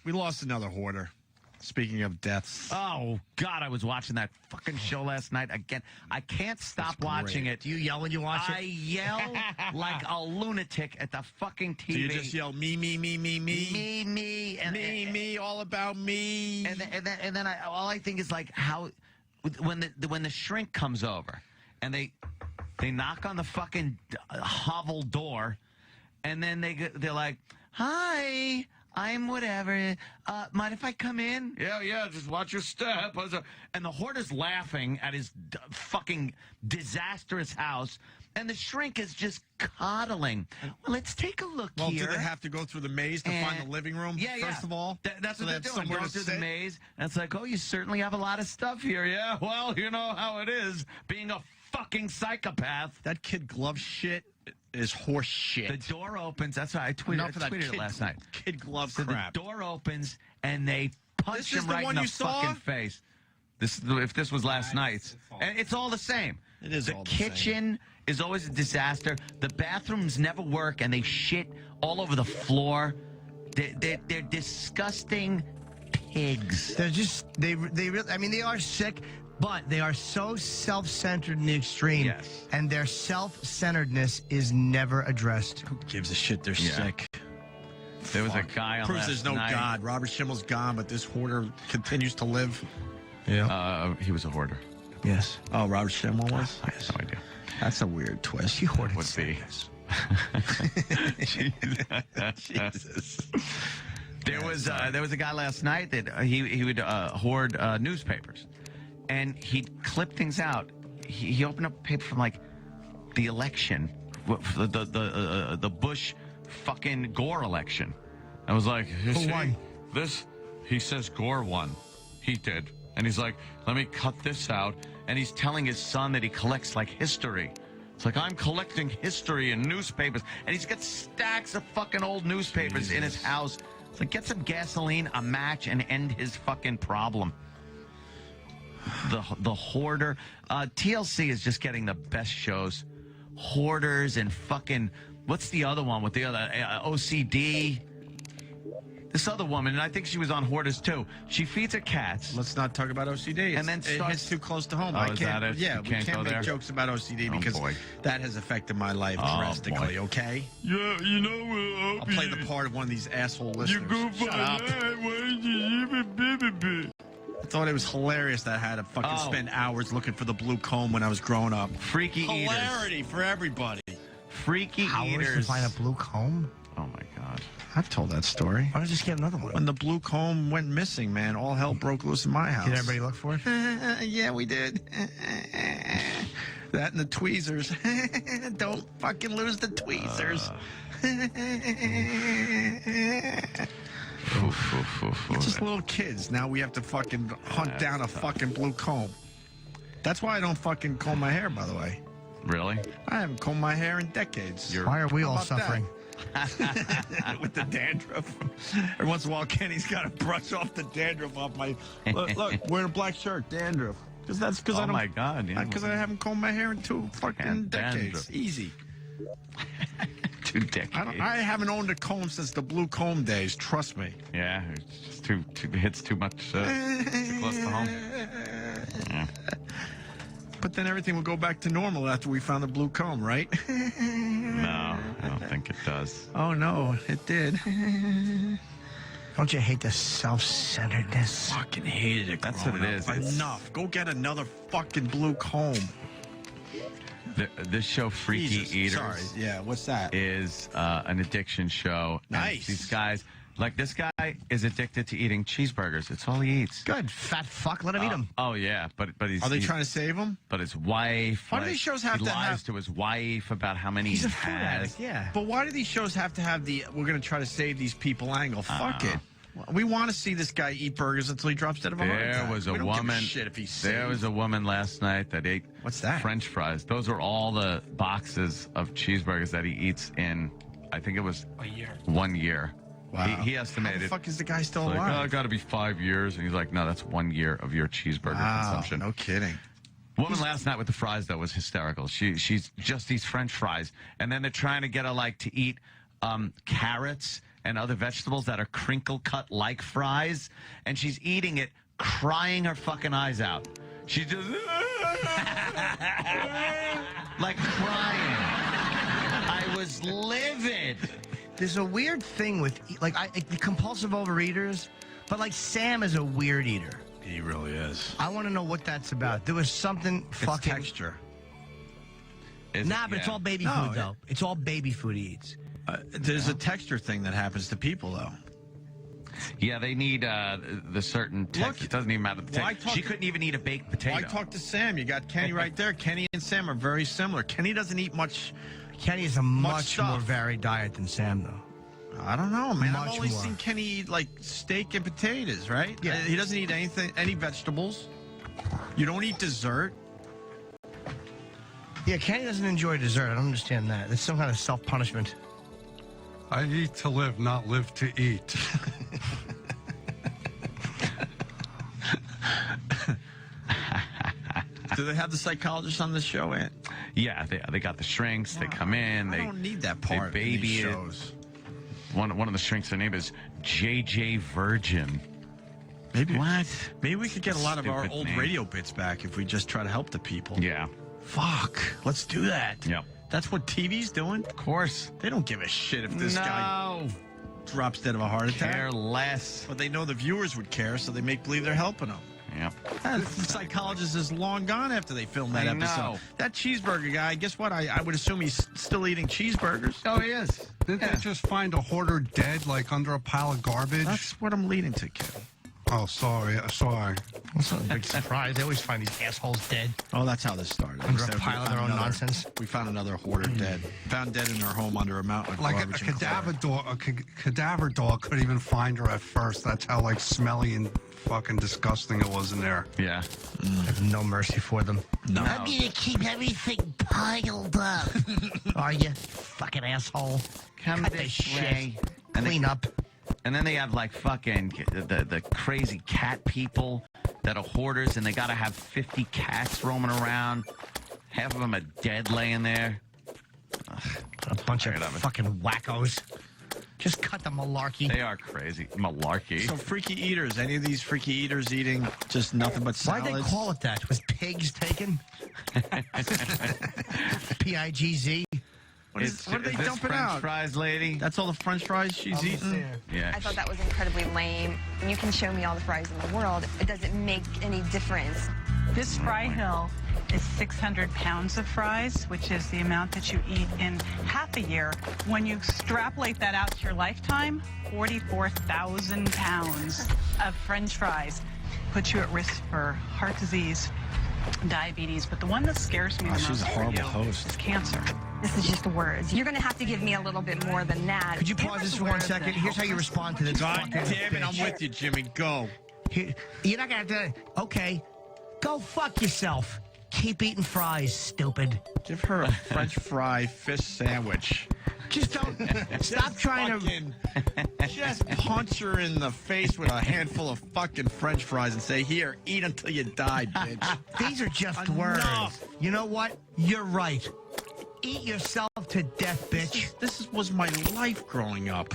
we lost another hoarder. Speaking of deaths. Oh, God, I was watching that fucking show last night again. I can't stop watching it. Do you yell when you watch it? I yell like a lunatic at the fucking TV. So you just yell, me. Me. And, me, all about me. And then all I think is like how, when the shrink comes over and they knock on the fucking hovel door and then they're like, hi, I'm whatever. Mind if I come in? Yeah, just watch your step. And the hoarder's laughing at his fucking disastrous house, and the shrink is just coddling. Well, let's take a look here. Well, do they have to go through the maze to find the living room, first of all? That's what they're doing. Go through the maze, and it's like, oh, you certainly have a lot of stuff here. Yeah, well, you know how it is, being a fucking psychopath. That kid glove shit is horse shit. The door opens. That's why I tweeted it last night. Kid glove so crap. The door opens and they punch him right in the fucking face. If this was last night, and it's all the same. It is. The kitchen is always a disaster. The bathrooms never work, and they shit all over the floor. They're disgusting pigs. They're just they really. I mean, they are sick. But they are so self-centered in the extreme, yes. And their self-centeredness is never addressed. Who gives a shit? They're sick. There was a guy on proves there's no night. God. Robert Schimmel's gone, but this hoarder continues to live. Yeah. He was a hoarder. Yes. Oh, Robert Schimmel was? I have no idea. That's a weird twist. He hoarded would be. Jesus. There was a guy last night that he would hoard newspapers. And he'd clip things out. He opened up a paper from like the election, the Bush fucking Gore election. I was like, who won? This, he says Gore won. He did. And he's like, let me cut this out. And he's telling his son that he collects like history. It's like, I'm collecting history and newspapers. And he's got stacks of fucking old newspapers in his house. It's like, get some gasoline, a match, and end his fucking problem. The hoarder. TLC is just getting the best shows. Hoarders and fucking, what's the other one with the other OCD? This other woman, and I think she was on Hoarders too. She feeds her cats. Let's not talk about OCD. And then it hits too close to home. Oh, is that it? Yeah, You we can't can't go make there? jokes about OCD because that has affected my life drastically. Boy. Okay. Yeah, you know. I'll play the part of one of these asshole listeners. Shut up. I thought it was hilarious that I had to fucking spend hours looking for the blue comb when I was growing up. Freaky Hilarity eaters. for everybody. Freaky Hours eaters. to find a blue comb? Oh my God. I've told that story. Why don't you just get another one? When the blue comb went missing, man, all hell broke loose in my house. Did everybody look for it? Yeah, we did. That and the tweezers. Don't fucking lose the tweezers. Just little kids. Now we have to fucking hunt down a fucking blue comb. That's why I don't fucking comb my hair, by the way. Really? I haven't combed my hair in decades. Why are we How all about suffering? With the dandruff. Every once in a while, Kenny's got to brush off the dandruff off my... Look, wearing a black shirt, dandruff. Because I don't... my God. Yeah. Because I haven't combed my hair in 2 fucking decades. Dandruff. Easy. 2 decades. I haven't owned a comb since the blue comb days. Trust me. Yeah, it's just too hits too much too close to home. Yeah. But then everything will go back to normal after we found the blue comb, right? No, I don't think it does. Oh, no, it did. Don't you hate the self-centeredness? Fucking hated it. That's what it is. Enough. Go get another fucking blue comb. This show, Freaky Jesus. Eaters, Sorry. Yeah, what's that? is an addiction show. Nice. And these guys, like this guy, is addicted to eating cheeseburgers. It's all he eats. Good. Fat fuck. Let him eat them. Oh yeah, but he's. Are they trying to save him? But his wife. Why do these shows have he to lies have- to his wife about how many He's he a food has. addict. Yeah. But why do these shows have to have the we're going to try to save these people angle? Fuck it. We want to see this guy eat burgers until he drops dead of a heart attack. There was a We don't give woman. shit if he's There was a woman last night that ate. What's that? French fries. Those are all the boxes of cheeseburgers that he eats in. I think it was A year. 1 year. Wow. He estimated. How the fuck is the guy still like, alive? oh, got to be 5 years, and he's like, no, that's 1 year of your cheeseburger consumption. No kidding. Woman last night with the fries though was hysterical. She's just eats French fries, and then they're trying to get her like to eat carrots and other vegetables that are crinkle cut like fries, and she's eating it, crying her fucking eyes out. She's just like crying. I was livid. There's a weird thing with compulsive overeaters, but like Sam is a weird eater. He really is. I want to know what that's about. There was something It's fucking texture. Nah, but it's all baby food though. It's all baby food he eats. There's a texture thing that happens to people though. Yeah, they need the certain texture. It doesn't even matter the texture. She couldn't even eat a baked potato. Why talk to Sam? You got Kenny right there. Kenny and Sam are very similar. Kenny doesn't eat much. Kenny has a much more varied diet than Sam, though. I don't know, man. Much I've only more. seen Kenny eat like steak and potatoes, right? Yeah. He doesn't eat any vegetables. You don't eat dessert. Yeah, Kenny doesn't enjoy dessert. I don't understand that. It's some kind of self-punishment. I eat to live, not live to eat. Do they have the psychologist on this show, Ant? Yeah, they got the shrinks. They come in. I don't need that part. They in these baby it. shows. One of the shrinks, their name is JJ Virgin. Maybe What? Maybe we could get a lot of our Stupid old name. radio bits back if we just try to help the people. Yeah. Fuck. Let's do that. Yep. That's what TV's doing. Of course. They don't give a shit if this guy drops dead of a heart attack. Care less. But they know the viewers would care, so they make believe they're helping them. Yep. The psychologist is long gone after they filmed that I episode. know. That cheeseburger guy, guess what? I would assume he's still eating cheeseburgers. Oh, he is. Didn't they just find a hoarder dead, like under a pile of garbage? That's what I'm leading to, kid. Oh, sorry. Sorry. That's not a big surprise. They always find these assholes dead. Oh, that's how this started. Under a Instead, we pile of their found own nonsense. We found another hoarder dead. Found dead in her home under a mountain of Like a garbage and cadaver clutter. dog. Cadaver dog couldn't even find her at first. That's how like smelly and fucking disgusting it was in there. Yeah. I have no mercy for them. No. I'm gonna keep everything piled up. Are you? Fucking asshole. Come Cut this the shit. way. And Clean up. And then they have like fucking the crazy cat people that are hoarders, and they got to have 50 cats roaming around. Half of them are dead laying there. A bunch of Tired of it. fucking wackos. Just cut the malarkey. They are crazy. Malarkey. So freaky eaters, any of these freaky eaters eating just nothing but salads? Why'd they call it that? Was pigs taken? P-I-G-Z? What are they this dumping French out? fries lady? That's all the French fries she's eating? Yeah. I thought that was incredibly lame. You can show me all the fries in the world. It doesn't make any difference. This fry hill is 600 pounds of fries, which is the amount that you eat in half a year. When you extrapolate that out to your lifetime, 44,000 pounds of French fries puts you at risk for heart disease, diabetes, but the one that scares me the most she's a for horrible you host. is cancer. This is just words. You're going to have to give me a little bit more than that. Could you pause this for 1 second? Here's how you respond to this. God fucking damn it, I'm bitch. with you, Jimmy. Go. You're not gonna have to. Okay, go fuck yourself. Keep eating fries, stupid. Give her a French fry fish sandwich. Just don't. Stop trying Fucking just punch her in the face with a handful of fucking French fries and say, here, eat until you die, bitch. to. These are just Enough. words. You know what? You're right. Eat yourself to death, bitch. This was my life growing up.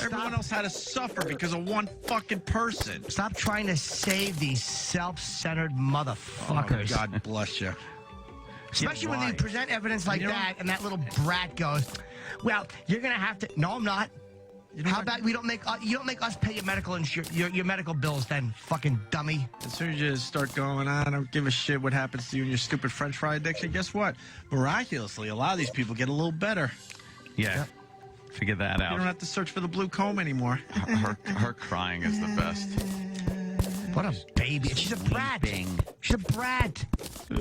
Everyone else had to suffer because of one fucking person. Stop trying to save these self-centered motherfuckers. Oh, God bless you. Especially when they why? present evidence like You know- that, and that little brat goes, "Well, you're gonna have to." No, I'm not. You know How what? about we don't make you don't make us pay your medical your medical bills then, fucking dummy. As soon as you start going, I don't give a shit what happens to you and your stupid French fry addiction, guess what? Miraculously, a lot of these people get a little better. Yeah. Figure that You don't out. have to search for the blue comb anymore. Her crying is the best. What a baby. She's a brat. Weeping. She's a brat.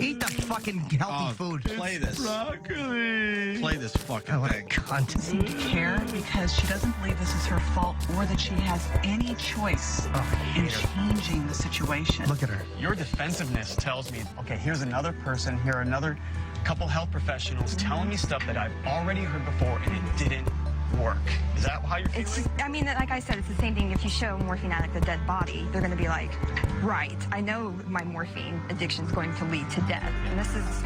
Eat the fucking healthy food. Play this. Play this fucking Oh, what a thing. cunt. Seem to care because she doesn't believe this is her fault or that she has any choice Oh, I in hate her. changing the situation. Look at her. Your defensiveness tells me, okay, here's another person, here are another couple health professionals telling me stuff that I've already heard before and it didn't work. Is that how you're feeling? It's just, I mean, like I said, it's the same thing. If you show a morphine addict a dead body, they're going to be like, right, I know my morphine addiction is going to lead to death. And this is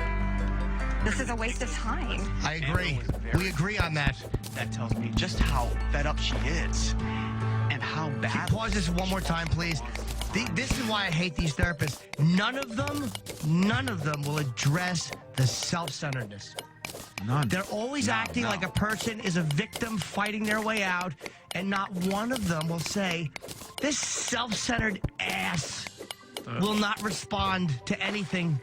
This is a waste of time. I agree. We agree on that. That tells me just how fed up she is and how Can bad. you pause this one more time, please? This is why I hate these therapists. None of them will address the self-centeredness. None. They're always acting like a person is a victim fighting their way out, and not one of them will say, this self-centered ass will not respond to anything.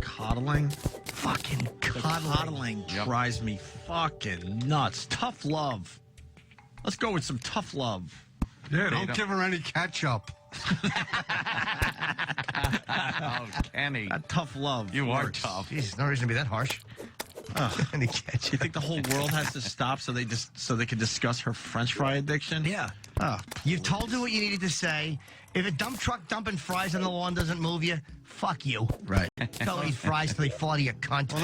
Coddling. Fucking The coddling. coddling drives me fucking nuts. Tough love. Let's go with some tough love. Yeah, don't give her any ketchup. Oh, Kenny. That tough love. You are works. tough. Jesus, no reason to be that harsh. And he catch You think the whole world has to stop so they can discuss her French fry addiction? Yeah. Oh, You've told her what you needed to say. If a dump truck dumping fries on the lawn doesn't move you, fuck you. right. Go eat fries till they fall out of your cunt. Well,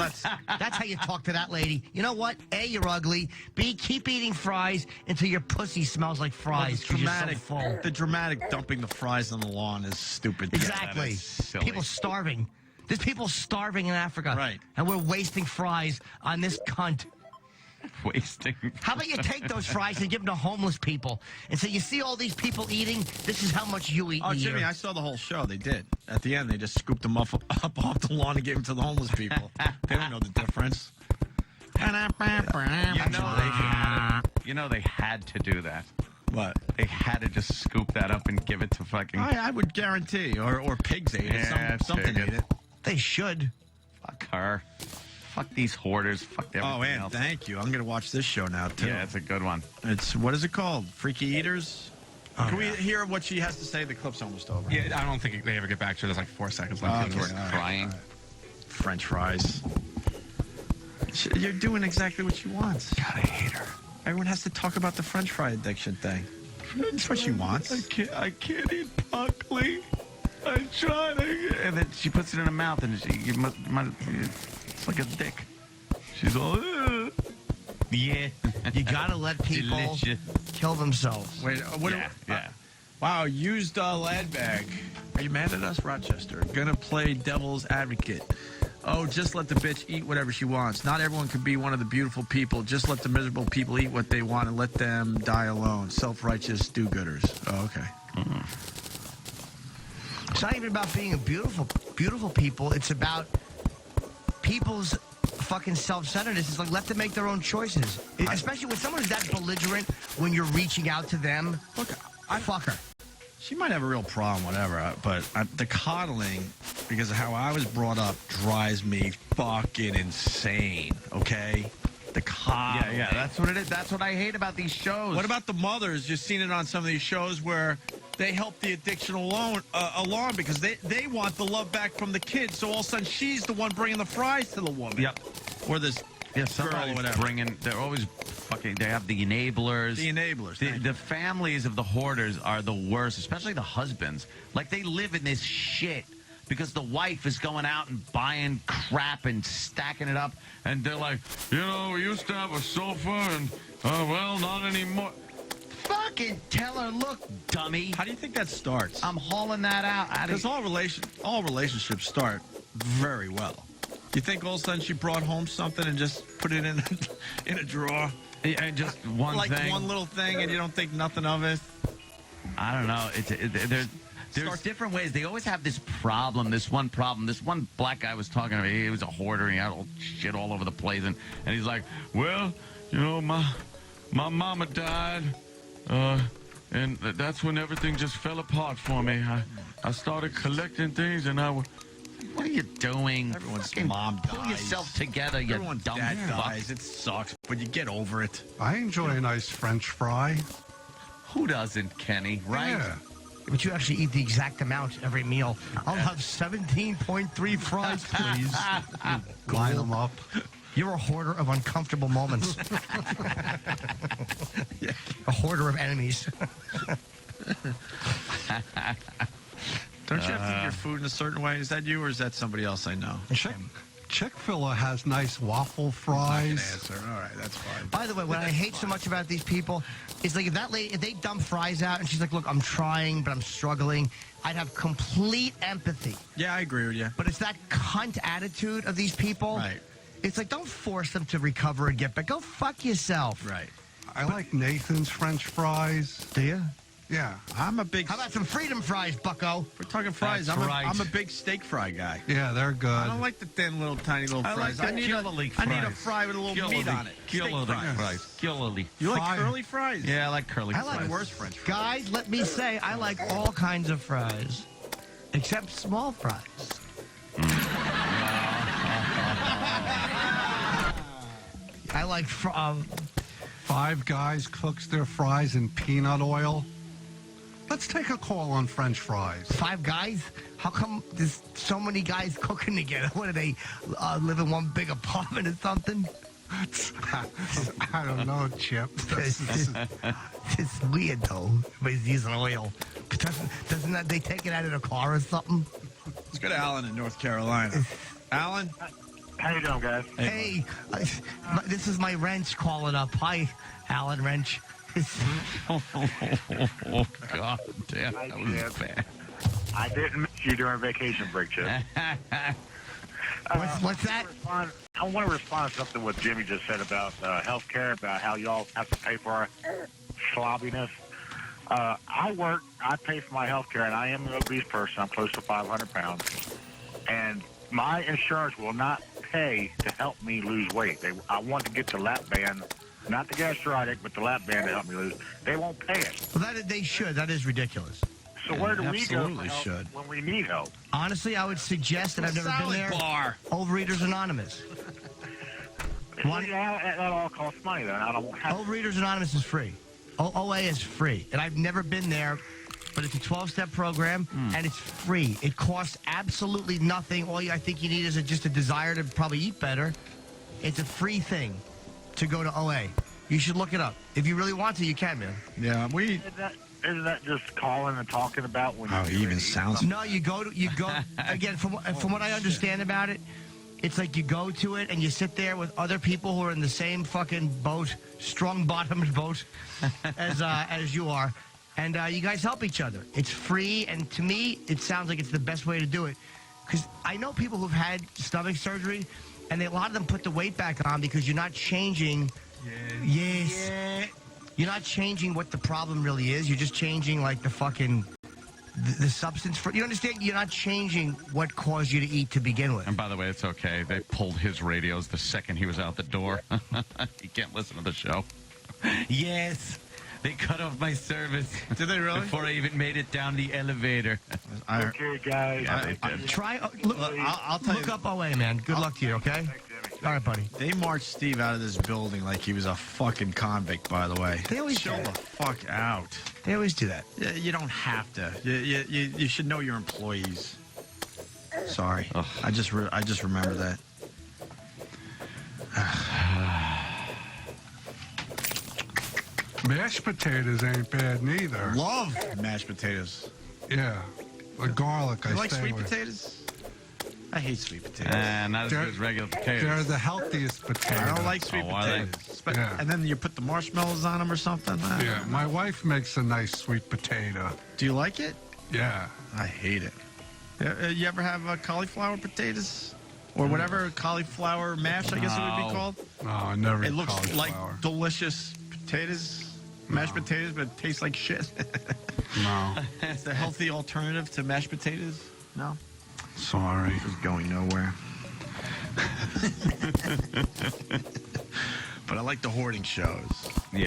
That's how you talk to that lady. You know what? A, you're ugly. B, keep eating fries until your pussy smells like fries because you're so full. The dramatic dumping the fries on the lawn is stupid. Exactly. silly. People starving. There's people starving in Africa. Right. And we're wasting fries on this cunt. Wasting. How about you take those fries and give them to homeless people and say, you see all these people eating? This is how much you eat Oh, in a Jimmy, year. I saw the whole show. They did. At the end, they just scooped them up off the lawn and gave them to the homeless people. They don't know the difference. You know they had to do that. What? They had to just scoop that up and give it to fucking. I would guarantee. Or pigs ate it. Yeah, Something chicken. ate it. They should. Fuck her. Fuck these hoarders. Fuck everything Oh, man, else. thank you. I'm going to watch this show now, too. Yeah, it's a good one. It's, what is it called? Freaky Eaters? Oh, Can we hear what she has to say? The clip's almost over. Yeah, I don't think they ever get back to her. There's like 4 seconds left. Okay. It's all right. Crying. French fries. You're doing exactly what she wants. God, I hate her. Everyone has to talk about the French fry addiction thing. That's what she wants. I can't eat broccoli. I try to. And then she puts it in her mouth, and it's like a dick. She's all. Ugh. Yeah. You gotta let people Delicious. kill themselves. Wait, what? Yeah. Wow, used lead bag. Are you mad at us, Rochester? Gonna play devil's advocate. Oh, just let the bitch eat whatever she wants. Not everyone can be one of the beautiful people. Just let the miserable people eat what they want and let them die alone. Self-righteous do-gooders. Oh, okay. It's not even about being a beautiful people. It's about people's fucking self-centeredness. It's like, let them make their own choices. Especially when someone is that belligerent when you're reaching out to them. Look, Fuck her. she might have a real problem, whatever, but the coddling, because of how I was brought up, drives me fucking insane, okay? The coddling. Yeah, that's what it is. That's what I hate about these shows. What about the mothers? You've seen it on some of these shows where they help the addiction along because they want the love back from the kids. So all of a sudden, she's the one bringing the fries to the woman. Yep. Or this girl or somebody's whatever. they're always fucking, they have the enablers. The enablers. The families of the hoarders are the worst, especially the husbands. Like, they live in this shit because the wife is going out and buying crap and stacking it up. And they're like, we used to have a sofa and, well, not anymore. Fucking tell her, look, dummy. How do you think that starts? I'm hauling that out. Because all relationships start very well. You think all of a sudden she brought home something and just put it in a drawer? And just one like thing. one little thing, and you don't think nothing of it? I don't know. There's different ways. They always have this problem, this one problem. This one black guy was talking to me. He was a hoarder. He had all shit all over the place. And he's like, well, my mama died. And that's when everything just fell apart for me. I started collecting things, and what are you doing? Everyone's Fucking mom dies. Pull yourself together, you Everyone's dumb dad fuck. dies. It sucks, but you get over it. I enjoy a nice French fry. Who doesn't, Kenny? Right? Yeah. But you actually eat the exact amount every meal. I'll have 17.3 fries, please. Line them up. You're a hoarder of uncomfortable moments. A hoarder of enemies. Don't you have to eat your food in a certain way? Is that you or is that somebody else I know? Chick-fil-A has nice waffle fries. Answer. All right, that's fine. By the way, what I hate so much about these people is, like, if they dump fries out and she's like, look, I'm trying, but I'm struggling, I'd have complete empathy. Yeah, I agree with you. But it's that cunt attitude of these people. Right. It's like, don't force them to recover and get back. Go fuck yourself. Right. I like Nathan's French fries. Do you? Yeah. I'm a big. How about some freedom fries, bucko? We're talking fries. That's right. I'm a big steak fry guy. Yeah, they're good. I don't like the thin little tiny little I fries. like I need a fries. fry with a little meat on it. Steak fries. Killily. You like Fry. curly fries? Yeah, I like curly I like fries. Worst French fries. Guys, let me say, I like all kinds of fries, except small fries. I like Five Guys cooks their fries in peanut oil. Let's take a call on French fries. Five Guys. How come there's so many guys cooking together? What do they live in one big apartment or something? I don't know, Chip. It's weird though. Everybody's using oil. But doesn't that they take it out of the car or something? Let's go to Alan in North Carolina. Alan? How you doing, guys? Hey, this is my wrench calling up. Hi, Alan Wrench. Oh, God damn, that was bad. I didn't miss you during vacation break, Chip. What's that? I want to respond to something what Jimmy just said about healthcare, about how y'all have to pay for our slobbiness. I pay for my healthcare, and I am an obese person. I'm close to 500 pounds. And my insurance will not pay to help me lose weight. I want to get the lap band, not the gastritic, but the lap band to help me lose. They won't pay it. Well, they should. That is ridiculous. So where do we go absolutely for help should. when we need help? Honestly, I would suggest, and I've never been there, bar. Overeaters Anonymous. Well, that all costs money, then. I don't have Overeaters Anonymous is free. OA is free. And I've never been there, but it's a 12-step program, and it's free. It costs absolutely nothing. All I think you need is just a desire to probably eat better. It's a free thing to go to OA. You should look it up. If you really want to, you can, man. Yeah, Isn't that just calling and talking about when Oh, you he even really sounds. No, you go again, from what I understand about it, it's like you go to it and you sit there with other people who are in the same fucking boat, strong-bottomed boat as you are, and you guys help each other. It's free, and to me, it sounds like it's the best way to do it. Because I know people who've had stomach surgery, and a lot of them put the weight back on because you're not changing. Yes. Yeah. You're not changing what the problem really is. You're just changing, like, the fucking... The substance for you understand. You're not changing what caused you to eat to begin with. And by the way, it's okay. They pulled his radios the second he was out the door. He can't listen to the show. Yes, they cut off my service. Did they really? Before I even made it down the elevator. Okay, guys. Yeah, they did. Try I'll tell look you. up OA, man. Good luck to you. Okay. All right, buddy. They marched Steve out of this building like he was a fucking convict, by the way. They always Chill do the that. fuck out. They always do that. You don't have to. You should know your employees. Sorry. Ugh. I just remember that. Mashed potatoes ain't bad neither. Love mashed potatoes. Yeah. The garlic, You I like stay sweet with. potatoes? I hate sweet potatoes. Not as good as regular They're potatoes. the healthiest potatoes. I don't like sweet Oh, are they? potatoes. But, Yeah. And then you put the marshmallows on them or something. Yeah, my wife makes a nice sweet potato. Do you like it? Yeah. I hate it. You ever have cauliflower potatoes? Or whatever, cauliflower mash, I guess it would be No. called? No, I never It eat looks like cauliflower. delicious potatoes, mashed potatoes, but it tastes like shit. No, It's the healthy alternative to mashed potatoes? No? sorry. It's going nowhere. But I like the hoarding shows. Yeah.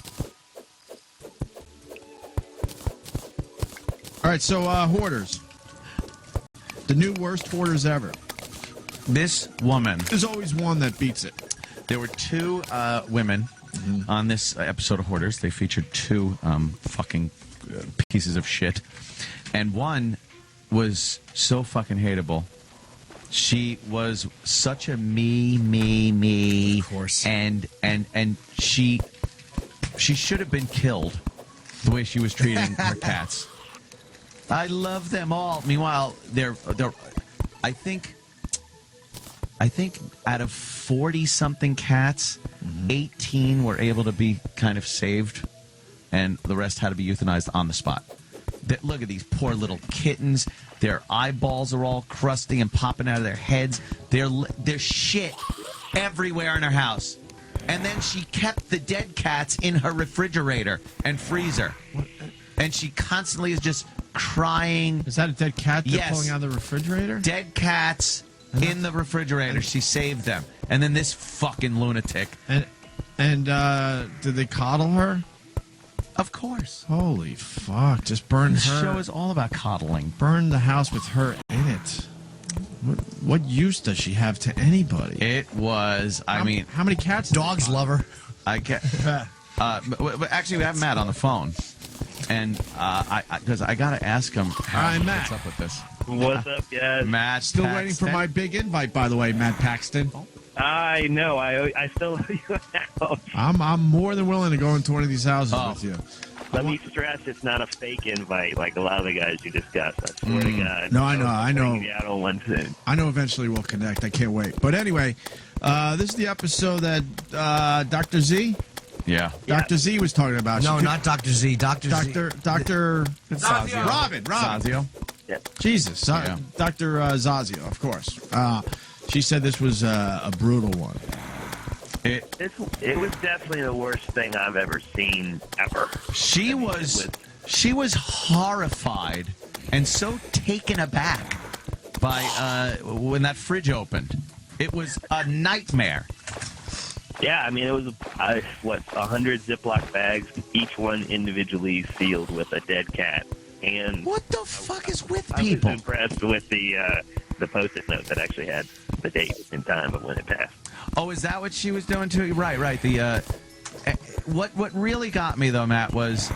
All right, so Hoarders. The new worst Hoarders ever. This woman. There's always one that beats it. There were two women on this episode of Hoarders. They featured two fucking pieces of shit. And one was so fucking hateable. She was such a me. Of course. And she should have been killed the way she was treating her cats. I love them all. Meanwhile, they're I think out of 40-something cats, 18 were able to be kind of saved, and the rest had to be euthanized on the spot. Look at these poor little kittens. Their eyeballs are all crusty and popping out of their heads. They're shit. everywhere in her house. And then she kept the dead cats in her refrigerator and freezer. And she constantly is just crying. Is that a dead cat they're Yes. pulling out of the refrigerator? Dead cats in the refrigerator. She saved them. And then this fucking lunatic. And did they coddle her? Of course. Holy fuck! Just burn This her. show is all about coddling. Burn the house with her in it. What use does she have to anybody? It was, how many cats? Dogs love her. I get. Actually, we have Matt on the phone, and because I gotta ask him Hi, Matt. what's up with this. What's up, guys? Matt, Still waiting for my big invite, by the way, Matt Paxton. I know. I still owe you a house. I'm more than willing to go into one of these houses with you. Let me stress, it's not a fake invite like a lot of the guys you discussed. I swear to God. No, I know. Bring you out on one soon. I know eventually we'll connect. I can't wait. But anyway, this is the episode that Dr. Z? Yeah. Dr. Z was talking about. No, not Dr. Z. Dr. Z. Dr. Zazio. Robin. Zazio. Yeah. Jesus. Yeah. Dr. Zazio, of course. She said this was a brutal one. It was definitely the worst thing I've ever seen ever. She was horrified and so taken aback by when that fridge opened. It was a nightmare. Yeah, I mean, it was, 100 Ziploc bags, each one individually sealed with a dead cat. And what the fuck is with I people? was impressed with the Post-it note that actually had the date and time of when it passed. Oh, is that what she was doing too? Right. The what really got me though, Matt, was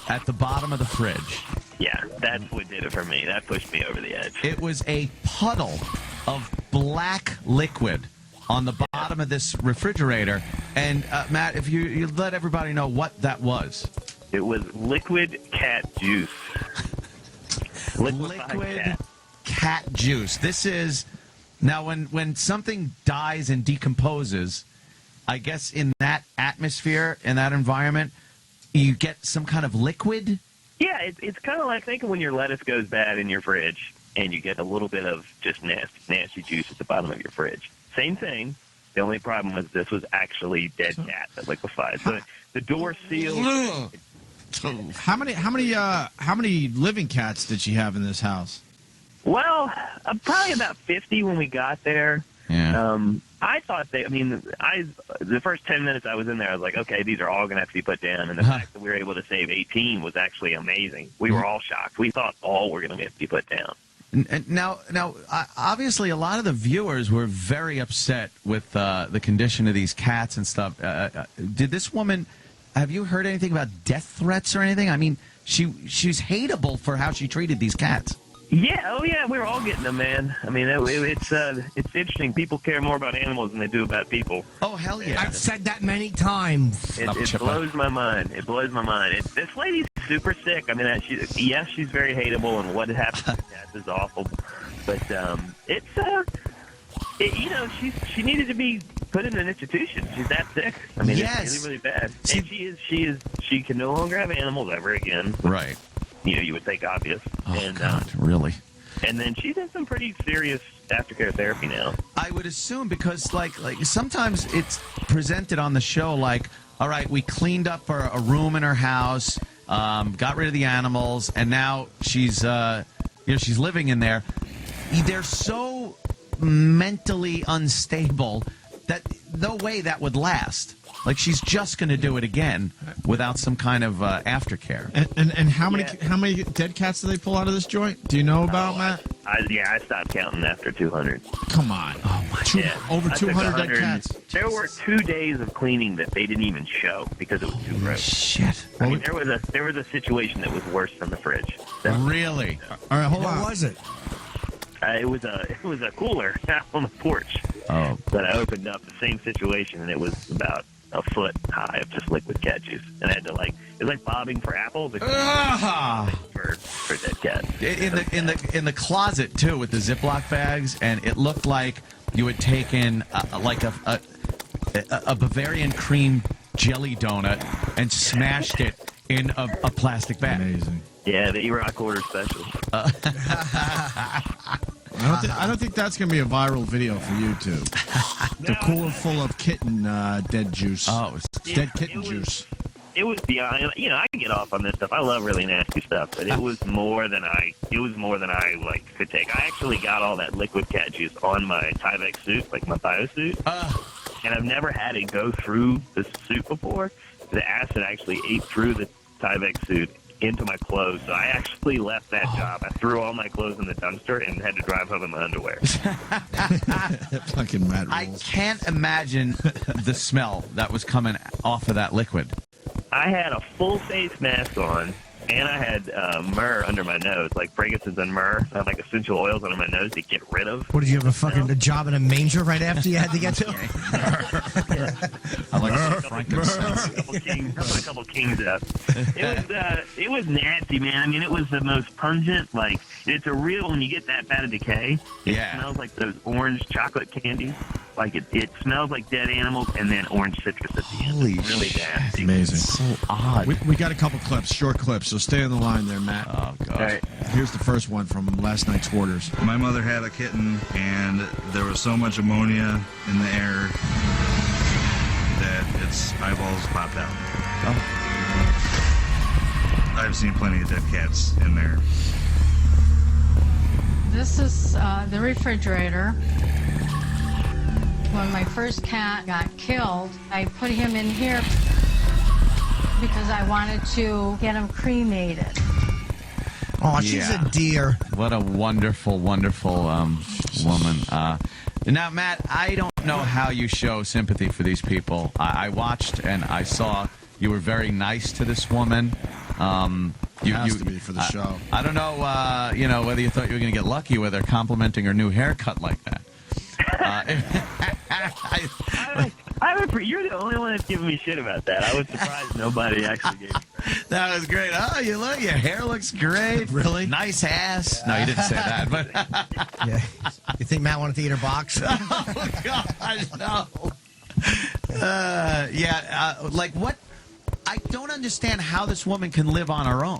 at the bottom of the fridge. Yeah, that's what did it for me. That pushed me over the edge. It was a puddle of black liquid on the bottom of this refrigerator. And Matt, if you let everybody know what that was. It was liquid cat juice. Liquid cat juice. This is now when something dies and decomposes, I guess in that atmosphere, in that environment, you get some kind of liquid. Yeah, it's kind of like thinking when your lettuce goes bad in your fridge and you get a little bit of just nasty juice at the bottom of your fridge. Same thing. The only problem was this was actually dead cat that liquefied. So the door sealed. How many living cats did she have in this house? Well, probably about 50 when we got there. Yeah. I thought the first 10 minutes I was in there, I was like, okay, these are all going to have to be put down. And the fact that we were able to save 18 was actually amazing. We were all shocked. We thought all were going to have to be put down. And now, obviously, a lot of the viewers were very upset with the condition of these cats and stuff. Did this woman? Have you heard anything about death threats or anything? I mean, she's hateable for how she treated these cats. Yeah, we were all getting them, man. I mean, it's interesting. People care more about animals than they do about people. Oh, hell yeah. I've said that many times. It blows my mind. It blows my mind. This lady's super sick. I mean, she's very hateable, and what happened to cats is awful. But she needed to be put in an institution. She's that sick. I mean, Yes. it's really, really bad. And she can no longer have animals ever again. Right. You would think obvious. Oh, and, God, really? And then she's in some pretty serious aftercare therapy now. I would assume because, like sometimes it's presented on the show like, all right, we cleaned up a room in her house, got rid of the animals, and now she's living in there. They're so mentally unstable that no way that would last. Like, she's just going to do it again without some kind of aftercare. And how many dead cats do they pull out of this joint? Do you know about, Matt? I stopped counting after 200. Come on. Oh, my. Over 200 dead cats. There were 2 days of cleaning that they didn't even show because it was too gross. Shit. I mean, there was a situation that was worse than the fridge. Really? All right, hold on. What was it? It was a cooler out on the porch that I opened up. The same situation, and it was about a foot high of just liquid cat juice, and I had to it was like bobbing for apples for dead cats. In the closet too, with the Ziploc bags, and it looked like you had taken a Bavarian cream jelly donut and smashed it in a plastic bag. Amazing. Yeah, the Iraq Order special. I don't think that's going to be a viral video for YouTube. The cooler full of kitten dead juice. Oh, dead kitten juice. It was beyond. I can get off on this stuff. I love really nasty stuff, but it was more than I like could take. I actually got all that liquid cat juice on my Tyvek suit, like my bio suit, and I've never had it go through the suit before. The acid actually ate through the Tyvek suit into my clothes, so I actually left that job. I threw all my clothes in the dumpster and had to drive home in my underwear. Fucking mad I rules. can't imagine the smell that was coming off of that liquid. I had a full face mask on, and I had myrrh under my nose, like fragrances and myrrh. I had like essential oils under my nose to get rid of. What, did you have a job in a manger right after you had to get to? I like frankincense. A couple kings up. It was nasty, man. I mean, it was the most pungent. Like, it's a real, when you get that bad of decay, it smells like those orange chocolate candies. Like, it smells like dead animals and then orange citrus at the end. Holy really nasty. Amazing. So odd. We got a couple clips, short clips, so stay on the line there, Matt. Oh, God. All right. Here's the first one from last night's Hoarders. My mother had a kitten, and there was so much ammonia in the air that its eyeballs popped out. I've seen plenty of dead cats in there. This is the refrigerator. When my first cat got killed, I put him in here because I wanted to get him cremated. Oh, she's a dear. What a wonderful, wonderful woman. Now, Matt, I don't know how you show sympathy for these people. I watched and I saw you were very nice to this woman. It has to be for the show. I don't know, whether you thought you were going to get lucky with her complimenting her new haircut like that. You're the only one that's giving me shit about that. I was surprised nobody actually gave me credit. That was great. Oh, your hair looks great. Really? Nice ass. No, you didn't say that, but Yeah. You think Matt wanted to eat her box? oh God, no. Like what? I don't understand how this woman can live on her own.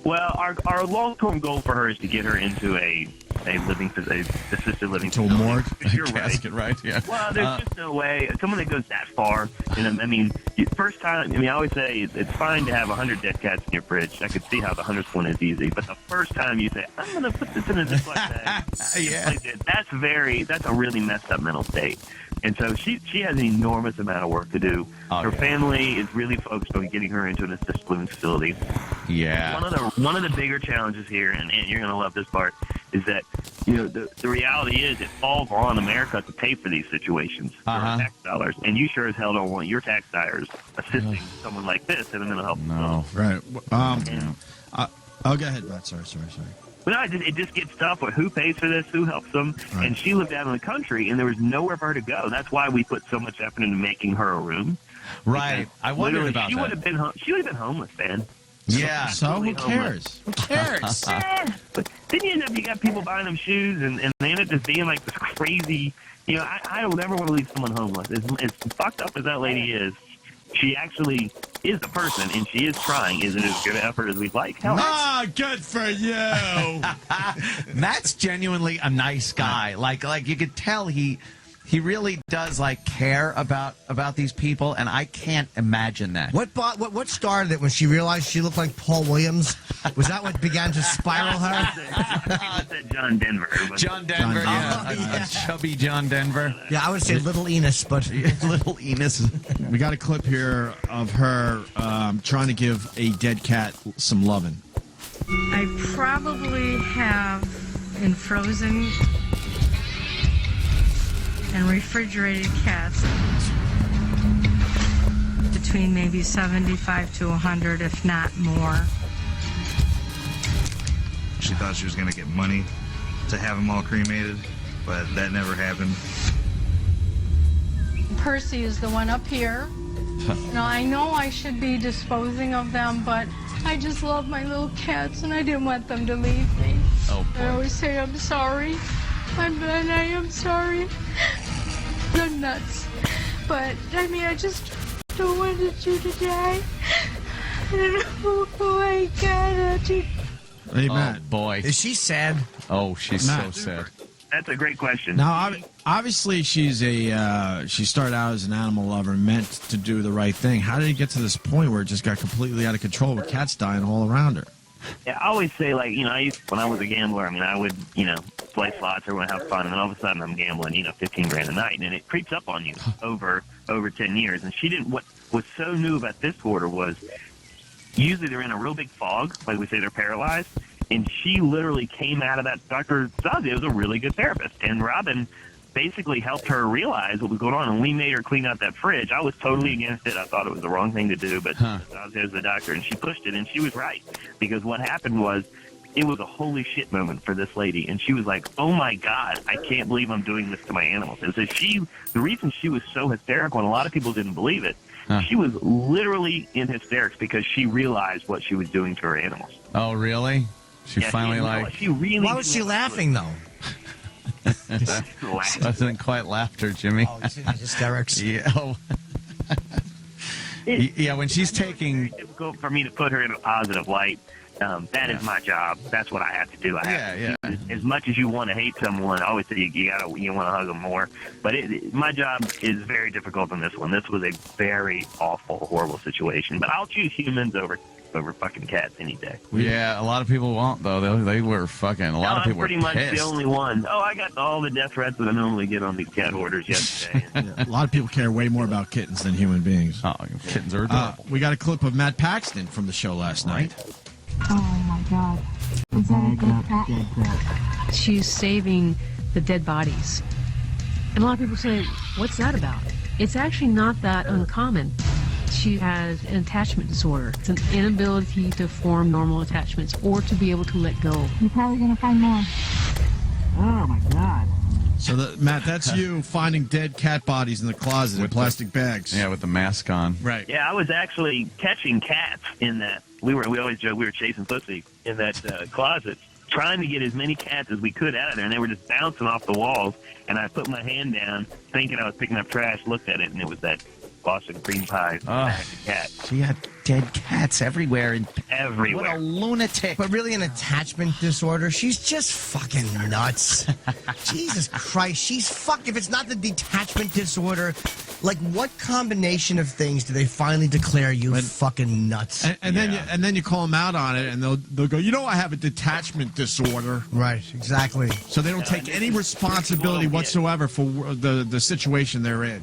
Well, our long-term goal for her is to get her into a assisted living To a facility. morgue? You're right. Casket, right? Yeah. Well, there's just no way. Someone that goes that far, I mean, first time, I always say it's fine to have 100 dead cats in your fridge. I could see how the 100th one is easy. But the first time you say, I'm going to put this in a Ziploc bag, Yeah. that's a really messed up mental state. And so she has an enormous amount of work to do. Her family is really focused on getting her into an assisted living facility. Yeah. One of the bigger challenges here, and you're going to love this part, is that the reality is it falls on America to pay for these situations for our tax dollars, and you sure as hell don't want your tax dollars assisting someone like this in a mental health facility. Right. Go ahead, Matt. Sorry. But no, it just gets tough with who pays for this, who helps them. Right. And she lived out in the country, and there was nowhere for her to go. That's why we put so much effort into making her a room. Right. I wondered about she that. She would have been homeless, man. Yeah. So who cares? Who cares? But then you end up, you got people buying them shoes, and they end up just being like this crazy. I don't ever want to leave someone homeless. As fucked up as that lady is, she actually is a person, and she is trying. Is it as good an effort as we'd like? Hell, good for you. Matt's genuinely a nice guy. Like you could tell he really does care about these people, and I can't imagine that. What started it when she realized she looked like Paul Williams? Was that what began to spiral her? I said John Denver. John Denver, yeah. Chubby John Denver. Yeah, I would say Little Enos, but Little Enos. We got a clip here of her trying to give a dead cat some loving. I probably have in frozen and refrigerated cats between maybe 75 to 100, if not more. She thought she was going to get money to have them all cremated, but that never happened. Percy is the one up here. Now, I know I should be disposing of them, but I just love my little cats, and I didn't want them to leave me. Oh, boy. I always say I'm sorry. I am sorry. I'm nuts. But, I just don't want you to die. I don't know. Oh, my God. Hey, Matt. Boy. Is she sad? Oh, she's Matt. so sad. That's a great question. Now, obviously, she started out as an animal lover, meant to do the right thing. How did it get to this point where it just got completely out of control with cats dying all around her? Yeah, I always say, like, when I was a gambler, I mean, I would, play slots, everyone have fun, and then all of a sudden I'm gambling, $15,000 a night, and it creeps up on you over 10 years. And she didn't. What was so new about this hoarder was usually they're in a real big fog, like we say they're paralyzed, and she literally came out of that. Dr. Zazia was a really good therapist, and Robin basically helped her realize what was going on, and we made her clean out that fridge. I was totally against it. I thought it was the wrong thing to do, but Zazia is the doctor, and she pushed it, and she was right. Because what happened was, it was a holy shit moment for this lady, and she was like, oh my God, I can't believe I'm doing this to my animals. And so the reason she was so hysterical, and a lot of people didn't believe it, she was literally in hysterics because she realized what she was doing to her animals. Oh, really? She finally Why was she laughing, though? Wasn't quite laughter, Jimmy. Oh, it's hysterics. Yeah. Oh. Yeah, when she's taking... It's difficult for me to put her in a positive light. That is my job. That's what I have to do. As much as you want to hate someone, I always say you want to hug them more. But my job is very difficult in this one. This was a very awful, horrible situation. But I'll choose humans over fucking cats any day. Yeah, a lot of people won't, though. They were fucking... A lot of people were pissed. I'm pretty much the only one. Oh, I got all the death threats that I normally get on these cat hoarders yesterday. A lot of people care way more about kittens than human beings. Oh, kittens are adorable. We got a clip of Matt Paxton from the show last night. Oh my God. Is that a dead cat? She's saving the dead bodies. And a lot of people say, what's that about? It's actually not that uncommon. She has an attachment disorder. It's an inability to form normal attachments or to be able to let go. You're probably going to find more. Oh my God. So, Matt, that's you finding dead cat bodies in the closet in plastic bags. Yeah, with the mask on. Right. Yeah, I was actually catching cats in that. We always joke we were chasing pussy in that closet, trying to get as many cats as we could out of there, and they were just bouncing off the walls. And I put my hand down, thinking I was picking up trash, looked at it, and it was that Boston cream pie cat. She had dead cats everywhere. Everywhere. What a lunatic. But really an attachment disorder? She's just fucking nuts. Jesus Christ. If it's not the detachment disorder, like what combination of things do they finally declare you fucking nuts? And then you call them out on it, and they'll go, I have a detachment disorder. Right, exactly. So they don't take any responsibility whatsoever for the situation they're in.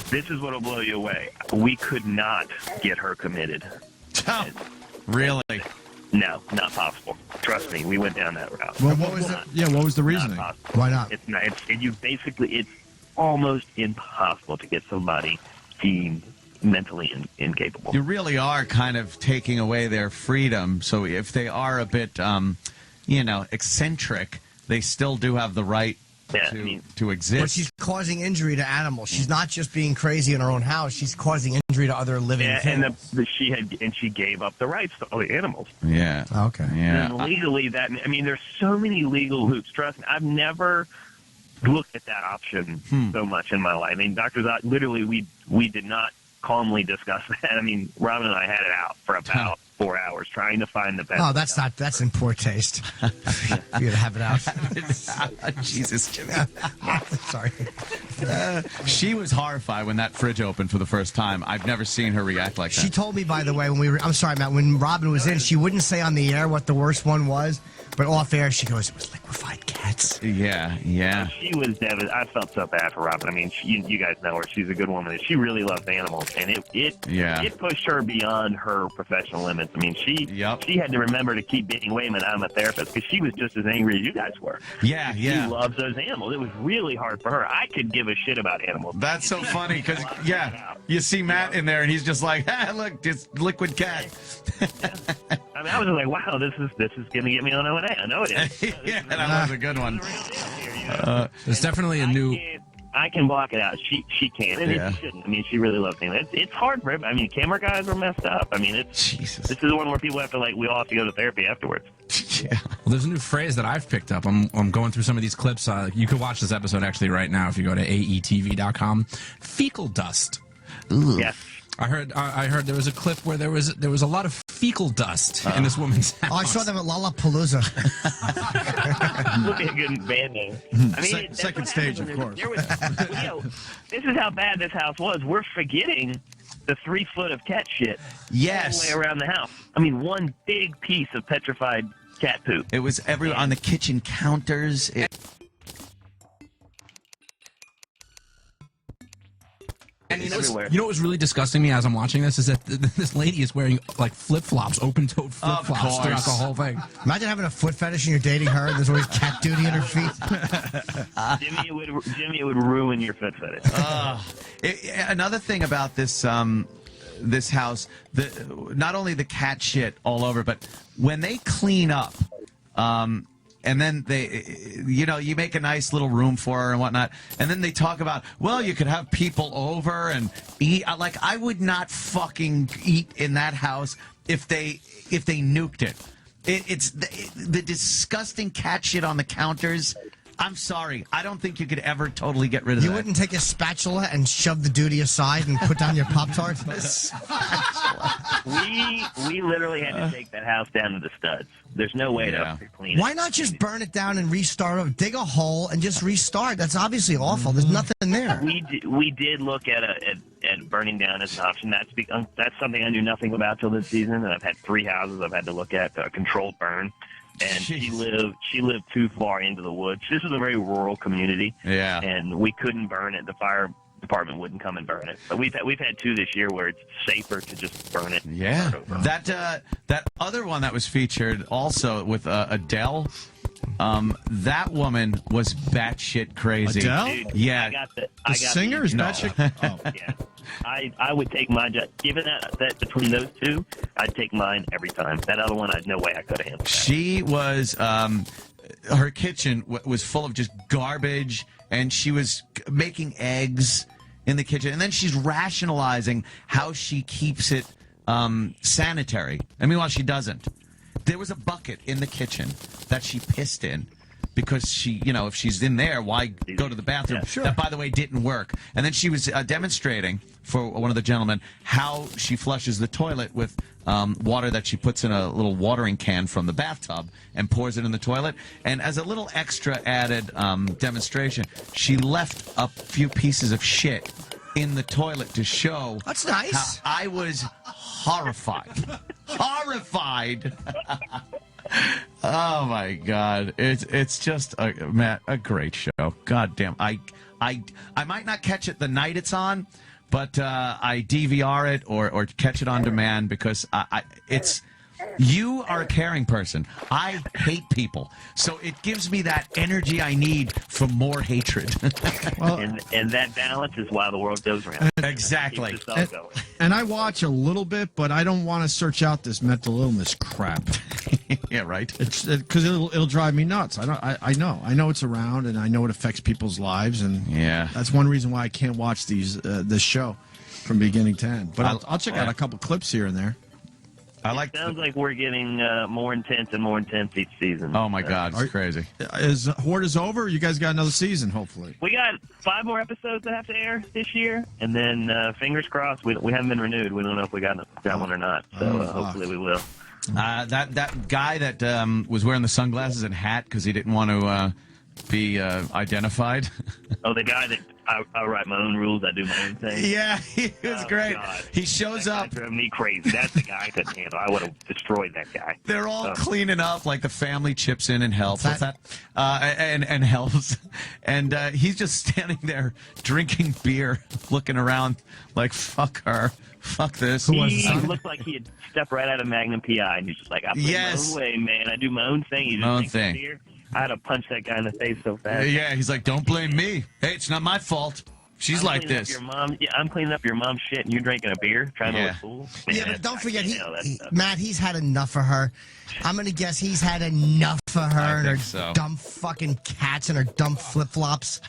This is what will blow you away. We could not get her committed. Really? No, not possible. Trust me, we went down that route. Well, what was the reasoning? Why not? It's not. It's almost impossible to get somebody deemed mentally incapable. You really are kind of taking away their freedom. So if they are a bit, eccentric, they still do have the right to exist. But she's causing injury to animals. She's not just being crazy in her own house. She's causing injury to other living things. And she gave up the rights to all the animals. Yeah. Okay. Yeah. And legally, there's so many legal hoops. Trust me, I've never looked at that option so much in my life. I mean, doctors, literally, we did not calmly discuss that. I mean, Robin and I had it out for about 4 hours trying to find the best. Oh, that's in poor taste. You gotta have it out. Jesus, Jimmy. Sorry. She was horrified when that fridge opened for the first time. I've never seen her react like that. She told me, by the way, I'm sorry, Matt, when Robin was in, she wouldn't say on the air what the worst one was, but off air she goes, it was liquefied cats. Yeah. She was devastated. I felt so bad for Robin. I mean, you guys know her. She's a good woman. She really loves animals, and it pushed her beyond her professional limits. I mean, she had to remember to keep being, wait a minute, I'm a therapist, because she was just as angry as you guys were. Yeah. She loves those animals. It was really hard for her. I could give a shit about animals. That's so funny, because, you see Matt in there, and he's just like, look, it's liquid cat. I mean, I was like, wow, this is going to get me on O&A. I know it is. Yeah, that was a good one. There's definitely a new... I can block it out. She can, and it shouldn't. I mean, she really loves things. It's hard for everybody. I mean, camera guys are messed up. I mean, this is one where people have to, we all have to go to therapy afterwards. Yeah. Well, there's a new phrase that I've picked up. I'm going through some of these clips. You can watch this episode actually right now if you go to aetv.com. Fecal dust. Yes. I heard there was a clip where there was a lot of fecal dust in this woman's house. Oh, I saw them at Lollapalooza. Would be a good band name. I mean, second stage, of course. This is how bad this house was. We're forgetting the 3 foot of cat shit Yes. all the way around the house. I mean, one big piece of petrified cat poop. It was everywhere on the kitchen counters. And you know everywhere. what was really disgusting me as I'm watching this is that this lady is wearing like flip-flops, open-toed flip-flops throughout the whole thing. Imagine having a foot fetish and you're dating her and there's always cat duty in her feet. Jimmy, it would ruin your foot fetish. Another thing about this this house, not only the cat shit all over, but when they clean up, and then you make a nice little room for her and whatnot, and then they talk about, well, you could have people over and eat. Like, I would not fucking eat in that house if they nuked it. It's the disgusting cat shit on the counters. I'm sorry. I don't think you could ever totally get rid of that. You wouldn't take a spatula and shove the duty aside and put down your Pop-Tart? We literally had to take that house down to the studs. There's no way to clean it. Why not just burn it down and restart over? Dig a hole and just restart. That's obviously awful. There's nothing there. We did look at burning down as an option. That's something I knew nothing about till this season, and I've had 3 houses I've had to look at a controlled burn. And she lived too far into the woods. This is a very rural community. Yeah. And we couldn't burn it. The fire department wouldn't come and burn it. But we've had 2 this year where it's safer to just burn it. Yeah. That other one that was featured also with Adele. That woman was batshit crazy. Adele? Dude, Yeah. I got the singer is batshit. Oh. Yeah. I would take mine. Given that between those 2, I'd take mine every time. That other one, no way I could have handled that. She was, her kitchen was full of just garbage, and she was making eggs in the kitchen. And then she's rationalizing how she keeps it sanitary. I mean, she doesn't. There was a bucket in the kitchen that she pissed in. Because she, if she's in there, why go to the bathroom? Yeah, sure. That, by the way, didn't work. And then she was demonstrating for one of the gentlemen how she flushes the toilet with water that she puts in a little watering can from the bathtub and pours it in the toilet. And as a little extra added demonstration, she left a few pieces of shit in the toilet to show. That's nice. How I was horrified. Horrified. Oh my God! It's just a great show. God damn! I might not catch it the night it's on, but I DVR it or catch it on demand because it's. You are a caring person. I hate people, so it gives me that energy I need for more hatred. And that balance is why the world goes round. Exactly. Keeps us all going. And I watch a little bit, but I don't want to search out this mental illness crap. Yeah, right. It's because it'll drive me nuts. I know it's around, and I know it affects people's lives, and that's one reason why I can't watch this show from beginning to end. But I'll check out a couple clips here and there. It sounds like we're getting more intense and more intense each season. Oh my God, it's crazy. Is Hoarders over? You guys got another season, hopefully. We got 5 more episodes that have to air this year, and then fingers crossed, we haven't been renewed. We don't know if we got one or not, so hopefully we will. That guy that was wearing the sunglasses and hat because he didn't want to be identified. Oh, the guy that I write my own rules, I do my own thing. Yeah, he was great. God. He shows up. That drove me crazy. That's the guy I couldn't handle. I would have destroyed that guy. They're all cleaning up, like the family chips in and helps. What's that? And helps. And he's just standing there drinking beer, looking around like, fuck her. Fuck this. He looked like he had stepped right out of Magnum PI, and he's just like, I play my own way, man. I do my own thing. You just drink beer. I had to punch that guy in the face so fast. Yeah, he's like, don't blame me. Hey, it's not my fault. She's like this. I'm cleaning up your mom's shit, and you're drinking a beer, trying to look cool. Man, Yeah, but don't forget, Matt, he's had enough of her. I'm going to guess he's had enough of her and her dumb fucking cats and her dumb flip-flops.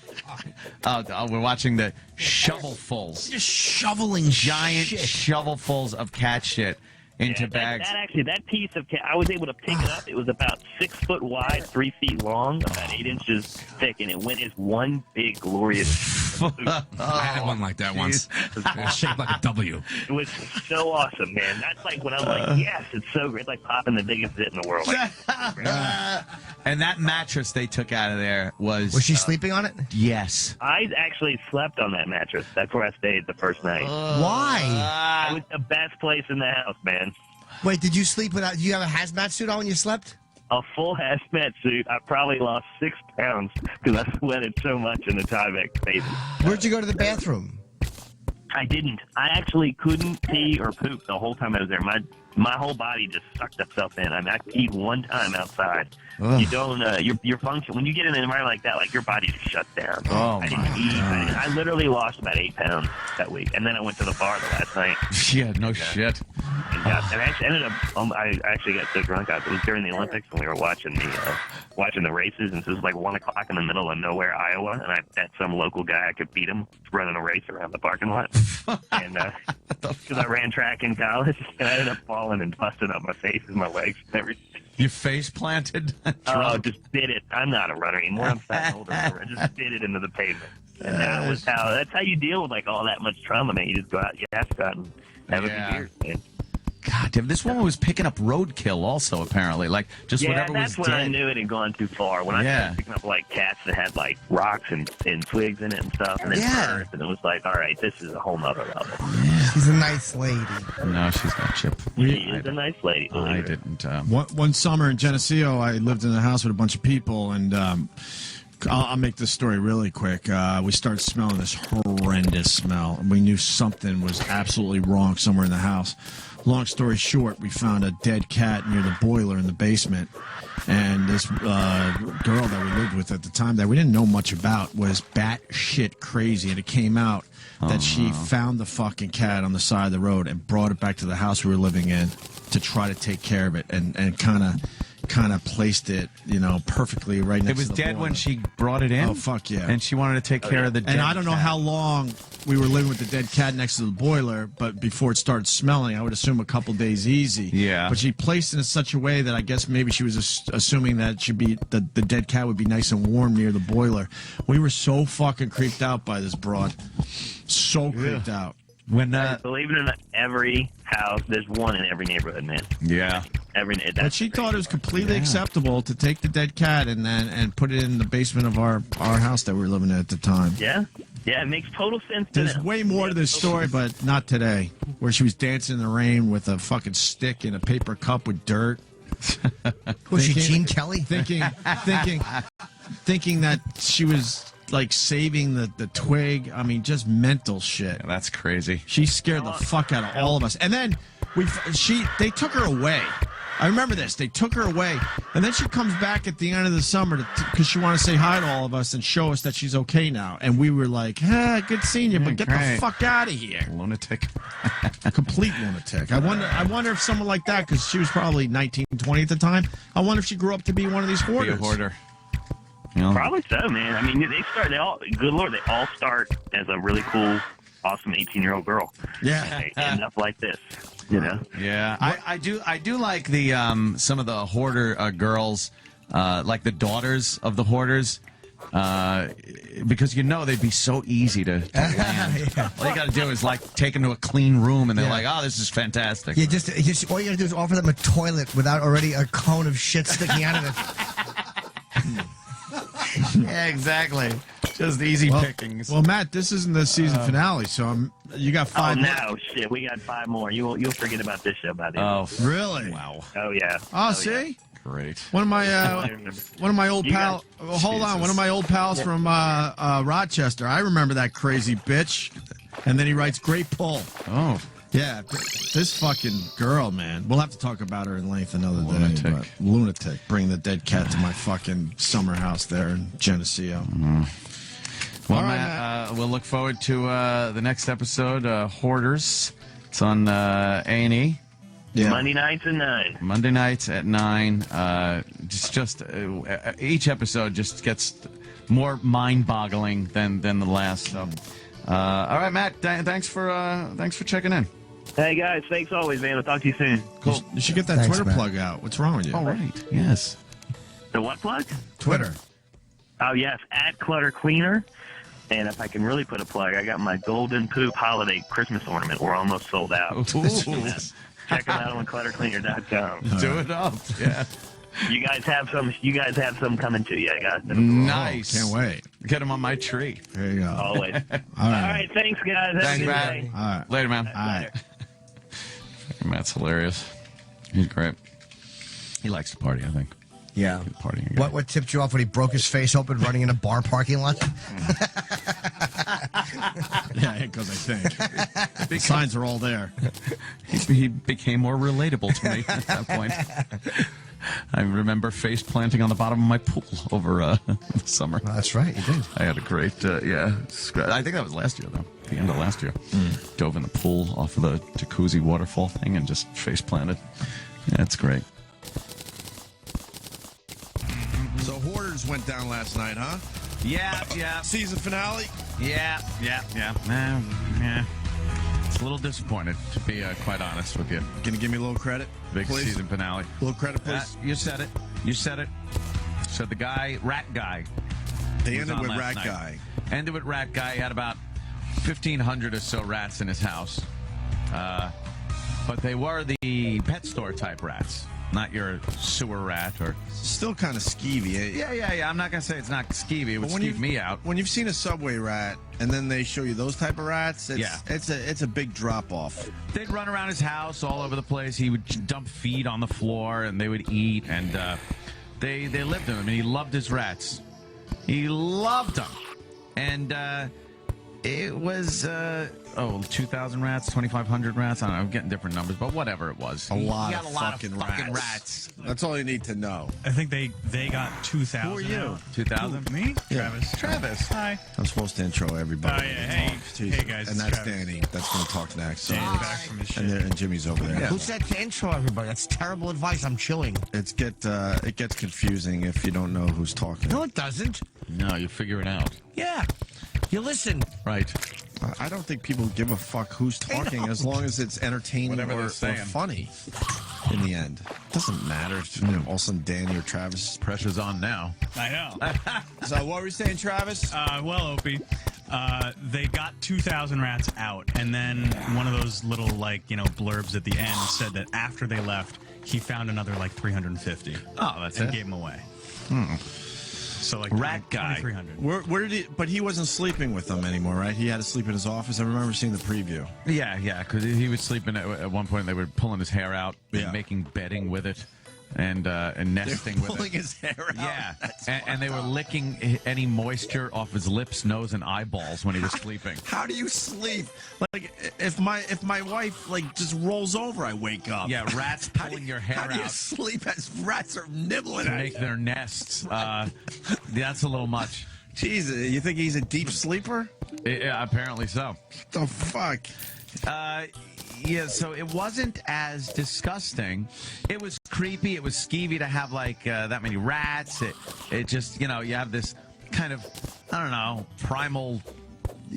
We're watching the shovelfuls. Just shoveling giant shit. shovelfuls of cat shit into bags. That piece of cat, I was able to pick it up. It was about 6 foot wide, 3 feet long, about 8 inches thick, and it went as one big glorious I had one like that once. It was shaped like a W. It was so awesome, man. That's like when I'm like, yes, it's so great. It's like popping the biggest zit in the world. Like, And that mattress they took out of there was... Was she sleeping on it? Yes. I actually slept on that mattress. That's where I stayed the first night. Why? It was the best place in the house, man. Wait, did you sleep without? Did you have a hazmat suit on when you slept? A full hazmat suit. I probably lost 6 pounds because I sweated so much in the Tyvek bathing. Where'd you go to the bathroom? I didn't. I actually couldn't pee or poop the whole time I was there. My whole body just sucked itself in. I mean, I peed one time outside. Ugh. You don't, your function, when you get in an environment like that, like your body just shuts down. Oh, I didn't eat. I literally lost about 8 pounds that week. And then I went to the bar the last night. Yeah, no shit. And I actually ended up, I actually got so drunk. It was during the Olympics when we were watching the races. And so it was like 1 o'clock in the middle of nowhere, Iowa. And I bet some local guy I could beat him running a race around the parking lot. And because I ran track in college. And I ended up falling and busting up my face and my legs and everything. You face planted? Oh, just did it. I'm not a runner anymore. I'm fat and older. I just did it into the pavement. And that's how you deal with like all that much trauma, man. You just go out, you have to go out and have a few beers, man. God damn, this woman was picking up roadkill also, apparently. Like, just whatever was that's when I knew it had gone too far. When I started picking up, like, cats that had, like, rocks and twigs in it and stuff, and then birds, and it was like, all right, this is a whole nother level. She's a nice lady. No, she's not, Chip. She is a nice lady. I didn't. One summer in Geneseo, I lived in a house with a bunch of people, and I'll make this story really quick. We started smelling this horrendous smell, and we knew something was absolutely wrong somewhere in the house. Long story short, we found a dead cat near the boiler in the basement, and this girl that we lived with at the time that we didn't know much about was batshit crazy, and it came out that she found the fucking cat on the side of the road and brought it back to the house we were living in to try to take care of it, and kind of placed it, perfectly right next to the It was dead boiler. when she brought it in? Oh, fuck yeah. And she wanted to take care of the dead And I don't know cat. how long we were living with the dead cat next to the boiler, but before it started smelling, I would assume a couple days easy. Yeah. But she placed it in such a way that I guess maybe she was assuming that it should be the dead cat would be nice and warm near the boiler. We were so fucking creeped out by this broad. So creeped out. When believe it or not, every house, there's one in every neighborhood, man. Yeah. But she thought it was completely acceptable to take the dead cat and put it in the basement of our house that we were living in at the time. Yeah? Yeah, it makes total sense to There's them. way more to this story, but not today. Where she was dancing in the rain with a fucking stick in a paper cup with dirt. Was she Gene Kelly? Thinking that she was like saving the twig. I mean, just mental shit. Yeah, that's crazy. She scared the fuck out of all of us. And then they took her away. I remember this. They took her away, and then she comes back at the end of the summer because she wanted to say hi to all of us and show us that she's okay now. And we were like, good seeing you, but get the fuck out of here. Lunatic. Complete lunatic. I wonder if someone like that, because she was probably 19, 20 at the time, I wonder if she grew up to be one of these hoarders. Be a hoarder. Probably so, man. I mean, they all start as a really cool, awesome 18-year-old girl. Yeah. And they end up like this. Yeah, I do like the some of the hoarder girls, like the daughters of the hoarders, because they'd be so easy to land. All you got to do is like take them to a clean room, and they're like, "Oh, this is fantastic." Yeah, just all you got to do is offer them a toilet without already a cone of shit sticking out of it. Yeah, exactly. Just easy pickings. Well, Matt, this isn't the season finale, so you got 5 more. Oh, no, shit. We got 5 more. You'll forget about this show by the end. Oh, really? Wow. Oh, yeah. Oh, see? Yeah. Great. One of my old pals. Hold on, one of my old pals from Rochester. I remember that crazy bitch. And then he writes, "Great pull." Oh. Yeah, this fucking girl, man. We'll have to talk about her in length another day. But lunatic. Bring the dead cat to my fucking summer house there in Geneseo. Well, Matt, we'll look forward to the next episode, Hoarders. It's on A&E. Yeah. Monday nights at 9. Monday nights at 9. Each episode just gets more mind-boggling than the last. So, all right, Matt. Thanks for checking in. Hey, guys. Thanks always, man. I'll talk to you soon. Cool. You should get that Thanks, Twitter Matt. plug out. What's wrong with you? All right. Yes. The what plug? Twitter. Oh, yes. At Clutter Cleaner. And if I can really put a plug, I got my Golden Poop Holiday Christmas ornament. We're almost sold out. Check them out on cluttercleaner.com. Do it up. Yeah. You guys have some. You guys have some coming to you. I got Nice. Can't wait. Get them on my tree. There you go. Always. All All right. Thanks, guys. Have a Thanks, good Matt. day. All right. Later, man. All right. Matt's hilarious. He's great. He likes to party, I think. Yeah. Good partying guy. What tipped you off when he broke his face open running in a bar parking lot? Yeah, because I think the signs are all there. He became more relatable to me at that point. I remember face planting on the bottom of my pool over the summer. That's right, you did. I had a great, I think that was last year, though. The end of last year. Dove in the pool off of the jacuzzi waterfall thing and just face planted. Yeah, it's great. So Hoarders went down last night, huh? Yeah. Season finale? Yeah. It's a little disappointed, to be quite honest with you. Can you give me a little credit? Big please? season finale. A little credit, please. You said it. So the guy, Rat Guy. They was ended on with last Rat night. Guy. Ended with Rat Guy. He had about 1,500 or so rats in his house. But they were the pet store type rats, not your sewer rat or... Still kind of skeevy. Yeah. I'm not going to say it's not skeevy. It would skeeve me out. When you've seen a subway rat and then they show you those type of rats, it's a big drop off. They'd run around his house all over the place. He would dump feed on the floor, and they would eat, and they lived in him, and he loved his rats. He loved them. And it was, 2,000 rats, 2,500 rats. I don't know, I'm getting different numbers, but whatever it was. He got got a lot of fucking rats. That's all you need to know. I think they got 2,000. Who are you? now. 2,000? Me? Yeah. Travis. Hi. I'm supposed to intro everybody. Oh, yeah. Hey. Jeez. Hey, guys, And it's that's Travis. Danny. That's going to talk next. Danny's back from his shit. And Jimmy's over there. Who said to intro everybody? That's terrible advice. I'm chilling. It gets confusing if you don't know who's talking. No, it doesn't. No, you figure it out. Yeah. You listen. Right. I don't think people give a fuck who's talking as long as it's entertaining Whatever they're or saying. funny. In the end, doesn't matter if all of a sudden Danny or Travis. Pressure's on now. I know. So what were we saying, Travis? Well, Opie, they got 2,000 rats out, and then one of those little, blurbs at the end said that after they left, he found another, 350. Oh, that's and it? gave them away. So, Rat Guy. 2,300. Where did he? But he wasn't sleeping with them anymore, right? He had to sleep in his office. I remember seeing the preview. Yeah, because he was sleeping at one point. They were pulling his hair out, and making bedding with it, and nesting with Pulling it. his hair out. Yeah, and they were licking any moisture off his lips, nose, and eyeballs when he was sleeping. How do you sleep? Like if my wife just rolls over, I wake up. Yeah, rats pulling your hair How do you out sleep as rats are nibbling to at make you? their nests. That's a little much. Jesus, you think he's a deep sleeper? Yeah, apparently so. What the fuck? Yeah, so it wasn't as disgusting. It was creepy. It was skeevy to have that many rats. It just, you have this kind of, I don't know, primal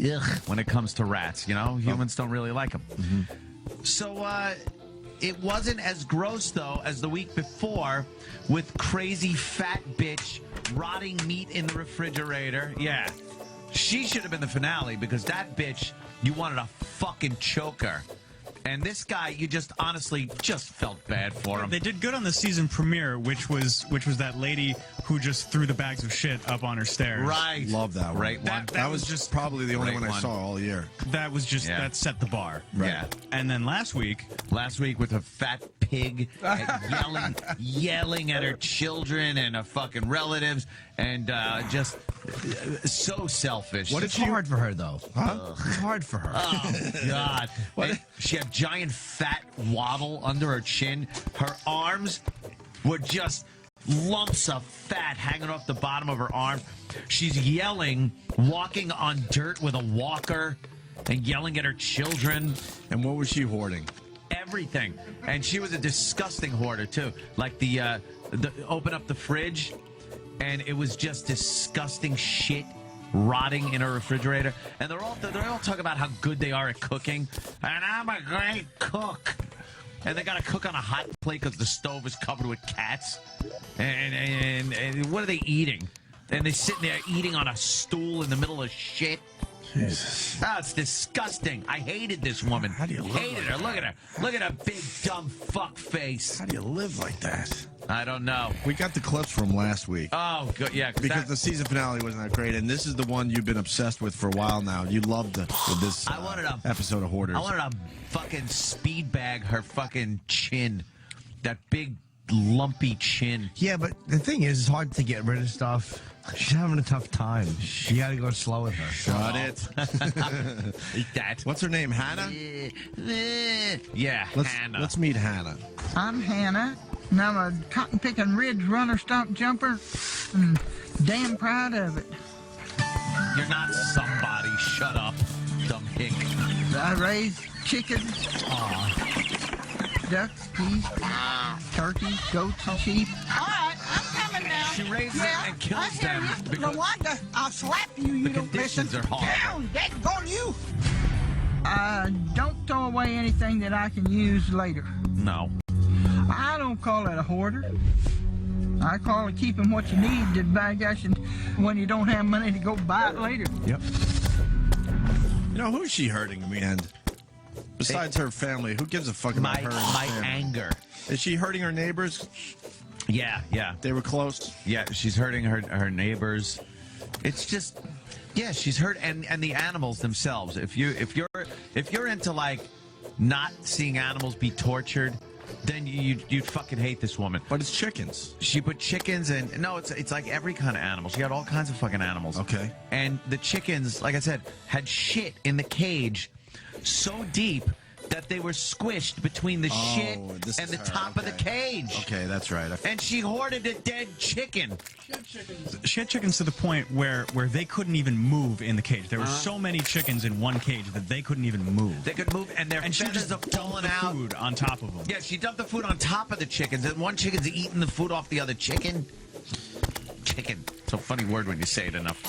ugh when it comes to rats. Humans don't really like them. Mm-hmm. So it wasn't as gross though as the week before with crazy fat bitch rotting meat in the refrigerator. Yeah, she should have been the finale because that bitch, you wanted to fucking choke her. And this guy, you just honestly just felt bad for him. They did good on the season premiere, which was that lady who just threw the bags of shit up on her stairs. Right. Love that one. Great one. That was just probably the only Great one I one. saw all year. That was just that set the bar. Yeah. And then last week with a fat pig yelling at her children and her fucking relatives and just so selfish. It's hard for her, though. Huh? It's hard for her. Oh, God. She had giant fat waddle under her chin. Her arms were just lumps of fat hanging off the bottom of her arm. She's yelling, walking on dirt with a walker and yelling at her children. And what was she hoarding? Everything. And she was a disgusting hoarder, too. Like the open up the fridge, and it was just disgusting shit rotting in her refrigerator. And they're all talking about how good they are at cooking. And I'm a great cook. And they got to cook on a hot plate because the stove is covered with cats. And what are they eating? And they're sitting there eating on a stool in the middle of shit. Jesus. Oh, it's disgusting. I hated this woman. How do you live hated like her? Look at her. Look at her big dumb fuck face. How do you live like that? I don't know. We got the clips from last week. Oh, good. Yeah, because the season finale wasn't that great, and this is the one you've been obsessed with for a while now. You loved this episode of Hoarders. I wanted to fucking speed bag her fucking chin. That big lumpy chin. Yeah, but the thing is, it's hard to get rid of stuff. She's having a tough time. You got to go slow with her. Shut it. Eat that. What's her name? Hannah? Yeah, Hannah. Let's meet Hannah. I'm Hannah, and I'm a cotton-picking ridge runner, stump jumper, and damn proud of it. You're not somebody. Shut up, dumb pig. I raise chickens, ducks, geese, turkeys, goats, and sheep. All right, I'm coming now. She raises and kills them. No wonder I'll slap you. You The don't listen. conditions are horrible. Down, that's on you. Don't throw away anything that I can use later. No. I don't call it a hoarder. I call it keeping what you need to buy, gosh, and when you don't have money to go buy it later. Yep. You know, who's she hurting in the end? Besides her family, who gives a fuck about her and her My family? anger. Is she hurting her neighbors? Yeah. They were close? Yeah, she's hurting her neighbors. It's just, yeah, she's hurt, and the animals themselves. If you're into like not seeing animals be tortured, then you'd fucking hate this woman. But it's chickens. She put chickens in. No, it's like every kind of animal. She had all kinds of fucking animals. Okay. And the chickens, like I said, had shit in the cage so deep that they were squished between the shit and the top of the cage. Okay, that's right. And she hoarded a dead chicken. She had chickens to the point where they couldn't even move in the cage. There were so many chickens in one cage that they couldn't even move. They could move, and their she feathers just are falling dumped the out. food on top of them. Yeah, she dumped the food on top of the chickens, and one chicken's eating the food off the other chicken. Chicken. It's a funny word when you say it enough.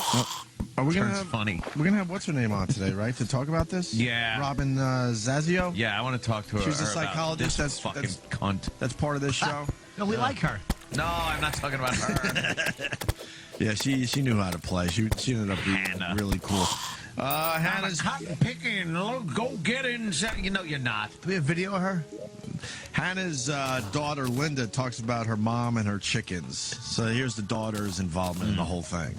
Are we gonna Turns have funny. We're gonna have what's her name on today, right? To talk about this? Yeah. Robin Zazio? Yeah, I want to talk to her. She's a about psychologist. This fucking cunt. That's part of this show. No, we like her. No, I'm not talking about her. Yeah, she knew how to play. She ended up being really cool. Hannah's cotton picking. Go get in. You know you're not. Do we have video of her? Hannah's daughter Linda talks about her mom and her chickens. So here's the daughter's involvement in the whole thing.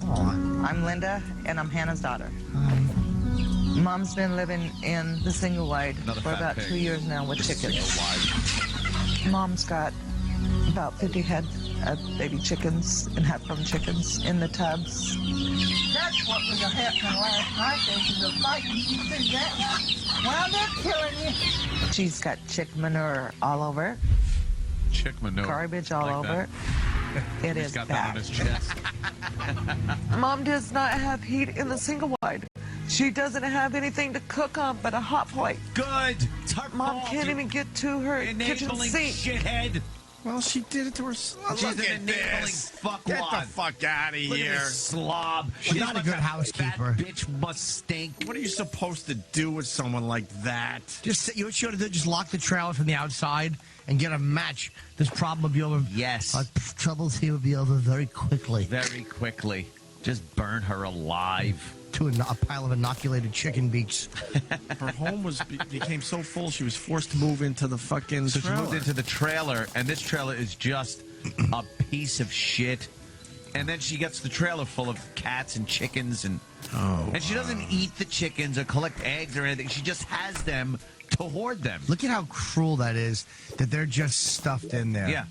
I'm Linda, and I'm Hannah's daughter. Mom's been living in the single wide for about 2 years now with chickens. Mom's got about 50 head of baby chickens and half-grown chickens in the tubs. That's what was happening last night. There was a fight. You see that? Wound up killing you. She's got chick manure all over, Chick manure. garbage all Like over. It He's is got that on bad. his chest. Mom does not have heat in the single wide. She doesn't have anything to cook on but a hot plate. Good. It's her Mom fault. can't even get to her kitchen Enabling sink. shithead. Well, she did it to herself. She's Look an at enabling this. fuckwad. Get the fuck out of Look here. at this slob. She's not a good housekeeper. That bitch must stink. What are you supposed to do with someone like that? Just you know what you ought to do? Just lock the trailer from the outside and get a match. This problem will be over. Yes. Our troubles here will be over very quickly. Very quickly. Just burn her alive. To a pile of inoculated chicken beaks. Her home became so full she was forced to move into the fucking So she trailer. moved into the trailer, and this trailer is just a piece of shit. And then she gets the trailer full of cats and chickens, and she doesn't eat the chickens or collect eggs or anything. She just has them to hoard them. Look at how cruel that is, that they're just stuffed in there. Yeah.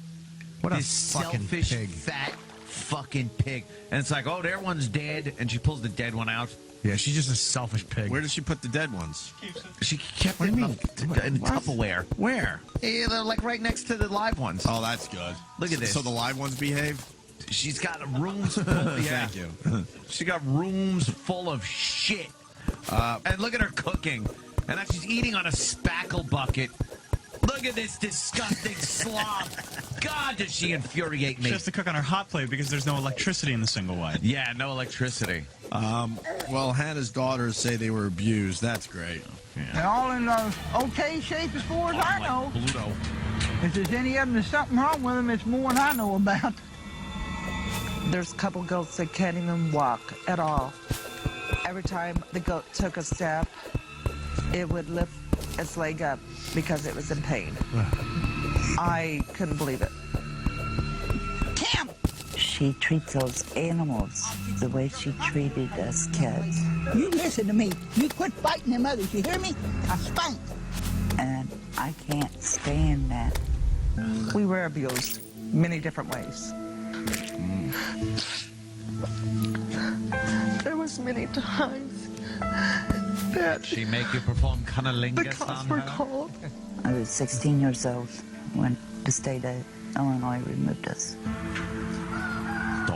What a This fucking selfish, pig. fat fucking pig. And it's like, oh, their one's dead, and she pulls the dead one out. Yeah, she's just a selfish pig. Where did she put the dead ones? She kept What it do you in Tupperware. Where? Yeah, they're like right next to the live ones. Oh, that's good. Look at this. So the live ones behave? She's got rooms full of, yeah. Thank you. She got rooms full of shit. And look at her cooking. And now she's eating on a spackle bucket. Look at this disgusting slob. God, does she infuriate me. She has to cook on her hot plate because there's no electricity in the single wide. Yeah, no electricity. Well, Hannah's daughters say they were abused. That's great. They're all in okay shape as far as I know. Pluto. If there's any of them, there's something wrong with them, it's more than I know about. There's a couple goats that can't even walk at all. Every time the goat took a step, it would lift its leg up because it was in pain. I couldn't believe it. Kim! She treats those animals the way she treated us kids. You listen to me. You quit fighting them others. You hear me? I spank. And I can't stand that. We were abused many different ways. There was many times that She make you perform the cunnilingus cops on were her? called. I was 16 years old when the state of Illinois removed us.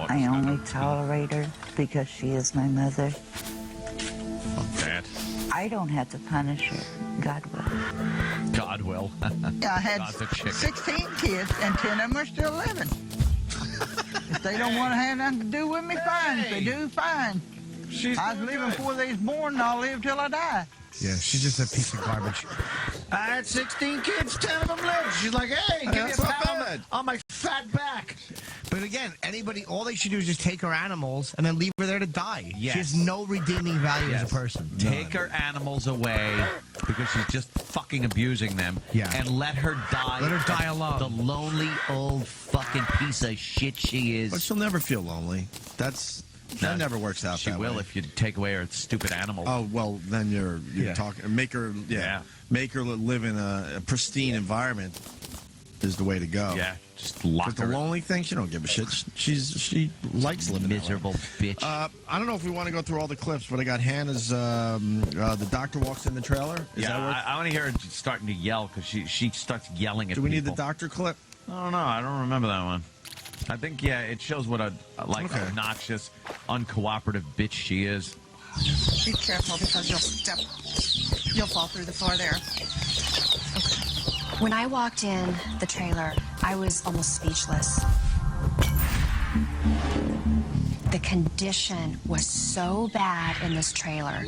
I only tolerate her because she is my mother. That. I don't have to punish her. God will. God will. I had God's a chicken. 16 kids, and 10 of them are still living. If they don't want to have nothing to do with me, fine. If they do, fine. I was living before they was born, and I'll live till I die. Yeah, she's just a piece of garbage. I had 16 kids, 10 of them lived. She's like, hey, give me a That's not pound bad. on my fat back. But again, all they should do is just take her animals and then leave her there to die. Yes. She has no redeeming value Yes. as a person. Take her animals away because she's just fucking abusing them. Yeah. And let her die. Let her die alone. The lonely old fucking piece of shit she is. But she'll never feel lonely. That never works out She that will way. if you take away her stupid animal. Oh, well, then you're talking. Make her live in a pristine environment is the way to go. Yeah, just lock But the her. lonely thing, she don't give a shit. She likes living that way. Miserable bitch. I don't know if we want to go through all the clips, but I got Hannah's. The doctor walks in the trailer. Is that what? I want to hear her starting to yell because she starts yelling at Do we need people. the doctor clip? I don't know. I don't remember that one. I think, it shows what a obnoxious, uncooperative bitch she is. Be careful because you'll fall through the floor there. When I walked in the trailer, I was almost speechless. The condition was so bad in this trailer.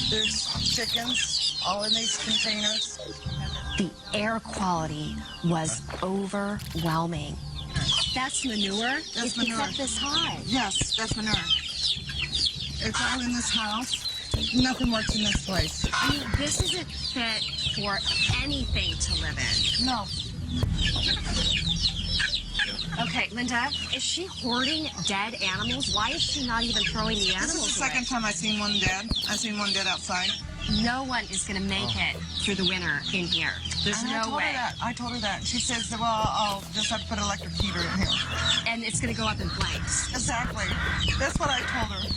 There's chickens all in these containers. The air quality was overwhelming. That's manure? That's It gets manure. up this high. Yes, that's manure. It's all in this house. Nothing works in this place. I mean, this isn't fit for anything to live in. No. Okay, Linda, is she hoarding dead animals? Why is she not even throwing the This animals is the second time I've seen one dead. I've seen one dead outside. No one is going to make it through the winter in here. There's And I no told way. her that. I told her that. She says, well, I'll just have to put an electric heater in here. And it's going to go up in flames. Exactly. That's what I told her.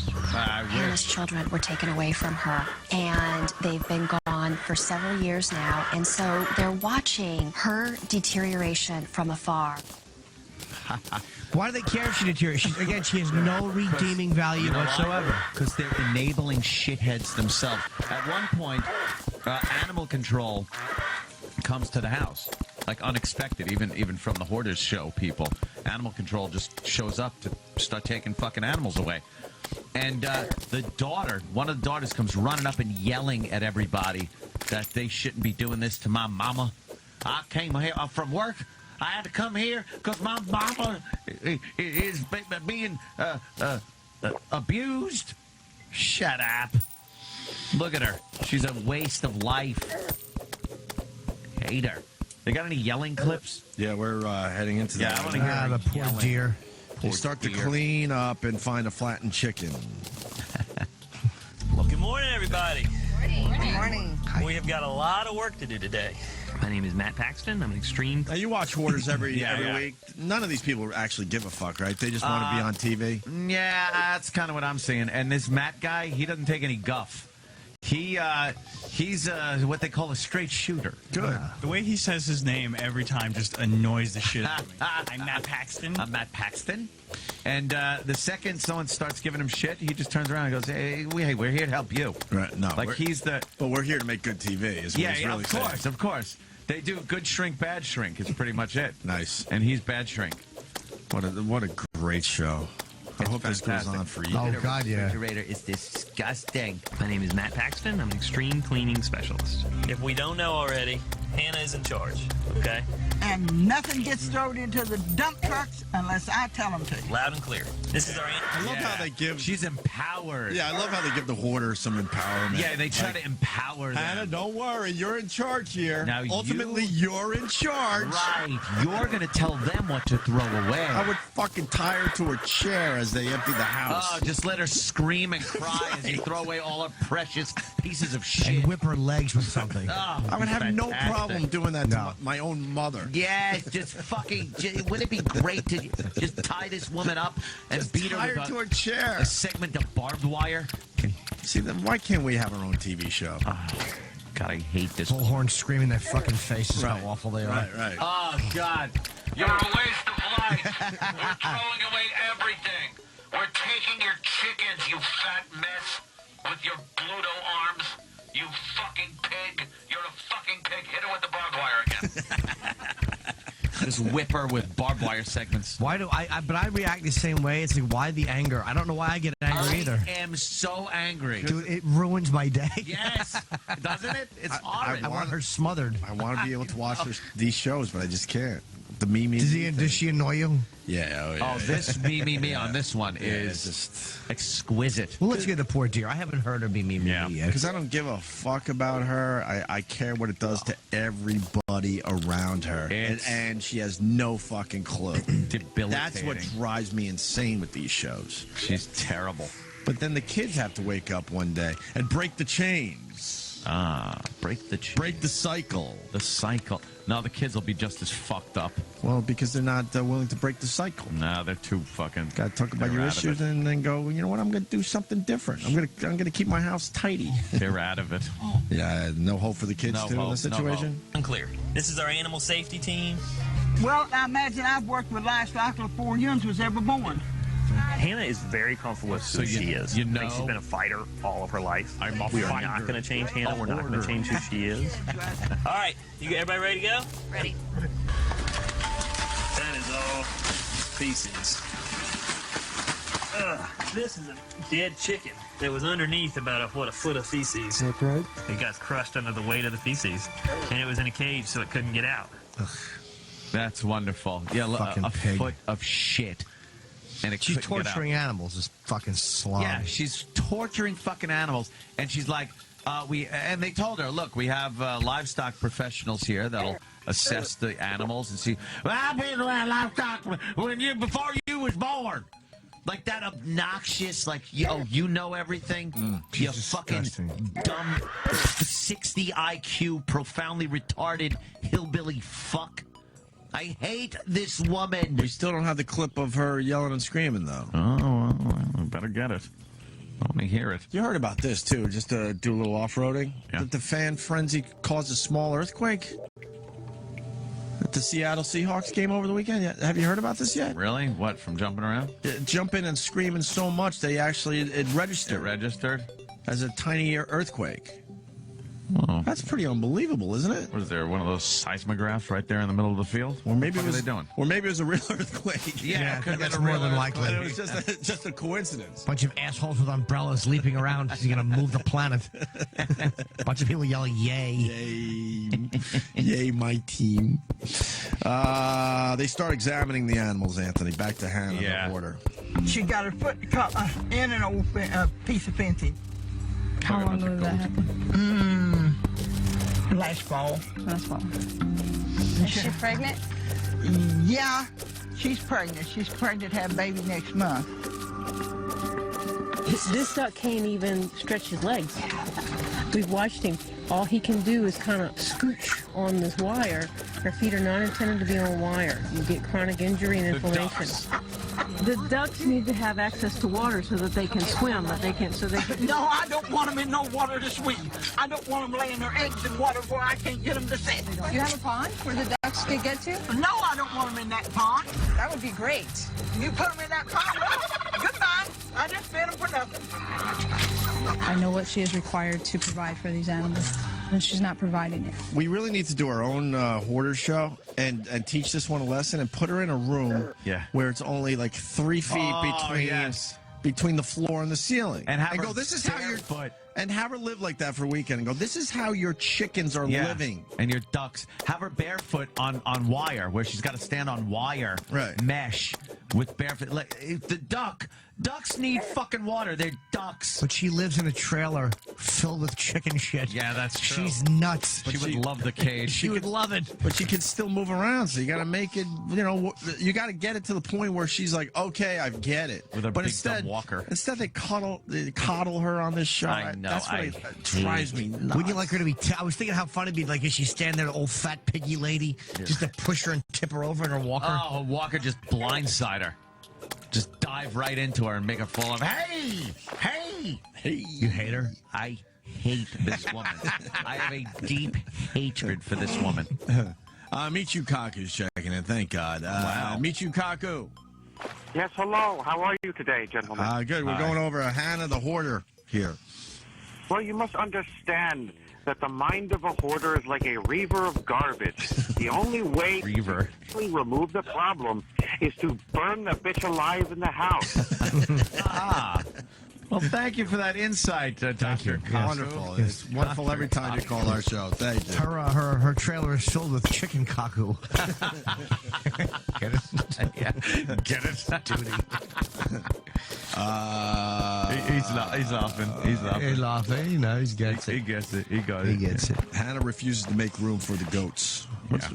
Hannah's children were taken away from her, and they've been gone for several years now, and so they're watching her deterioration from afar. Why do they care if she deteriorates? Again, she has no redeeming value whatsoever. Because they're enabling shitheads themselves. At one point, animal control comes to the house, like unexpected, even from the Hoarders show people. Animal control just shows up to start taking fucking animals away. And one of the daughters comes running up and yelling at everybody that they shouldn't be doing this to my mama. I came here from work. I had to come here because my mama is being abused. Shut up. Look at her. She's a waste of life. Hate her. They got any yelling clips? Yeah, we're heading into that. I want to hear the poor yelling. dear. They start to clean up and find a flattened chicken. Well, good morning, everybody. Good morning. We have got a lot of work to do today. My name is Matt Paxton. I'm an extreme. Now, you watch Hoarders every Yeah. week. None of these people actually give a fuck, right? They just want to be on TV. Yeah, that's kind of what I'm saying. And this Matt guy, he doesn't take any guff. He's what they call a straight shooter. Good. The way he says his name every time just annoys the shit out of me. I'm Matt Paxton. I'm Matt Paxton. And the second someone starts giving him shit, he just turns around and goes, hey, we're here to help you. Right? No, Like he's the... But we're here to make good TV. Is what he's really saying. Of course. They do good shrink, bad shrink is pretty much it. Nice. And he's bad shrink. What a great show. I hope this goes on for years. Oh, God, yeah. Refrigerator is disgusting. My name is Matt Paxton. I'm an extreme cleaning specialist. If we don't know already, Hannah is in charge, okay? and nothing gets thrown into the dump trucks unless I tell them to. Loud and clear. This is our I love how they give. She's empowered. Yeah, I love how they give the Hoarders some empowerment. Yeah, they try to empower them. Hannah, don't worry, you're in charge here. Now ultimately, you're in charge. Right. You're going to tell them what to throw away. I would fucking tie her to her chair as they empty the house. Oh, just let her scream and cry as you throw away all her precious pieces of shit. And whip her legs with something. Oh, I would have no fantastic. problem doing that to my own mother. Yes, just fucking. Wouldn't it be great to just tie this woman up and Just beat her tie with her to her chair. a segment of barbed wire? See, then why can't we have our own TV show? God, I hate this. Bullhorn screaming their fucking faces how awful they are. Right. Oh, God. You're a waste of life. We're throwing away everything. We're taking your chickens, you fat mess, with your Bluto arms. You fucking pig. You're a fucking pig. Hit her with the barbed wire again. Just whip her with barbed wire segments. Why do I but I react the same way. It's like, why the anger? I don't know why I get angry either. I am so angry. Dude, it ruins my day. Yes. Doesn't it? It's horrid. I want her smothered. I want to be able to watch these shows, but I just can't. The me. Does she annoy you? Yeah. Oh, this me on this one is just exquisite. Well, let's get the poor dear. I haven't heard her be me yet. Because I don't give a fuck about her. I care what it does to everybody around her. And she has no fucking clue. Debilitating. That's what drives me insane with these shows. She's terrible. But then the kids have to wake up one day and break the chains. Break the chain. Break the cycle. The cycle. No, the kids will be just as fucked up. Well, because they're not willing to break the cycle. No, they're too fucking. Got to talk about your issues and then go. You know what? I'm going to do something different. I'm going to keep my house tidy. They're out of it. Yeah, no hope for the kids too in this situation. Unclear. This is our animal safety team. Well, I imagine I've worked with livestock before yours was ever born. Hannah is very comfortable with who she is. You know, I think she's been a fighter all of her life. I'm a we are fighter. not going to change Hannah. We're not going to change who she is. All right, everybody ready to go? Ready. That is all feces. This is a dead chicken that was underneath about a foot of feces. That's right. It got crushed under the weight of the feces, and it was in a cage, so it couldn't get out. That's wonderful. Yeah, Fucking a pig. foot of shit. And She's torturing animals. This fucking slob. Yeah, she's torturing fucking animals, and she's like, and they told her, look, we have livestock professionals here that'll assess the animals and see. Well, I've been around livestock before you was born. Like that obnoxious, like, you know everything. You fucking dumb, 60 IQ, profoundly retarded hillbilly fuck. I hate this woman. We still don't have the clip of her yelling and screaming, though. Oh, well, we better get it. I want to hear it. You heard about this, too, just to do a little off-roading? Yeah. That the fan frenzy caused a small earthquake? At the Seattle Seahawks game over the weekend? Have you heard about this yet? Really? What, from jumping around? Jumping and screaming so much, it registered. It registered? As a tiny earthquake. Oh. That's pretty unbelievable, isn't it? Was there one of those seismographs right there in the middle of the field? Or maybe what are they doing? Or maybe it was a real earthquake. Yeah, that's more than likely. It was just a coincidence. Bunch of assholes with umbrellas leaping around. She's gonna move the planet. Bunch of people yelling, "Yay! Yay! Yay, my team!" They start examining the animals. Anthony, back to Hannah. The Hoarder. She got her foot caught in an old piece of fencing. How long ago did that happen? Last fall. Last fall. Is she pregnant? Yeah, she's pregnant. She's pregnant to have a baby next month. This duck can't even stretch his legs. We've watched him. All he can do is kind of scooch on this wire. Her feet are not intended to be on wire. You get chronic injury and inflammation. The ducks need to have access to water so that they can swim, but they can't. No, I don't want them in no water to swim. I don't want them laying their eggs in water where I can't get them to sit. You have a pond where the ducks could get to? No, I don't want them in that pond. That would be great. You put them in that pond, well, goodbye. I just fed them for nothing. I know what she is required to provide for these animals, and she's not providing it. We really need to do our own Hoarders show and teach this one a lesson and put her in a room where it's only like 3 feet between the floor and the ceiling. And go, this is how you're And have her live like that for a weekend and go, this is how your chickens are living. And your ducks. Have her barefoot on wire, where she's got to stand on wire mesh with barefoot. Like, the ducks need fucking water. They're ducks. But she lives in a trailer filled with chicken shit. Yeah, that's true. She's nuts. She would love the cage. She would love it. But she can still move around, so you got to make it, you got to get it to the point where she's like, okay, I get it. With a but big instead, dumb walker. Instead, they coddle her on this show. I know. That's what it drives me nuts. Wouldn't you like her to be? I was thinking how fun it'd be, like, if she's standing there, old fat piggy lady, just to push her and tip her over in her walker. Oh, a walker just blindside her. Just dive right into her and make her fall off. Hey! You hate her? I hate this woman. I have a deep hatred for this woman. Michu Kaku's checking in. Thank God. Wow. Michu Kaku. Yes, hello. How are you today, gentlemen? Good. We're going over Hannah the Hoarder here. Well, you must understand that the mind of a hoarder is like a reaver of garbage. The only way to actually remove the problem is to burn the bitch alive in the house. Well, thank you for that insight, Doctor. Wonderful. It's wonderful every time you call our show. Thank you. Her trailer is filled with chicken kaku. Get it? Yeah. Get it? Duty. He's laughing. He's laughing. He gets it. He gets it. He gets it. Hannah refuses to make room for the goats.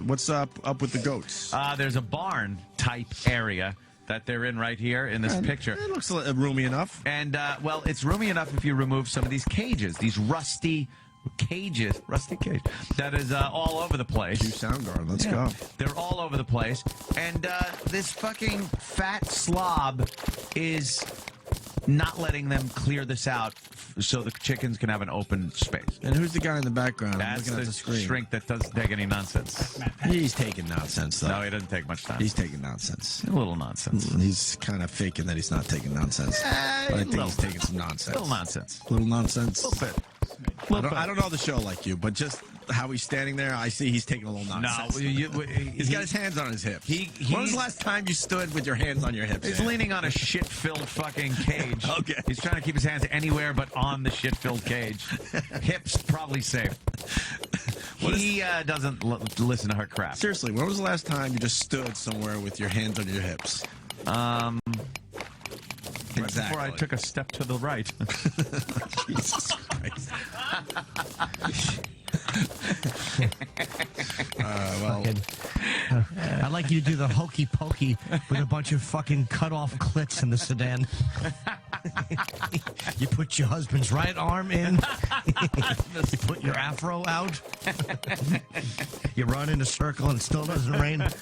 What's up with the goats? There's a barn type area that they're in right here in this picture. It looks roomy enough. And, well, it's roomy enough if you remove some of these cages, these rusty cage, that is all over the place. Q Soundgarden, let's go. They're all over the place. And this fucking fat slob is not letting them clear this out so the chickens can have an open space. And who's the guy in the background? That's I'm looking at the screen. shrink that doesn't take any nonsense. He's taking nonsense, though. No, he doesn't take much time. He's taking nonsense. A little nonsense. He's kind of faking that he's not taking nonsense. But I think he's taking some nonsense. Little nonsense. Little nonsense. A little bit. I don't know the show like you, but just how he's standing there, I see he's taking a little nonsense. No, he's got his hands on his hips. When was the last time you stood with your hands on your hips? He's leaning on a shit-filled fucking cage. Okay. He's trying to keep his hands anywhere but on the shit-filled cage. Hips probably safe. He doesn't listen to her crap. Seriously, when was the last time you just stood somewhere with your hands on your hips? Before I took a step to the right. Jesus Christ. I'd like you to do the hokey pokey with a bunch of fucking cut off clits in the sedan. You put your husband's right arm in. You put your afro out. You run in a circle and it still doesn't rain. Okay,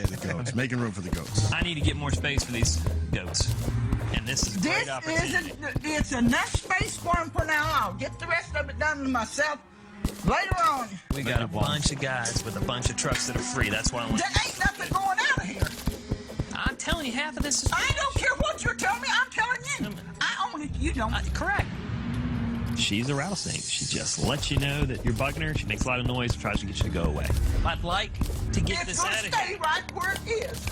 the goats. Making room for the goats. I need to get more space for these goats. And this is a great opportunity. It's enough space for them for now. I'll get the rest of it done myself later on. We got a bunch of guys with a bunch of trucks that are free. That's why I want. There ain't nothing going out of here. I'm telling you, half of this is. I don't care what you're telling me. I'm telling you. I own it. You don't. Correct. She's a rattlesnake. She just lets you know that you're bugging her. She makes a lot of noise, tries to get you to go away. I'd like to get this out of here. It's going to stay right where it is.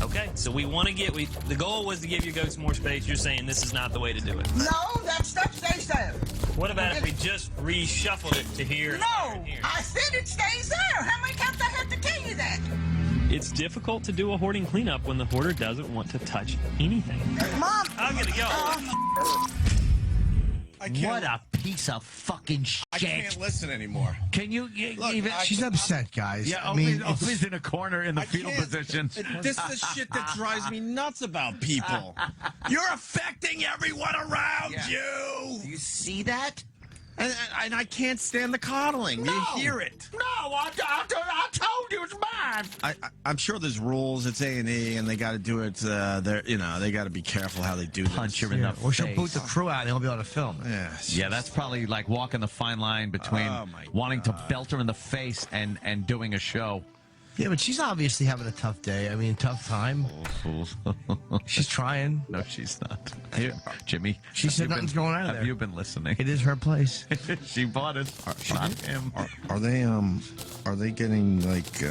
Okay, so we want to get. The goal was to give your goats more space. You're saying this is not the way to do it. No, that stuff stays there. What about if we just reshuffled it to here? No, and here? I said it stays there. How many times I have to tell you that? It's difficult to do a hoarding cleanup when the hoarder doesn't want to touch anything. Mom, I'm gonna go. What a piece of fucking shit. I can't listen anymore. Can you even... She's upset, guys. Yeah, I mean, Opie's in a corner in the fetal position. This is the shit that drives me nuts about people. You're affecting everyone around you. Do you see that? And I can't stand the coddling. No. You hear it. No, I told you it's mine. I'm sure there's rules. It's A&E, and they got to do it. They got to be careful how they do this. Punch her in the Or she'll face. boot the crew out and they'll be able to film. Yeah, that's probably like walking the fine line between wanting to belt her in the face and doing a show. Yeah, but she's obviously having a tough day. I mean, tough time. She's trying. No, she's not. Here, Jimmy. She said nothing's going on there. Have you been listening? It is her place. She bought it. Not him. Are they getting like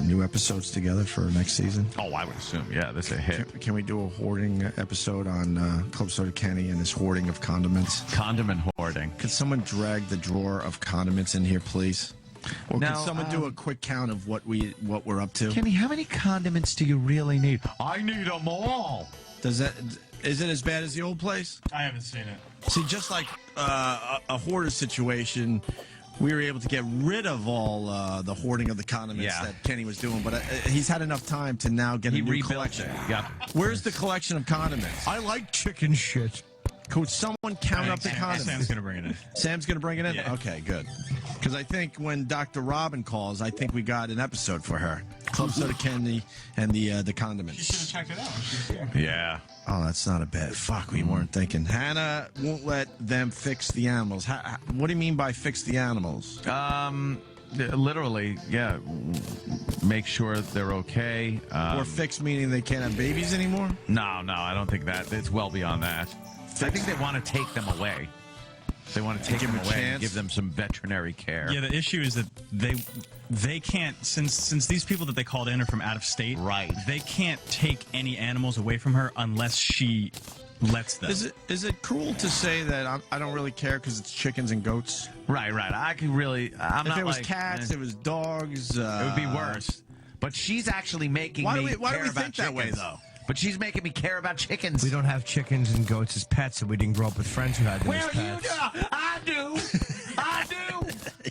new episodes together for next season? Oh, I would assume. Yeah, this is a hit. Can we do a hoarding episode on Club Soda Kenny and his hoarding of condiments? Condiment hoarding. Could someone drag the drawer of condiments in here, please? Or Now, could someone do a quick count of what we're up to? Kenny, how many condiments do you really need? I need them all. Is it as bad as the old place? I haven't seen it. See, just like a hoarder situation, we were able to get rid of all the hoarding of the condiments that Kenny was doing, but he's had enough time to now get a new collection. Yeah. Where's the collection of condiments? I like chicken shit. Could someone count up the condiments? Sam's going to bring it in. Sam's going to bring it in? Yeah. Okay, good. Because I think when Dr. Robin calls, I think we got an episode for her. Club Soda Candy and the condiments. You should have checked it out when she was here. Yeah. Oh, that's not a bad. Fuck, we weren't thinking. Hannah won't let them fix the animals. What do you mean by fix the animals? Literally, yeah. Make sure they're okay. Or fix meaning they can't have babies anymore? No, I don't think that. It's well beyond that. I think they want to take them away. They want to take them away and give them some veterinary care. Yeah, the issue is that they can't, since these people that they called in are from out of state, right? They can't take any animals away from her unless she lets them. Is it cruel to say that I don't really care because it's chickens and goats? Right. I can really. If it was cats, it was dogs. It would be worse. But she's actually making Why me do we care about think that way, chickens. though? But she's making me care about chickens. We don't have chickens and goats as pets, and we didn't grow up with friends who had them as pets. I do.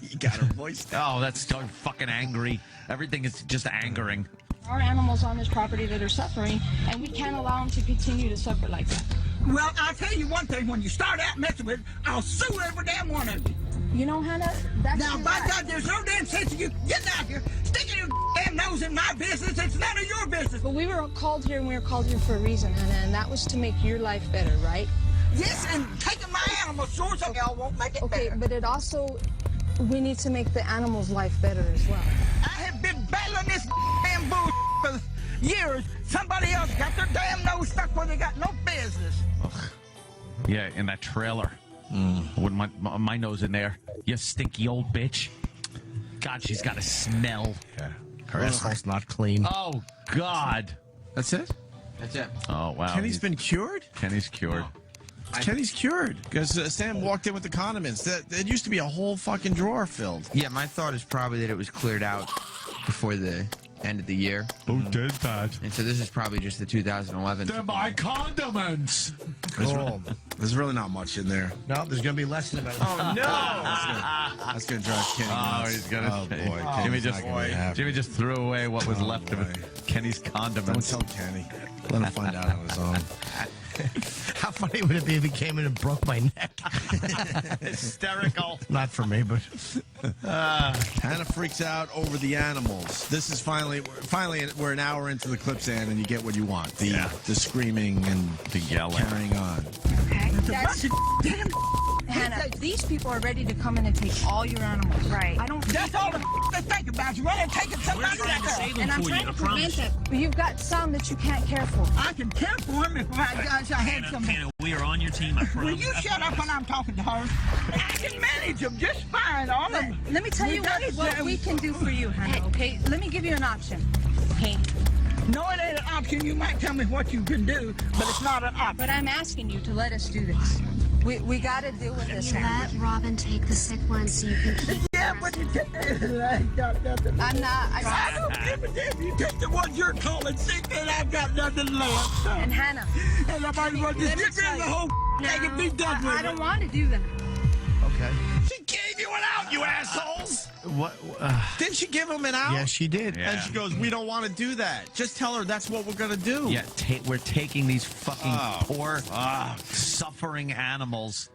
You got her voice down. Oh, that's so fucking angry. Everything is just angering. There are animals on this property that are suffering, and we can't allow them to continue to suffer like that. Well, I'll tell you one thing. When you start out messing with it, I'll sue every damn one of you. You know, Hannah, that's Now, by God, there's no damn sense of you getting out here, sticking your damn nose in my business. It's none of your business. But we were called here, and we were called here for a reason, Hannah, and that was to make your life better, right? Yes, and taking my animals sure so y'all won't make it better. Okay, but it also, we need to make the animals' life better as well. I have been battling this damn bull for years. Somebody else got their damn nose stuck where they got no business. Ugh. Yeah, in that trailer. With my nose in there. You stinky old bitch. God, she's got a smell. Yeah. Her asshole's not clean. Oh, God. That's it? That's it. Oh, wow. Kenny's been cured? Kenny's cured. Kenny's cured. Because Sam walked in with the condiments. It used to be a whole fucking drawer filled. Yeah, my thought is probably that it was cleared out before the end of the year. Oh, dead bad. And so this is probably just the 2011. They're my condiments. There's really not much in there. No, there's going to be less in about. Oh, no. That's going to drive Kenny nuts. Oh, he's going to. Oh, boy. Jimmy just threw away what was left of it. Kenny's condiments. Don't tell Kenny. Let him find out on his own. How funny would it be if he came in and broke my neck? Hysterical. Not for me, but Hannah freaks out over the animals. This is finally we're an hour into the clips, Ann, and you get what you want. The screaming and the yelling. Carrying on. Okay. Hannah, these people are ready to come in and take all your animals. Right. I don't. That's all they think about. You running taking somebody else. And I'm trying to prevent that. But you've got some that you can't care for. I can care for him if I had some. Hannah, we are on your team. I promise. Will you shut up when I'm talking to her? I can manage them just fine. All of them. Let me tell you what we can do for you, Hannah, okay? Let me give you an option, okay? No, it ain't an option. You might tell me what you can do, but it's not an option. But I'm asking you to let us do this. We got to deal with this. You let Robin take the sick ones so you can keep. Yeah, but you I ain't got nothing. I'm not. I don't give a damn. You take the ones you're calling sick, and I've got nothing left. And Hannah. And I might as well just get rid of the whole thing and be done with it. I don't want to do that. okay. She gave you an out, you assholes! What? Didn't she give him an out? Yes, she did. And she goes, we don't want to do that. Just tell her that's what we're going to do. Yeah, we're taking these fucking poor, suffering animals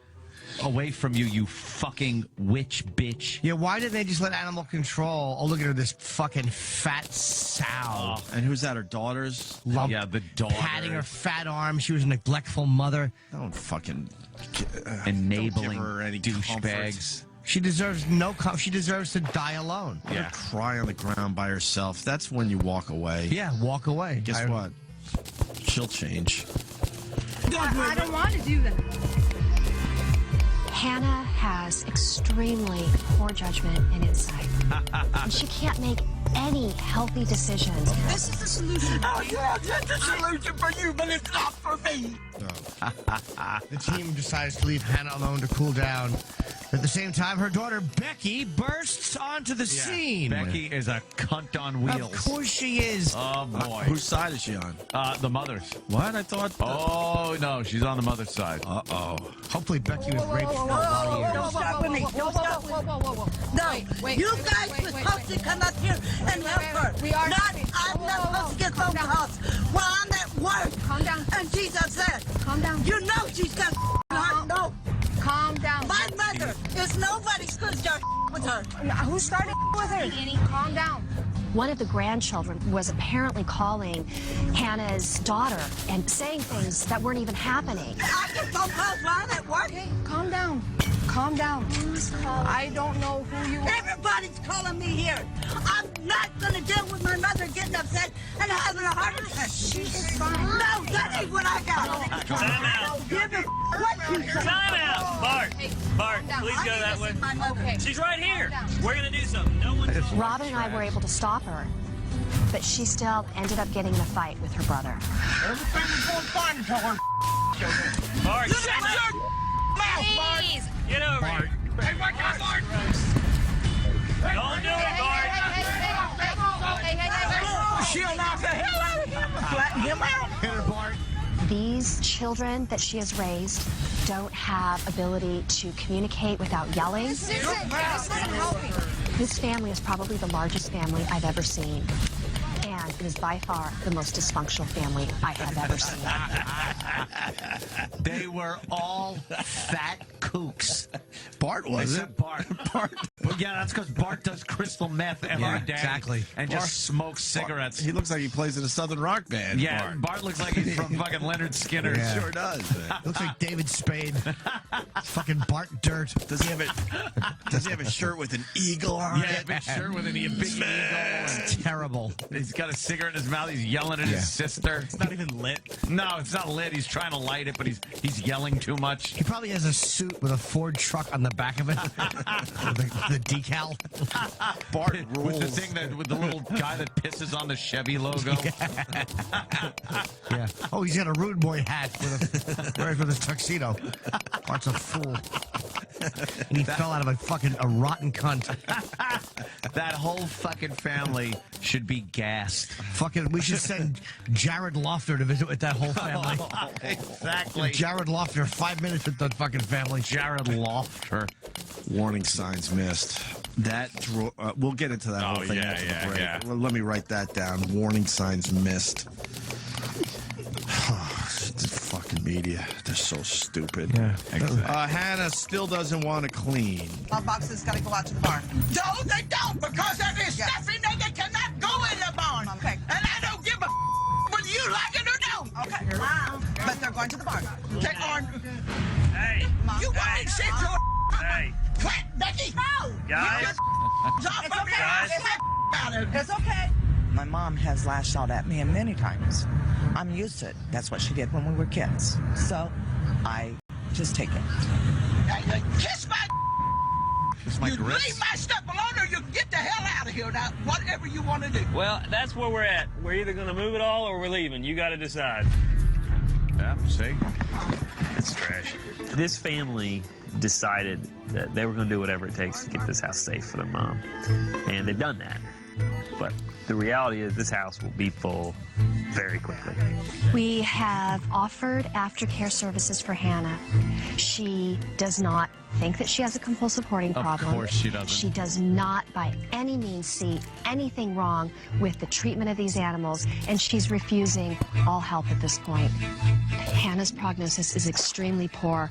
away from you, you fucking witch bitch. Yeah, why did they just let animal control? Oh, look at her, this fucking fat sow. And who's that, her daughters? Lump, yeah, the daughter. patting her fat arm. She was a neglectful mother. Don't fucking enabling don't give her any douchebags. She deserves she deserves to die alone. Let her cry on the ground by herself. That's when you walk away. Yeah, walk away. Guess what? She'll change. I don't want to do that. Hannah has extremely poor judgment and insight. And she can't make any healthy decisions. This is the solution. Oh, yeah, that's the solution for you, but it's not for me. The team decides to leave Hannah alone to cool down. At the same time, her daughter Becky bursts onto the scene. Becky is a cunt on wheels. Of course she is. Oh, boy. Whose side is she on? The mother's. What? I thought... Oh, no, she's on the mother's side. Uh-oh. Hopefully Becky was raped for a lot of years. Don't stop with me. Don't stop with me. No, you guys were supposed to come up here and help her. We are. I'm not supposed to get phone calls while I'm at work. Calm down. And she's upset. Calm down. You know she's got heart. No. Calm down. My mother is nobody's going to start with her. Who started with her? Calm down. One of the grandchildren was apparently calling Hannah's daughter and saying things that weren't even happening. I get phone calls while I'm at work. Okay, calm down. Calm down. I don't know who you are. Everybody's calling me here. I'm not going to deal with my mother getting upset and having a heart attack. She is fine. No, that ain't what I got. Time out. Give a what you say. Time out. Bart. Bart, please go that way. Okay. She's right here. We're going to do something. No one. Robin and I were able to stop her, but she still ended up getting in a fight with her brother. Everything's going fine until her Bart, shut your mouth, Bart. Please. get over here. Hey, what kind of Bart? Don't do it, Bart. She'll knock the hell out of him and flatten him out. Hit her, Bart. These children that she has raised don't have ability to communicate without yelling. This isn't helping. This family is probably the largest family I've ever seen. And it is by far the most dysfunctional family I have ever seen. They were all fat kooks. Bart was it? Except Bart. Bart. Well, yeah, that's because Bart does crystal meth every day. Exactly. And Bart- just smokes cigarettes. He looks like he plays in a Southern rock band. Yeah, Bart looks like he's from fucking Leonard Skinner. Yeah. Sure does. Man. Looks like David Spade. Fucking Bart Dirt. Does he have a shirt with an eagle on Yeah, it? big shirt with a big eagle. And Terrible. he's got a cigarette in his mouth. He's yelling at his sister. It's not even lit. No, it's not lit. He's trying to light it, but he's yelling too much. He probably has a suit with a Ford truck on the back of it. the decal. Bart With rules. the thing with the little guy that pisses on the Chevy logo. Yeah. Oh, he's got a rude boy hat wears with his tuxedo. Bart's a fool. And he fell out of a rotten cunt. That whole fucking family should be gassed. We should send Jared Lofter to visit with that whole family. Exactly. Jared Lofter, 5 minutes with the fucking family. Jared Lofter. Warning signs missed. We'll get into that whole thing after the break. yeah. Well, let me write that down. Warning signs missed. The fucking media. They're so stupid. Yeah. Hannah still doesn't want to clean. My boxes got to go out to the barn. No, they don't, because there is stuff in there that cannot go in the barn. Okay. And I don't give a whether you like it or don't. Okay. But they're going to the barn. Take on. Hey. You want me to sit your Hey. Quit, Becky. No. Guys. It's okay. My mom has lashed out at me many times. I'm used to it. That's what she did when we were kids. So I just take it. Kiss my you grits. leave my stuff alone or you can get the hell out of here. Now, whatever you want to do. Well, that's where we're at. We're either going to move it all or we're leaving. You got to decide. Yeah, see? It's trash. This family decided that they were going to do whatever it takes to get this house safe for their mom. And they've done that. But the reality is this house will be full very quickly. We have offered aftercare services for Hannah. She does not think that she has a compulsive hoarding problem. Of course she doesn't. She does not by any means see anything wrong with the treatment of these animals, and she's refusing all help at this point. Hannah's prognosis is extremely poor,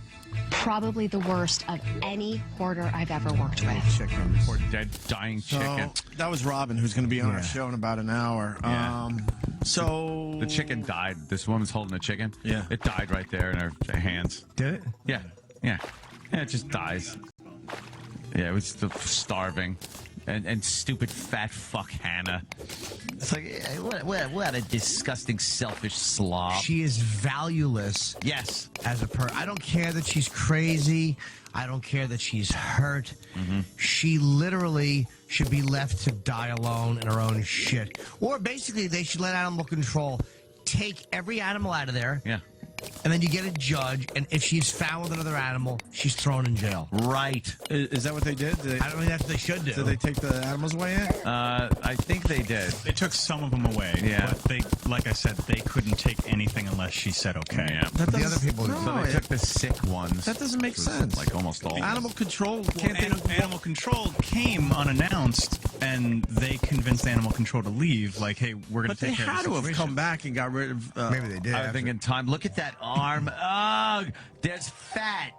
probably the worst of any hoarder I've ever worked with. Chicken. Poor dead, dying chicken. So, that was Robin, who's going to be on our show in about an hour. Yeah. So the chicken died. This woman's holding a chicken. Yeah. It died right there in her hands. Did it? Yeah. Yeah. Yeah, it just dies. Yeah, it was starving. And stupid fat fuck Hannah. It's like, what a disgusting, selfish slob. She is valueless. Yes. As a person. I don't care that she's crazy. I don't care that she's hurt. She literally should be left to die alone in her own shit. Or basically, they should let animal control take every animal out of there. Yeah. And then you get a judge, and if she's found with another animal, she's thrown in jail. Right. Is that what they did? I don't think that's what they should do. Did they take the animals away yet? I think they did. They took some of them away. Yeah. But they, like I said, they couldn't take anything unless she said okay. Yeah. But the other people... So they took the sick ones. That doesn't make sense. Like almost all. Animal control Animal control came unannounced, and they convinced animal control to leave. Like, hey, we're going But to they take care of had the to have situation. come back and got rid of... Maybe they did. I think in time. Look at that arm. Oh, there's fat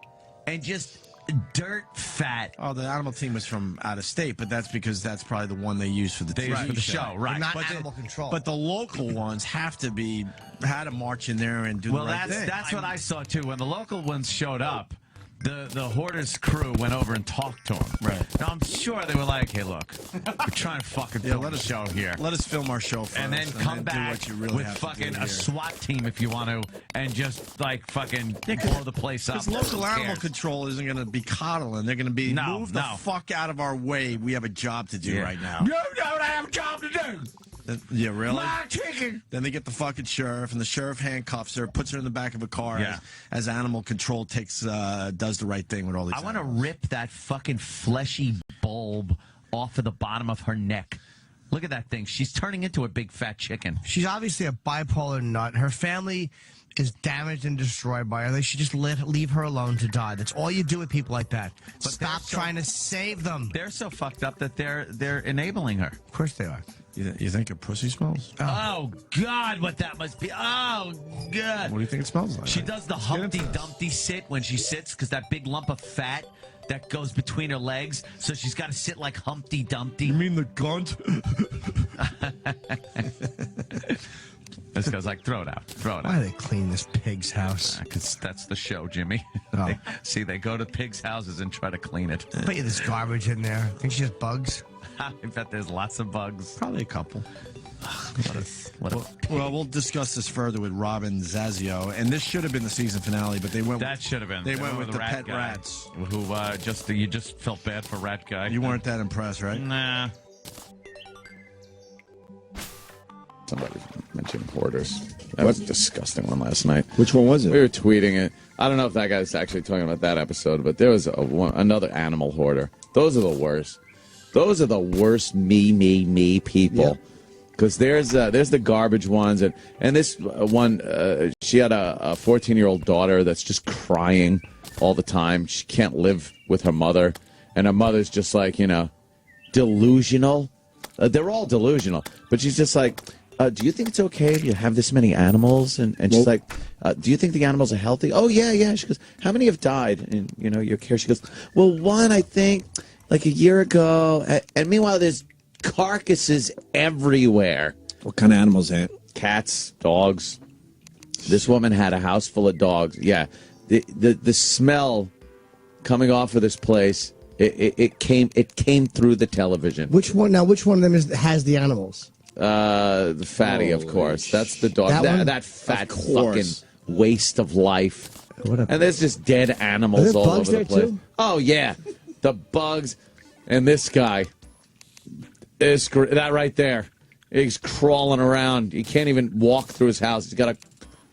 and just dirt fat. Oh, the animal team was from out of state, but that's because that's probably the one they used for the TV for the show, right? But not But animal control. But the local ones had to march in there and do Well, the right thing. that's what I saw too. When the local ones showed up, the Hoarders crew went over and talked to them. Right. Now I'm sure they were like, "Hey, look, we're trying to fucking film let a us show here. Let us film our show first, and then come do back what you really with have to fucking do a here. SWAT team if you want to, and just like fucking blow the place up." Because local Who animal cares? control isn't going to be coddling. They're going to be move the fuck out of our way. We have a job to do right now. You don't have a job to do. Yeah, really? My chicken. Then they get the fucking sheriff, and the sheriff handcuffs her, puts her in the back of a car. Yeah. As animal control does the right thing with all these. I want to rip that fucking fleshy bulb off of the bottom of her neck. Look at that thing. She's turning into a big fat chicken. She's obviously a bipolar nut. Her family is damaged and destroyed by her. They should just leave her alone to die. That's all you do with people like that. But Stop trying to save them. They're so fucked up that they're enabling her. Of course they are. You think her pussy smells? Oh, God, what that must be. Oh, God. What do you think it smells like? She does the Humpty Dumpty sit when she sits because that big lump of fat that goes between her legs. So she's got to sit like Humpty Dumpty. You mean the gunt? This guy's like, throw it out. Throw it Why out. do they clean this pig's house? Because that's the show, Jimmy. Oh. See, they go to pigs' houses and try to clean it. I bet you there's garbage in there. Think she has bugs? I bet there's lots of bugs. Probably a couple. What a Well, we'll discuss this further with Robin Zazio, and this should have been the season finale, but they went. That should have been. They went with the rat pet guy, rats. Who you just felt bad for rat guy. You weren't that impressed, right? Nah. Somebody mentioned Hoarders. That was a disgusting one last night. Which one was it? We were tweeting it. I don't know if that guy's actually talking about that episode, but there was another animal hoarder. Those are the worst. Those are the worst me people. Because there's the garbage ones, and this one, she had a 14-year-old daughter that's just crying all the time. She can't live with her mother, and her mother's just like, delusional. They're all delusional, but she's just like, do you think it's okay if you have this many animals? And she's like, do you think the animals are healthy? Oh, yeah. She goes, how many have died in, your care? She goes, well, one, I think, like a year ago. And meanwhile, there's carcasses everywhere. What kind of animals, Aunt? Cats, dogs. This woman had a house full of dogs. Yeah. The smell coming off of this place, it came through the television. Which one of them has the animals? The fatty, of course. That's the dog. That fat Of fucking course. waste of life. And there's just dead animals Are there all bugs over the there, place. too? Oh yeah, the bugs. And this guy is that right there. He's crawling around. He can't even walk through his house. He's got to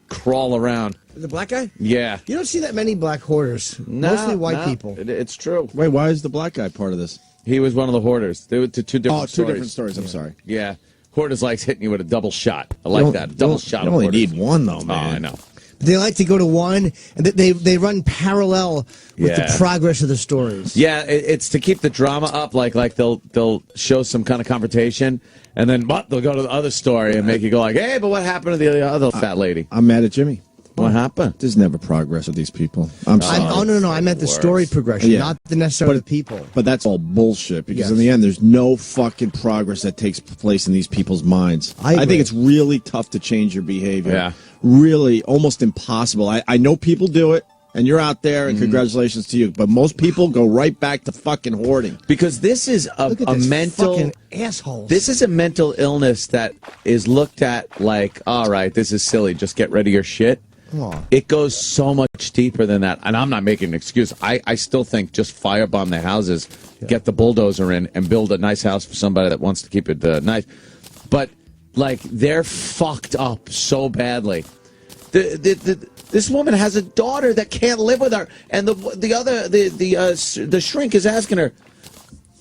crawl around. The black guy? Yeah. You don't see that many black hoarders. No, Mostly white no, people. It's true. Wait, why is the black guy part of this? He was one of the hoarders. They were two different stories. Two different stories. I'm sorry. Yeah. Hoarders likes hitting you with a double shot. I like that. Double shot. You of only Hoarders. need one, though, man. Oh, I know. They like to go to one, and they run parallel with Yeah. the progress of the stories. Yeah, it's to keep the drama up. Like they'll show some kind of confrontation, and then they'll go to the other story and make you go like, hey, but what happened to the other fat lady? I'm mad at Jimmy. What happened? There's never progress with these people. I'm sorry. No. I meant the story progression, Yeah. not the necessarily the people. But that's all bullshit, because Yes. in the end, there's no fucking progress that takes place in these people's minds. I agree. think it's really tough to change your behavior. Yeah. Really, almost impossible. I know people do it. and you're out there, and congratulations to you. But most people go right back to fucking hoarding. Because this is a mental fucking assholes. This is a mental illness that is looked at like, all right, this is silly. Just get rid of your shit. It goes so much deeper than that. And I'm not making an excuse. I still think just firebomb the houses, get the bulldozer in, and build a nice house for somebody that wants to keep it nice. But, like, they're fucked up so badly. This woman has a daughter that can't live with her. And the shrink is asking her,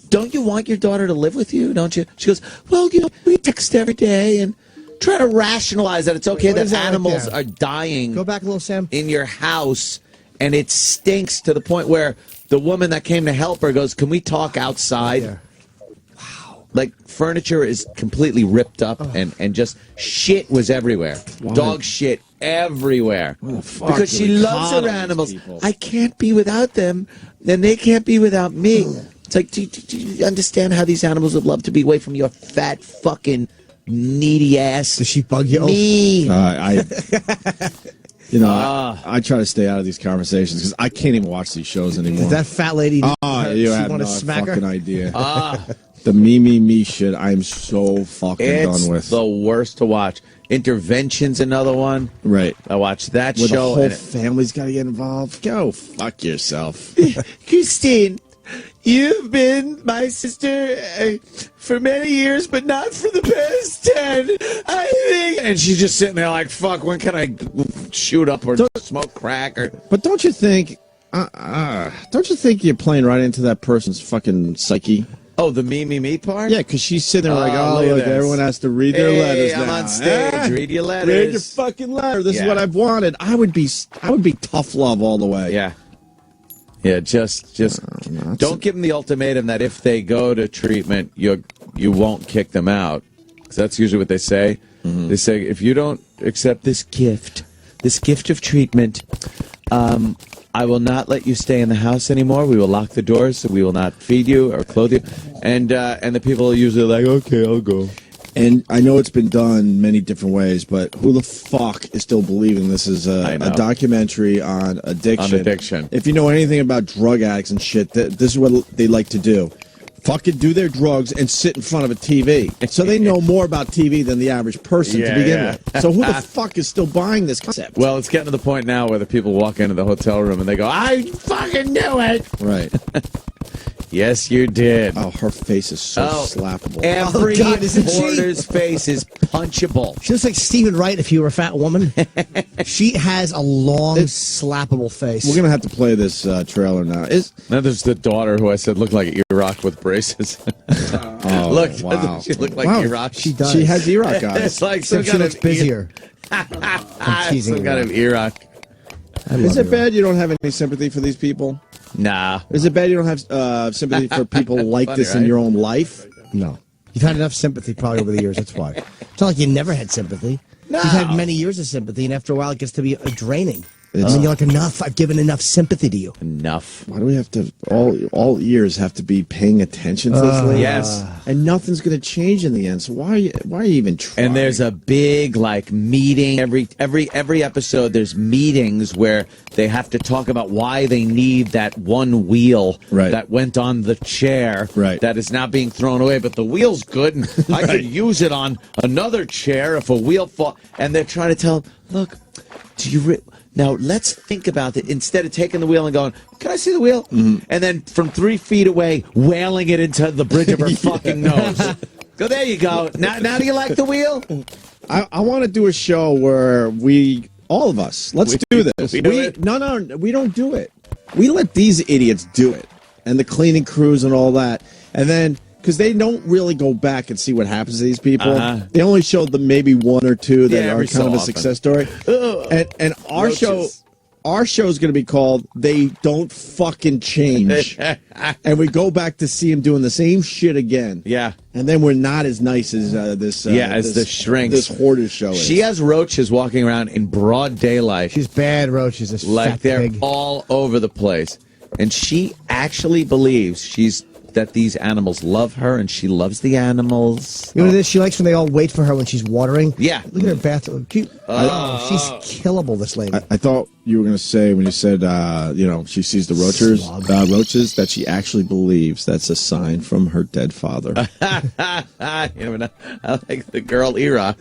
don't you want your daughter to live with you? Don't you? She goes, well, we text every day and try to rationalize that it's okay that animals are dying. Go back a little, Sam. In your house, and it stinks to the point where the woman that came to help her goes, can we talk outside? Wow. Like, furniture is completely ripped up, and just shit was everywhere. Why? Dog shit everywhere. Fuck, Because she loves her animals. I can't be without them, and they can't be without me. It's like, do you understand how these animals would love to be away from your fat fucking needy ass? Does she bug you? Me. I try to stay out of these conversations because I can't even watch these shows anymore. That fat lady. You have no fucking idea. The me shit, I'm so fucking done with. It's the worst to watch. Intervention's another one. Right. I watched that Where show. the whole family's got to get involved. Go fuck yourself. Christine, you've been my sister for many years, but not for the past 10, I think. And she's just sitting there like, fuck, when can I shoot up or smoke crack? But don't you think you're playing right into that person's fucking psyche? Oh, the me part? Yeah, because she's sitting there like, look, everyone has to read their letters I'm now. on stage. Read your letters. Read your fucking letter. This is what I've wanted. I would be tough love all the way. Yeah. Yeah, just don't give them the ultimatum that if they go to treatment, you won't kick them out. 'Cause that's usually what they say. Mm-hmm. They say, if you don't accept this gift of treatment, I will not let you stay in the house anymore. We will lock the doors, so we will not feed you or clothe you. And the people are usually like, okay, I'll go. And I know it's been done many different ways, but who the fuck is still believing this is a documentary on addiction? On addiction. If you know anything about drug addicts and shit, this is what they like to do. Fucking do their drugs and sit in front of a TV. So they know more about TV than the average person to begin with. So who the fuck is still buying this concept? Well, it's getting to the point now where the people walk into the hotel room and they go, I fucking knew it. Right. Yes, you did. Oh, her face is so slappable. Every isn't she? Hoarder's face is punchable. She looks like Stephen Wright if you were a fat woman. She has a long, slappable face. We're going to have to play this trailer now. Now there's the daughter who I said looked like Iraq with braces. Look, doesn't she look like Iraq? She does. She has Iraq eyes. It's like Except she looks busier. I'm teasing some kind of Iraq. Is it bad you don't have any sympathy for these people? Nah. Is it bad you don't have sympathy for people like Funny, this in right? your own life? No. You've had enough sympathy probably over the years. That's why. It's not like you never had sympathy. No. You've had many years of sympathy, and after a while it gets to be draining. And then you're like, enough. I've given enough sympathy to you. Enough. Why do we have to all ears have to be paying attention to this lady? Yes. And nothing's going to change in the end. So why are you even trying? And there's a big meeting every episode. There's meetings where they have to talk about why they need that one wheel that went on the chair that is now being thrown away. But the wheel's good, and I could use it on another chair if a wheel fall. And they're trying to tell them, look, do you? Now, let's think about it. Instead of taking the wheel and going, can I see the wheel? Mm-hmm. And then from 3 feet away, wailing it into the bridge of her fucking nose. So there you go. Now do you like the wheel? I want to do a show where all of us, let's do this. No, we don't do it. We let these idiots do it. And the cleaning crews and all that. And then, because they don't really go back and see what happens to these people. They only showed them maybe one or two that are kind of a success story. And our show is going to be called "They Don't Fucking Change," and we go back to see them doing the same shit again. Yeah, and then we're not as nice as this. As the shrinks. This Hoarders show is. She has roaches walking around in broad daylight. She's bad roaches. This like fat they're pig. all over the place, and she actually believes she's that these animals love her and she loves the animals. You know this? She likes when they all wait for her when she's watering. Yeah. Look at her bathroom. She's killable, this lady. I thought you were going to say when you said, she sees the roaches, that she actually believes that's a sign from her dead father. You never know. I like the girl E-Rock.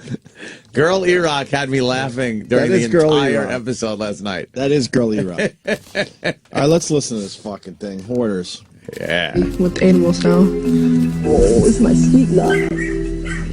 Girl E-Rock had me laughing during the entire episode last night. That is girl E-Rock. All right, let's listen to this fucking thing. Hoarders. Yeah. With animals now. Oh, it's my sweet love.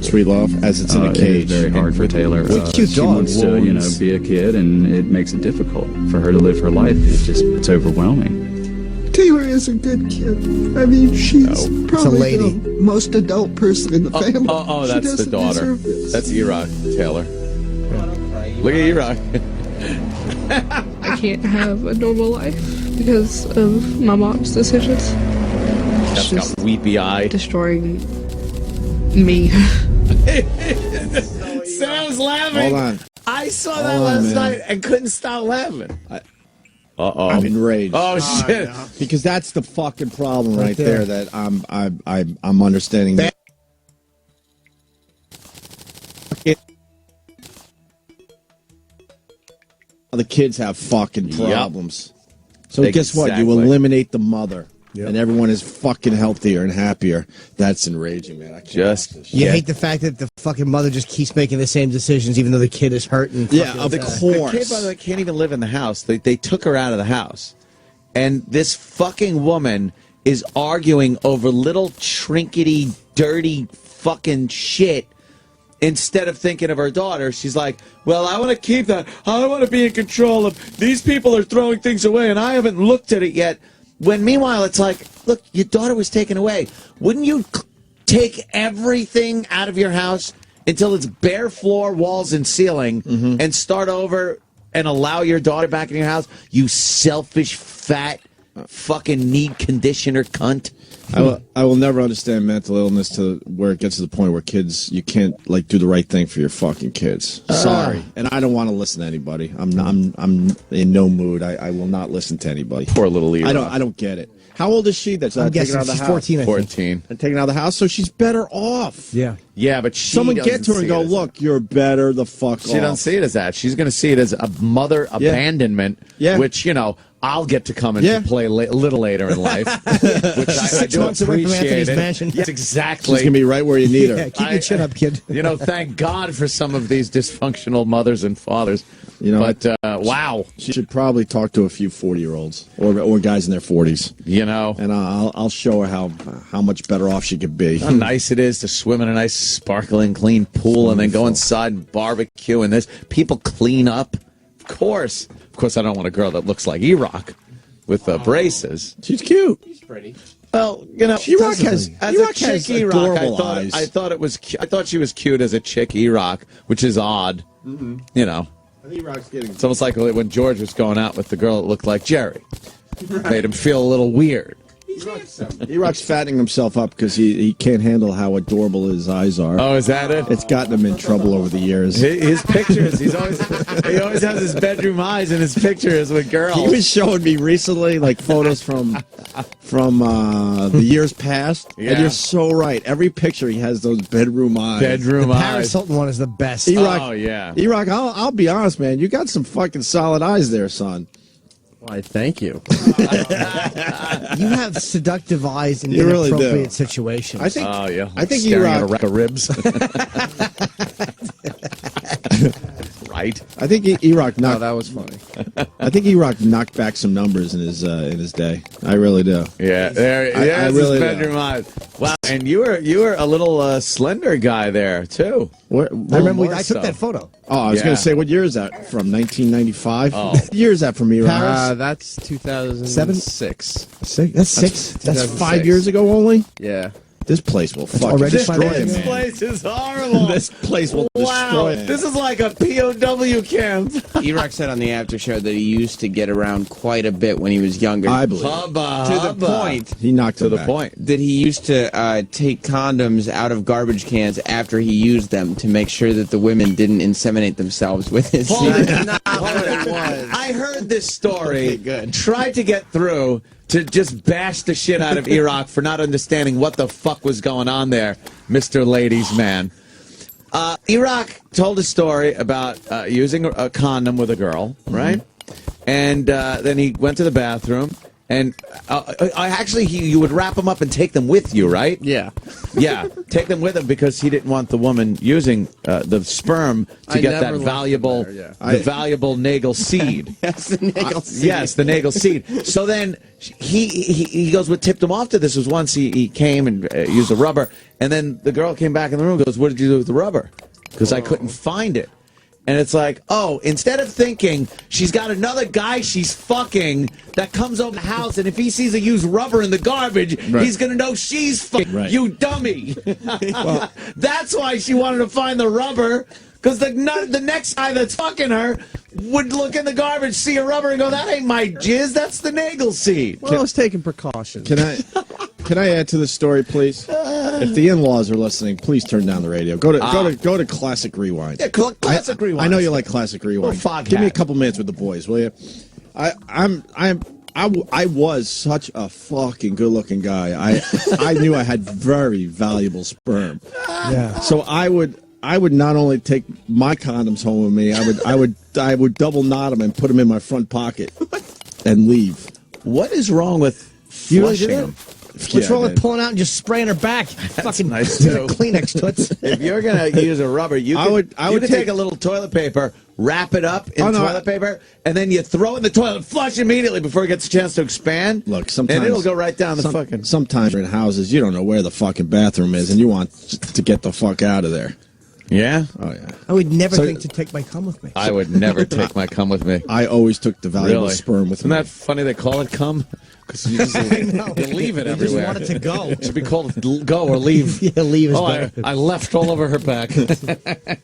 Sweet love, as it's in a cage. It's very hard for Taylor. She wants to, be a kid, and it makes it difficult for her to live her life. It's overwhelming. Taylor is a good kid. I mean, she's probably the most adult person in the family. Oh, that's the daughter. That's E-Rock, Taylor. Look at E-Rock. I can't have a normal life because of my mom's decisions. That's got weepy eye. Destroying me. Sam's laughing. Hold on. I saw that last night and couldn't stop laughing. I'm enraged. Oh shit! Because that's the fucking problem right there. That I'm understanding. The kids have fucking problems. So guess what? You eliminate the mother. And everyone is fucking healthier and happier. That's enraging, man. I can't You hate the fact that the fucking mother just keeps making the same decisions even though the kid is hurt. And Yeah, of The kid, by the way, can't even live in the house. They took her out of the house. And this fucking woman is arguing over little trinkety, dirty fucking shit. Instead of thinking of her daughter, she's like, well, I want to keep that. I want to be in control of these people are throwing things away and I haven't looked at it yet. When meanwhile, it's like, look, your daughter was taken away. Wouldn't you take everything out of your house until it's bare floor, walls, and ceiling and start over and allow your daughter back in your house? You selfish, fat, fucking need conditioner cunt. I will never understand mental illness to where it gets to the point where kids, you can't do the right thing for your fucking kids. Sorry, and I don't want to listen to anybody. I'm in no mood. I will not listen to anybody. Poor little Leah. I don't get it. How old is she? That's I'm taken guessing out of the she's house. 14. I think. 14. And taken out of the house, so she's better off. Yeah. Yeah, but she Someone doesn't get to her and see go, it as look, you're better the fuck off. She doesn't see it as that. She's going to see it as a mother abandonment, which, I'll get to come into play a little later in life, which I do appreciate it. Yes, exactly. She's going to be right where you need her. Yeah, keep your chin up, kid. Thank God for some of these dysfunctional mothers and fathers. But wow. She should probably talk to a few 40-year-olds or guys in their 40s. And I'll show her how much better off she could be. How nice it is to swim in a nice, sparkling, clean pool and then go inside and barbecue and this. People clean up. Of course, I don't want a girl that looks like E-Rock with braces. She's cute. She's pretty. Well, E-Rock has a chick E-Rock, eyes. I thought she was cute as a chick E-Rock, which is odd. E-Rock's getting. It's almost like when George was going out with the girl that looked like Jerry. Made him feel a little weird. E-Rock's fattening himself up because he can't handle how adorable his eyes are. Oh, is that it? It's gotten him in trouble over the years. His pictures, he always has his bedroom eyes in his pictures with girls. He was showing me recently, photos from the years past. Yeah. And you're so right. Every picture he has those bedroom eyes. The Paris Hilton one is the best. E-Rock, oh yeah. E-Rock, I'll be honest, man. You got some fucking solid eyes there, son. Why, thank you. You have seductive eyes in You really inappropriate do. situations. I think. Oh yeah. I think Staring E-Rock. at a rack of ribs. Right. I think E-Rock knocked. Oh, that was funny. I think E-Rock knocked back some numbers in his day. I really do. Yeah, there's really his bedroom eyes. Wow, and you were a little slender guy there too. I remember I took that photo. Oh, I was going to say, what year is that from? 1995. Oh. What year is that from E-Rock? That's 2006. That's six. That's 5 years ago only. Yeah. This place will fucking already destroy funded. him, This man. place is horrible. This place will destroy him. This is like a POW camp. E-Rock said on the after show that he used to get around quite a bit when he was younger. I believe. To the point. He knocked To him the back. point. That he used to take condoms out of garbage cans after he used them to make sure that the women didn't inseminate themselves with his semen. I heard this story. Okay, good. Tried to get through. to just bash the shit out of Iraq for not understanding what the fuck was going on there, Mr. Ladies Man. Iraq told a story about using a condom with a girl, right? And then he went to the bathroom, and you would wrap them up and take them with you, right? Yeah. Yeah, take them with him because he didn't want the woman using the sperm to get that valuable, valuable Nagel seed. Yes, the Nagel seed. Yes, the Nagel seed. So then he goes, what tipped him off to this was once he came and used a rubber, and then the girl came back in the room and goes, what did you do with the rubber? Because I couldn't find it. And it's like, oh, instead of thinking she's got another guy she's fucking that comes over the house, and if he sees a used rubber in the garbage, he's going to know she's fucking, you dummy. That's why she wanted to find the rubber, because the next guy that's fucking her would look in the garbage, see a rubber, and go, that ain't my jizz, that's the Nagel seed. Well, I was taking precautions. Can I add to the story, please? If the in-laws are listening, please turn down the radio. Go to Classic Rewind. Yeah, Classic Rewind. I know you like Classic Rewind. Give me a couple minutes with the boys, will you? I was such a fucking good-looking guy. I knew I had very valuable sperm. Yeah. So I would not only take my condoms home with me, I would double knot them and put them in my front pocket and leave. What is wrong with You really do flushing that? them? What's wrong with pulling out and just spraying her back? Fucking nice, too. Kleenex toots. If you're gonna use a rubber, you could take a little toilet paper, wrap it up in toilet paper, and then you throw it in the toilet, flush immediately before it gets a chance to expand. Look, sometimes and it'll go right down the fucking. Sometimes you're in houses, you don't know where the fucking bathroom is, and you want to get the fuck out of there. Yeah? Oh, yeah. I would never think to take my cum with me. I would never take my cum with me. I always took the valuable sperm with Isn't me. that funny they call it cum? Because you just you leave it You just everywhere. want it to go. It should be called go or leave. Yeah, leave is better. I left all over her back.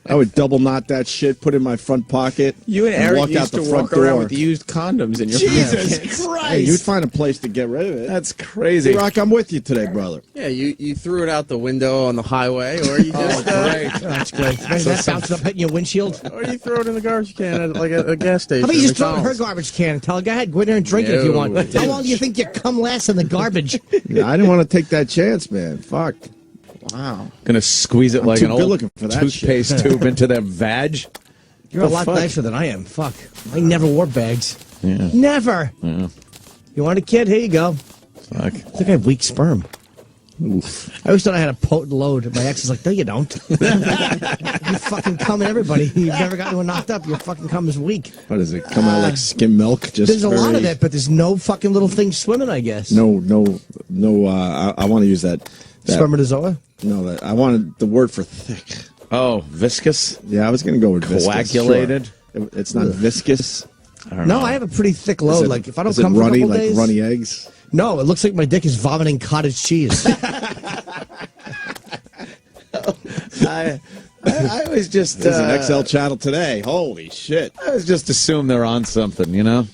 I would double knot that shit, put it in my front pocket. You and Eric walk out used the to front walk around door. with used condoms in your Jesus pockets. Christ! Hey, you'd find a place to get rid of it. That's crazy. Rock, I'm with you today, brother. Yeah, you threw it out the window on the highway, or you just great. That's great. Imagine that bouncing up hitting your windshield. or you throw it in the garbage can at like a gas station. How about you just throw it in her McDonald's. garbage can and tell her, go ahead, go in there and drink it if you want. No. How long do you think your cum lasts in the garbage? Yeah, I didn't want to take that chance, man. Fuck. Wow. Gonna squeeze it like too an good old looking for that toothpaste tube into their vag. You're a The lot fuck? nicer than I am. Fuck. I never wore bags. Yeah. Never. Yeah. You want a kid? Here you go. Fuck. I think I have weak sperm. Oof. I always thought I had a potent load. My ex is like, no, you don't. You fucking cum in everybody. You've never gotten one knocked up. Your fucking cum is weak. What does it come out like skim milk? Just There's a lot of it, but there's no fucking little thing swimming, I guess. No. I want to use that. Spermatozoa? No, I wanted the word for thick. Oh, viscous? Yeah, I was going to go with viscous. Coagulated? Sure. It's not viscous. I don't know. No, I have a pretty thick load. Like if I don't is it come for a runny, couple like days, runny eggs? No, it looks like my dick is vomiting cottage cheese. I always just There's an XL channel today. Holy shit! I always just assume they're on something, you know.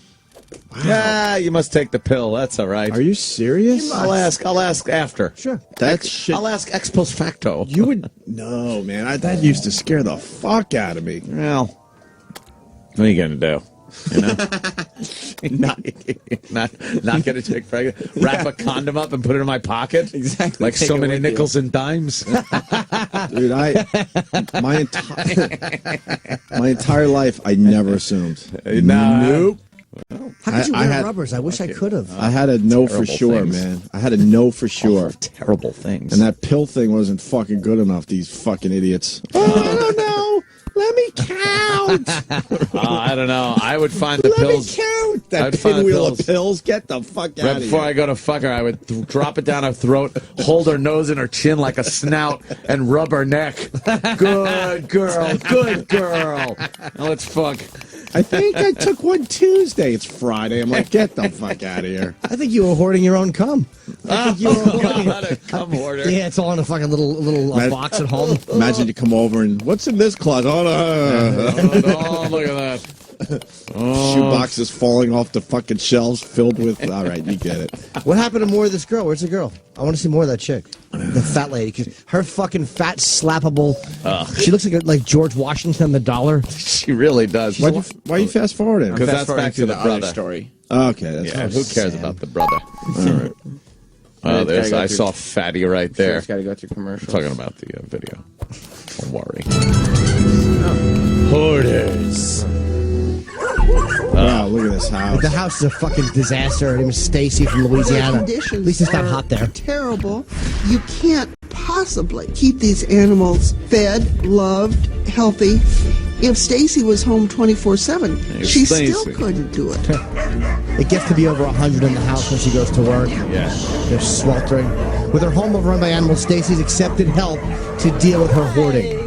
Yeah, you must take the pill. That's all right. Are you serious? I'll ask after. Sure. That shit. I'll ask ex post facto. You would no, man. That used to scare the fuck out of me. Well, what are you gonna do? You know, not gonna take pregnant. Wrap a condom up and put it in my pocket. Exactly. Like Take so it many with nickels and dimes. Dude, my entire life, I never assumed. Nope. How could you I wear had- rubbers? I wish I could have. I had to know for Terrible sure, things. man. I had to know for sure. Terrible things. And that pill thing wasn't fucking good enough. These fucking idiots. Oh, I don't know. Let me count. I don't know. I would find the Let pills. me count. That I'd find the pinwheel of pills. pills. Get the fuck out Right of before here. I go to fuck her, I would drop it down her throat, hold her nose and her chin like a snout, and rub her neck. Good girl. Good girl. Now let's fuck. I think I took one Tuesday. It's Friday. I'm like, get the fuck out of here. I think you were hoarding your own cum. I think you were hoarding God, a cum hoarder. Yeah, it's all in a fucking little box at home. Imagine you come over and what's in this closet? Oh, no. Oh, look at that. Shoe boxes falling off the fucking shelves filled with. All right, you get it. What happened to more of this girl? Where's the girl? I want to see more of that chick. The fat lady. 'Cause her fucking fat, slappable. She looks like George Washington the dollar. She really does. Why are you fast forwarding? Because that's back to the brother story. Okay, that's yeah. Who cares about the brother? All right. There's. I saw Fatty right there. Got to go through commercials. Talking about the video. Don't worry. Hoarders. Wow, look at this house. The house is a fucking disaster. Her name is Stacy from Louisiana. At least it's not hot there. Terrible. You can't possibly keep these animals fed, loved, healthy. If Stacy was home 24/7, she still couldn't do it. It gets to be over 100 in the house when she goes to work. Yeah. They're sweltering. With her home overrun by animals, Stacy's accepted help to deal with her hoarding.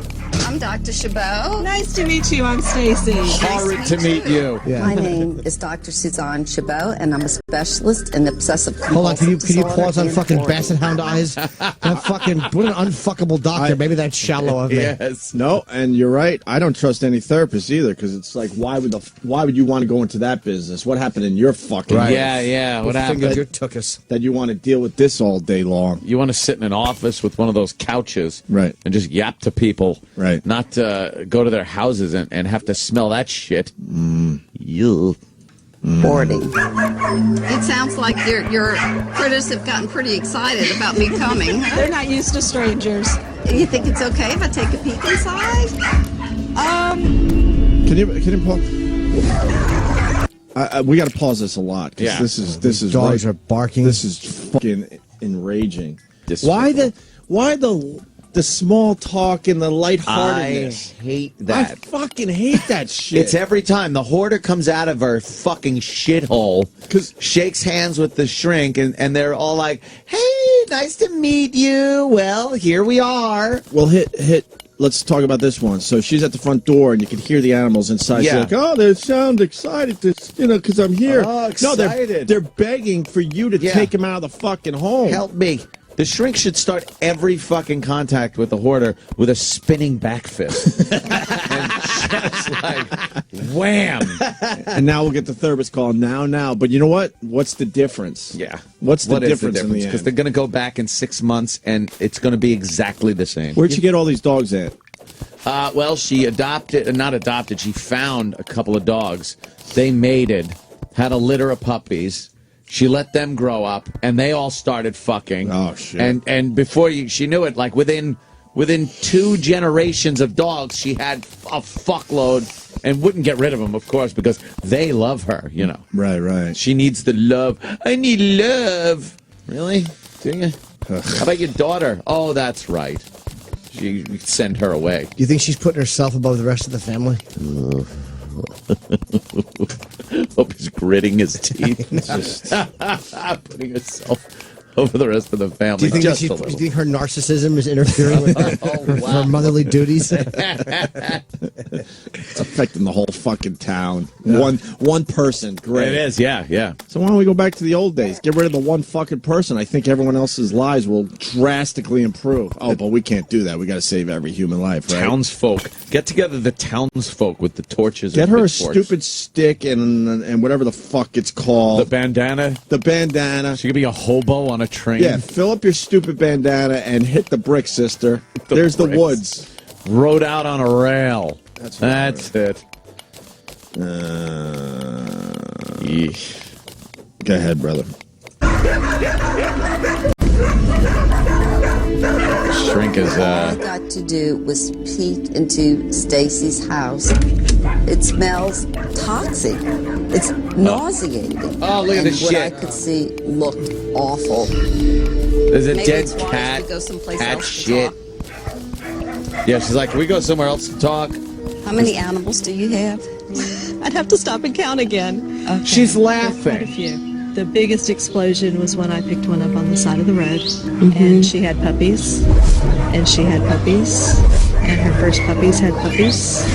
I'm Dr. Chabot. Nice to meet you. I'm Stacy. Horrid to meet you. My name is Dr. Suzanne Chabot, and I'm a specialist in obsessive compulsive Hold on, can you disorder pause on and fucking hoarding. basset hound eyes? What an unfuckable doctor. Maybe that's shallow of me. Yes. No, and you're right. I don't trust any therapist either because it's like, why would you want to go into that business? What happened in your fucking life? Yeah. What happened? You took us. That you want to deal with this all day long. You want to sit in an office with one of those couches, right, and just yap to people, right? Not go to their houses and have to smell that shit. You. Hoarding. It sounds like your critters have gotten pretty excited about me coming. They're not used to strangers. You think it's okay if I take a peek inside? Can you pause? We got to pause this a lot. Yeah. This is Dogs are barking. This is fucking enraging. Why the small talk and the lightheartedness? I hate that. I fucking hate that shit. It's every time the hoarder comes out of her fucking shithole, shakes hands with the shrink, and they're all like, "Hey, nice to meet you. Well, here we are." Well, let's talk about this one. So she's at the front door, and you can hear the animals inside. Yeah. She's like, "Oh, they sound excited, because I'm here." Oh, No, excited. they're begging for you to take them out of the fucking home. Help me. The shrink should start every fucking contact with the hoarder with a spinning back fist. And just like, wham! And now we'll get the therapist call now. But you know what? What's the difference? Yeah. What's the What is difference in the Because end? they're going to go back in 6 months, and it's going to be exactly the same. Where'd you get all these dogs at? Well, she she found a couple of dogs. They mated, had a litter of puppies. She let them grow up, and they all started fucking. Oh, shit. And before she knew it, like within 2 generations of dogs, she had a fuckload and wouldn't get rid of them, of course, because they love her, Right. She needs the love. I need love. Really? Do you? How about your daughter? Oh, that's right. You send her away. Do you think she's putting herself above the rest of the family? Hope he's gritting his teeth. Putting herself over the rest of the family. Do you think, just do a you little. think her narcissism is interfering with her motherly duties? It's affecting the whole fucking town. Yeah. One person. Great. It is, yeah. So why don't we go back to the old days? Get rid of the one fucking person. I think everyone else's lives will drastically improve. Oh, but we can't do that. We got to save every human life, right? Townsfolk. Get together the townsfolk with the torches Get and her a pitchforks. stupid stick and whatever the fuck it's called. The bandana? The bandana. She could be a hobo on a train. Yeah, fill up your stupid bandana and hit the brick, sister. There's the woods. Rode out on a rail. That's it. Go ahead, brother. Shrink is, All I got to do was peek into Stacy's house. It smells toxic. It's nauseating. Oh, look at and this what shit. I could see looked awful. There's a Maybe dead it's wise cat. to go someplace Cat else to shit. Yeah, she's like, can we go somewhere else to talk? How many animals do you have? I'd have to stop and count again. Okay. She's Quite a laughing. few. The biggest explosion was when I picked one up on the side of the road, Mm-hmm. and she had puppies, and she had puppies, and her first puppies had puppies.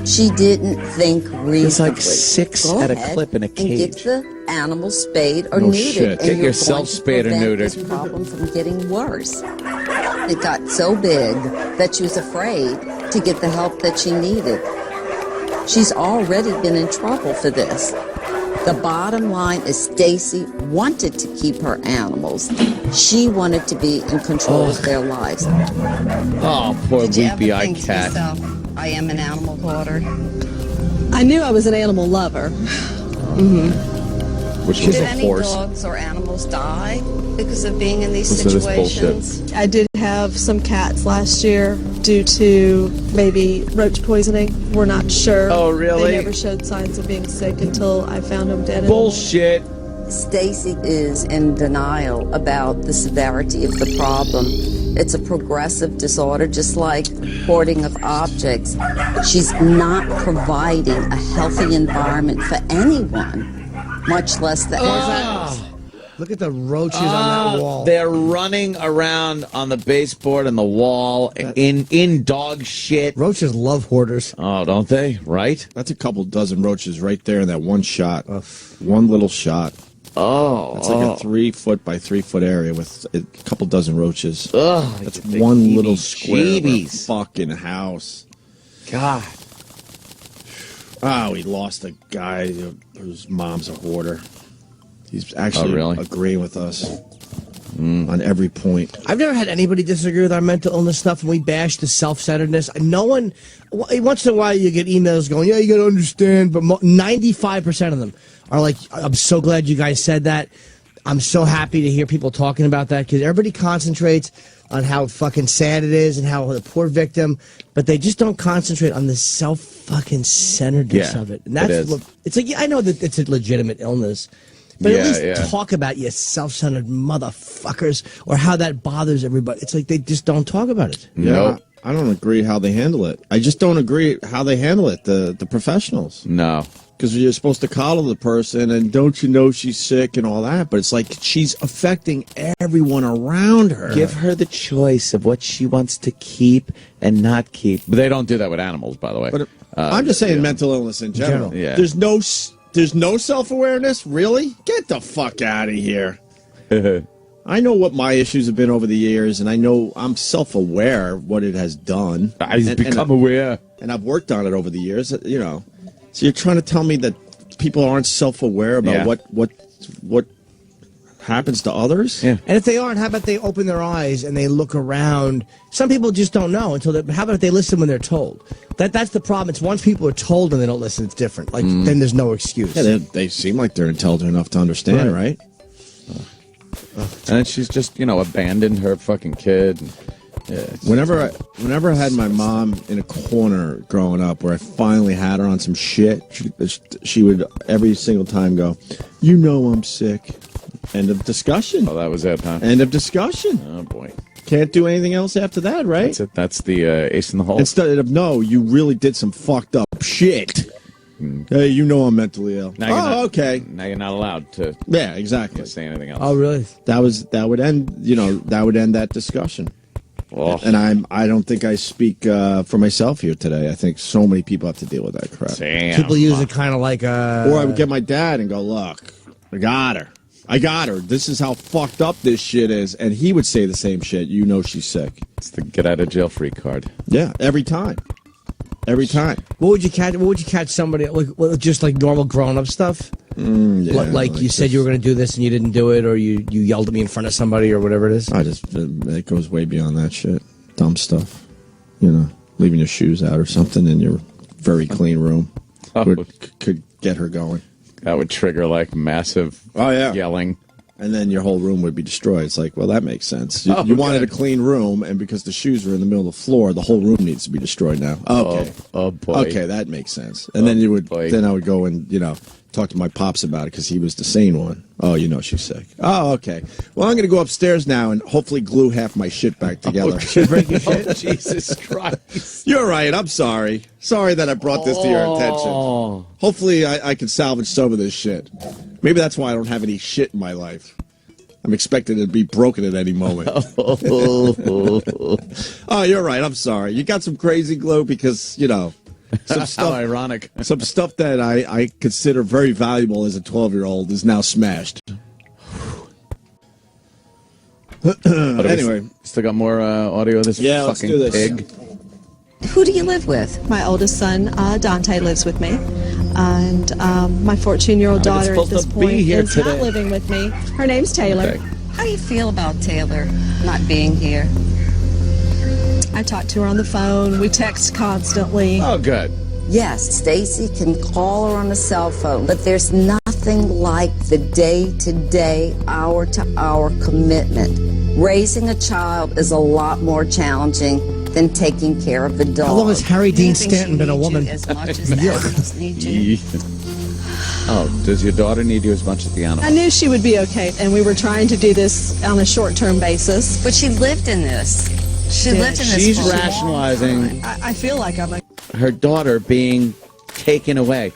She didn't think reasonably. There's like 6 Go at a ahead clip in a and cage. get the animal spayed or No neutered. shit. And Get you're yourself going to spayed or prevent neutered. this problem from getting worse. It got so big that she was afraid to get the help that she needed. She's already been in trouble for this. The bottom line is Stacy wanted to keep her animals. She wanted to be in control of their lives. Oh, poor Did you ever weepy-eyed think to cat. yourself, I am an animal hoarder? I knew I was an animal lover. Which Did any dogs or animals die because of being in these Listen to this situations? I did have some cats last year due to maybe roach poisoning. We're not sure. Oh, really? They never showed signs of being sick until I found them dead. Bullshit. Stacy is in denial about the severity of the problem. It's a progressive disorder, just like hoarding of objects. She's not providing a healthy environment for anyone, much less the animals. Look at the roaches on that wall. They're running around on the baseboard and the wall in dog shit. Roaches love hoarders. Oh, don't they? Right? That's a couple dozen roaches right there in that one shot. One little shot. Oh. That's like a 3 foot by 3 foot area with a couple dozen roaches. Ugh. That's one little square of a jeebies. fucking house. God. Oh, we lost a guy whose mom's a hoarder. He's actually really? agreeing with us on every point. I've never had anybody disagree with our mental illness stuff, and we bash the self-centeredness. No one, once in a while you get emails going, yeah, you got to understand, but 95% of them are like, I'm so glad you guys said that. I'm so happy to hear people talking about that, because everybody concentrates on how fucking sad it is and how the poor victim, but they just don't concentrate on the self-fucking-centeredness of it. And that's it is. what, it's like, I know that it's a legitimate illness, but at least talk about you self-centered motherfuckers, or how that bothers everybody. It's like they just don't talk about it. Yeah, I don't agree how they handle it. I just don't agree how they handle it, the professionals. No. Because you're supposed to coddle the person, and don't you know she's sick and all that, but it's like she's affecting everyone around her. Give her the choice of what she wants to keep and not keep. But they don't do that with animals, by the way. But I'm just saying mental illness in general. Yeah. There's no self-awareness? Really? Get the fuck out of here. I know what my issues have been over the years, and I know I'm self-aware of what it has done. I've become aware. And I've worked on it over the years, you know. So you're trying to tell me that people aren't self-aware about what happens to others? Yeah. And if they aren't, how about they open their eyes and they look around? Some people just don't know until how about if they listen when they're told? That's the problem. It's once people are told and they don't listen, it's different. Like, then there's no excuse. Yeah, they seem like they're intelligent enough to understand, right? And she's just, abandoned her fucking kid. Whenever I had my mom in a corner growing up, where I finally had her on some shit, she would every single time go, "You know I'm sick." End of discussion. Oh, that was it, huh? End of discussion. Oh boy. Can't do anything else after that, right? That's it. That's the ace in the hole. Instead of, no, you really did some fucked up shit. Hey, you know I'm mentally ill. Now okay. Now you're not allowed to. Yeah, exactly. Say anything else. Oh, really? That would end. That would end that discussion. Oh. And I don't think I speak for myself here today. I think so many people have to deal with that crap. Damn. People use it kind of like a... Or I would get my dad and go, "Look, I got her. This is how fucked up this shit is." And he would say the same shit. You know she's sick. It's the get out of jail free card. Yeah, every time. Every time. What would you catch somebody, like, just like normal grown-up stuff? Like you said you were going to do this and you didn't do it, or you yelled at me in front of somebody, or whatever it is? It goes way beyond that shit. Dumb stuff. Leaving your shoes out or something in your very clean room could get her going. That would trigger like massive yelling. And then your whole room would be destroyed. It's like, well, that makes sense. You wanted a clean room, and because the shoes are in the middle of the floor, the whole room needs to be destroyed now. Okay. Oh boy. Okay, that makes sense. And then I would go and, talk to my pops about it, because he was the sane one. Oh, she's sick. Oh, okay. Well, I'm going to go upstairs now and hopefully glue half my shit back together. Oh, Jesus Christ. You're right. I'm sorry. Sorry that I brought this to your attention. Hopefully I can salvage some of this shit. Maybe that's why I don't have any shit in my life. I'm expecting it to be broken at any moment. Oh, you're right. I'm sorry. You got some crazy glue because, some stuff. How ironic. Some stuff that I consider very valuable as a 12-year-old is now smashed. Anyway. Still got more audio of this let's fucking do this. pig. Who do you live with? My oldest son, Dante, lives with me. And my 14-year-old daughter at this point is not living with me. Her name's Taylor. Okay. How do you feel about Taylor not being here? I talk to her on the phone. We text constantly. Oh, good. Yes, Stacy can call her on a cell phone, but there's nothing like the day-to-day, hour-to-hour commitment. Raising a child is a lot more challenging than taking care of a dog. How long has Harry Dean Stanton been a woman? As much as the animals need you. Oh, does your daughter need you as much as the animal? I knew she would be okay, and we were trying to do this on a short-term basis. But she lived in this. She lived in this. She's for a rationalizing I feel like I'm a... her daughter being taken away.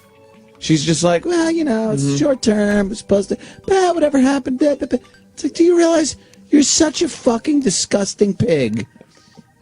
She's just like, well, you know, it's short term. It's supposed to, whatever happened. It's like, do you realize you're such a fucking disgusting pig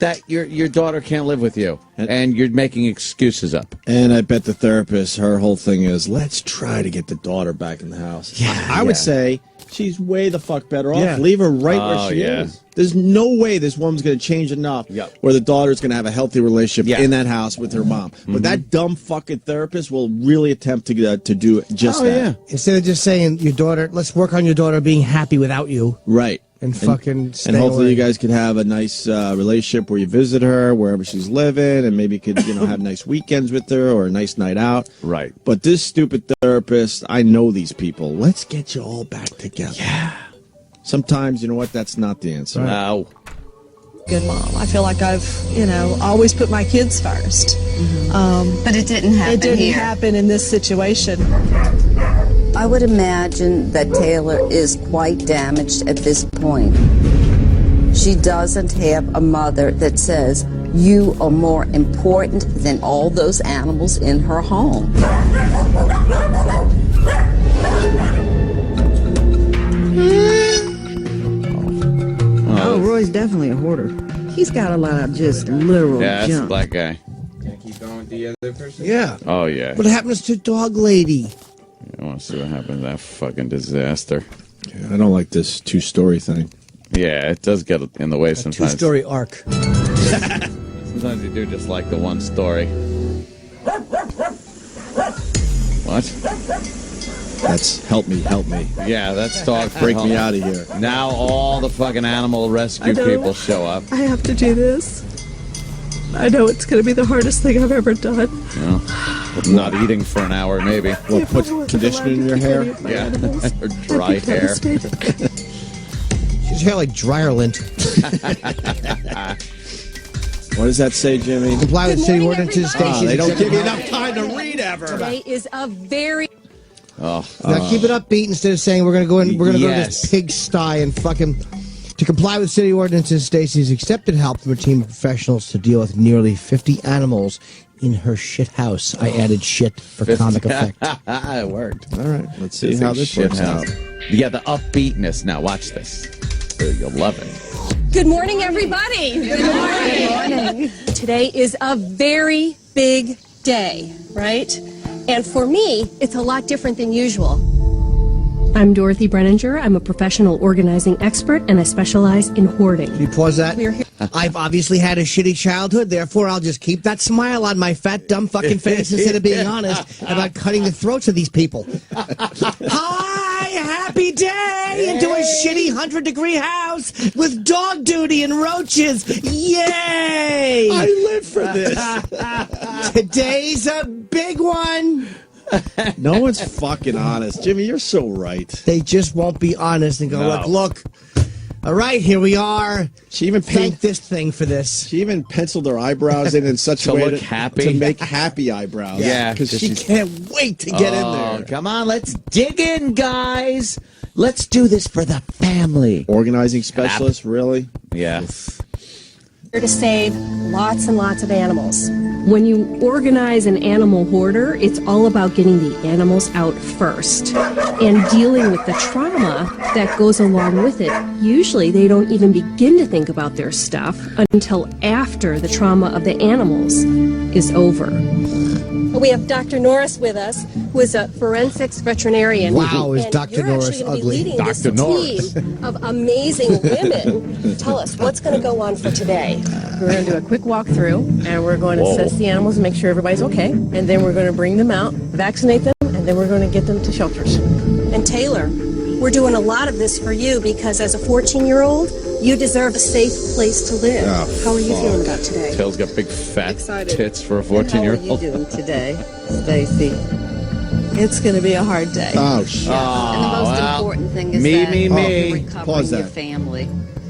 that your daughter can't live with you, and you're making excuses up? And I bet the therapist, her whole thing is, let's try to get the daughter back in the house. Yeah, I would say she's way the fuck better off. Yeah. Leave her right where she is. There's no way this woman's going to change enough where the daughter's going to have a healthy relationship in that house with her mom. But that dumb fucking therapist will really attempt to do just that. Instead of just saying, your daughter, let's work on your daughter being happy without you. Right. And fucking stay and hopefully away. you guys could have a nice relationship where you visit her wherever she's living, and maybe could have nice weekends with her or a nice night out. Right. But this stupid therapist, I know these people. Let's get you all back together. Yeah. Sometimes, you know what? That's not the answer. No. good mom. I feel like I've, always put my kids first. But it didn't happen It didn't here. happen in this situation. I would imagine that Taylor is quite damaged at this point. She doesn't have a mother that says, you are more important than all those animals in her home. Oh, Roy's definitely a hoarder. He's got a lot of just literal Yeah, that's the junk. black guy. Can I keep going with the other person? Yeah. Oh, yeah. What happens to dog lady? I want to see what happened to that fucking disaster. Yeah, I don't like this two-story thing. Yeah, it does get in the way sometimes. Two-story arc. Sometimes you do just like the one story. What? That's help me. Yeah, that's dog. Break me out of here. Now all the fucking animal rescue I know. people show up. I have to do this. I know it's going to be the hardest thing I've ever done. You know, not eating for an hour, maybe. Well, put conditioner in your hair. Yeah, or dry hair. She's hair like dryer lint. What does that say, Jimmy? Comply with city ordinances. They don't give you enough time to read ever. Today is a very... Oh. Now keep it upbeat instead of saying we're going to go in. We're going to go to Yes. this pigsty and fucking. To comply with city ordinances, Stacy's accepted help from a team of professionals to deal with nearly 50 animals in her shit house. I added shit for comic effect. It worked. All right, let's see how this works out. Yeah, the upbeatness. Now watch this. You'll love it. Good morning, everybody. Good morning. Today is a very big day, right? And for me, it's a lot different than usual. I'm Dorothy Brenninger. I'm a professional organizing expert, and I specialize in hoarding. Can you pause that? We're here. I've obviously had a shitty childhood, therefore I'll just keep that smile on my fat, dumb fucking face instead of being honest about cutting the throats of these people. Hi, happy day into a shitty 100-degree house with dog duty and roaches. Yay! I live for this. Today's a big one. No one's fucking honest. Jimmy, you're so right. They just won't be honest and go, No. look. All right, here we are. She even Thank this thing for this. She even penciled her eyebrows in such To a way look happy? to make happy eyebrows. Yeah, because she she's- can't wait to get in there. Come on, let's dig in, guys. Let's do this for the family. Organizing specialist, really? Yeah. Here to save lots and lots of animals. When you organize an animal hoarder, it's all about getting the animals out first and dealing with the trauma that goes along with it. Usually they don't even begin to think about their stuff until after the trauma of the animals is over. We have Dr. Norris with us, who is a forensics veterinarian. Wow, is And Dr. you're Norris actually gonna be ugly? leading Dr. this Norris. team of amazing women. Tell us, what's going to go on for today? We're going to do a quick walkthrough, and we're going to Whoa. assess the animals and make sure everybody's okay. And then we're going to bring them out, vaccinate them, and then we're going to get them to shelters. And Taylor, we're doing a lot of this for you because as a 14-year-old, you deserve a safe place to live. Oh, How are you fuck. feeling about today? Tail's got big fat Excited. tits for a How are you 14-year-old. doing today, Stacy? It's going to be a hard day. Oh, shit. And the most well, important thing is me, that me, you're me. recovering Pause your that. family.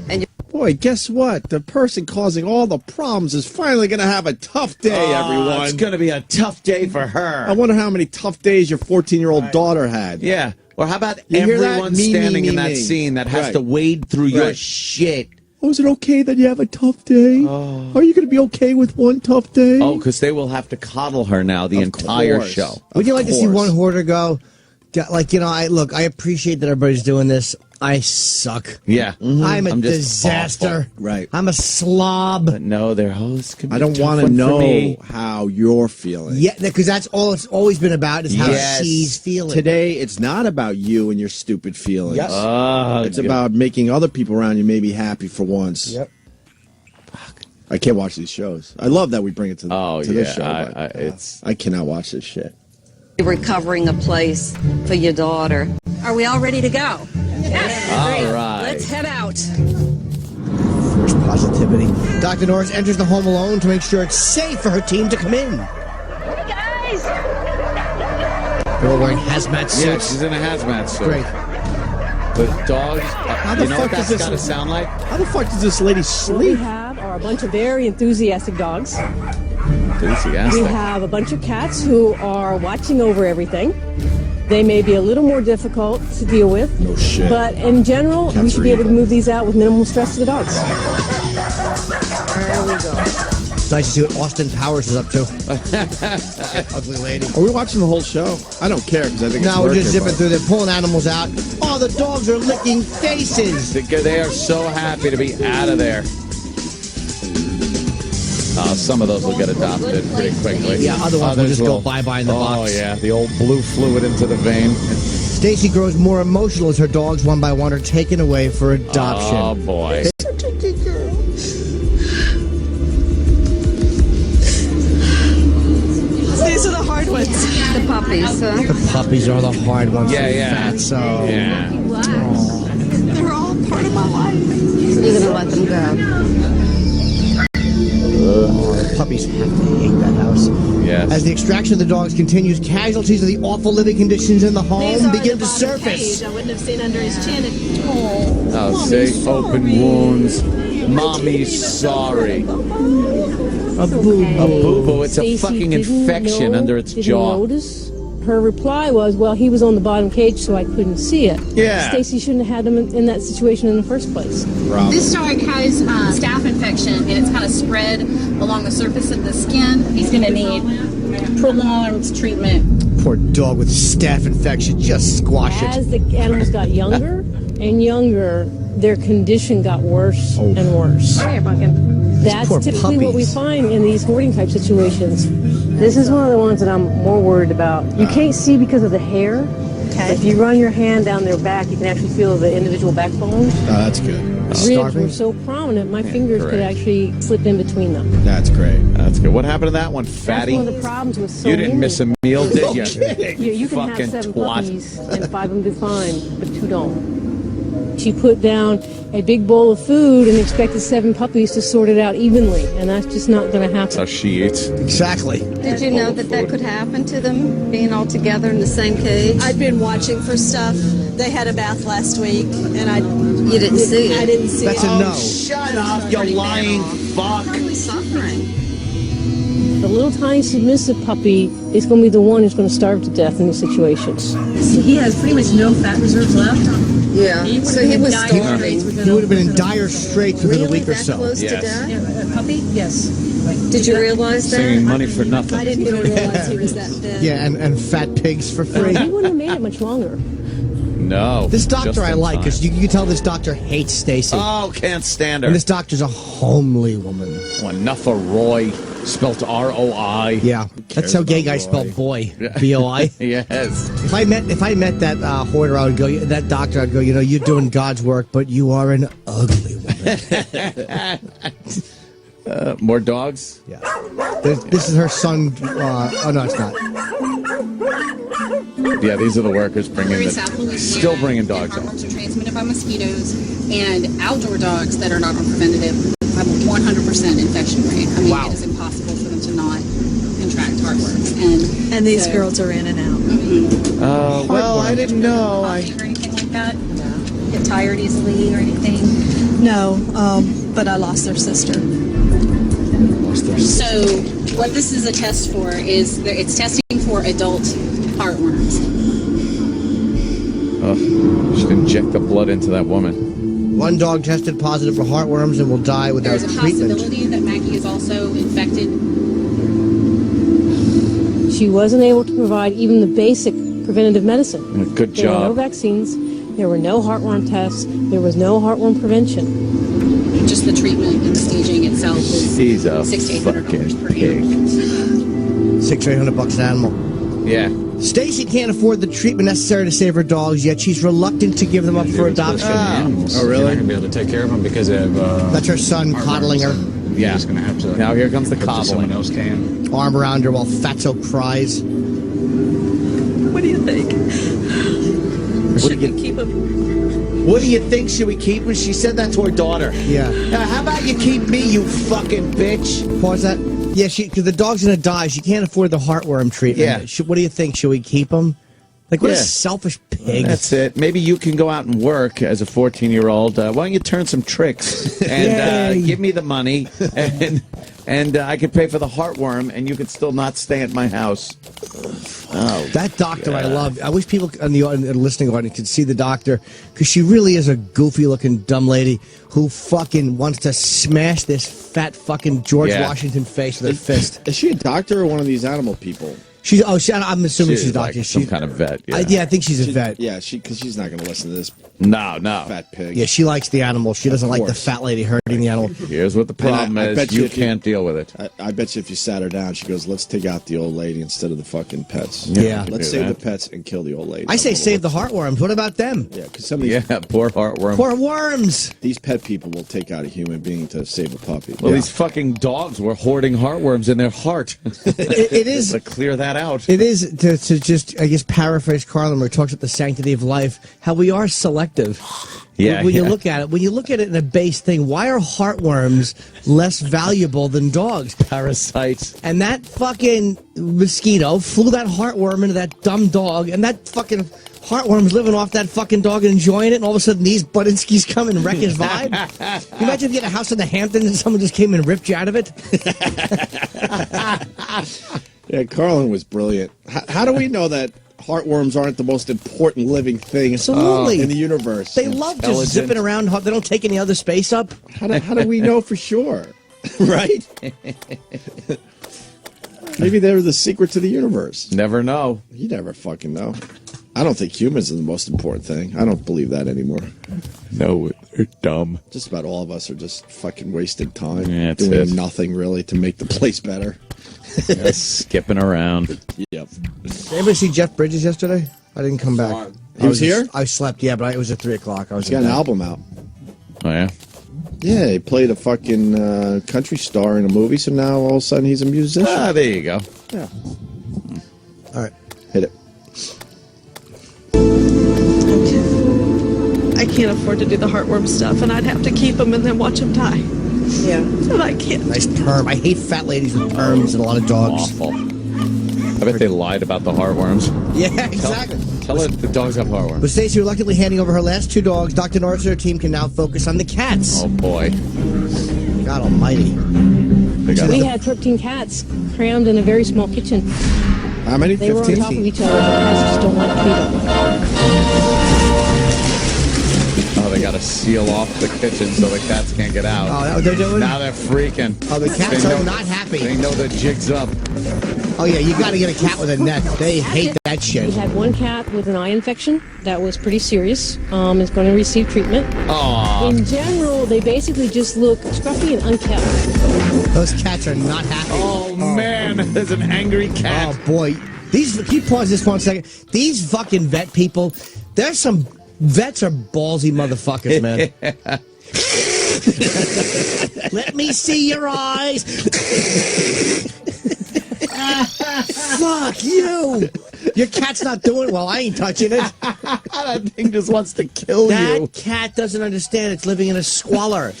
And Boy, guess what? The person causing all the problems is finally going to have a tough day, everyone. It's going to be a tough day for her. I wonder how many tough days your 14-year-old daughter had. Yeah. Or how about You hear that? everyone Me, me, standing me, in that me. scene that has Right. to wade through your Right. shit? Oh, is it okay that you have a tough day? Are you going to be okay with one tough day? Oh, because they will have to coddle her now the entire course. show. Would you like to see course. one hoarder go? Like, I appreciate that everybody's doing this. I suck. Yeah. I'm a I'm just disaster. awful. Right. I'm a slob. But no, their hosts can be I don't want want to know how you're feeling. Yeah, because that's all it's always been about is how Yes. she's feeling. Today, it's not about you and your stupid feelings. Yes. It's about making other people around you maybe happy for once. Yep. I can't watch these shows. I love that we bring it to, to this show. I- but I cannot watch this shit. recovering a place for your daughter. Are we all ready to go? All right. Let's head out. First positivity. Dr. Norris enters the home alone to make sure it's safe for her team to come in. Guys! They're all wearing hazmat suits. Yeah, she's in a hazmat suit. Great. The dogs, How the you know fuck what does that's this got to sound like? How the fuck does this lady What we sleep? have are a bunch of very enthusiastic dogs. Enthusiastic. We have a bunch of cats who are watching over everything. They may be a little more difficult to deal with. No shit. But in general, we Cats should are be able to evil. move these out with minimal stress to the dogs. There we go. It's nice to see what Austin Powers is up to. Ugly lady. Are we watching the whole show? I don't care because I think it's No, we're just working, zipping but- through. They're pulling animals out. Oh, the dogs are licking faces. They are so happy to be out of there. Some of those will get adopted pretty quickly. Yeah, other ones will Others just go bye-bye in the box. Oh, yeah, the old blue fluid into the vein. Stacy grows more emotional as her dogs, one by one, are taken away for adoption. Oh, boy. These are the hard ones. The puppies, The puppies are the hard ones. Yeah, for yeah. Fatso. Yeah. They're all part of my life. You're going to let them go. Oh, the puppies have to hate that house. Yes. As the extraction of the dogs continues, casualties of the awful living conditions in the These home are begin the to bottom surface. Cage. I wouldn't have seen under his chin. Oh, see? Open wounds. Mommy's sorry. A boo-boo. A boo-boo. It's a Stacy fucking didn't infection know- under its didn't jaw. Notice. Her reply was, well, he was on the bottom cage, so I couldn't see it. Yeah. Stacy shouldn't have had him in that situation in the first place. This dog has staph infection, and it's kind of spread along the surface of the skin. He's going to need prolonged treatment. Poor dog with staph infection. Just squash it. As the animals got younger and younger, their condition got worse and worse. Come here, Buckin. That's poor typically what we puppies. find in these hoarding type situations. This is one of the ones that I'm more worried about. You can't see because of the hair. Okay. If you run your hand down their back, you can actually feel the individual backbones. Oh, that's good. Ribs were so prominent, my fingers could correct. actually slip in between them. That's great. That's good. What happened to that one, That's fatty? one of the problems with so You didn't many. miss a meal, did you? You can Fucking have 7 twat. puppies and 5 of them do fine, but 2 don't. She put down a big bowl of food and expected 7 puppies to sort it out evenly, and that's just not going to That's how happen. she eats. Exactly. Did you know that that could happen to them, being all together in the same cage? I've been watching for stuff. They had a bath last week, and You didn't see it? I didn't see That's it. a no. Shut up, you lying fuck. Probably suffering. The little tiny submissive puppy is going to be the one who's going to starve to death in these situations. He has pretty much no fat reserves left. Yeah. So he was starving. He would have been in dire straits within a week or That so. close to Yes. death? A puppy? Yes. Did you realize that? Singing money for nothing. I didn't even realize he was that thin. Yeah, and fat pigs for free. He wouldn't have made it much longer. no. This doctor Just I in like, time. because you can tell this doctor hates Stacy. Oh, can't stand her. And this doctor's a homely woman. Oh, enough of Roy, spelled R-O-I. Yeah, that's how gay guys spell boy. B-O-I. Yes. If I met that hoarder, I would go. That doctor, I'd go. You know, you're doing God's work, but you are an ugly woman. More dogs? Yeah. This is her son. Oh no, it's not. Yeah, these are the workers bringing Here in the, South Louisiana, still bringing dogs out. heartworms are transmitted by mosquitoes, and outdoor dogs that are not on preventative have a 100% infection rate. I mean, it is impossible for them to not contract heartworms. And these girls are in and out. Well, I didn't know. Or anything like that? Get tired easily or anything? No, but I lost their sister. So what this is a test for is it's testing for adult heartworms. Oh, should inject the blood into that woman. One dog tested positive for heartworms and will die without There's a treatment. possibility that Maggie is also infected. She wasn't able to provide even the basic preventative medicine. Good There were no job. vaccines. There were no heartworm tests. There was no heartworm prevention. Just the treatment and the staging itself is He's a $600 to $800 per pig. $600-800 an animal. Yeah. Stacy can't afford the treatment necessary to save her dogs, yet she's reluctant to give them up for adoption. Animals. Oh, really? You're not going to be able to take care of them because of... That's her son coddling her. Yeah. Just going to have to... Now here comes the hope that someone coddling. else can. Arm around her while Fatso cries. What do you think? Should we keep them? What do you think? Should we keep her? She said that to her daughter. Yeah. How about you keep me, you fucking bitch? Pause that. Yeah, because the dog's gonna die. She can't afford the heartworm treatment. Yeah. What do you think? Should we keep him? Like, what a Yeah. selfish pig. That's it. Maybe you can go out and work as a 14-year-old. Why don't you turn some tricks and give me the money, and I could pay for the heartworm, and you could still not stay at my house. Oh, that doctor I love. I wish people in the listening audience could see the doctor, because she really is a goofy-looking dumb lady who fucking wants to smash this fat fucking George Washington face with her fist. Is she a doctor or one of these animal people? I'm assuming she's a doctor. Like some kind of vet. Yeah, I think she's a vet. Yeah, because she's not going to listen to this. No. Fat pig. Yeah, she likes the animal. She doesn't like the fat lady hurting the animal. Here's what the problem I is. bet You if can't deal with it. I bet you if you sat her down, she goes, let's take out the old lady instead of the fucking pets. Yeah. Let's do save that. the pets and kill the old lady. I say save the heartworms. What about them? Yeah, because some of these, Poor heartworm. Poor worms. these pet people will take out a human being to save a puppy. Well, these fucking dogs were hoarding heartworms in their heart. It is. To clear that out. It is to just, I guess, paraphrase Carlin, where he talks about the sanctity of life, how we are selective. Yeah, when you look at it in a base thing, why are heartworms less valuable than dogs? Parasites. And that fucking mosquito flew that heartworm into that dumb dog, and that fucking heartworm's living off that fucking dog and enjoying it, and all of a sudden these Budinskis come and wreck his vibe. Can you imagine if you had a house in the Hamptons and someone just came and ripped you out of it? Yeah, Carlin was brilliant. How do we know that heartworms aren't the most important living thing Absolutely. in the universe? They love just zipping around. They don't take any other space up. How do we know for sure? Right? Maybe they're the secret to the universe. Never know. You never fucking know. I don't think humans are the most important thing. I don't believe that anymore. No, they're dumb. Just about all of us are just fucking wasting time. Yeah, that's doing it. nothing really to make the place better. Skipping around. Yep. Did anybody see Jeff Bridges yesterday? I didn't come back. He was here? I slept, yeah, but it was at 3 o'clock. I was He's got in an bed. album out. Oh, yeah? Yeah, he played a fucking country star in a movie, so now all of a sudden he's a musician. Ah, there you go. Yeah. All right. Hit it. I can't afford to do the heartworm stuff, and I'd have to keep them and then watch them die. Yeah. And I can't. Nice perm. I hate fat ladies with perms and a lot of dogs. Awful. I bet they lied about the heartworms. Yeah, exactly. Tell it the dogs have heartworms. But Stacey reluctantly handing over her last 2 dogs. Dr. Norris and her team can now focus on the cats. Oh, boy. God almighty. We had 13 cats crammed in a very small kitchen. How many? They were on 15? top of each other. The cats just don't like to be there. Oh, they got to seal off the kitchen so the cats can't get out. Oh, they're doing? Now they're freaking. Oh, the cats are not happy. They know the jig's up. Oh, yeah, you got to get a cat with a net. They hate that shit. We had one cat with an eye infection that was pretty serious. Is going to receive treatment. Aww. In general, they basically just look scruffy and unkept. Those cats are not happy. Oh, man, there's an angry cat. Oh, boy. Can you pause this 1 second? These fucking vet people, there's some vets are ballsy motherfuckers, man. Let me see your eyes. Fuck you. Your cat's not doing well. I ain't touching it. That thing just wants to kill you. That cat doesn't understand. It's living in a squalor.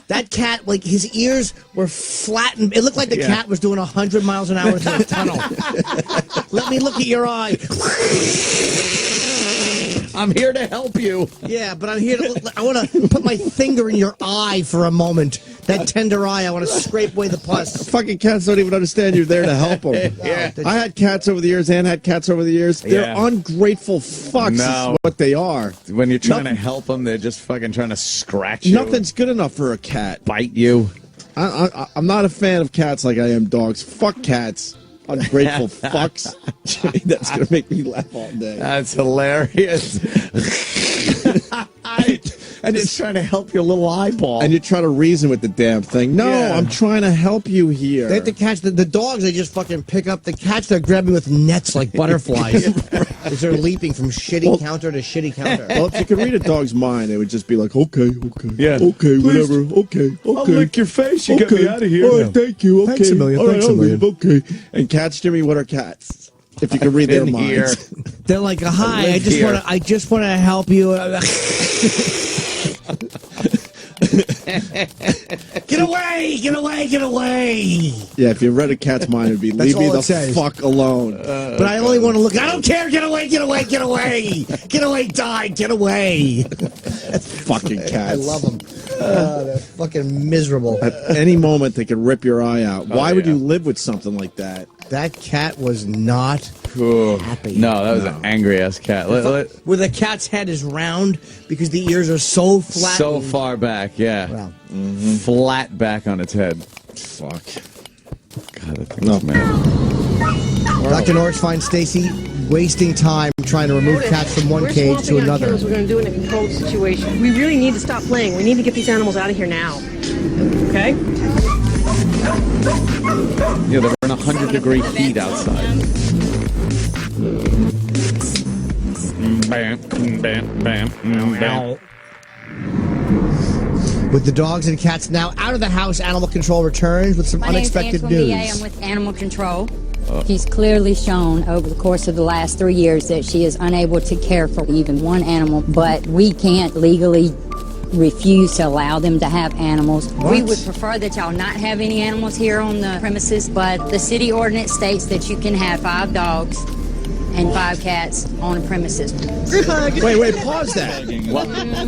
That cat, like, his ears were flattened. It looked like the cat was doing 100 miles an hour through a tunnel. Let me look at your eye. I'm here to help you. Yeah, but I'm here to. I want to put my finger in your eye for a moment. That tender eye. I want to scrape away the pus. Fucking cats don't even understand you're there to help them. Yeah. I had cats over the years. Ann had cats over the years. They're ungrateful fucks. No. Is what they are. When you're trying to help them, they're just fucking trying to scratch you. Nothing's good enough for a cat. Bite you. I'm not a fan of cats like I am dogs. Fuck cats. Ungrateful fucks. Jimmy, that's going to make me laugh all day. That's hilarious. And it's trying to help your little eyeball. And you're trying to reason with the damn thing. No, I'm trying to help you here. They have to catch the dogs. They just fucking pick up the cats. They're grabbing with nets like butterflies. As they're leaping from shitty counter to shitty counter. Well, if you could read a dog's mind, they would just be like, okay, yeah, okay, whatever, okay. I'll lick your face. You get me out of here. All right, thank you. Okay. Thanks a million. All right, Thanks a million. Okay. And cats, Jimmy, what are cats? If you could read their minds. They're like, hi, I just want to help you. Get away! Get away! Get away! Yeah, if you read a cat's mind, it'd be leave me the fuck alone. But I only want to look. I don't care. Get away! Get away! Get away! Get away! Die! Get away! Fucking cats. I love them. They're fucking miserable. At any moment, they could rip your eye out. Why would you live with something like that? That cat was not happy. No, that was an angry ass cat. Where the cat's head is round because the ears are so flat. So far back, yeah. Wow. Flat back on its head. Fuck. God, that thing's mad. Dr. Norris finds Stacy wasting time trying to remove cats from one cage to another. We're going to do it in a controlled situation. We really need to stop playing. We need to get these animals out of here now. Okay? Yeah, they're in 100-degree heat outside. Bam, bam, bam, bam. With the dogs and cats now out of the house, Animal Control returns with some unexpected news. I'm with Animal Control. She's clearly shown over the course of the last 3 years that she is unable to care for even one animal, but we can't legally refuse to allow them to have animals. What? We would prefer that y'all not have any animals here on the premises, but the city ordinance states that you can have 5 dogs and 5 cats on the premises. Wait, pause that. What?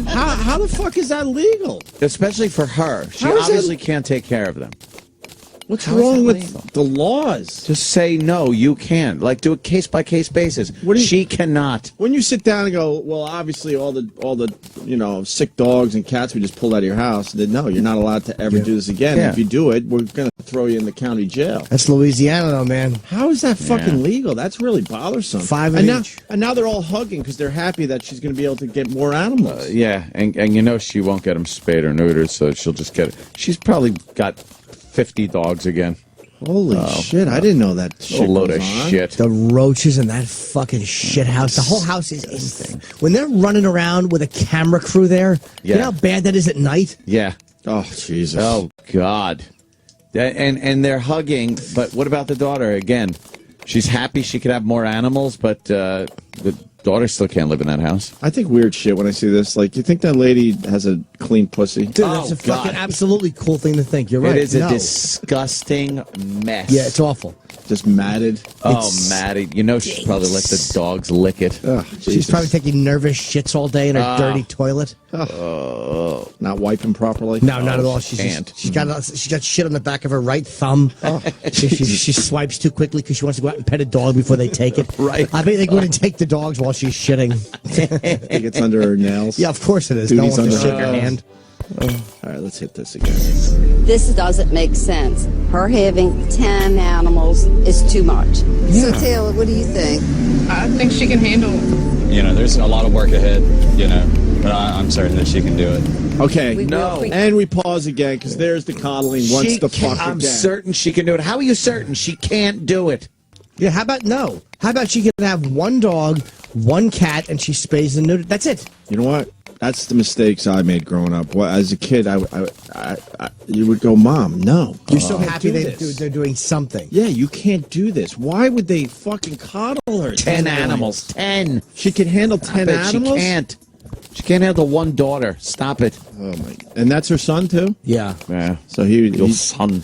How the fuck is that legal? Especially for her. She obviously can't take care of them. What's wrong with the laws? Just say no, you can't. Like, do a case-by-case basis. She cannot. When you sit down and go, well, obviously all the sick dogs and cats we just pulled out of your house, then no, you're not allowed to ever do this again. Yeah. If you do it, we're going to throw you in the county jail. That's Louisiana, though, man. How is that fucking legal? That's really bothersome. 5 and of each. And now they're all hugging because they're happy that she's going to be able to get more animals. Yeah, and you know she won't get them spayed or neutered, so she'll just get it. She's probably got 50 dogs again. Holy shit, I didn't know that shit. A load goes of on. shit. The roaches in that fucking shit house. The whole house is insane. When they're running around with a camera crew there, you know how bad that is at night? Yeah. Oh, Jesus. Oh, God. And they're hugging, but what about the daughter? Again, she's happy she could have more animals, but the daughter still can't live in that house. I think weird shit when I see this. Like, you think that lady has a clean pussy? Dude, that's a fucking absolutely cool thing to think. You're right. It is a disgusting mess. Yeah, it's awful. Just matted. Matted. You know she'd probably let the dogs lick it. She's probably taking nervous shits all day in her dirty toilet. Not wiping properly. No, not at all. She's got shit on the back of her right thumb. She swipes too quickly because she wants to go out and pet a dog before they take it. Right. I bet they go in and take the dogs while she's shitting. Think it's under her nails. Yeah, of course it is. Duty's No one under can shake her hand. All right, let's hit this again. This doesn't make sense. Her having 10 animals is too much. So, Taylor, what do you think? I think she can handle it. You know, there's a lot of work ahead, you know, but I'm certain that she can do it. Okay, and we pause again because there's the coddling once the fuck I'm again. certain she can do it. How are you certain she can't do it? Yeah, how about no? How about she can have one dog, one cat, and she spays and neutered? That's it. You know what? That's the mistakes I made growing up. Well, as a kid, you would go, Mom, no. You're so happy they're doing something. Yeah, you can't do this. Why would they fucking coddle her? 10 animals. 10. She can handle 10 animals? She can't. She can't handle one daughter. Stop it. Oh, my. And that's her son, too? Yeah. Yeah. So Your son.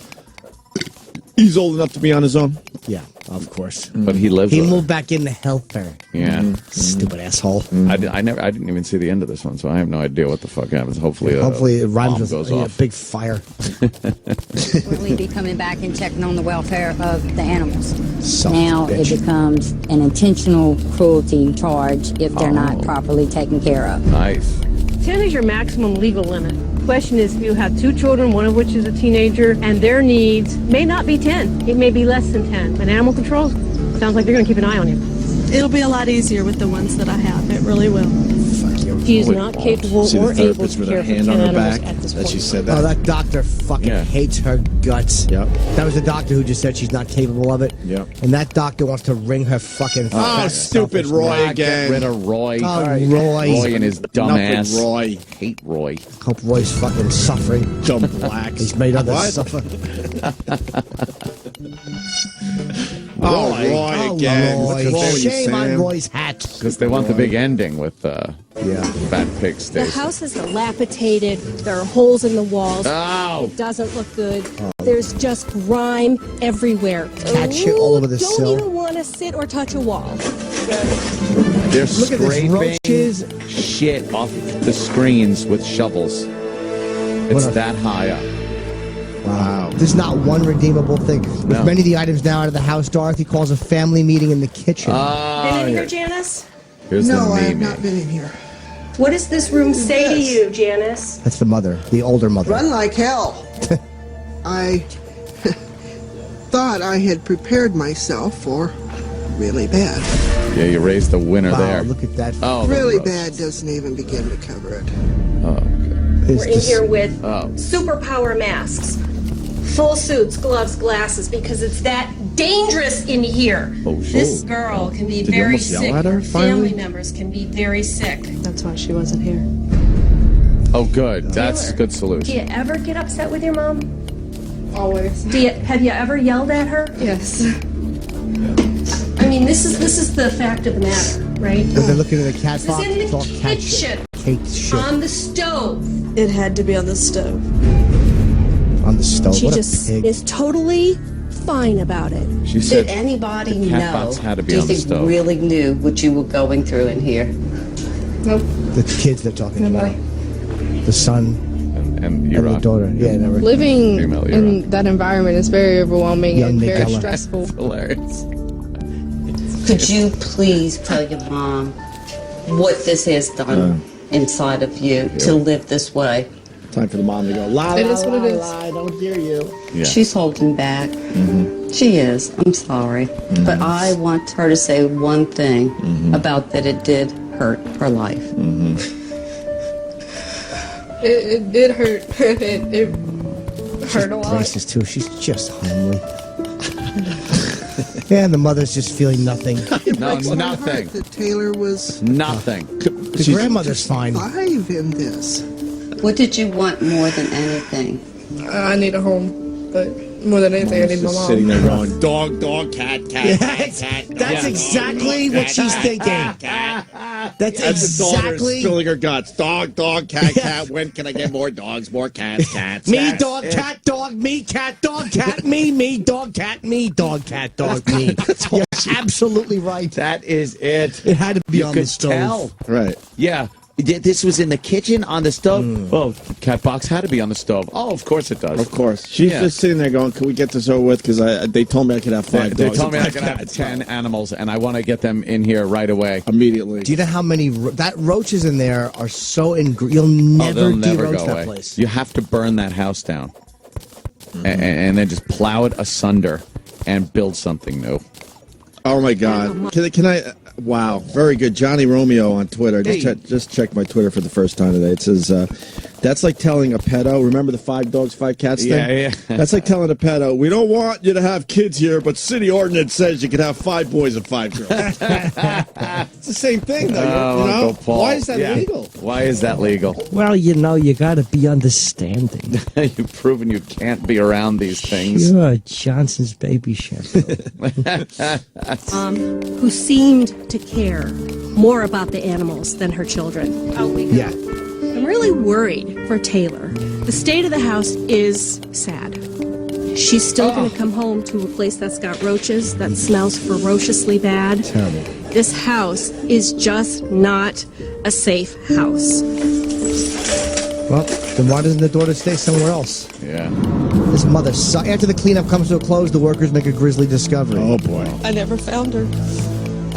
he's old enough to be on his own? Yeah, of course. But he lives He with her. moved back in to help her. Yeah. Stupid asshole. I didn't even see the end of this one, so I have no idea what the fuck happens. Hopefully it rhymes with goes a off. big fire. Will we be coming back and checking on the welfare of the animals? Son Now of a it bitch. becomes an intentional cruelty charge if they're not properly taken care of. Nice. 10 is your maximum legal limit. Question is, if you have 2 children, one of which is a teenager, and their needs may not be 10. It may be less than 10. And animal control sounds like they're going to keep an eye on you. It'll be a lot easier with the ones that I have. It really will. She is not capable See the or able therapist to with care her for 10 hand on her animals back at this that point. she said Oh, that. that doctor fucking hates her guts. Yep. That was the doctor who just said she's not capable of it. Yep. And that doctor wants to wring her fucking fat, stupid selfish Roy neck. again. Get rid of Roy. Oh, Roy. Roy and his dumb Enough ass. with Roy. Hate Roy. Hope Roy's fucking suffering. Dumb black. He's made others What? suffer. Oh, Roy again. Roy. What's wrong with you, Shame on Sam? Roy's hat. Because they want the big ending with Fat Pig The Stacy. house is dilapidated. There are holes in the walls. Oh! It doesn't look good. There's just grime everywhere. Cat shit all over the Don't sill. even want to sit or touch a wall. They're Look at this, scraping roaches. shit off the screens with shovels. It's that high up. Wow. There's not one redeemable thing. With No. many of the items now out of the house, Dorothy calls a family meeting in the kitchen. Been in here, Janice? Here's No, the I have meme. not been in here. What does this room say to you, Janice? That's the mother, the older mother. Run like hell. I thought I had prepared myself for really bad. Yeah, you raised the winner Wow, there. look at that. Oh, Really the roast. bad doesn't even begin to cover it. Oh, okay. We're in here with Oh. superpower masks, full suits, gloves, glasses, because it's that dangerous in here. Oh, shit. This girl can be Did you very almost yell sick. at her, Her family finally? members can be very sick. That's why she wasn't here. Oh, good. That's a good Do solution. you ever get upset with your mom? Always. Have you ever yelled at her? Yes. I mean, this is the fact of the matter, right? When they're looking at the cat This box, is in it's all the cat shit. kitchen, Cake shit. on the stove. It had to be on the stove. On the stove. She What a just pig. is totally fine about it. She said Did anybody the cat know, box had to be do you on the think stove. really knew what you were going through in here? Nope. The kids they're talking about. Nobody. The son and and the daughter. Yeah, never. Living Female, you're in that environment is very overwhelming Young and very Nicola. stressful. hilarious. Could you please tell your mom what this has done inside of you to live this way? Time for the mom to go, la, la, It is la, what it is. la, I don't hear you. Yeah. She's holding back. She is. I'm sorry. But I want her to say one thing about that it did hurt her life. It did hurt. It hurt a lot. Racist too. She's just homely. And the mother's just feeling nothing. No, Breaks my nothing. heart that Taylor was Nothing. The grandmother's fine. alive in this. What did you want more than anything? I need a home, but More than anything, I need my mom. Sitting there going, dog, dog, cat, cat, cat. That's exactly what she's thinking. That's As the daughter exactly. is spilling her guts. Dog, dog, cat, cat. When can I get more dogs, more cats, cats? Me, cats? dog, cat, dog, me, cat, dog, cat, me, dog, cat, me, dog, cat, dog, me. You're absolutely right. That is it. It had to be You on could the stove. tell. Right. Yeah. This was in the kitchen on the stove. Oh, cat box had to be on the stove. Oh, of course it does. Of course. She's just sitting there going, can we get this over with? Because they told me I could have 5 They dogs. told me and I 5 can have cats. 10 animals, and I want to get them in here right away. Immediately. Do you know how many that roaches in there are so you'll never they'll never de-roach go that away. place. You have to burn that house down. And then just plow it asunder and build something new. Oh, my God. Can I... Wow, very good. Johnny Romeo on Twitter. Just checked my Twitter for the first time today. It says, that's like telling a pedo, remember the 5 dogs, 5 cats thing? Yeah. That's like telling a pedo, we don't want you to have kids here, but city ordinance says you can have 5 boys and 5 girls. It's the same thing, though. You know? Uncle Paul. Why is that illegal? Why is that legal? Well, you know, you got to be understanding. You've proven you can't be around these things. You're Johnson's baby shampoo. Who seemed to care more about the animals than her children. Yeah. I'm really worried for Taylor. The state of the house is sad. She's still going to come home to a place that's got roaches, that smells ferociously bad. Terrible. This house is just not a safe house. Well, then why doesn't the daughter stay somewhere else? Yeah. This mother sucks. After the cleanup comes to a close, the workers make a grisly discovery. Oh, boy. I never found her.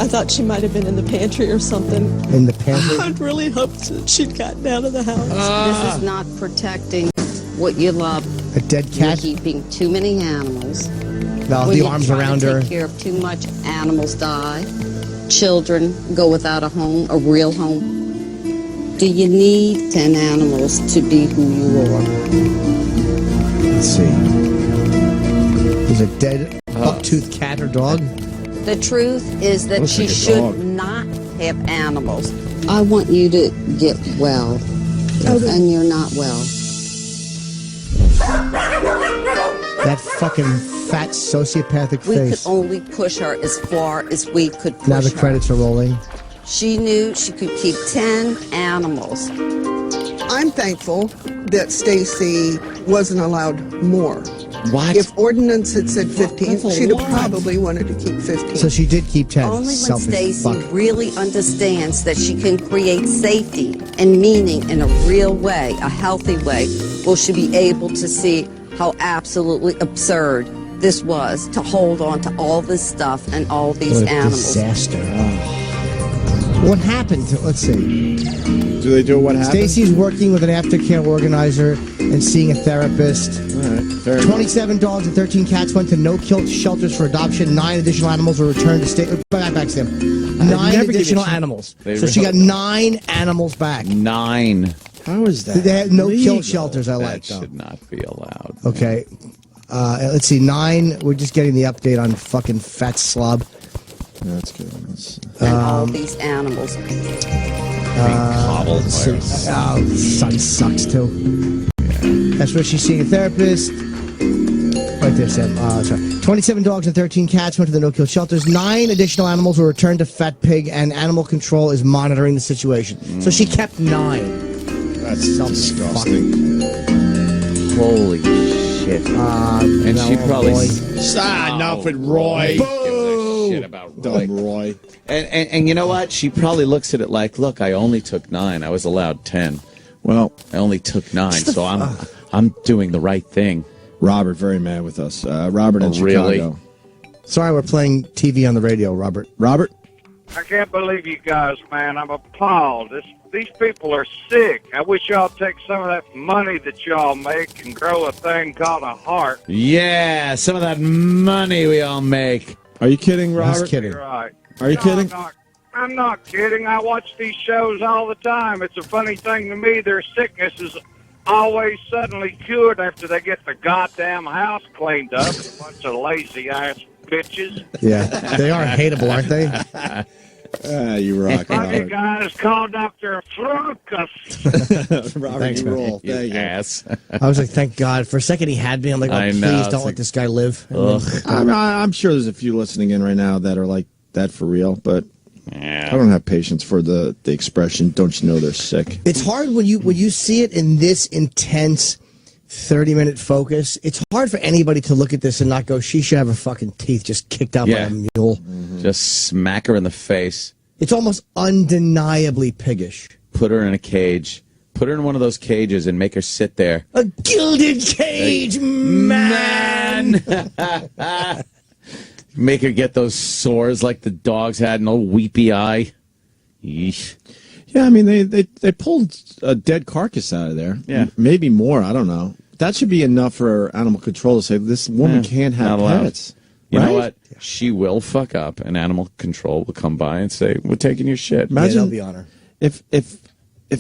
I thought she might have been in the pantry or something. In the pantry? I'd really hoped that she'd gotten out of the house. This is not protecting what you love. A dead cat? You're keeping too many animals. No, When the you arms try around to her. take care of too much, animals die. Children go without a home, a real home. Do you need 10 animals to be who you are? Let's see. There's a dead buck-toothed cat or dog. The truth is that Looks she like a should dog. not have animals. I want you to get well, and you're not well. That fucking fat sociopathic We face. could only push her as far as we could push Now the her. credits are rolling. She knew she could keep 10 animals. I'm thankful that Stacy wasn't allowed more. What? If ordinance had said 15, That's a she'd have lot. probably wanted to keep 15. So she did keep 10. Only when Selfish Stacy fuck. really understands that she can create safety and meaning in a real way, a healthy way, will she be able to see how absolutely absurd this was to hold on to all this stuff and all these What a animals. disaster. What happened? Let's see. Do they do what happened? Stacy's working with an aftercare organizer and seeing a therapist. All right, fair enough. 27 dogs and 13 cats went to no-kill shelters for adoption. 9 additional animals were returned to state. Back, Sam. 9 never give additional a shit. animals. They So she got 9 animals back. 9. How is that? They had no-kill legal? shelters. I That like though. should not be allowed. Okay. Let's see. 9. We're just getting the update on fucking fat slob. That's good. And all these animals. Cobbled by her. Oh, son sucks too. That's where she's seeing a therapist. Right there, Sam. Sorry. 27 dogs and 13 cats went to the no-kill shelters. 9 additional animals were returned to Fat Pig, and animal control is monitoring the situation. So she kept 9. That's disgusting. Holy shit. And no, she oh, probably... boy. Enough with Roy. Gives a shit about Roy. Dumb Roy. And you know what? She probably looks at it like, look, I only took 9. I was allowed 10. Well, I only took 9, so I'm doing the right thing. Robert, very mad with us. Robert in Really? Chicago. Sorry, we're playing TV on the radio, Robert. Robert? I can't believe you guys, man. I'm appalled. These people are sick. I wish y'all take some of that money that y'all make and grow a thing called a heart. Yeah, some of that money we all make. Are you kidding, Robert? He's kidding. You're right. Are you No, kidding? I'm not kidding. I watch these shows all the time. It's a funny thing to me. Their sickness is always suddenly cured after they get the goddamn house cleaned up. A bunch of lazy-ass bitches. Yeah, they are hateable, aren't they? You rock, Funny Robert. guys, call Dr. Flukas. Robert, Thanks, you man. roll. Thank you. Ass. I was like, thank God. For a second, he had me. I'm like, oh, I please know, it's don't let like- this guy live. I'm sure there's a few listening in right now that are like that for real, but Yeah. I don't have patience for the expression, don't you know they're sick. It's hard when you see it in this intense 30-minute focus. It's hard for anybody to look at this and not go, she should have her fucking teeth just kicked out by a mule. Just smack her in the face. It's almost undeniably piggish. Put her in a cage. Put her in one of those cages and make her sit there. A gilded cage, man! Make her get those sores like the dogs had, no weepy eye. Yeesh. Yeah, I mean, they pulled a dead carcass out of there. Yeah. Maybe more, I don't know. That should be enough for animal control to say, this woman can't have not allowed. pets. You right? know what? She will fuck up, and animal control will come by and say, we're taking your shit. Imagine they'll be on her. If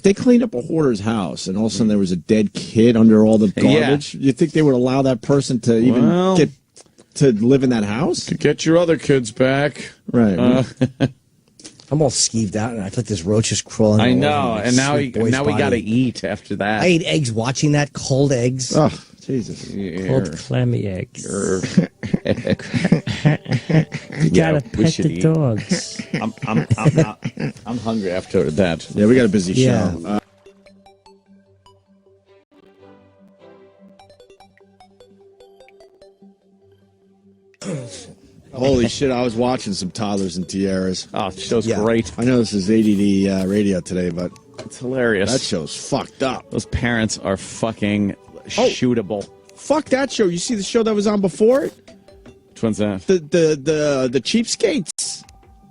they cleaned up a hoarder's house and all of a sudden there was a dead kid under all the garbage, you think they would allow that person to even get to live in that house? To get your other kids back. Right. I'm all skeeved out, and I feel like this roach is crawling. I all know, over my and now sweet boy's we got to body. eat after that. I ate eggs watching that, cold eggs. Oh, Jesus. Cold clammy eggs. You gotta pet the dogs. I'm hungry after that. Yeah, we got a busy Yeah. show. Holy shit, I was watching some Toddlers and Tiaras. Oh, the show's great. I know this is ADD radio today, but It's hilarious. that show's fucked up. Those parents are fucking shootable. Fuck that show. You see the show that was on before it? Which one's that? The Cheapskates.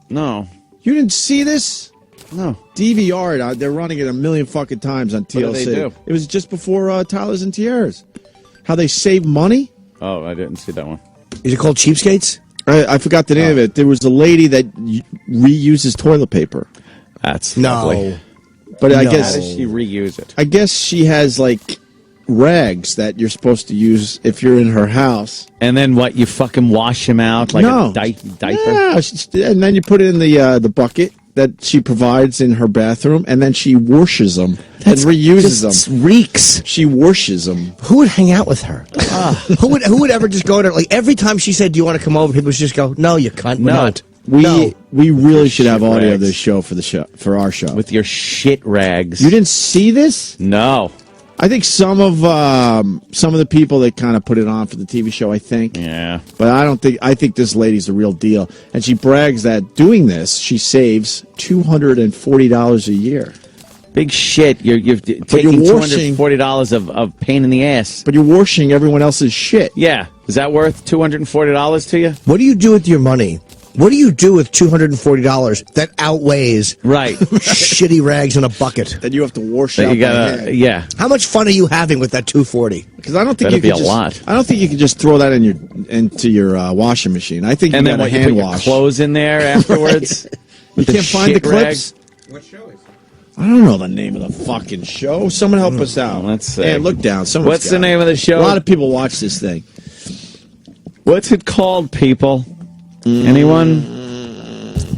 No. You didn't see this? No. DVR it. They're running it a million fucking times on TLC. What do they do? It was just before Toddlers and Tiaras. How they save money? Oh, I didn't see that one. Is it called Cheapskates? I forgot the name of it. There was a lady that reuses toilet paper. That's No. lovely. But I No. guess How does she reuse it? I guess she has like rags that you're supposed to use if you're in her house. And then what? You fucking wash them out like No. a diaper? Yeah, and then you put it in the bucket that she provides in her bathroom, and then she washes them and reuses them. Reeks. She washes them. Who would hang out with her? Who would ever just go to her? Like every time she said, "Do you want to come over?" People would just go, "No, you cunt." We're No. not." We really should have Shit audio of rags. this show for our show. With your shit rags. You didn't see this? No. I think some of the people that kind of put it on for the TV show. I think. Yeah. But I think this lady's the real deal, and she brags that doing this, she saves $240 a year. Big shit. You're taking $240 of pain in the ass. But you're washing everyone else's shit. Yeah. Is that worth $240 to you? What do you do with your money? What do you do with $240 that outweighs Right. shitty rags in a bucket? That you have to wash That out. you by gotta, hand. yeah. How much fun are you having with that $240? Because I don't think That'd you be could a just, lot. I don't think you can just throw that into your washing machine. I think And you then got what, to you hand put your wash. clothes in there afterwards? You can't find the shit clips. rags? What show is it? I don't know the name of the fucking show. Someone help us out. Let's see. Yeah, look down. Someone's What's the got name it. of the show? A lot of people watch this thing. What's it called, people? Anyone?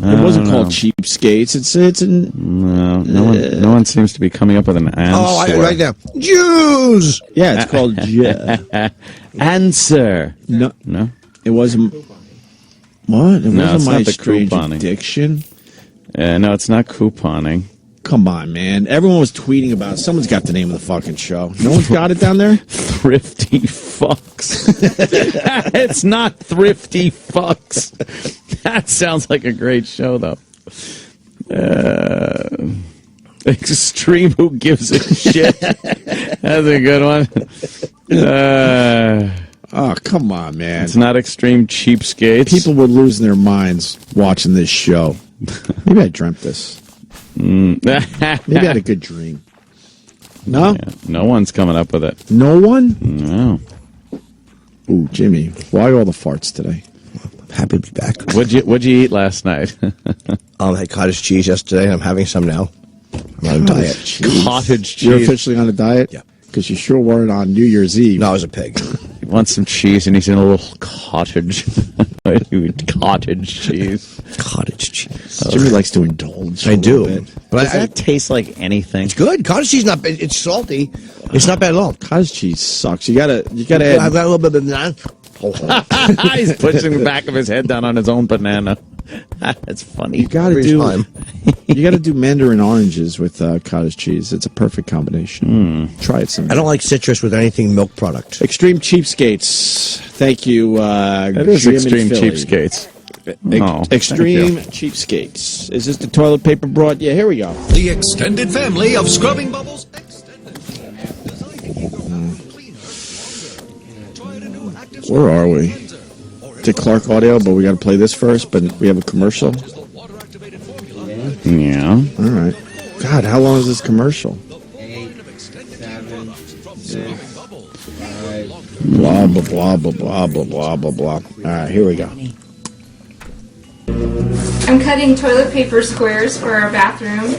It wasn't called Cheapskates. It's an No one seems to be coming up with an answer. Right now. Jews! Yeah, it's called Answer. No. It wasn't. What? It No, wasn't it's my not the strange couponing. addiction. No, it's not couponing. Come on, man. Everyone was tweeting about it. Someone's got the name of the fucking show. No one's got it down there? Thrifty fucks. It's not Thrifty Fucks. That sounds like a great show, though. Extreme Who Gives a Shit. That's a good one. Oh, come on, man. It's not Extreme Cheapskates. People were losing their minds watching this show. Maybe I dreamt this. Maybe I had a good dream. No? Yeah, no one's coming up with it. No one? No. Ooh, Jimmy, why all the farts today? Happy to be back. What'd you eat last night? I had cottage cheese yesterday, and I'm having some now. I'm on a diet. Cheese. Cottage cheese. You're officially on a diet? Yeah. Because you sure weren't on New Year's Eve. No, I was a pig. He wants some cheese and he's in a little cottage. Cottage cheese. Cottage cheese. Jimmy likes to indulge. I do. But Does that taste like anything? It's good. Cottage cheese not. It's salty. It's not bad at all. Cottage cheese sucks. You gotta add. I've got a little bit of banana. He's pushing the back of his head down on his own banana. That's funny. You gotta do mandarin oranges with cottage cheese. It's a perfect combination. Try it sometime. I don't like citrus with anything milk product. Extreme Cheapskates. Thank you. That is Jim Extreme and Philly. Cheapskates. Extreme thank Cheapskates. Is this the toilet paper broad? Yeah, here we go. The extended family of scrubbing bubbles. Where are we? To Clark Audio, but we got to play this first. But we have a commercial. Yeah. All right. God, how long is this commercial? 8, 7, 6, 5. Blah blah blah blah blah blah blah blah blah. All right, here we go. I'm cutting toilet paper squares for our bathroom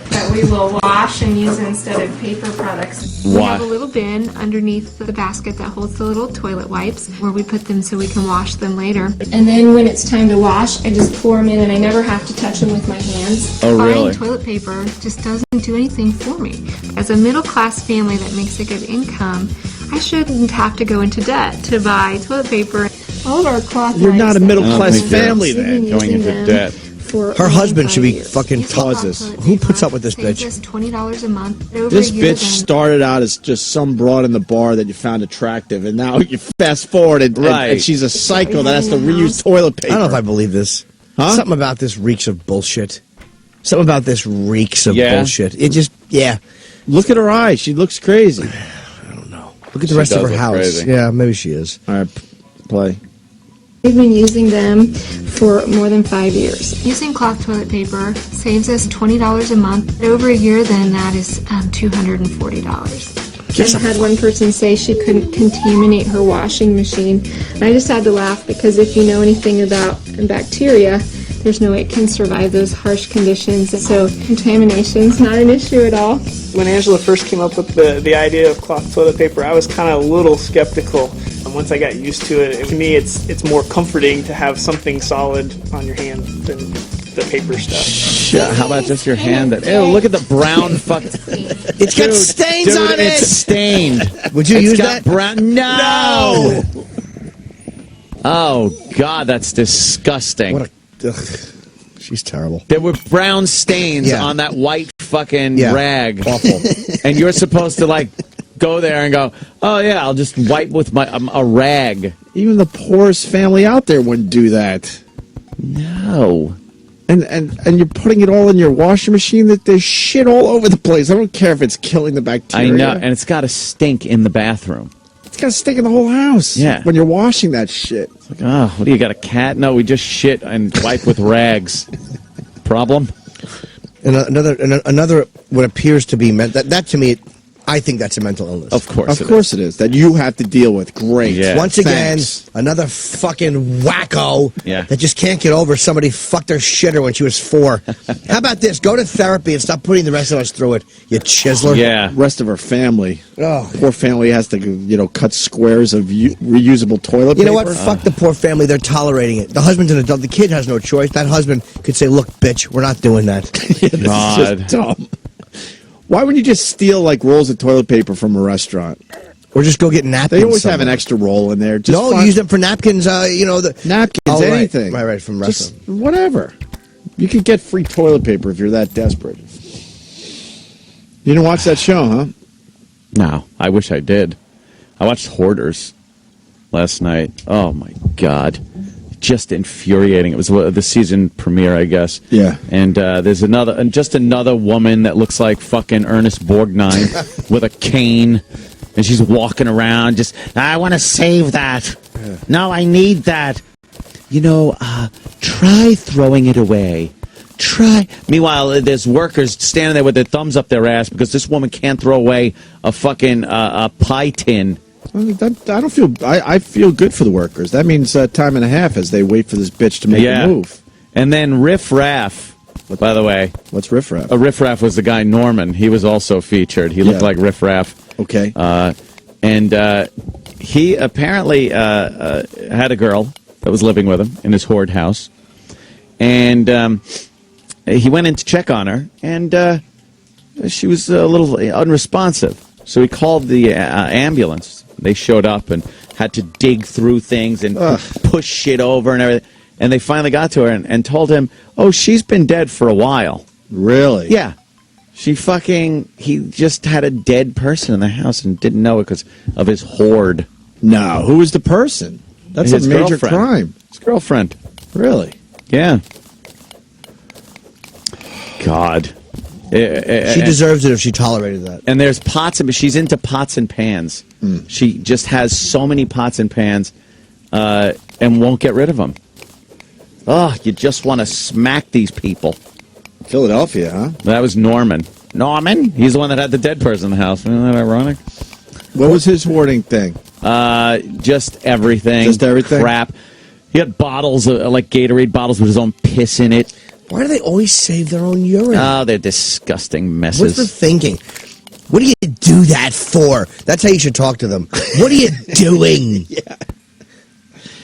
that we will wash and use instead of paper products. We have a little bin underneath the basket that holds the little toilet wipes where we put them so we can wash them later. And then when it's time to wash, I just pour them in and I never have to touch them with my hands. Oh, really? Buying toilet paper just doesn't do anything for me. As a middle-class family that makes a good income, I shouldn't have to go into debt to buy toilet paper. All of our cloth You're knives not a that middle-class we family use, we've then, been going using into them debt. for Her over husband should 5 be years. fucking Pause this. Who puts up with this bitch? Saves us $20 a month. Over This a year bitch then. started out as just some broad in the bar that you found attractive, and now you fast forward and she's a psycho that has to reuse toilet paper. I don't know if I believe this. Huh? Something about this reeks of bullshit. Something about this reeks of bullshit. It just, Look at her eyes. She looks crazy. Look at the rest of her house. Crazy. Yeah, maybe she is. All right, play. We've been using them for more than 5 years. Using cloth toilet paper saves us $20 a month. Over a year, then that is $240. I've had one person say she couldn't contaminate her washing machine. And I just had to laugh because if you know anything about bacteria, there's no way it can survive those harsh conditions. So contamination's not an issue at all. When Angela first came up with the idea of cloth toilet paper, I was kind of a little skeptical. And once I got used to it, to me it's more comforting to have something solid on your hand than the paper stuff. How about just your hand? Ew, look at the brown fuck. It's got stains on it. It's stained. Would you use got that? Brown? No. Oh God, that's disgusting. She's terrible. There were brown stains on that white fucking rag. Awful. And you're supposed to like go there and go, oh yeah, I'll just wipe with my a rag. Even the poorest family out there wouldn't do that. No. And you're putting it all in your washing machine. That there's shit all over the place. I don't care if it's killing the bacteria. I know, and it's got to stink in the bathroom. It's got to stink in the whole house. Yeah. When you're washing that shit. It's like, oh, what do you got, a cat? No, we just shit and wipe with rags. Problem? And another what appears to be that to me, I think that's a mental illness. Of course it is. That you have to deal with. Great. Yeah. Once again, another fucking wacko that just can't get over somebody fucked her shitter when she was 4. How about this? Go to therapy and stop putting the rest of us through it, you chiseler. Yeah. Rest of her family. Oh. Poor family has to, cut squares of reusable toilet paper. You know what? Fuck the poor family. They're tolerating it. The husband's an adult. The kid has no choice. That husband could say, look, bitch, we're not doing that. This is just dumb. Why wouldn't you just steal like rolls of toilet paper from a restaurant? Or just go get napkins. They always have an extra roll in there. Just use them for napkins, the napkins, anything. Right, from restaurant. Just whatever. You could get free toilet paper if you're that desperate. You didn't watch that show, huh? No, I wish I did. I watched Hoarders last night. Oh my God. Just infuriating. It was the season premiere, I guess. Yeah. And there's another woman that looks like fucking Ernest Borgnine with a cane, and she's walking around just, I want to save that. Yeah. No, I need that. Try throwing it away. Try. Meanwhile, there's workers standing there with their thumbs up their ass because this woman can't throw away a fucking a pie tin. I feel good for the workers. That means time and a half as they wait for this bitch to make a move. And then Riff Raff, by the way. What's Riff Raff? Riff Raff was the guy Norman. He was also featured. He looked like Riff Raff. Okay. And he apparently had a girl that was living with him in his hoard house. And he went in to check on her, and she was a little unresponsive. So he called the ambulance. They showed up and had to dig through things and push shit over and everything. And they finally got to her and told him, oh, she's been dead for a while. Really? Yeah. He just had a dead person in the house and didn't know it because of his hoard. No, who was the person? That's His a major girlfriend. crime. His girlfriend. Really? Yeah. God. She deserves it if she tolerated that. And there's pots, and she's into pots and pans. She just has so many pots and pans and won't get rid of them. Oh, you just want to smack these people. Philadelphia, huh? That was Norman. Norman? He's the one that had the dead person in the house. Isn't that ironic? What was his hoarding thing? Just everything. Just everything? Crap. He had bottles, like Gatorade bottles with his own piss in it. Why do they always save their own urine? Oh, they're disgusting messes. What's the thinking? What do you do that for? That's how you should talk to them. What are you doing? Yeah.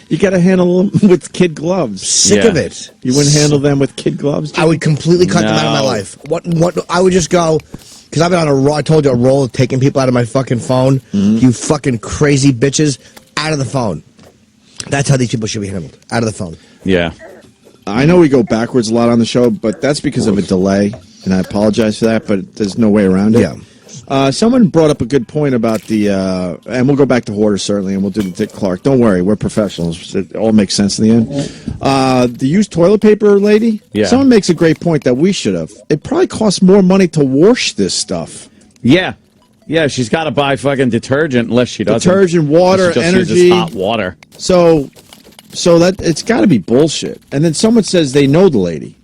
You got to handle them with kid gloves. Sick of it. You wouldn't handle them with kid gloves? I would completely cut them out of my life. What? I would just go, because I've been on a roll. I told you, a roll of taking people out of my fucking phone. You fucking crazy bitches, out of the phone. That's how these people should be handled. Out of the phone. Yeah. I know we go backwards a lot on the show, but that's because of a delay, and I apologize for that, but there's no way around it. Yeah. Someone brought up a good point about the, and we'll go back to Hoarders, certainly, and we'll do the Dick Clark. Don't worry, we're professionals. It all makes sense in the end. The used toilet paper lady, someone makes a great point that we should have. It probably costs more money to wash this stuff. Yeah. Yeah, she's got to buy fucking detergent unless she doesn't. Detergent, water, she just energy. uses hot water. So that it's got to be bullshit. And then someone says they know the lady.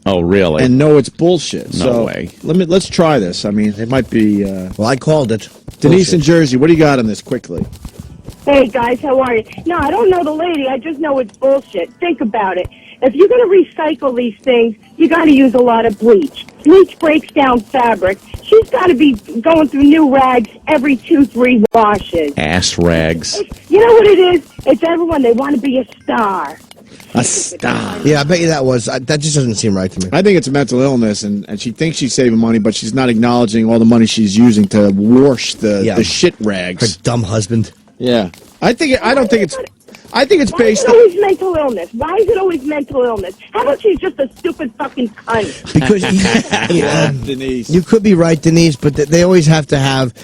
Oh, really? And no, it's bullshit. No way. Let's try this. I mean, it might be. Well, I called it. Denise in Jersey, what do you got on this quickly? Hey, guys, how are you? No, I don't know the lady. I just know it's bullshit. Think about it. If you're going to recycle these things, you got to use a lot of bleach. Bleach breaks down fabric. She's got to be going through new rags every 2-3 washes. Ass rags. You know what it is? It's everyone. They want to be a star. A star. Yeah, I bet you that was. That just doesn't seem right to me. I think it's a mental illness, and she thinks she's saving money, but she's not acknowledging all the money she's using to wash the shit rags. Her dumb husband. Yeah. I think it's based Why is it always mental illness? Why is it always mental illness? How about she's just a stupid fucking cunt? Because Denise. You could be right, Denise, but they always have to have.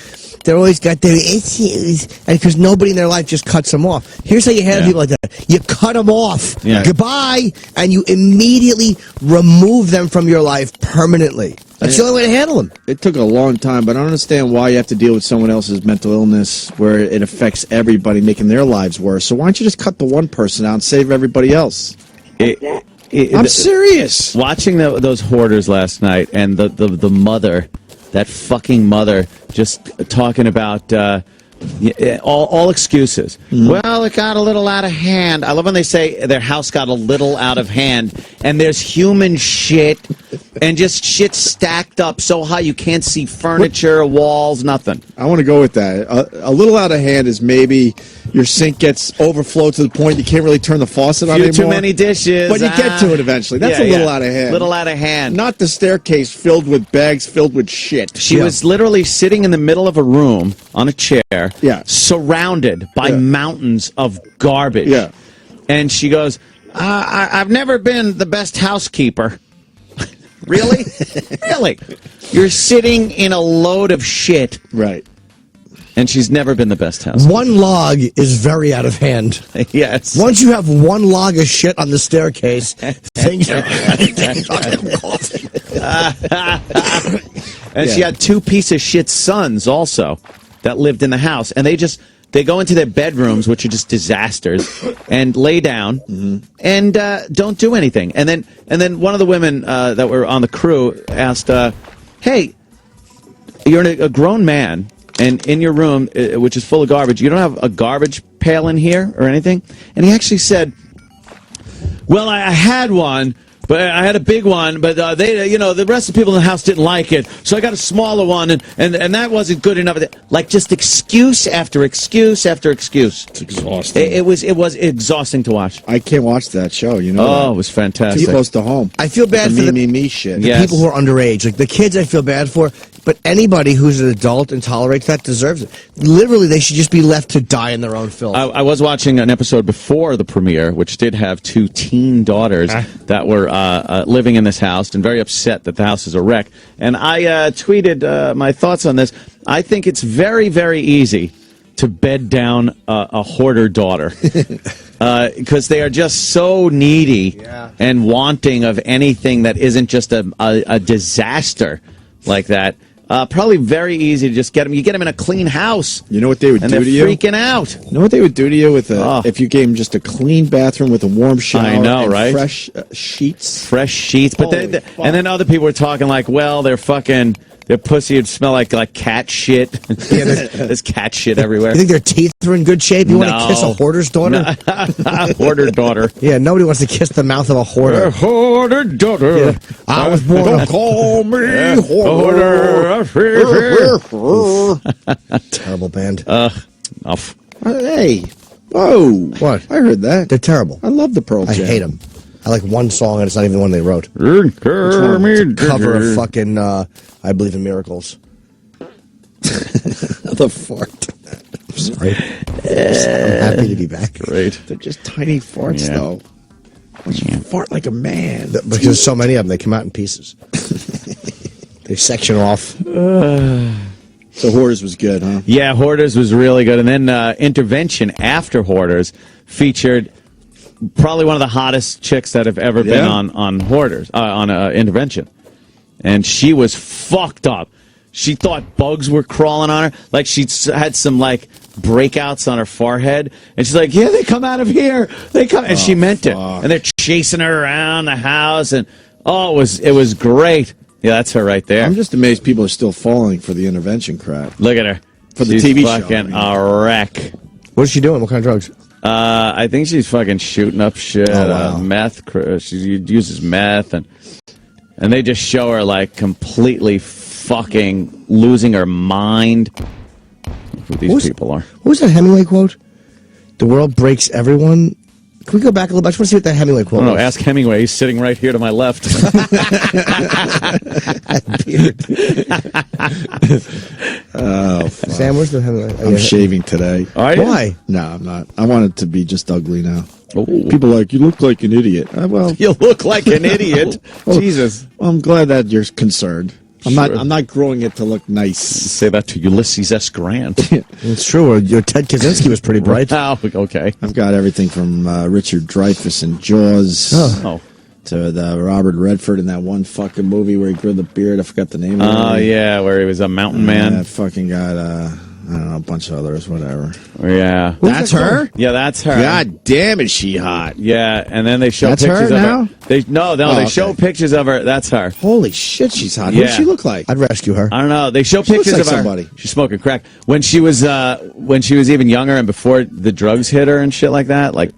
They're always got their issues, and because nobody in their life just cuts them off. Here's how you handle people like that: you cut them off, goodbye, and you immediately remove them from your life permanently. That's the only way to handle them. It took a long time, but I don't understand why you have to deal with someone else's mental illness where it affects everybody, making their lives worse. So why don't you just cut the one person out and save everybody else? I'm serious. Watching those Hoarders last night, and the mother, that fucking mother, just talking about all excuses. Well, it got a little out of hand. I love when they say their house got a little out of hand, and there's human shit and just shit stacked up so high you can't see furniture, walls, nothing. I want to go with that. A little out of hand is maybe your sink gets overflowed to the point you can't really turn the faucet on anymore. Too many dishes. But you get to it eventually. That's a little out of hand. Little out of hand. Not the staircase filled with bags filled with shit. She was literally sitting in the middle of a room on a chair, surrounded by mountains of garbage. Yeah. And she goes, I've never been the best housekeeper. Really? Really? You're sitting in a load of shit. Right. And she's never been the best housekeeper. One log is very out of hand. Yes. Once you have one log of shit on the staircase, things are... And she had 2 piece of shit sons also that lived in the house. And they go into their bedrooms, which are just disasters, and lay down and don't do anything. And then one of the women that were on the crew asked, hey, you're a grown man, and in your room, which is full of garbage, you don't have a garbage pail in here or anything? And he actually said, well, I had one, But I had a big one, but they, the rest of the people in the house didn't like it, so I got a smaller one, and that wasn't good enough. Like just excuse after excuse after excuse. It's exhausting. It was exhausting to watch. I can't watch that show. You know. Oh, that. It was fantastic. Too close to home. I feel bad for the me shit. The people who are underage, like the kids. I feel bad for, but anybody who's an adult and tolerates that deserves it. Literally, they should just be left to die in their own filth. I was watching an episode before the premiere, which did have 2 teen daughters that were living in this house and very upset that the house is a wreck. And I tweeted my thoughts on this. I think it's very, very easy to bed down a hoarder daughter because they are just so needy and wanting of anything that isn't just a disaster like that. Probably very easy to just get them. You get them in a clean house. You know what they would do to you? And they're freaking out. You know what they would do to you with if you gave them just a clean bathroom with a warm shower? I know, and right? Fresh sheets. Fresh sheets. But and then other people were talking like, well, their pussy would smell like cat shit. There's cat shit everywhere. You think their teeth are in good shape? You want to kiss a hoarder's daughter? Hoarder daughter. Yeah, nobody wants to kiss the mouth of a hoarder. Hoarder daughter. Yeah. I was born. Don't call me hoarder. Terrible band. Enough. Hey. Whoa. What? I heard that. They're terrible. I love the Pearl Jam. I hate them. I like one song, and it's not even the one they wrote. Which one? It's a cover of fucking I Believe in Miracles. The fart. I'm sorry. I'm happy to be back. Great. They're just tiny farts, though. Why don't you fart like a man? Because there's so many of them, they come out in pieces. They section off. So Hoarders was good, huh? Yeah, Hoarders was really good. And then Intervention after Hoarders featured probably one of the hottest chicks that have ever been on Hoarders, on Intervention. And she was fucked up. She thought bugs were crawling on her. Like, she had some, like, breakouts on her forehead. And she's like, yeah, they come out of here. They come. And she meant it. And they're chasing her around the house. And, it was great. Yeah, that's her right there. I'm just amazed people are still falling for the Intervention crap. Look at her. For the She's TV show. fucking a wreck. What is she doing? What kind of drugs? I think she's fucking shooting up shit. Oh, wow. Meth. She uses meth. And they just show her, like, completely fucking losing her mind. Who these people are. What was that Hemingway quote? The world breaks everyone. Can we go back a little bit? I just want to see what that Hemingway quote was. Ask Hemingway. He's sitting right here to my left. Oh, fuck. Sam, where's the Hemingway? I'm shaving today. Why? No, I'm not. I want it to be just ugly now. Ooh. People are like, you look like an idiot. Well, you look like an idiot. Jesus. Well, I'm glad that you're concerned. I'm not growing it to look nice. Say that to Ulysses S. Grant. It's true. Your Ted Kaczynski was pretty bright. Oh, okay. I've got everything from Richard Dreyfuss in Jaws to the Robert Redford in that one fucking movie where he grew the beard. I forgot the name of it. Oh, yeah, where he was a mountain man. That fucking got, I don't know, a bunch of others, whatever. Yeah. That's her? Yeah, that's her. God damn, is she hot. Yeah, and then they show That's pictures her of now? her. They show pictures of her. That's her. Holy shit, she's hot. Yeah. What does she look like? I'd rescue her. I don't know. They show She looks pictures like of her. somebody. She's smoking crack. When she was even younger and before the drugs hit her and shit like that, like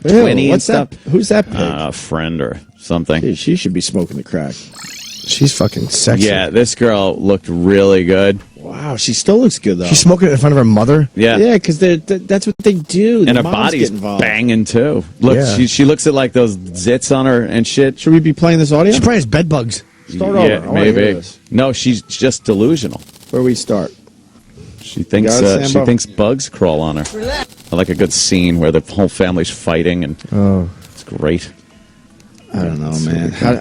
20 and stuff. Who's that pig? A friend or something. Dude, she should be smoking the crack. She's fucking sexy. Yeah, this girl looked really good. Wow, she still looks good, though. She's smoking it in front of her mother? Yeah. Yeah, because that's what they do. And The her moms body's get involved. banging, too. Look, Yeah. she looks at, like, those zits on her and shit. Should we be playing this audio? She probably has bed bugs. Start over. I Yeah, wanna hear maybe. this. No, she's just delusional. Where we start? She thinks got it, she Sambo? thinks bugs crawl on her. I like a good scene where the whole family's fighting, and it's great. I don't know, man. How,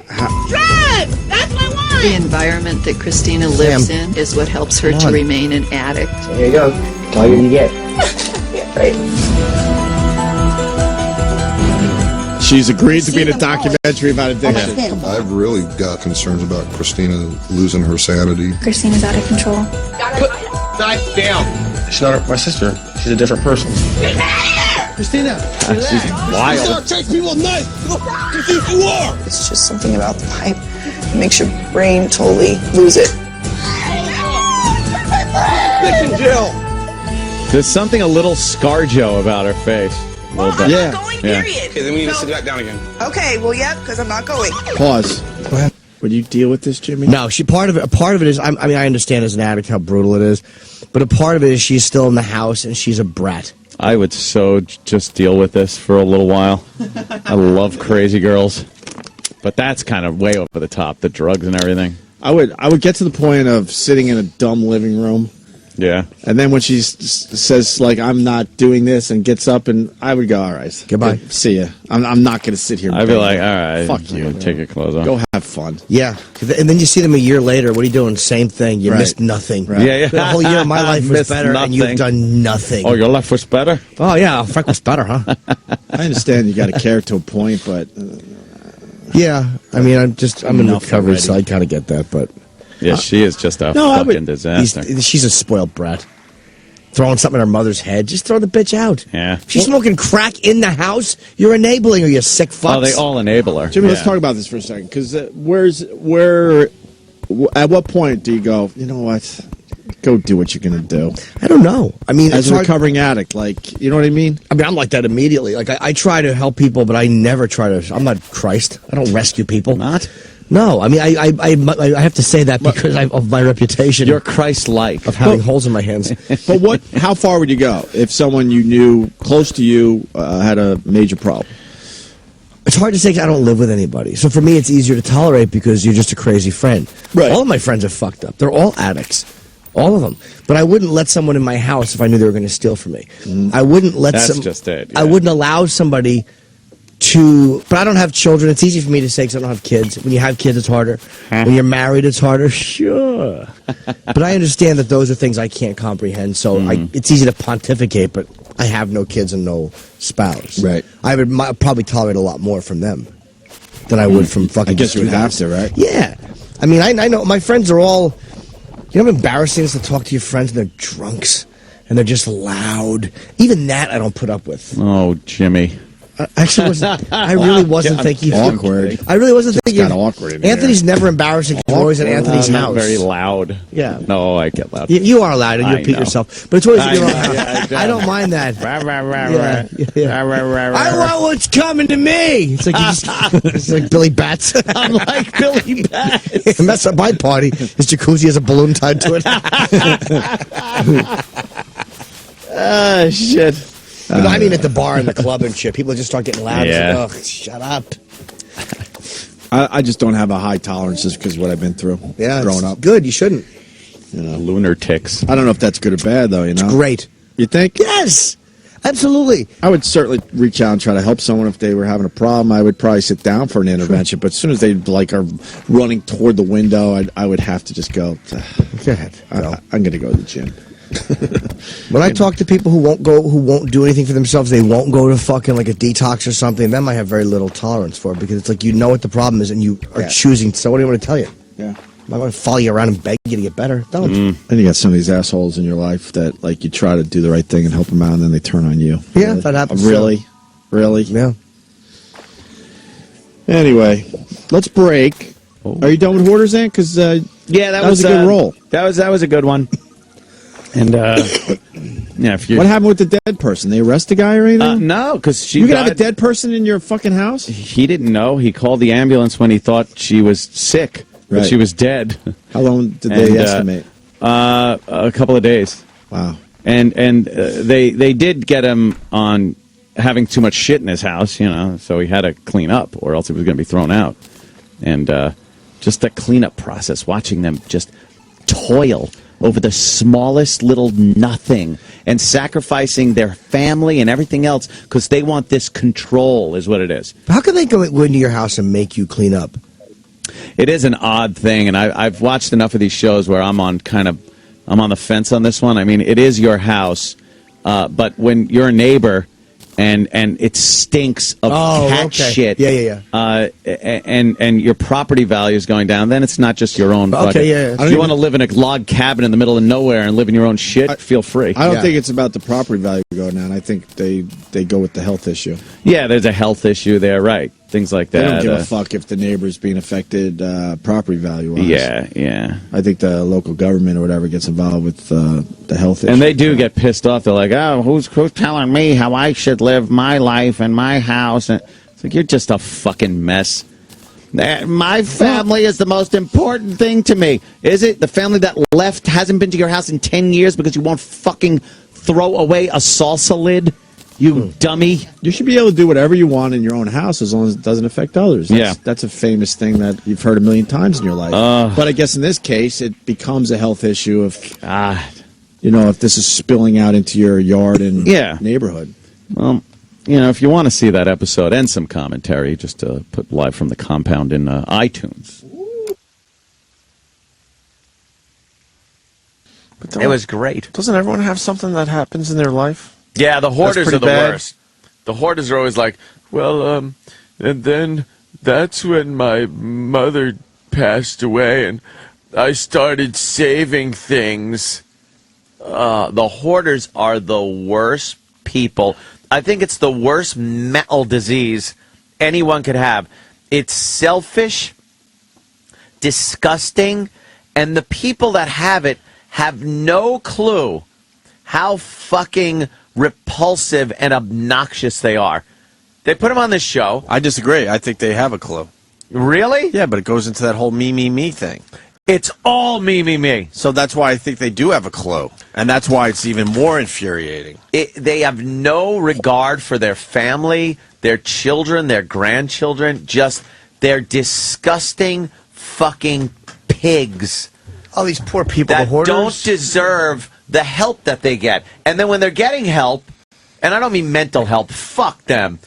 That's my one! The environment that Christina lives in is what helps her to remain an addict. Here you go. All you get. Right. she's agreed to be in a documentary about addiction. I've really got concerns about Christina losing her sanity. Christina's out of control. Put knife down. She's not my sister. She's a different person. Christina, she's wild. Take people with knife. Who the fuck do you think you are? It's just something about the pipe. It makes your brain totally lose it. Dick and Jill. There's something a little ScarJo about her face. Well, I'm not going, period. Okay, then we need to sit back down again. Okay, well, yeah, because I'm not going. Pause. Go ahead. Would you deal with this, Jimmy? No, part of it is. I mean, I understand as an addict how brutal it is, but a part of it is she's still in the house and she's a brat. I would just deal with this for a little while. I love crazy girls, but that's kind of way over the top. The drugs and everything. I would get to the point of sitting in a dumb living room. Yeah. And then when she says, like, I'm not doing this and gets up, and I would go, all right. Goodbye. See ya. I'm not going to sit here. I'd be like, all right. Fuck you. Take your clothes off. Go have fun. Yeah. And then you see them a year later. What are you doing? Same thing. You missed nothing. Right. Yeah. The whole year of my life was Missed better, and you've nothing. done nothing. Oh, your life was better? Oh, yeah. Frank was better, huh? I understand you got to care to a point, but... yeah. I mean, I'm in Enough recovery, already. so I kind of get that, but... Yeah, she is just a fucking disaster. She's a spoiled brat. Throwing something at her mother's head. Just throw the bitch out. Yeah. If she's smoking crack in the house, you're enabling her, you sick fucks. Oh, they all enable her. Jimmy, let's talk about this for a second, because at what point do you go, you know what, go do what you're going to do? I don't know. I mean, as a recovering addict, like, you know what I mean? I mean, I'm like that immediately. Like, I try to help people, but I never try to. I'm not Christ. I don't rescue people. Not? No, I mean, I have to say that because of my reputation. You're Christ-like. Of having holes in my hands. But how far would you go if someone you knew close to you had a major problem? It's hard to say 'cause I don't live with anybody. So for me, it's easier to tolerate because you're just a crazy friend. Right. All of my friends are fucked up. They're all addicts. All of them. But I wouldn't let someone in my house if I knew they were going to steal from me. I wouldn't let That's just it. Yeah. I wouldn't allow somebody to... But I don't have children. It's easy for me to say because I don't have kids. When you have kids, it's harder. When you're married, it's harder. Sure. But I understand that those are things I can't comprehend. So it's easy to pontificate, but I have no kids and no spouse. Right. I would probably tolerate a lot more from them than I would from fucking... I guess you would have to, right? Yeah. I mean, I know my friends are all... You know how embarrassing it is to talk to your friends and they're drunks and they're just loud? Even that I don't put up with. Oh, Jimmy. I really wasn't thinking... Awkward. I really wasn't thinking... Kind of awkward in Anthony's never embarrassing. He's always at Anthony's Not house. very loud. Yeah. No, I get loud. You are loud and you I repeat know. yourself. But it's always at your I own know, house. yeah, I don't mind that. Yeah. I want what's coming to me. It's like, it's like Billy Bats. I'm like Billy Bats. And that's at my party. His jacuzzi has a balloon tied to it. Ah, shit. But I mean at the bar and the club and shit. People just start getting loud. Yeah. It's like, shut up. I just don't have a high tolerance just because of what I've been through growing up. Good, you shouldn't. You know, lunar ticks. I don't know if that's good or bad, though, you know? Great. You think? Yes. Absolutely. I would certainly reach out and try to help someone if they were having a problem. I would probably sit down for an intervention, but as soon as they are running toward the window, I would have to just go. Go ahead. I'm going to go to the gym. When I talk to people who won't do anything for themselves, they won't go to fucking like a detox or something, them I have very little tolerance for because it's like you know what the problem is and you are choosing. So what do you want to tell you? Yeah. I'm not going to follow you around and beg you to get better. Don't. And you got some of these assholes in your life that like you try to do the right thing and help them out, and then they turn on you. Yeah, that happens. Really? Yeah. Anyway, let's break. Are you done with Hoarders, Ant? Because yeah, that was a good roll. That was a good one. And yeah, if you what happened with the dead person? They arrest the guy or anything? No, because you can have a dead person in your fucking house. He didn't know. He called the ambulance when he thought she was sick, but Right. she was dead. How long did they estimate? A couple of days. Wow. And they did get him on having too much shit in his house, you know, so he had to clean up, or else he was going to be thrown out. And just the cleanup process, watching them just toil over the smallest little nothing and sacrificing their family and everything else because they want this control is what it is. How can they go into your house and make you clean up? It is an odd thing, and I've watched enough of these shows where I'm on the fence on this one. I mean, it is your house, but when you're a neighbor and it stinks of cat shit, and your property value is going down, then it's not just your own. If you want to live in a log cabin in the middle of nowhere and live in your own shit, feel free. I don't think it's about the property value going down. I think they go with the health issue. Yeah, there's a health issue there, right? things like They that. don't give a fuck if the neighbor's being affected property value-wise. Yeah. I think the local government or whatever gets involved with the health issue. And they do get pissed off. They're like, oh, who's telling me how I should live my life in my house? And it's like, you're just a fucking mess. My family is the most important thing to me. Is it? The family that left hasn't been to your house in 10 years because you won't fucking throw away a salsa lid? You dummy. You should be able to do whatever you want in your own house as long as it doesn't affect others. That's a famous thing that you've heard a million times in your life. But I guess in this case, it becomes a health issue if, if this is spilling out into your yard and neighborhood. Well, if you want to see that episode and some commentary, just put Live from the Compound in iTunes. It was great. Doesn't everyone have something that happens in their life? Yeah, the Hoarders are the bad. worst. The Hoarders are always like, well, and then that's when my mother passed away, and I started saving things. The Hoarders are the worst people. I think it's the worst mental disease anyone could have. It's selfish, disgusting, and the people that have it have no clue how fucking repulsive and obnoxious they are. They put them on this show. I disagree. I think they have a clue. Really? Yeah, but it goes into that whole me thing. It's all me. So that's why I think they do have a clue. And that's why it's even more infuriating. They have no regard for their family, their children, their grandchildren. Just, they're disgusting fucking pigs. All these poor people, that the Hoarders, don't deserve the help that they get. And then when they're getting help, and I don't mean mental help, fuck them.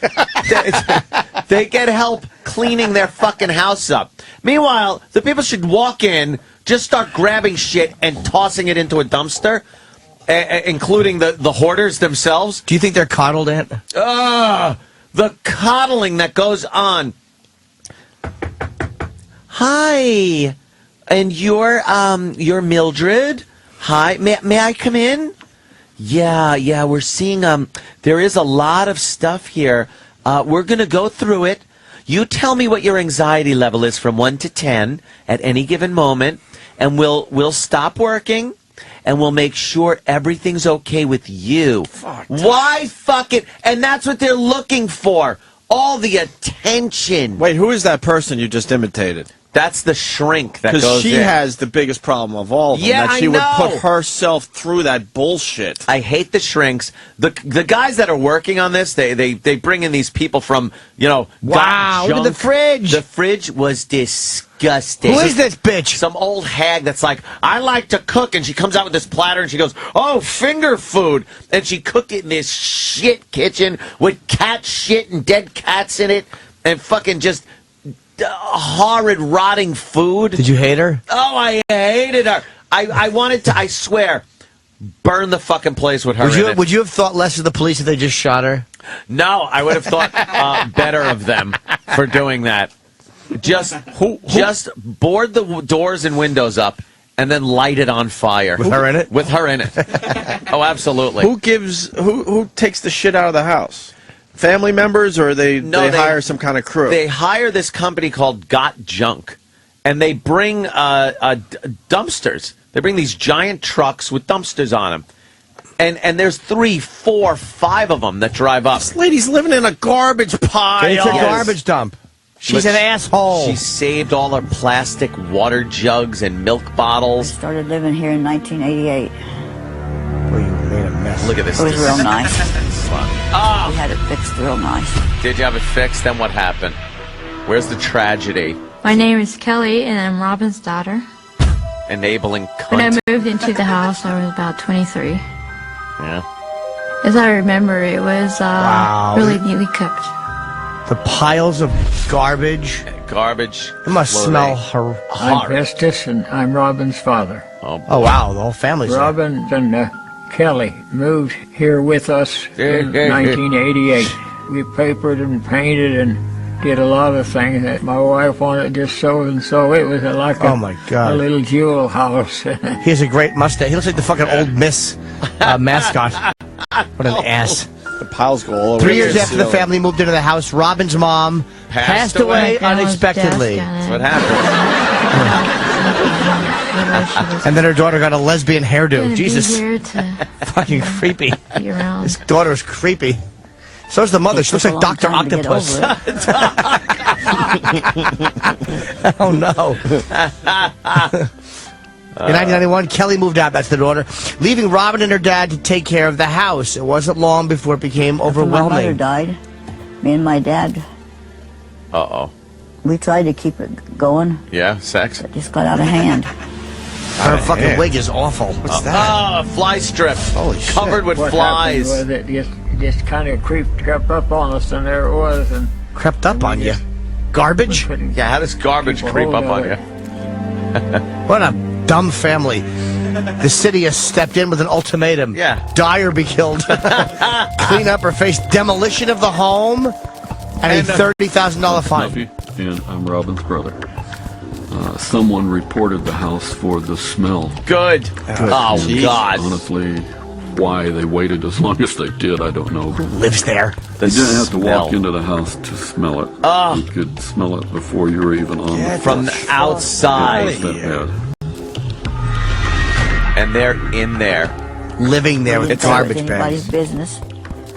They get help cleaning their fucking house up. Meanwhile, the people should walk in, just start grabbing shit and tossing it into a dumpster, including the Hoarders themselves. Do you think they're coddled, Ant? The coddling that goes on. Hi, and you're Mildred? Hi, may I come in? Yeah, we're seeing, there is a lot of stuff here. We're going to go through it. You tell me what your anxiety level is from 1 to 10 at any given moment, and we'll stop working, and we'll make sure everything's okay with you. Why fuck it? And that's what they're looking for. All the attention. Wait, who is that person you just imitated? That's the shrink that goes Because she in. has the biggest problem of all of them. Yeah, that she I would know. put herself through that bullshit. I hate the shrinks. The guys that are working on this, they bring in these people from, Wow, look at the fridge. The fridge was disgusting. Who is this bitch? Some old hag that's like, I like to cook, and she comes out with this platter, and she goes, oh, finger food. And she cooked it in this shit kitchen with cat shit and dead cats in it, and fucking just horrid, rotting food. Did you hate her? Oh, I hated her. I wanted to, I swear, burn the fucking place with her in it. Would you have thought less of the police if they just shot her? No, I would have thought better of them for doing that. Just board the doors and windows up and then light it on fire. With her in it? With her in it. Oh, absolutely. Who takes the shit out of the house? Family members, or they hire some kind of crew? They hire this company called Got Junk, and they bring dumpsters. They bring these giant trucks with dumpsters on them. And there's 3, 4, 5 of them that drive up. This lady's living in a garbage pile. It's a garbage dump. She's an asshole. She saved all her plastic water jugs and milk bottles. I started living here in 1988. Well, you made a mess. Look at this. It was real nice. Oh. We had it fixed real nice. Did you have it fixed? Then what happened? Where's the tragedy? My name is Kelly, and I'm Robin's daughter. Enabling cunt. When I moved into the house, I was about 23. Yeah. As I remember, it was really neatly kept. The piles of garbage. Garbage. It must smell horrible. I'm Festus, and I'm Robin's father. Oh, wow, the whole family's there. Robin and Kelly moved here with us in 1988. We papered and painted and did a lot of things that my wife wanted just so and so. It was like oh my God. A little jewel house. He has a great mustache. He looks like the fucking Old Miss mascot. What an ass. The Tiles go all over. 3 years after the family moved into the house, Robin's mom passed away unexpectedly. That's what happens. And then her daughter got a lesbian hairdo. Jesus. To fucking creepy. be around. His daughter's creepy. So's the mother. She looks like Dr. Octopus. Oh, no. In 1991, Kelly moved out, that's the daughter, leaving Robin and her dad to take care of the house. It wasn't long before it became overwhelming. My mother died. Me and my dad, Uh-oh. we tried to keep it going. Yeah, sex. It just got out of hand. Her fucking wig is awful. What's that? Ah, fly strip. Holy shit. Covered with What flies. happened was it just kind of crept up on us, and there it was. And crept up on you? Garbage? Yeah, how does garbage creep up on you? What a dumb family. The city has stepped in with an ultimatum. Yeah. Die or be killed. Clean up or face demolition of the home and a $30,000 fine. Snuffy, and I'm Robin's brother. Someone reported the house for the smell. Good. Oh, And God. Honestly, why they waited as long as they did, I don't know. Who lives there? You didn't have to walk into the house to smell it. Oh. You could smell it before you were even on the From the outside. It was that bad. And they're in there. Living there with It's garbage anybody's bags. business.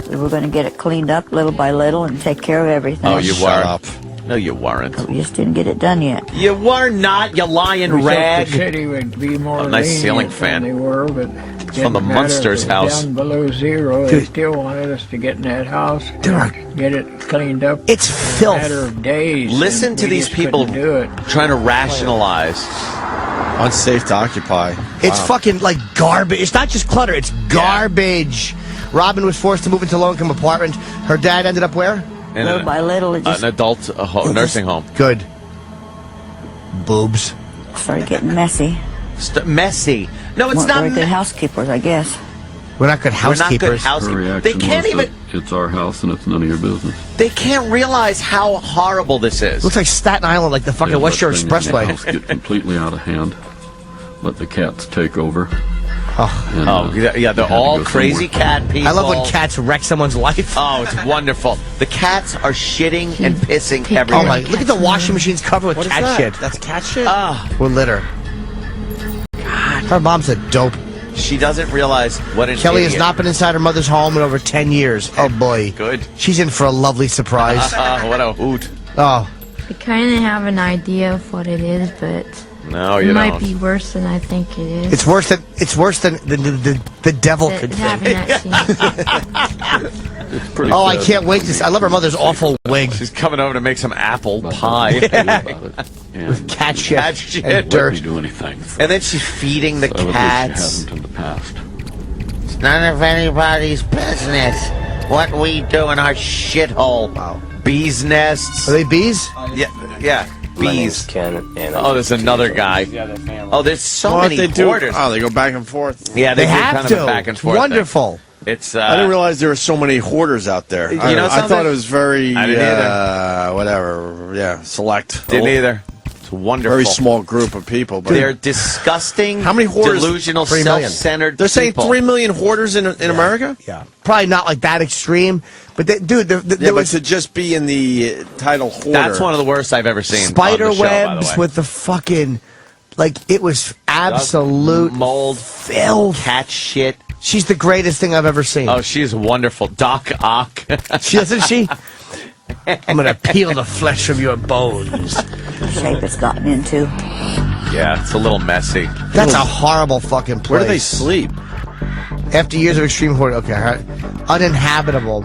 We were going to get it cleaned up little by little and take care of everything. Oh, you were. No, you weren't. We just didn't get it done yet. You were not, you lying we rag. thought the city would be more Nice ceiling lenient fan. than they were, but It's from the didn't matter. Munsters It was house. Down below zero, they still wanted us to get in that house, get it cleaned up. It's filth. In a matter of days. Listen and to we these just people couldn't do it. trying to rationalize. Unsafe to occupy. It's Wow. fucking like garbage. It's not just clutter, it's garbage. Robin was forced to move into a low-income apartment. Her dad ended up where? In Little by little, it just an adult nursing home. Good. Boobs. started getting messy. Messy. No, it's Weren't not. very good housekeepers, I guess. We're not good housekeepers. Her reaction They can't was even. that it's our house and it's none of your business. They can't realize how horrible this is. Looks like Staten Island, like the fucking They West Shore let things in the Expressway. house get completely out of hand. Let the cats take over. And, yeah, they're had to all go crazy somewhere. cat people. I love when cats wreck someone's life. Oh, it's wonderful. The cats are shitting and pissing everywhere. Oh my! Look at the washing machine's covered with What is cat that? shit. That's cat shit? Or litter. God. Her mom's a dope. She doesn't realize what an Kelly has idiot. not been inside her mother's home in over 10 years. Oh boy. Good. She's in for a lovely surprise. What a hoot. Oh. I kind of have an idea of what it is, but No, it you might don't. be worse than I think it is. It's worse than the devil That could haven't think. Pretty Oh, I sad. can't wait to see. I love her mother's awful wig. She's coming over to make some apple pie. With cat shit. Cat shit. And dirt. Do anything. And then she's feeding the So at least cats. she hasn't in the past. It's none of anybody's business what we do in our shithole. Wow. Bees' nests. Are they bees? Yeah. Bees. Oh, there's another guy. Oh, there's so What many they do? hoarders. Oh, they go back and forth. Yeah, they do have kind to. of a back and forth. Wonderful. thing. It's. I didn't realize there were so many hoarders out there. You I know something? thought it was very, I didn't either. whatever, select. Didn't either. It's wonderful. Very small group of people. But They're disgusting. How many hoarders? Delusional, 3 million. self-centered. They're saying people. 3 million hoarders in America? Yeah. Probably not like that extreme, but Yeah, there but was to just be in the title hoarder. That's one of the worst I've ever seen. spider on the show, by the webs way. with the fucking, like, it was absolute mold, filth. cat shit. She's the greatest thing I've ever seen. Oh, she's wonderful. Doc Ock. She isn't she? I'm gonna peel the flesh from your bones. The shape it's gotten into. Yeah, it's a little messy. That's a horrible fucking place. Where do they sleep? After years of extreme hoarding, okay, all right. Uninhabitable.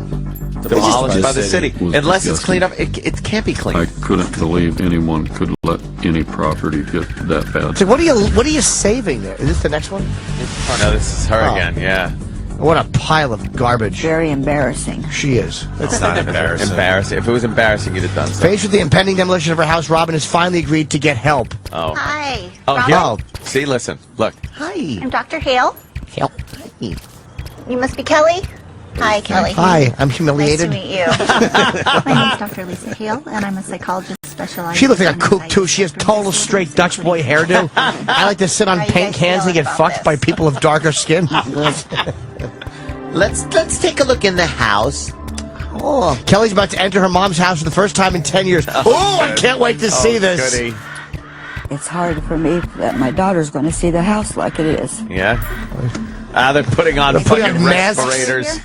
Demolished by the city. Was Unless it's disgusting. cleaned up, it can't be I cleaned. couldn't believe anyone could let any property get that bad. So what are you saving there? Is this the next one? Oh no, this is her Oh. again. Yeah, What a pile of garbage. Very embarrassing. She is. It's not embarrassing. embarrassing. If it was embarrassing, you'd have done something. Faced with the impending demolition of her house, Robin has finally agreed to get help. Oh, Hi. oh, Robin. here. Oh. See, listen, look. Hi. I'm Dr. Hale. Help. You must be Kelly. Hi, Kelly. Hi, I'm Nice humiliated. to meet you. My name is Dr. Lisa Hale, and I'm a psychologist specializing. She looks like a in kook, anxiety too. She has syndrome total disorders straight Dutch boy hairdo. I like to sit on How you paint guys cans and feeling get about fucked this? by people of darker skin. Let's take a look in the house. Oh, Kelly's about to enter her mom's house for the first time in 10 years. Oh, I can't wait to see this. Goody. It's hard for me that my daughter's going to see the house like it is. Yeah. They're putting on fucking respirators.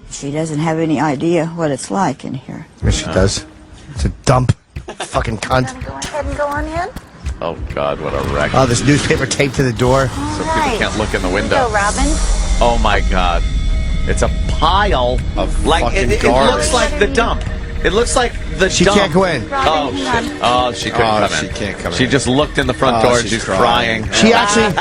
She doesn't have any idea what it's like in here. Yes, she does. It's a dump. Fucking cunt. Go ahead and go on in. Oh, God, what a wreck. Oh, this newspaper taped to the door. So people can't look in the window. Go, Robin. Oh, my God. It's a pile of it looks like the dump. It looks like the She dump. can't go in. Oh, shit. Oh, she couldn't come in. She can't come in. She just looked in the front door and she's crying. She actually,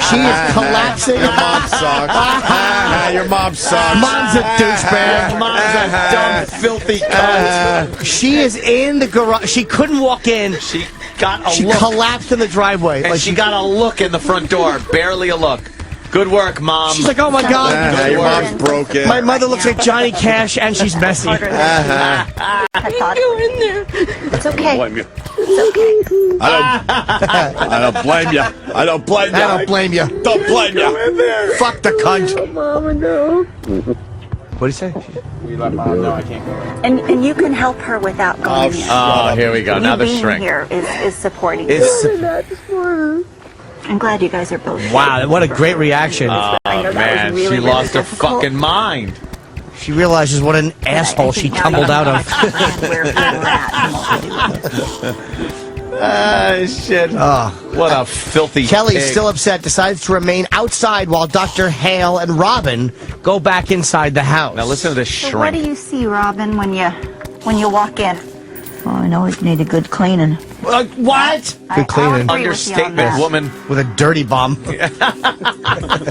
she is collapsing. Your mom sucks. Your mom sucks. Mom's a douchebag. Mom's a dumb, filthy cunt. She is in the garage. She couldn't walk in. She got a She look. collapsed in the driveway. And she got a look in the front door. Barely a look. Good work, Mom. She's like, oh my God. Your mom's broken. My mother looks like Johnny Cash and she's messy. Go in there. It's okay. It's okay. I don't blame you. I don't blame you. I don't blame you. Don't blame you. Fuck the cunt. Mama, no. What do you say? We let Mom know I can't go in. And you can help her without going in. Oh, here we go. Now the being shrink. here is supporting you. I'm glad you guys are both here. Wow, what a great reaction. Oh, I know that man. was really, She really lost her difficult. fucking mind. She realizes what an asshole she tumbled out of. Where we're at. Shit. Oh. What a filthy Kelly's pig. still upset, decides to remain outside while Dr. Hale and Robin go back inside the house. Now listen to this So what do shrink. you see, Robin, when you walk in? Oh, I know it need a good cleaning. What? Good cleaning. I'll agree with you on Understatement, that. woman. With a dirty bomb.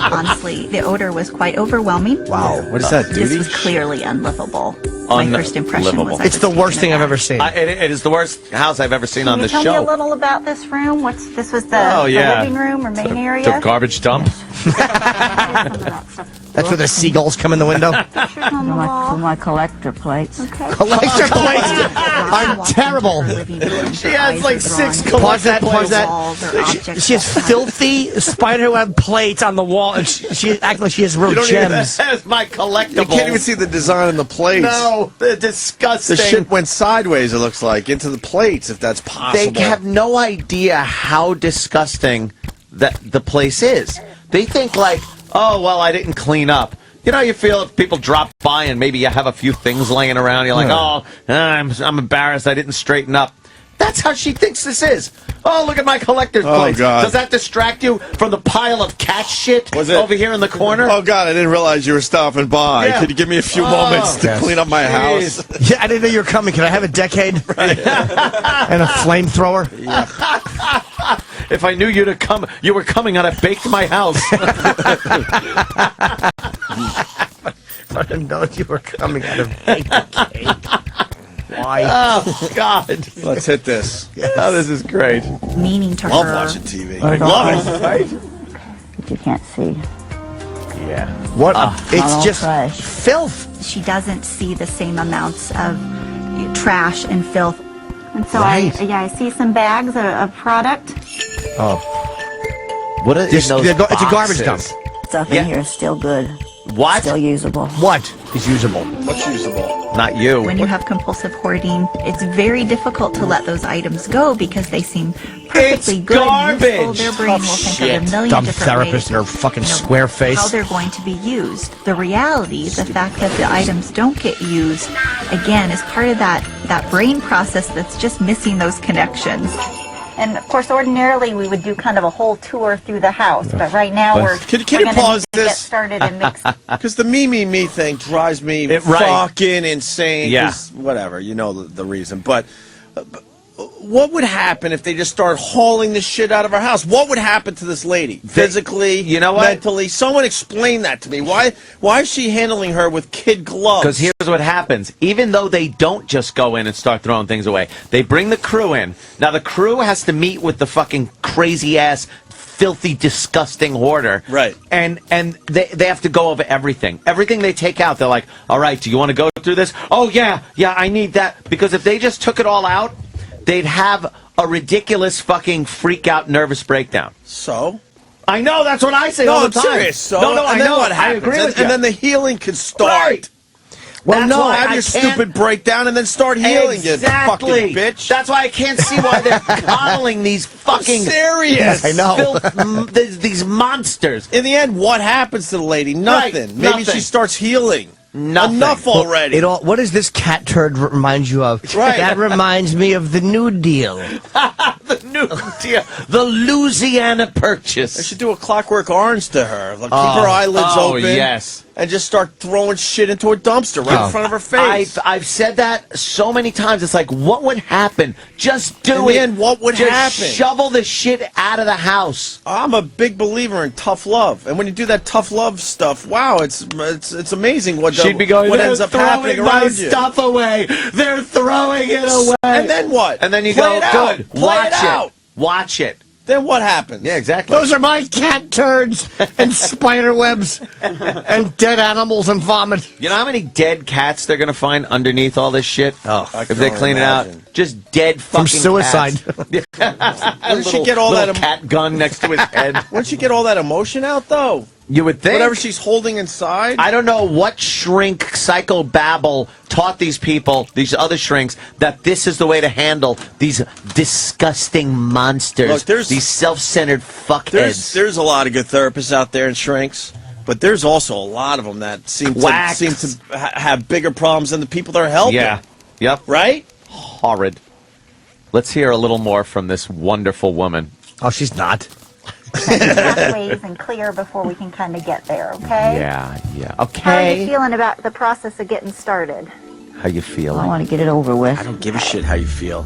Honestly, the odor was quite overwhelming. Wow. What is that, This duty? was clearly unlivable. My first impression was I It's the was worst thing taken I've aback. ever seen. It is the worst house I've ever seen on Can you this tell me a show. little about this room? This was the, Oh, yeah. the living room or main area? The garbage dump. That's where the seagulls come in the window. Pictures on the wall. My collector plates. Okay. Collector plates are terrible. She has like 6 Pause that, pause that. Walls or objects She has that- filthy spiderweb plates on the wall, and she acts like she has real gems. That's my collectible. You can't even see the design on the plates. No, they're disgusting. The ship went sideways, it looks like, into the plates, if that's possible. They have no idea how disgusting that the place is. They think like, oh, well, I didn't clean up. You know, you feel if people drop by and maybe you have a few things laying around, you're like, oh, I'm embarrassed, I didn't straighten up. That's how she thinks this is. Oh, look at my collector's plates. God. Does that distract you from the pile of cat shit over here in the corner? Oh, God, I didn't realize you were stopping by. Yeah. Could you give me a few moments to clean up my house? Yeah, I didn't know you were coming. Can I have a decade? And a flamethrower? If I knew you were coming, I'd have baked my house. I didn't know you were coming out of baked cake. Why? Oh, God. Let's hit this. Oh, this is great. Meaning to Love her. watching TV. I love it. Right? But you can't see. Yeah. What? It's all just trash. filth. She doesn't see the same amounts of trash and filth. And so Right. I see some bags of product. What are It's a garbage dump. Stuff in here is still good. What? Still usable. What is usable? What's usable? Not you. When you have compulsive hoarding, it's very difficult to let those items go because they seem perfectly It's good, garbage. useful. Their brain will think of a million Dumb different therapist ways and her fucking you know, square face. how they're going to be used. The reality, the fact that the items don't get used, again, is part of that brain process that's just missing those connections. And of course, ordinarily we would do kind of a whole tour through the house, but right now we're Can we're you gonna pause need to get this? started and mix. Because the me thing drives me Right. fucking insane. Yeah. 'Cause whatever, you know the reason. But what would happen if they just started hauling this shit out of our house? What would happen to this lady? Physically, you know what? mentally? Someone explain that to me. Why is she handling her with kid gloves? Because here's what happens. Even though they don't just go in and start throwing things away, they bring the crew in. Now, the crew has to meet with the fucking crazy-ass, filthy, disgusting hoarder. Right. And they have to go over everything. Everything they take out, they're like, all right, do you want to go through this? Oh, yeah, I need that. Because if they just took it all out, they'd have a ridiculous fucking freak-out nervous breakdown. So? I know, that's what I say all the time. Serious. So, no, I know. What happens? I agree with you. And then the healing can start. Right. Well, That's no, why have I your can't- stupid breakdown and then start healing, Exactly. you fucking bitch. That's why I can't see why they're coddling these fucking serious. I know. These monsters. In the end, what happens to the lady? Nothing. Right, Maybe nothing. she starts healing. Nothing. Enough already. What does this cat turd remind you of? Right. That reminds me of the New Deal. The New Deal. The Louisiana Purchase. They should do a Clockwork Orange to her. Like, keep her eyelids open. Yes. And just start throwing shit into a dumpster right in front of her face. I've said that so many times. It's like, what would happen? Just do it. And what would Just happen? shovel the shit out of the house. I'm a big believer in tough love, and when you do that tough love stuff, wow, it's amazing what She'd be going, what "They're ends up throwing happening my around you. stuff away. They're throwing it away." And then what? And then you Play go, it out. "Good, Play watch it out. Watch it." Then what happens? Yeah, exactly. Those are my cat turds and spider webs and dead animals and vomit. You know how many dead cats they're gonna find underneath all this shit? Oh, I if can they only clean imagine. it out, just dead fucking From suicide. Cats. Where'd she get all little that cat gun next to his head? Where'd she get all that emotion out, though? You would think. Whatever she's holding inside. I don't know what shrink psychobabble taught these people, these other shrinks, that this is the way to handle these disgusting monsters. Look, there's- these self-centered fuckheads. There's a lot of good therapists out there and shrinks, but there's also a lot of them that seem Quacks. to have bigger problems than the people they're helping. Yeah. Yep. Right? Horrid. Let's hear a little more from this wonderful woman. Oh, she's not. Pathways and clear before we can kind of get there, okay? Yeah. How are Okay. you feeling about the process of getting started? How you feeling? I want to get it over with. I don't give a shit how you feel.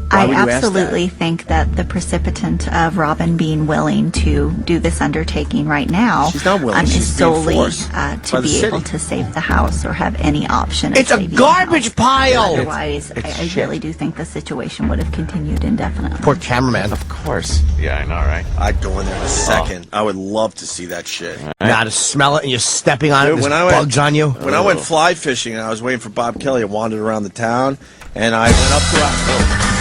Why I would you ask absolutely think that the precipitant of Robin being willing to do this undertaking right now She's not willing, is she's being solely forced to by the be able city. to save the house or have any option of It's a saving the garbage house. pile. Otherwise, I really do think the situation would have continued indefinitely. Poor cameraman. Of course. Yeah, I know, right? I'd go in there in a second. I would love to see that shit. Gotta smell it and you're stepping on Dude, it. when There's I went- bugs on you. When I went fly fishing and I was waiting for Bob Kelly, I wandered around the town and I went up to a...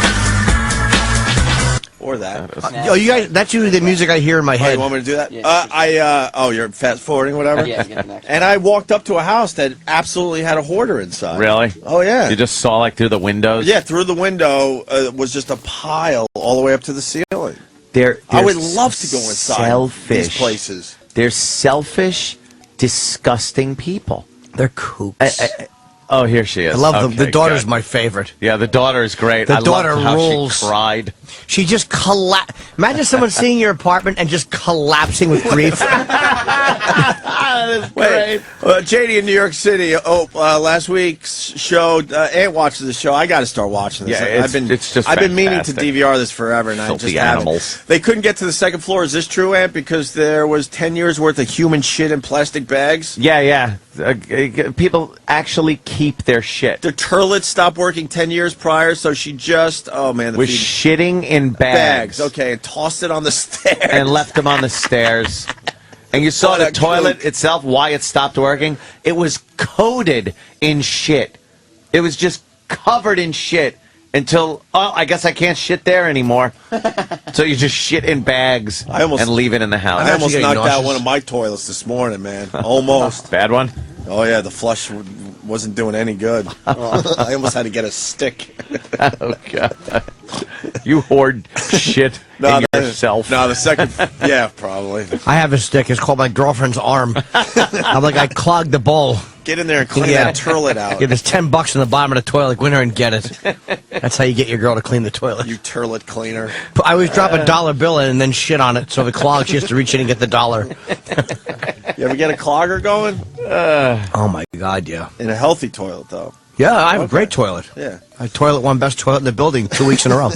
Or that. Oh, you guys, that's usually the music I hear in my Oh, head. you want me to do that? Yeah, you're fast forwarding, whatever? Yeah, get the next And I walked up to a house that absolutely had a hoarder inside. Really? Oh, yeah. You just saw like through the windows? Yeah, through the window was just a pile all the way up to the ceiling. They're I would love to go inside selfish. these places. They're selfish, disgusting people. They're kooks. Oh, here she is. I love them. Okay, The daughter's good. my favorite. Yeah, the daughter is great. The I daughter loved how rules. she cried. She just Imagine someone seeing your apartment and just collapsing with grief. Wait, JD in New York City. Last week's show. Aunt watches the show. I got to start watching this. Yeah, I've been meaning to fantastic. DVR this forever, and I Filthy just haven't. animals. They couldn't get to the second floor. Is this true, Aunt? Because there was 10 years worth of human shit in plastic bags. Yeah. People actually keep their shit. The toilet stopped working 10 years prior, so she just Was shitting in bags. Okay, and tossed it on the stairs and left them on the stairs. And you saw What the a toilet kook. itself, why it stopped working. It was coated in shit. It was just covered in shit until, I guess I can't shit there anymore. So you just shit in bags and leave it in the house. I almost knocked out one of my toilets this morning, man. Almost. Bad one? Oh, yeah, the flush wasn't doing any good. I almost had to get a stick. Oh, God. You hoard shit in yourself. No, the second... Yeah, probably. I have a stick. It's called my girlfriend's arm. I'm like, I clogged the bowl. Get in there and clean that toilet out. Yeah, there's $10 in the bottom of the toilet. Go in there and get it. That's how you get your girl to clean the toilet. You toilet cleaner. I always drop a dollar bill in and then shit on it, so if it clogs, she has to reach in and get the dollar. You ever get a clogger going? Oh my God, yeah. In a healthy toilet, though. Yeah, I have a great toilet. Yeah. I toilet won best toilet in the building 2 weeks in a row.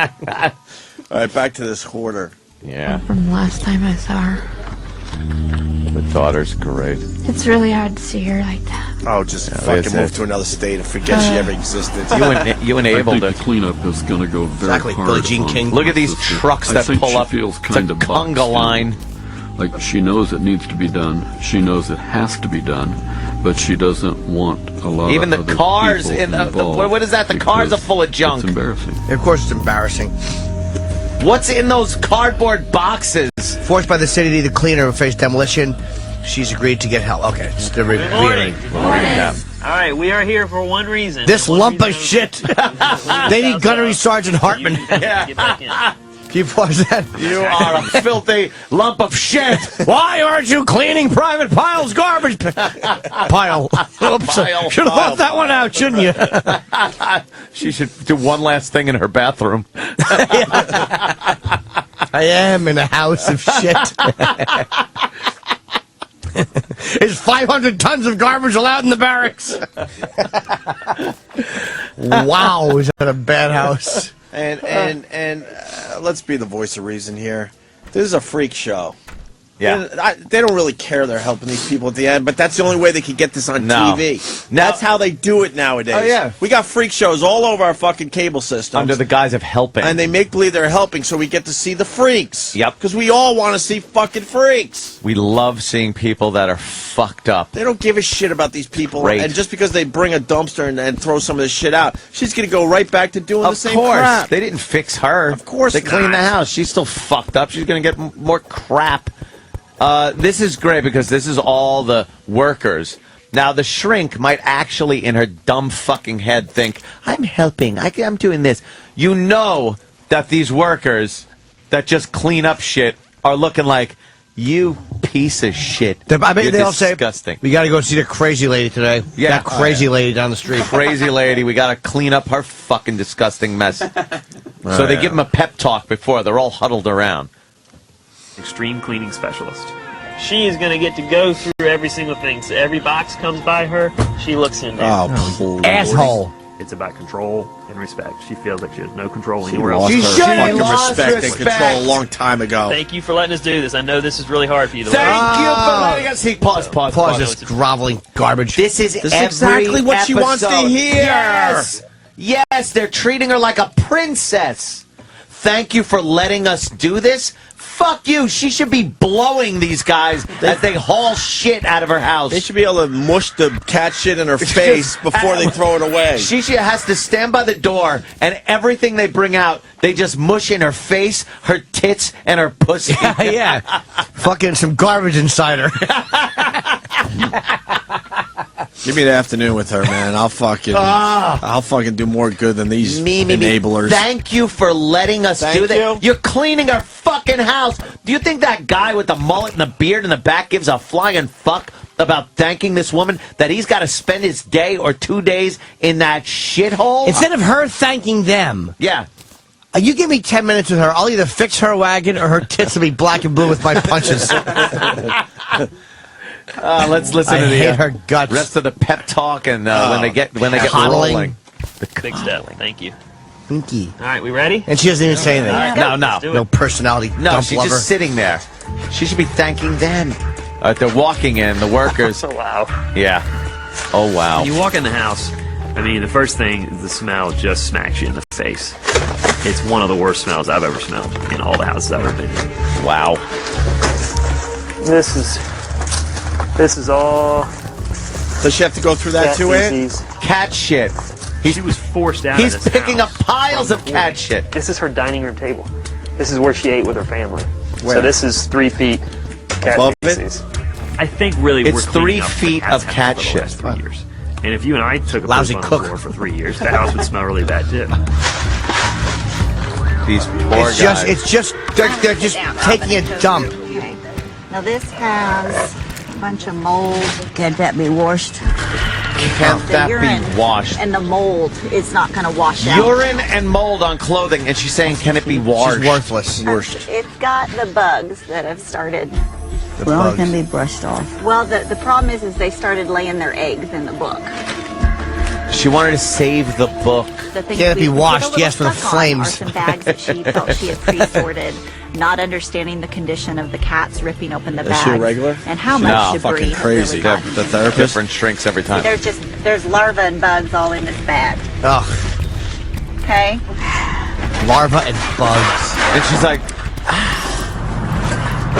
All right, back to this hoarder. Yeah. From the last time I saw her. The daughter's great. It's really hard to see her like that. Oh, just Yeah, fucking that's move it. to another state and forget she ever existed. You enabled I think it. the cleanup is going to go very Exactly, hard. Billie Jean on King. Look at these my sister. trucks I that think pull she up. feels It's a kind of conga boxed in. line. Like she knows it needs to be done. She knows it has to be done, but she doesn't want a lot Even of the other cars people in the involved what is that? The cars are because full of junk. It's embarrassing. Of course, it's embarrassing. What's in those cardboard boxes? Forced by the city to clean her face demolition. She's agreed to get help. Okay, just to morning. Yeah. All right, we are here for one reason. This lump of shit. They need Gunnery Sergeant Hartman. Get back in. Can you pause that? You are a filthy lump of shit. Why aren't you cleaning Private Pyle's garbage pile? Oops, should have thought that one out, shouldn't you? She should do one last thing in her bathroom. I am in a house of shit. Is 500 tons of garbage allowed in the barracks? Wow, is that a bad house? And let's be the voice of reason here. This is a freak show. Yeah. They don't really care they're helping these people at the end, but that's the only way they can get this on No. TV. That's how they do it nowadays. Oh, yeah. We got freak shows all over our fucking cable system. Under the guise of helping. And they make believe they're helping so we get to see the freaks. Yep. Because we all want to see fucking freaks. We love seeing people that are fucked up. They don't give a shit about these people. Great. And just because they bring a dumpster and throw some of this shit out, she's going to go right back to doing the same course. crap. They didn't fix her. Of course They cleaned not. the house. She's still fucked up. She's going to get more crap. This is great because this is all the workers. Now, the shrink might actually, in her dumb fucking head, think, I'm helping. I'm doing this. You know that these workers that just clean up shit are looking like, you piece of shit. I bet You're they all say, disgusting. we got to go see the crazy lady today. Yeah. That crazy lady down the street. Crazy lady, we got to clean up her fucking disgusting mess. So they give them a pep talk before. They're all huddled around. Extreme cleaning specialist. She is going to get to go through every single thing. So every box comes by her, she looks in there. Oh, asshole. It's about control and respect. She feels like she has no control She anywhere else. lost her fucking respect and control a long time ago. Thank you for letting us do this. I know this is really hard for you to Thank you for letting us see. Pause. This groveling garbage. This is This is every exactly what she wants to episode. hear. Yes, they're treating her like a princess. Thank you for letting us do this. Fuck you. She should be blowing these guys as they haul shit out of her house. They should be able to mush the cat shit in her face before they throw it away. She has to stand by the door, and everything they bring out, they just mush in her face, her tits, and her pussy. Yeah. Fucking some garbage inside her. Give me the afternoon with her, man. I'll fucking do more good than these enablers. Thank you for letting us do that. You're cleaning her fucking house. Do you think that guy with the mullet and the beard in the back gives a flying fuck about thanking this woman that he's got to spend his day or 2 days in that shithole? Instead of her thanking them. Yeah. You give me 10 minutes with her, I'll either fix her wagon or her tits will be black and blue with my punches. Let's listen to hate her guts. rest of the pep talk and when they get coddling. rolling. Big step. Thank you. Pinky. All right, we ready? And she doesn't even say anything. All right, No. No personality. No, dump she's lover. just sitting there. She should be thanking them. They're walking in, the workers. Oh, wow. Yeah. Oh, wow. When you walk in the house, I mean, the first thing, the smell just smacks you in the face. It's one of the worst smells I've ever smelled in all the houses I've ever been in. Wow. This is all... Does she have to go through that too, Ed? Cat shit. She was forced out He's of this picking house up piles of from cat shit. This is her dining room table. This is where she ate with her family. Where? So this is 3 feet cat Above it? feces. I think really It's we're 3 cleaning up feet the of cat for the shit. last 3 years. And if you and I took a Lousy poop on cook. the floor for 3 years, the house would smell really bad too. These poor guys. They're just taking a dump. Okay. Now this has a bunch of mold. Can't that be washed? Can't The that urine be washed? And the mold is not going to wash out. Urine and mold on clothing, and she's saying, can it be washed? She's worthless. It's got the bugs that have started. Well, it can be brushed off. Well, the problem is they started laying their eggs in the book. She wanted to save the book. The things Can't we be put a washed, little yes, for the stuck on flames. Are some bags that she felt she had pre-sorted, not understanding the condition of the cats ripping open the Is bags. she a regular? And how much No, debris fucking has crazy. really gotten. The therapist? Different shrinks every time. There's larvae and bugs all in this bag. Ugh. Okay? Larva and bugs. And she's like,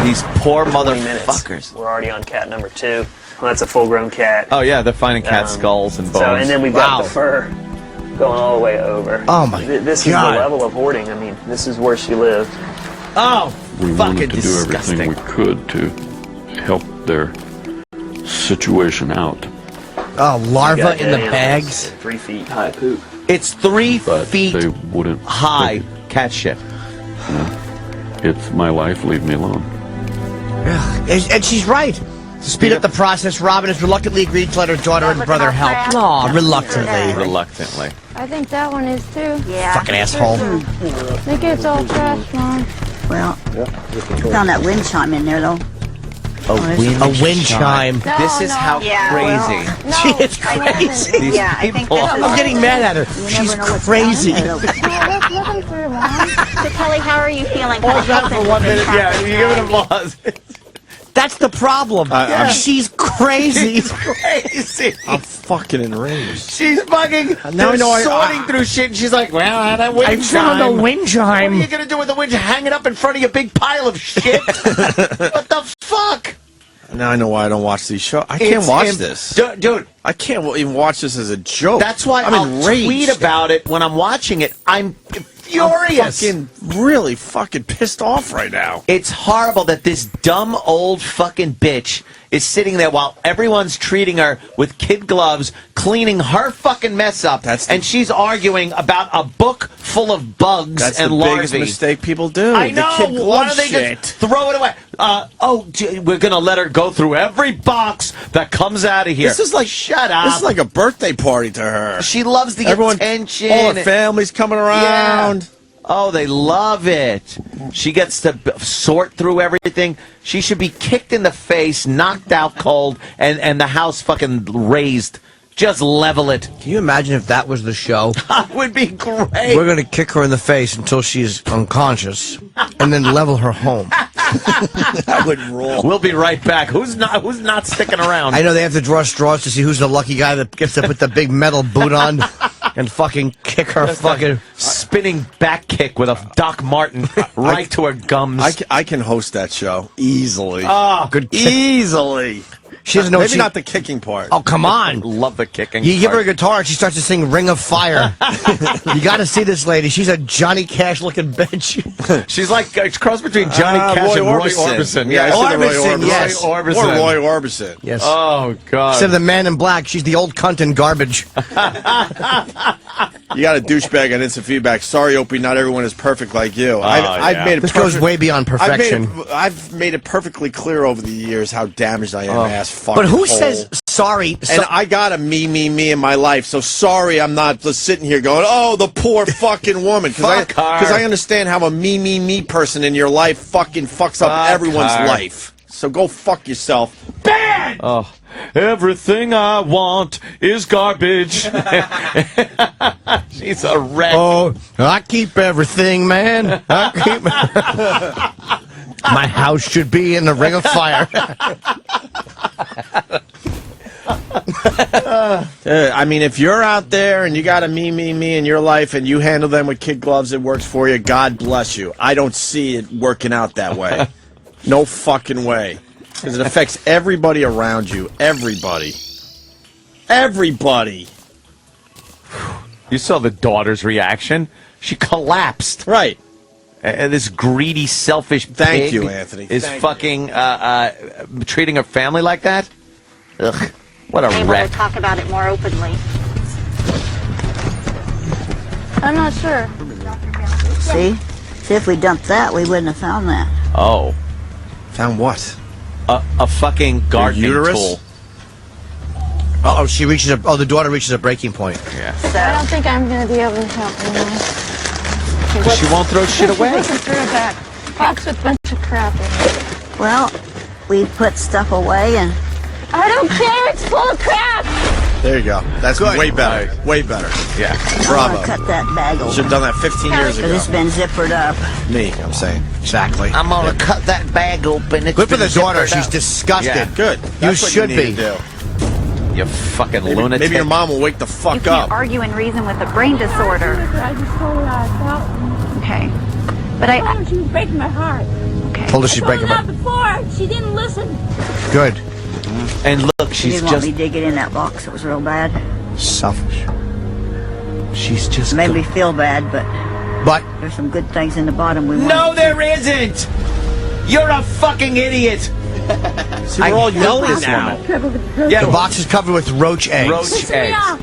these poor 20 minutes. motherfuckers. We're already on cat number 2. Well, that's a full-grown cat. Oh, yeah, they're finding cat skulls and bones. So, and then we've got Wow. the fur. going all the way over. Oh my This is the God. level of hoarding. I mean, this is where she lived. Oh, We wanted to do everything we could to help their situation out. Oh, larva in the bags. 3 feet high poop. It's 3 feet They wouldn't high cat shit. You know, it's my life, leave me alone. And she's right. To speed up the process, Robin has reluctantly agreed to let her daughter and brother help. Aw, reluctantly. Reluctantly. I think that one is too. Yeah. Fucking asshole. I think it's all trash, Mom. Well, found that wind chime in there, though. A wind chime. This is how crazy. She is crazy. These Yeah, I think people that's are- I'm getting mad at her. She's crazy. Let's look through, Mom. So, Kelly, how are you feeling? Pause that for 1 minute. Yeah, you give it a pause. That's the problem. She's crazy. Crazy. I'm fucking enraged. She's fucking Now I know sorting through shit, and she's like, well, that wind I found a chime. wind What are chime. you going to do with the wind? Hang it up in front of your big pile of shit? What the fuck? Now I know why I don't watch these shows. I can't watch this. Dude, I can't even watch this as a joke. that's why I'm I'll enraged. tweet about it when I'm watching it. I'm furious. I'm really fucking pissed off right now. It's horrible that this dumb old fucking bitch is sitting there while everyone's treating her with kid gloves, cleaning her fucking mess up, and she's arguing about a book full of bugs That's and the larvae. biggest mistake people do. I The know. kid Why glove don't they shit. just throw it away? We're gonna let her go through every box that comes out of here. This is like shut up. This is like a birthday party to her. She loves the attention. All her family's coming around. Yeah. Oh, they love it. She gets to sort through everything. She should be kicked in the face, knocked out cold, and the house fucking razed. Just level it. Can you imagine if that was the show? That would be great. We're going to kick her in the face until she's unconscious and then level her home. That would roll. We'll be right back. Who's not sticking around? I know they have to draw straws to see who's the lucky guy that gets to put the big metal boot on and fucking kick her fucking spinning back kick with a Doc Martin right to her gums. I can host that show easily. Oh, good kick. Easily. She doesn't know Maybe she- not the kicking part. Oh, come on. Love the kicking. You give her a guitar and she starts to sing Ring of Fire. You got to see this lady. She's a Johnny Cash looking bitch. She's like a cross between Johnny Cash and Roy Orbison. Yeah, I see the Roy Orbison, Orbison. yes. Roy Orbison. Or Roy Orbison. Yes. Oh, God. Instead of the man in black, she's the old cunt in garbage. You got a douchebag on instant feedback. Sorry, Opie, not everyone is perfect like you. I've made it This goes way beyond perfection. I've made it perfectly clear over the years how damaged I am, ass fucking But who hole. says sorry? And I got a me in my life, so sorry I'm not just sitting here going, oh, the poor fucking woman. Fuck her. Because I understand how a me person in your life fucking fucks up Fuck everyone's her. life. So go fuck yourself. Bad! Oh, everything I want is garbage. She's a wreck. Oh, I keep everything, man. I keep. My house should be in the Ring of Fire. I mean, if you're out there and you got a me in your life and you handle them with kid gloves, it works for you. God bless you. I don't see it working out that way. No fucking way. Because it affects everybody around you. Everybody. Everybody. You saw the daughter's reaction. She collapsed. Right. And this greedy, selfish Thank pig you, Anthony. is Thank fucking treating her family like that? Ugh. What a Able to wreck. talk about it more openly. I'm not sure. See? See, if we dumped that, we wouldn't have found that. Oh. Found what? A fucking gardening uterus? tool. Oh, she reaches a. Oh, the daughter reaches a breaking point. Yeah. I don't think I'm going to be able to help anymore. She won't throw shit away. Looking through that box with a bunch of crap in it. Well, we put stuff away and... I don't care. It's full of crap. There you go. That's Good. way better. Way better. Yeah. I Bravo. want to cut that bag open. Should have done that 15 years ago. Because it's been zippered up. Me, I'm saying. Exactly. I'm gonna cut that bag open. It's Good for been the daughter. zippered She's up. disgusted. Yeah. Good. You That's what should you need be. to do. You fucking Maybe, lunatic. maybe your mom will wake the You fuck can't up. argue and reason with a brain disorder. I just told her I felt. Okay. But I told her she was breaking my heart. Okay. Told her she'd I break told her her that before. She didn't listen. Good. And look, She she's didn't want just me digging in that box. It was real bad. Selfish. She's just made me feel bad, but there's some good things in the bottom. No, there isn't. You're a fucking idiot. See, we're all yelling now. Yeah, the box is covered with roach eggs. Roach eggs.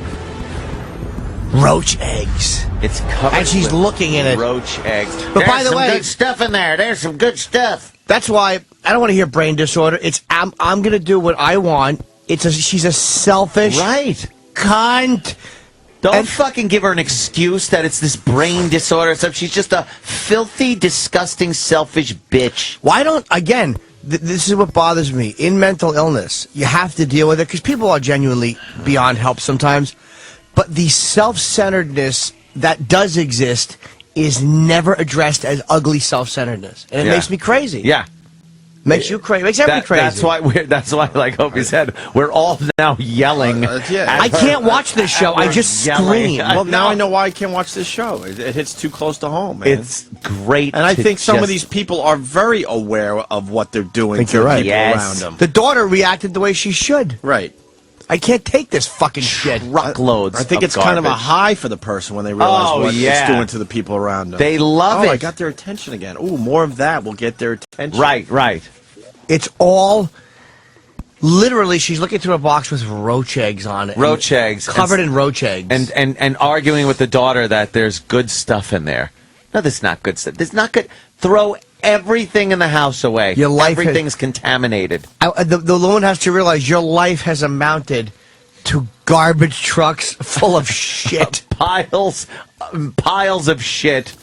Roach eggs. It's covered. And she's with looking in it. Roach eggs. But by the There's some way, good stuff in there. There's some good stuff. That's why I don't want to hear brain disorder. It's I'm going to do what I want. She's a selfish cunt. Don't fucking give her an excuse that it's this brain disorder stuff. She's just a filthy, disgusting, selfish bitch. Why don't, again, this is what bothers me. In mental illness, you have to deal with it because people are genuinely beyond help sometimes. But the self-centeredness that does exist is never addressed as ugly self-centeredness. And it makes me crazy. Yeah. Makes you crazy. Makes everybody crazy. That's why, like Opie said, we're all now yelling. I can't watch this show. I just scream. Well, now I know why I can't watch this show. It hits too close to home, man. It's great. And I think some of these people are very aware of what they're doing to you're the right. people around them. The daughter reacted the way she should. Right. I can't take this fucking shit. Truckloads. I think it's kind of a high for the person when they realize what it's doing to the people around them. They love it. I got their attention again. Ooh, more of that will get their attention. Right. It's all literally. She's looking through a box with roach eggs on it. Roach eggs. Covered in roach eggs. And arguing with the daughter that there's good stuff in there. No, there's not good stuff. There's not good. Throw everything in the house away. Your life Everything's contaminated. The woman has to realize your life has amounted to garbage trucks full of shit. Piles of shit.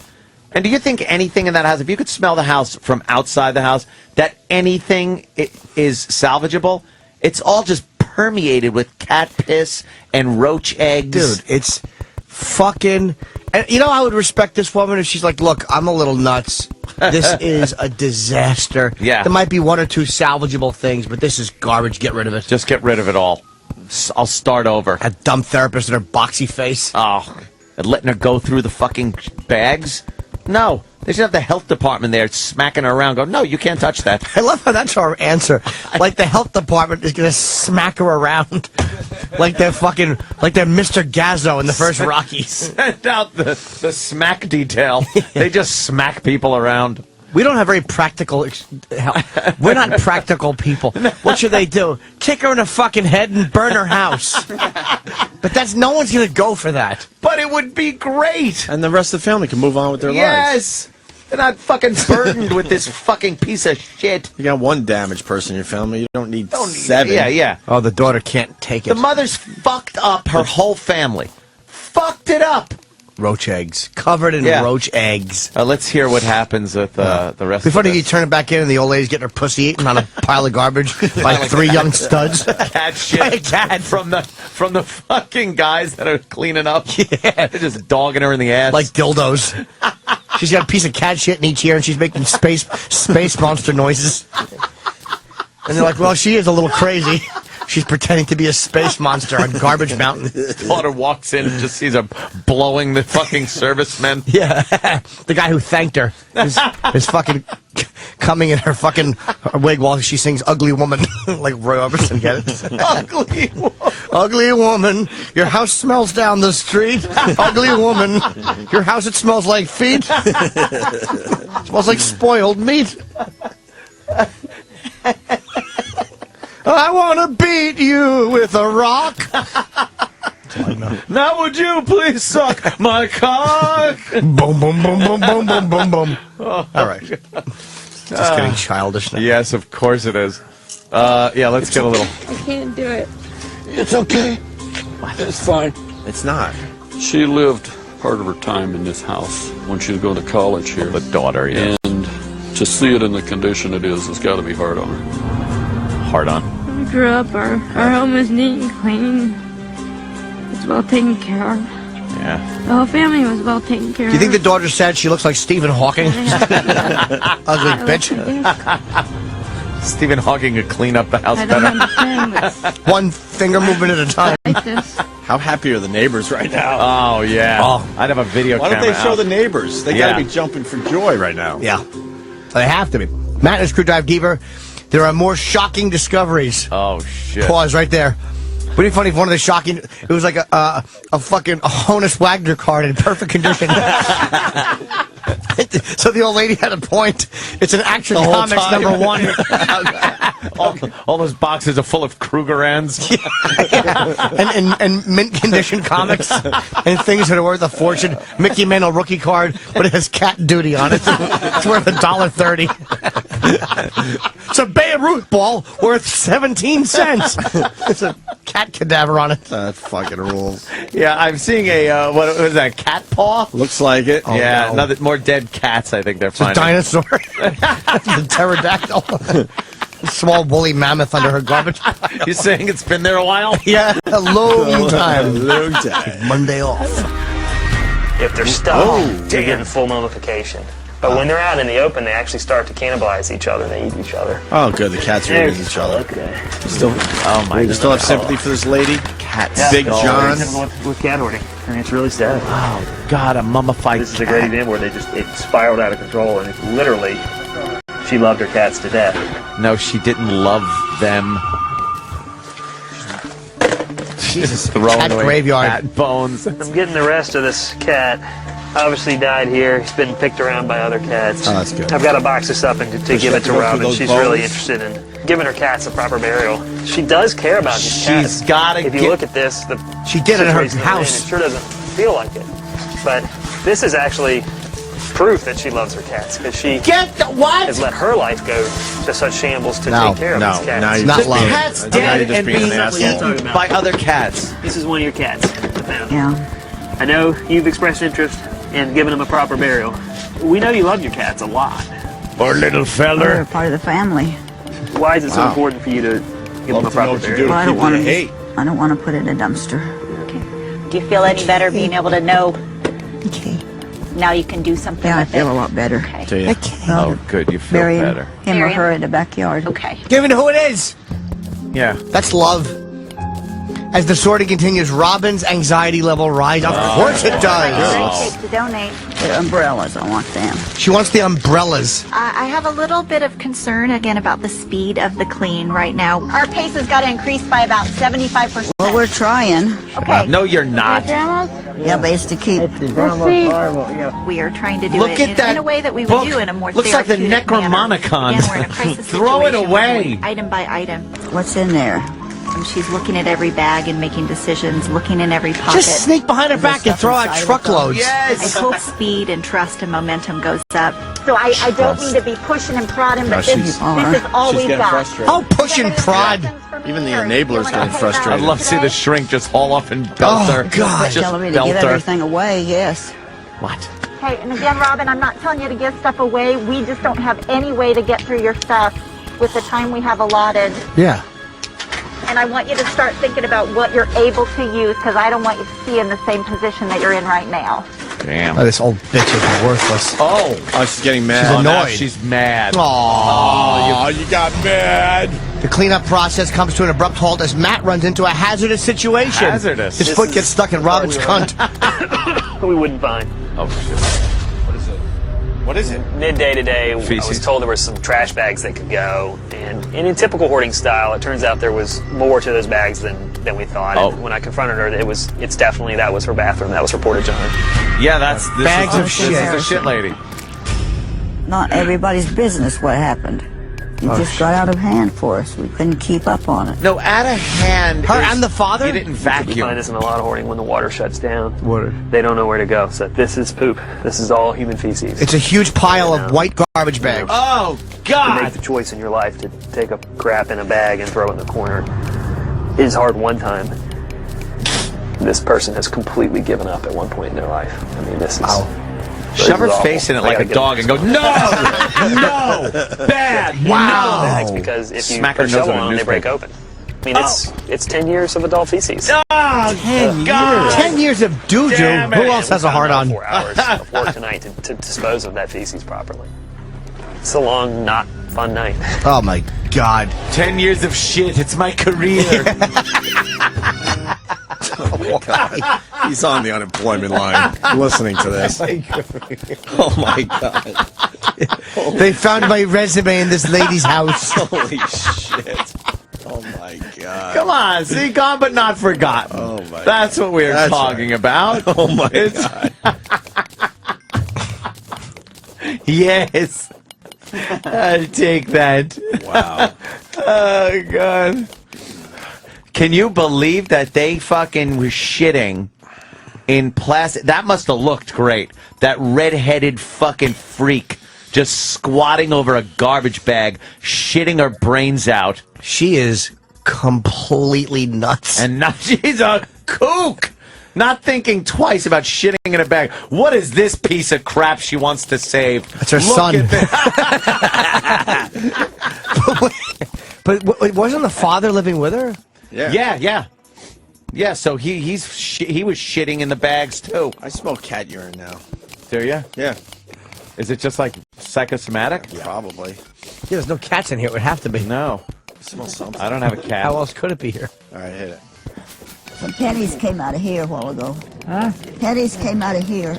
And do you think anything in that house, if you could smell the house from outside the house, that anything is salvageable? It's all just permeated with cat piss and roach eggs. Dude, it's fucking... And you know, I would respect this woman if she's like, look, I'm a little nuts. This is a disaster. Yeah. There might be one or two salvageable things, but this is garbage. Get rid of it. Just get rid of it all. I'll start over. A dumb therapist with her boxy face. Oh, and letting her go through the fucking bags? No. They should have the health department there smacking her around going, no, you can't touch that. I love how that's our answer. Like the health department is going to smack her around. Like they're Mr. Gazzo in the first Rocky. Send out the smack detail. They just smack people around. We don't have very practical... We're not practical people. What should they do? Kick her in the fucking head and burn her house. But no one's going to go for that. But it would be great. And the rest of the family can move on with their lives. Yes. They're not fucking burdened with this fucking piece of shit. You got one damaged person in your family. You don't need 7. Yeah. Oh, the daughter can't take it. The mother's fucked up her whole family. Fucked it up. Roach eggs. Covered in roach eggs. Let's hear what happens with the rest Before of this. you turn it back in and the old lady's getting her pussy eaten on a pile of garbage by 3 young studs. Cat shit from the fucking guys that are cleaning up. Yeah. They're just dogging her in the ass. Like dildos. She's got a piece of cat shit in each ear and she's making space monster noises. And they're like, well, she is a little crazy. She's pretending to be a space monster on Garbage Mountain. Daughter walks in and just sees her blowing the fucking servicemen. Yeah. The guy who thanked her is fucking coming in her fucking wig while she sings Ugly Woman. Like Roy Orbison, get it? Ugly woman. Ugly woman. Your house smells down the street. Ugly woman. Your house, it smells like feet. Smells like spoiled meat. I want to beat you with a rock. Now would you please suck my cock? Boom, boom, boom, boom, boom, boom, boom, boom. All right. Just getting childish now. Yes, of course it is. Let's get a little... I can't do it. It's okay. It's fine. It's not. She lived part of her time in this house when she was going to college here. The daughter, yeah. And to see it in the condition it is, it's got to be hard on her. Hard on. We grew up, our home is neat and clean. It's well taken care of. Yeah. The whole family was well taken care of. Do you think the daughter said she looks like Stephen Hawking? Ugly bitch. Stephen Hawking could clean up the house I don't better. understand. One finger movement at a time. Like this. How happy are the neighbors right now? Oh, yeah. Oh. I'd have a video Why camera don't they show out. the neighbors? They got to be jumping for joy right now. Yeah. They have to be. Matt and Screw Dive Deeper. There are more shocking discoveries. Oh, shit. Pause right there. Would it be funny if one of the shocking, it was like a fucking Honus Wagner card in perfect condition. So the old lady had a point. It's an Action Comics #1. all those boxes are full of Krugerrands. and mint condition comics and things that are worth a fortune. Mickey Mantle rookie card, but it has cat duty on it. It's worth $1.30. It's a Babe Ruth ball worth 17 cents. It's a cat cadaver on it. That fucking rules. Yeah, I'm seeing a what is that? Cat paw? Looks like it. Oh, yeah, another more dead cats. I think they're It's a finding. dinosaur. The pterodactyl. Small woolly mammoth under her garbage. You're saying it's been there a while? Yeah, a long time. Long time. Monday off. If they're stuck, they're getting full mummification. But when they're out in the open, they actually start to cannibalize each other. They eat each other. Oh, good. The cats are eating each other. Still, you still have sympathy for this lady? Cats. Yeah, Big John. with cat hoarding. I mean, it's really sad. Oh God, a mummified This is a great example where it spiraled out of control, and it's literally, she loved her cats to death. No, she didn't love them. Jesus, throwing cat away graveyard. cat bones. I'm getting the rest of this cat. Obviously died here. He's been picked around by other cats. Oh, that's good. I've got to box this up and to give it to go through Robin. those She's bones? really interested in giving her cats a proper burial. She does care about these cats. She's gotta If you get- look at this, the She did it in her situation they're in, house. It sure doesn't feel like it. But this is actually proof that she loves her cats because she has let her life go to such shambles to take care of these cats. Now you're Not just love. being- Cat's now dead you're just and being being an asshole. eaten by other cats. This is one of your cats. I found. Yeah. I know you've expressed interest in giving them a proper burial. We know you love your cats a lot. Poor little They're feller. part of the family. Why is it so Wow. important for you to give them a Love to know proper what you do burial? to Well, I don't people want you hate. I don't want to put it in a dumpster. Do you feel any better being able to know Okay. now you can do something Yeah, I with feel it? a lot better. Okay. Do you? Oh, good. You feel Bury better. him or Bury her him? in the backyard. Okay. Given who it is. Yeah. That's love. As the sorting continues, Robin's anxiety level rises. Of course it does. Great to donate. The umbrellas, I want them. She wants the umbrellas. I have a little bit of concern again about the speed of the clean right now. Our pace has got to increase by about 75%. Well, we're trying. Okay. No, you're not. Yeah, but it's to keep. We are trying to do Look it at that in a way that we would book. do in a more Looks like the therapeutic manner. Necromonicon. Again, we're in a crisis Throw it situation. We're away. going item by item. What's in there? And she's looking at every bag and making decisions, looking in every pocket. Just sneak behind her back and throw out truckloads. I hope speed and trust and momentum goes up. So I don't mean to be pushing and prodding, but this is all we've got. Oh, push and prod. Even the enabler's getting frustrated. I'd love to see the shrink just haul off and belt her. God. Just Telling me to belt give her. everything away, yes. What? Okay, and again, Robin, I'm not telling you to give stuff away. We just don't have any way to get through your stuff with the time we have allotted. Yeah. And I want you to start thinking about what you're able to use because I don't want you to see in the same position that you're in right now. Damn. Oh, this old bitch is worthless. Oh. Oh, she's getting mad. She's Oh, now annoyed. she's mad. Oh, you got mad. The cleanup process comes to an abrupt halt as Matt runs into a hazardous situation. Hazardous? His foot gets stuck in Robin's cunt. We wouldn't find. Oh, shit. What is it? Midday today, I Feces. was told there were some trash bags that could go, and in typical hoarding style, it turns out there was more to those bags than we thought. Oh. And when I confronted her, that was her bathroom. That was her porta john. Yeah, this Bags is, of this shit. is the shit lady. Not everybody's business what happened. It just got out of hand for us. We couldn't keep up on it. No, out of hand. Her is- and the father? You didn't You find vacuum. this in a lot of hoarding when the water shuts down. They don't know where to go. So this is poop. This is all human feces. It's a huge pile of white garbage bags. Oh, To make God. the choice in your life to take a crap in a bag and throw it in the corner is hard one time. This person has completely given up at one point in their life. I mean, this is... Shove her awful. face in it I like gotta a get dog and go, no! No! Bad! Wow. bags because if you Smack her put nose shovel on a on them, they break newspaper. open. I mean, it's 10 years of adult feces. Oh, God. 10 years of doo-doo. Damn it. Who else has a heart on? 4 hours of work tonight to dispose of that feces properly. It's a long, not fun night. Oh, my God. 10 years of shit. It's my career. He's on the unemployment line listening to this. Oh, my God. They found my resume in this lady's house. Holy shit. Oh, my God. Come on, see, gone but not forgotten. Oh my! That's what we're That's talking right. about. Oh my God! Yes, I'll take that. Wow. Oh God! Can you believe that they fucking were shitting in plastic? That must have looked great. That red-headed fucking freak just squatting over a garbage bag, shitting her brains out. She is completely nuts. And now she's a kook. Not thinking twice about shitting in a bag. What is this piece of crap she wants to save? That's her son. But wasn't the father living with her? Yeah. So he was shitting in the bags too. I smell cat urine now. Do you? Yeah. Is it just like psychosomatic? Yeah. Probably. Yeah, there's no cats in here. It would have to be. No. I smell something. I don't have a cat. How else could it be here? All right, hit it. Some pennies came out of here a while ago. Huh? Pennies came out of here.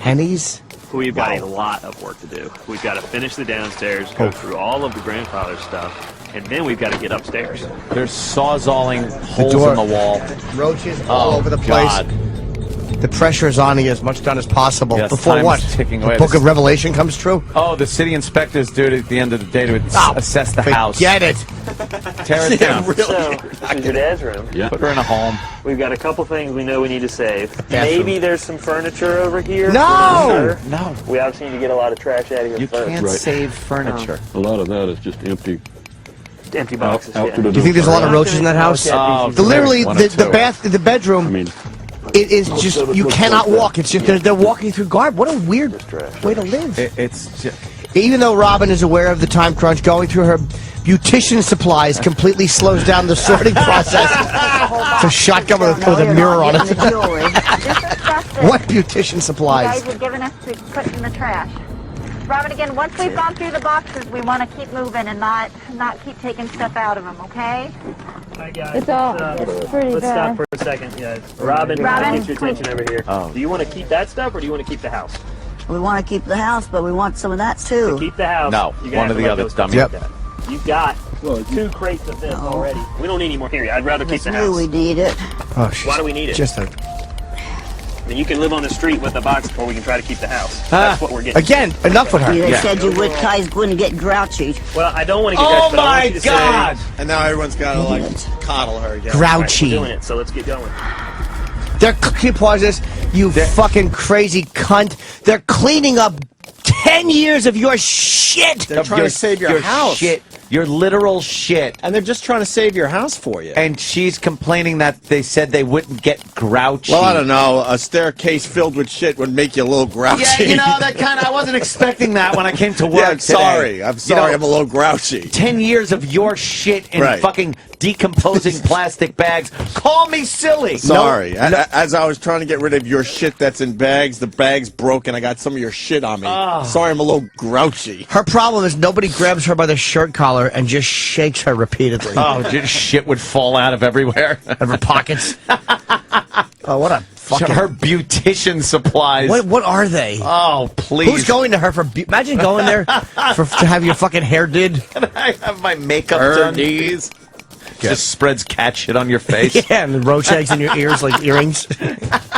Pennies? We've got a lot of work to do. We've got to finish the downstairs, go through all of the grandfather stuff, and then we've got to get upstairs. There's sawzalling holes door. in the wall. Roaches all over the place. God. The pressure is on to get as much done as possible. Yes, Before time what? is ticking The away. Book of Revelation comes true? Oh, the city inspectors do it at the end of the day to assess the house. Get it. Tear it down. So, this is your dad's room. Yeah. Put her in a home. We've got a couple things we know we need to save. bathroom. Maybe there's some furniture over here. No! No. We obviously need to get a lot of trash out of here You first. can't Right. save furniture. A lot of that is just empty. Empty boxes. Out yeah. to the Do you think there's a lot of door. roaches in that house? Oh, Literally, one or the two. bedroom. I mean, It is just, you cannot walk. It's just, they're walking through garbage. What a weird way to live. It's just, Even though Robin is aware of the time crunch, going through her beautician supplies completely slows down the sorting process. It's a shotgun with a mirror on it. This is stuff that What beautician you supplies? guys have given us to put in the trash. Robin, again, once we've gone through the boxes, we want to keep moving and not keep taking stuff out of them, okay? Hi guys. It's all, it's pretty Let's bad. stop for a second, guys. Robin, Robin, get your attention over here. Oh. Do you want to keep that stuff or do you want to keep the house? We want to keep the house, but we want some of that too. Keep the house. No, You're gonna one have or to the let other, those stuff dummy. Yep. like that. You've got 2 crates of this already. We don't need any more here. I'd rather keep It's the new, house. we need it. Oh, Why do we need it? Just a, I mean, you can live on the street with a box before we can try to keep the house. That's what we're getting. again, enough with her. They Yeah. said you guys wouldn't get grouchy. Well, I don't want to get Oh that, but I want my you to God! say, And now everyone's got to like coddle her again. all right, we're Grouchy. doing it, so let's get going. Can you pause this? You fucking crazy cunt. They're cleaning up 10 years of your shit. They're trying to save your house. Shit. Your literal shit. And they're just trying to save your house for you. And she's complaining that they said they wouldn't get grouchy. Well, I don't know. A staircase filled with shit would make you a little grouchy. Yeah, you know, that kind of, I wasn't expecting that when I came to work Yeah, I'm today. sorry. I'm sorry. You know, I'm a little grouchy. 10 years of your shit in Right. fucking decomposing plastic bags. Call me silly. Sorry. As I was trying to get rid of your shit that's in bags, the bag's broken. I got some of your shit on me. Sorry, I'm a little grouchy. Her problem is nobody grabs her by the shirt collar and just shakes her repeatedly. Oh, dude, shit would fall out of everywhere. Out of her pockets. Oh, what a fucking... Her beautician supplies. What are they? Oh, please. Who's going to her for... Imagine going there to have your fucking hair did. Can I have my makeup done? Knees. Just spreads cat shit on your face. Yeah, and roach eggs in your ears like earrings.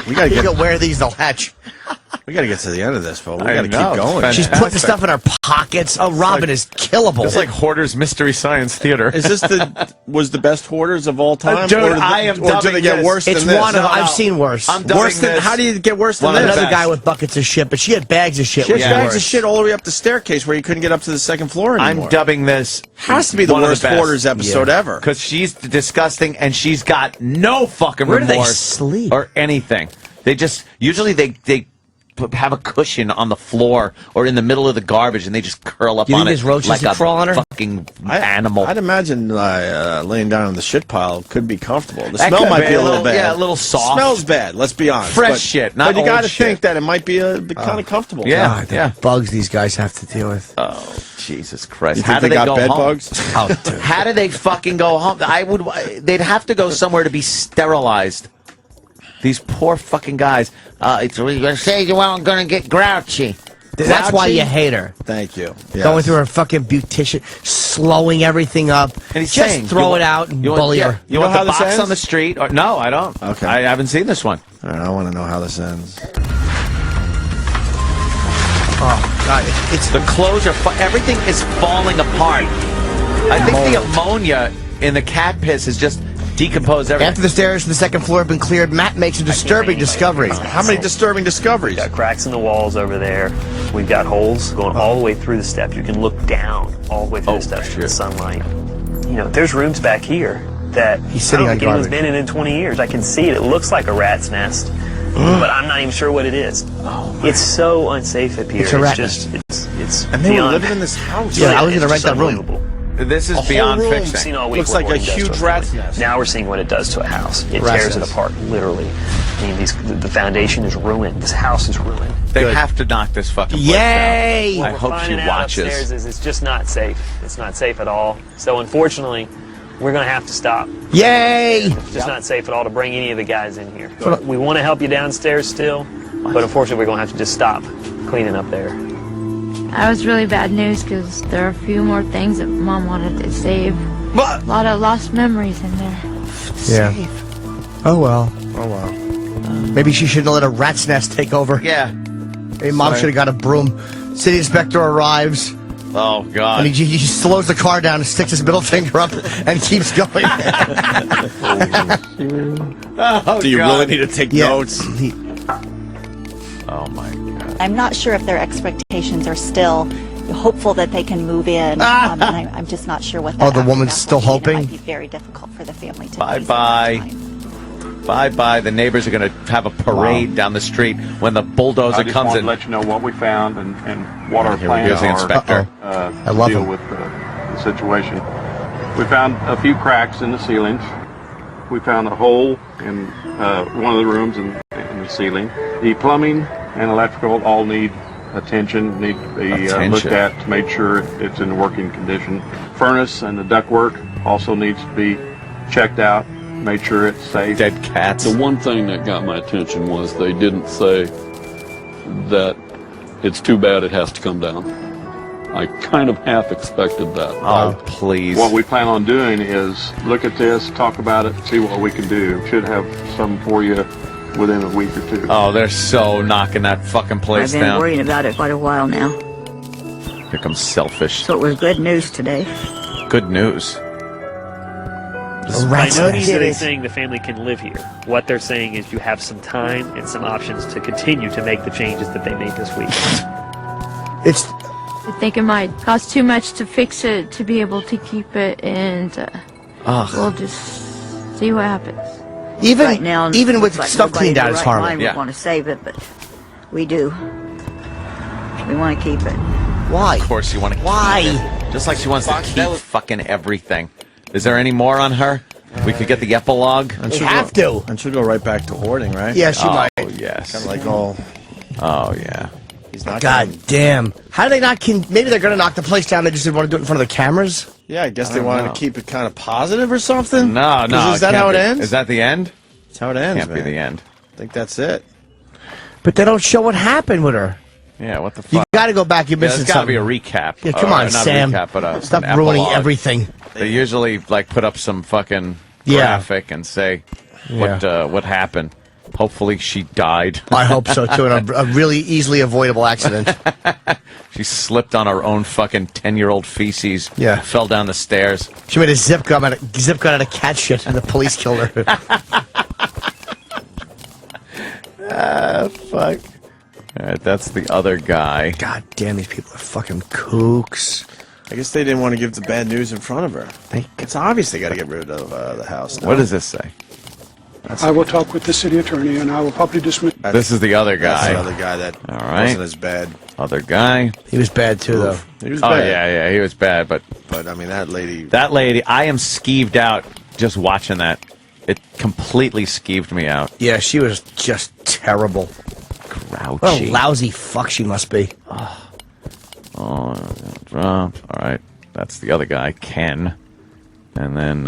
We gotta You get. can wear these, they'll hatch. We gotta get to the end of this, folks. We I gotta know, keep going. it's She's putting stuff in her pockets. Oh, Robin is killable. It's like Hoarders Mystery Science Theater. Is this was the best hoarders of all time? Dude, or did I am or do dubbing they get this. worse It's than this? one of... No, I've no. seen worse. I'm dubbing Worse than this. how do you get worse than One of the this? Another best. guy with buckets of shit, but she had bags of shit. She had which is bags worse. of shit all the way up the staircase where you couldn't get up to the second floor anymore. I'm dubbing this Has to be the one of worst best. hoarders episode ever. Because she's disgusting and she's got no fucking Where do they remorse sleep? or anything. They just usually they have a cushion on the floor or in the middle of the garbage and they just curl up You on think it there's roaches like that a crawl on her? fucking animal. I'd imagine laying down on the shit pile could be comfortable. The That smell could might be be a a little little- bad. yeah, a little soft. Smells bad. Let's be honest. Fresh But- shit, not But you old got to shit. think that it might be kind of comfortable. Yeah, yeah. Bugs these guys have to deal with. Oh, Jesus Christ! You How think do they got go bed home? bugs? Oh, dude. How do they fucking go home? They'd have to go somewhere to be sterilized. These poor fucking guys. You say you aren't going to get grouchy. That's why you hate her. Thank you. Going through her fucking beautician, slowing everything up. And he's just saying, throw it out and bully her. You want the box on the street? Or, no, I don't. Okay. I haven't seen this one. All right, I want to know how this ends. Oh God! It's the clothes are. Everything is falling apart. I think the ammonia in the cat piss is just decomposed everything. After the stairs to the second floor have been cleared, Matt makes a disturbing discovery. How many disturbing discoveries? We've got cracks in the walls over there. We've got holes going all the way through the steps. You can look down all the way through the steps to the sunlight. You know, there's rooms back here that he's sitting on anyone's been in 20 years. I can see it. It looks like a rat's nest, but I'm not even sure what it is. It's so unsafe up here. It's a rat just, nest. It's and they were beyond- living in this house. Yeah, I was going to rent that room. This is A whole beyond room fixing. seen all week Looks what like a hoarding does huge to a rat's family. nest. Now we're seeing what it does to a house. It Rat's tears it nest. apart, literally. I mean, the foundation is ruined. This house is ruined. They have to knock this fucking place Yay! down. I What hope we're she finding out watches. upstairs is it's just not safe. It's not safe at all. So unfortunately, we're going to have to stop. Yay! It's just not safe at all to bring any of the guys in here. We want to help you downstairs still, but unfortunately, we're going to have to just stop cleaning up there. That was really bad news because there are a few more things that Mom wanted to save. A lot of lost memories in there. Yeah. Oh well. Oh well. Maybe she shouldn't have let a rat's nest take over. Yeah. Maybe Mom Sorry. should have got a broom. City inspector arrives. Oh God. And he slows the car down and sticks his middle finger up and keeps going. Do you really need to take notes? Oh my God. I'm not sure if their expectations are still hopeful that they can move in. And I'm just not sure what that Oh, the woman's after still that will be, and hoping? It might be very difficult for the family to Bye-bye. Bye-bye. The neighbors are going to have a parade down the street when the bulldozer I just comes wanted in. to let you know what we found and what our Here plans goes the are inspector. I love to deal him. with the situation. We found a few cracks in the ceilings. We found a hole in one of the rooms in the ceiling. The plumbing and electrical all need attention, need to be looked at to make sure it's in working condition. Furnace and the ductwork also needs to be checked out, make sure it's safe. Dead cats. The one thing that got my attention was they didn't say that it's too bad it has to come down. I kind of half expected that. Oh, please. What we plan on doing is look at this, talk about it, see what we can do. Should have some for you within a week or two. Oh, they're so knocking that fucking place I've been down. worrying about it quite a while now. Here comes selfish. So it was good news today. Good news. By no means are they saying the family can live here. What they're saying is you have some time and some options to continue to make the changes that they made this week. It's I think it might cost too much to fix it to be able to keep it, and we'll just see what happens. even right now, even with like stuff nobody cleaned in out their is right horrible. mind would want to save it, but we do. We want to keep it. Why? Of course you want to keep Why? it. Just like she wants to keep fucking everything. Is there any more on her? We could get the epilogue. We have to. And she'll go right back to hoarding, right? Yeah, she might. Oh, yes. Kind of like all. Oh, yeah. He's not. God gonna- damn. How do they not? Maybe they're going to knock the place down. They just didn't want to do it in front of the cameras. Yeah, I guess I they don't wanted know. to keep it kind of positive or something. No, 'Cause no. Is that can't how it be. ends? Is that the end? That's how it ends, Can't man. be the end. I think that's it. But they don't show what happened with her. Yeah, what the You fuck? got to go back. You're Yeah, missing there's got to be something. a recap. Yeah, come Or on, not Sam. A recap, but Stop an ruining epilogue. everything. They usually like put up some fucking Yeah. graphic and say what happened. Hopefully she died. I hope so too. In a really easily avoidable accident. She slipped on her own fucking 10-year-old feces. Yeah. Fell down the stairs. She made a zip gun out of cat shit, and the police killed her. Fuck. All right, that's the other guy. God damn, these people are fucking kooks. I guess they didn't want to give the bad news in front of her. It's obvious they got to get rid of the house. Now. What does this say? I will talk with the city attorney, and I will probably dismiss. This is the other That's guy. the other guy that All right. wasn't as bad. Other guy. He was bad too, though. He was Oh bad. yeah, he was bad, but But I mean, that lady. I am skeeved out just watching that. It completely skeeved me out. Yeah, she was just terrible. Grouchy. What a lousy fuck she must be. Oh, all right. That's the other guy, Ken. And then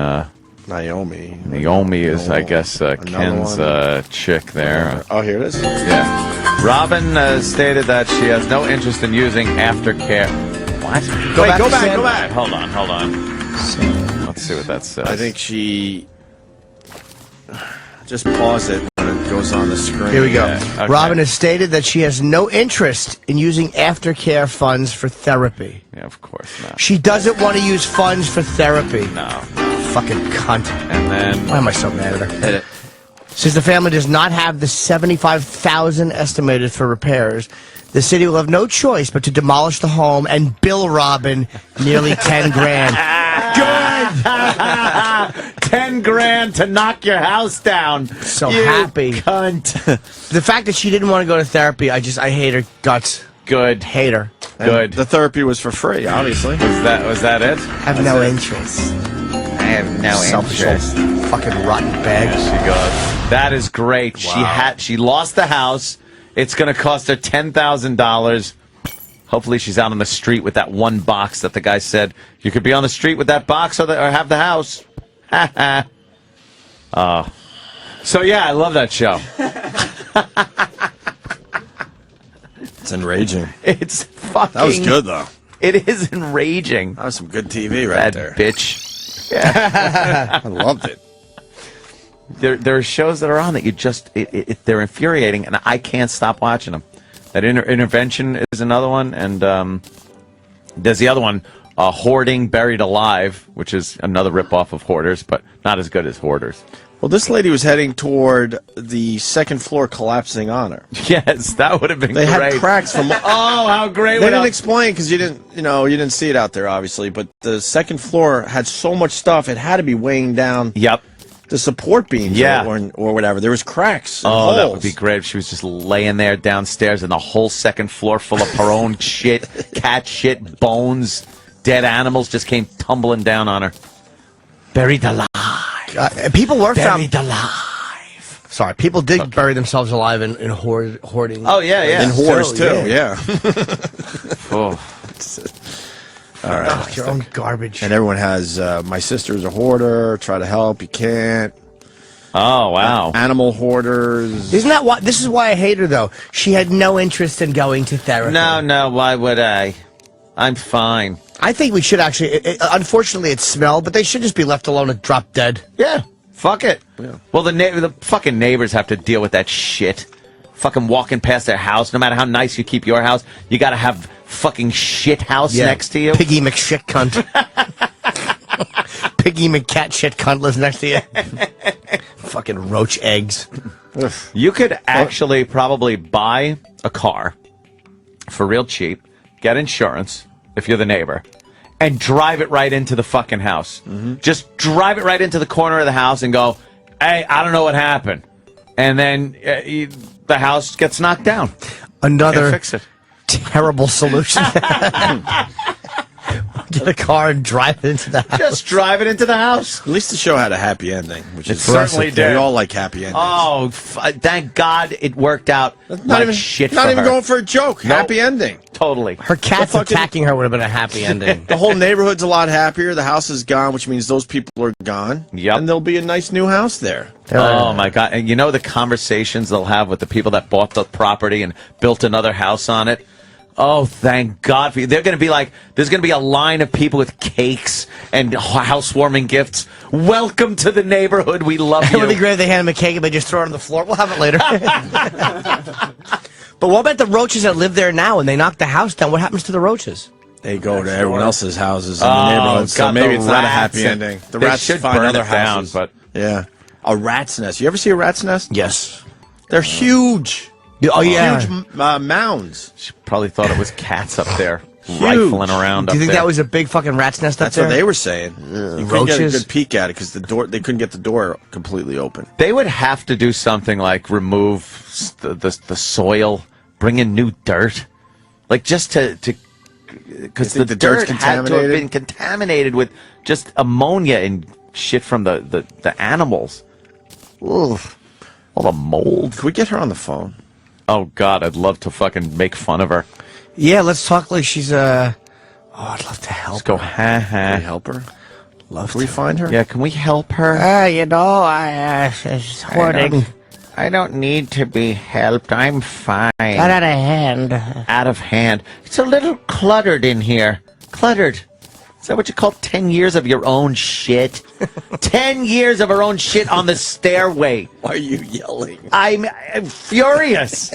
Naomi is, I guess, Ken's one. chick there. Oh, here it is. Yeah. Robin stated that she has no interest in using aftercare. What? Go back. Hold on. Let's see what that says. I think she... Just pause it when it goes on the screen. Here we go. Okay. Robin has stated that she has no interest in using aftercare funds for therapy. Yeah, of course not. She doesn't want to use funds for therapy. No. Fucking cunt. And then... Why am I so mad at her? Hit it. Since the family does not have the $75,000 estimated for repairs, the city will have no choice but to demolish the home and bill Robin nearly 10 grand. Good! 10 grand to knock your house down. So you happy. Cunt. The fact that she didn't want to go to therapy, I hate her guts. Good. Hate her. Good. The therapy was for free, obviously. Was that it? Have no interest. I have no Selfish interest. old fucking rotten bag. There she goes. That is great. Wow. She lost the house. It's going to cost her $10,000. Hopefully she's out on the street with that one box that the guy said you could be on the street with that box or have the house. So yeah, I love that show. It's enraging. It's fucking... That was good, though. It is enraging. That was some good TV right there. That bitch. Yeah. I loved it. There are shows that are on that you just... they're infuriating, and I can't stop watching them. That Intervention is another one, and there's the other one, Hoarding Buried Alive, which is another ripoff of Hoarders, but not as good as Hoarders. Well, this lady was heading toward the second floor collapsing on her. Yes, that would have been They great. had cracks from... Oh, how great They would didn't explain because you didn't see it out there, obviously, but the second floor had so much stuff, it had to be weighing down the support beams or whatever. There was cracks and Oh, that holes. would be great if she was just laying there downstairs and the whole second floor full of her own shit, cat shit, bones, dead animals just came tumbling down on her. Buried alive. People were Buried found alive. Sorry, people did bury themselves alive in hoarding. Oh, yeah. And whores, too, yeah. Oh. All right. Your own garbage. And everyone has, my sister's a hoarder, try to help, you can't. Oh, wow. Animal hoarders. Isn't that why? This is why I hate her, though. She had no interest in going to therapy. No, why would I? I'm fine. I think we should actually... unfortunately, it smelled, but they should just be left alone and drop dead. Yeah, fuck it. Yeah. Well, the fucking neighbors have to deal with that shit. Fucking walking past their house, no matter how nice you keep your house, you gotta have fucking shit house next to you. Piggy McShit cunt. Piggy McCat shit cunt lives next to you. Fucking roach eggs. You could actually probably buy a car for real cheap, get insurance if you're the neighbor, and drive it right into the fucking house. Just drive it right into the corner of the house and go, hey, I don't know what happened. And then the house gets knocked down. Another Can't fix it. Terrible solution. Get a car and drive it into the house. Just drive it into the house. At least the show had a happy ending, which is certainly did. We all like happy endings. Oh, thank God it worked out. Not even shit. Not for even her. going for a joke. Nope. Happy ending. Totally. Her cats attacking her would have been a happy ending. The whole neighborhood's a lot happier. The house is gone, which means those people are gone. Yep. And there'll be a nice new house there. Oh my God! And you know the conversations they'll have with the people that bought the property and built another house on it. Oh, thank God for you. They're going to be like, there's going to be a line of people with cakes and housewarming gifts. Welcome to the neighborhood. We love you. It would be great if they hand them a cake and they just throw it on the floor. We'll have it later. But what about the roaches that live there now and they knock the house down? What happens to the roaches? They go to everyone else's houses in the neighborhood, so God, maybe the it's not a rats happy and- ending. The they rats should find burn other it down, houses. but yeah, a rat's nest. You ever see a rat's nest? Yes. They're huge. Oh, yeah. Huge mounds. she probably thought it was cats up there rifling around. Do you up think there. that was a big fucking rat's nest up That's there? what they were saying. You couldn't get a roaches? good peek at it because they couldn't get the door completely open. They would have to do something like remove the soil, bring in new dirt, like just to because the dirt's dirt had to have contaminated? been contaminated with just ammonia and shit from the animals. Ugh. All the mold. Can we get her on the phone? Oh God, I'd love to fucking make fun of her. Yeah, let's talk like she's Oh, I'd love to help. Let's go, ha ha. Can we help her? Can we find her? Yeah, can we help her? You know, she's hoarding. I don't need to be helped. I'm fine. Got out of hand. Out of hand. It's a little cluttered in here. Cluttered. Is that what you call 10 years of your own shit? 10 years of her own shit on the stairway. Why are you yelling? I'm furious.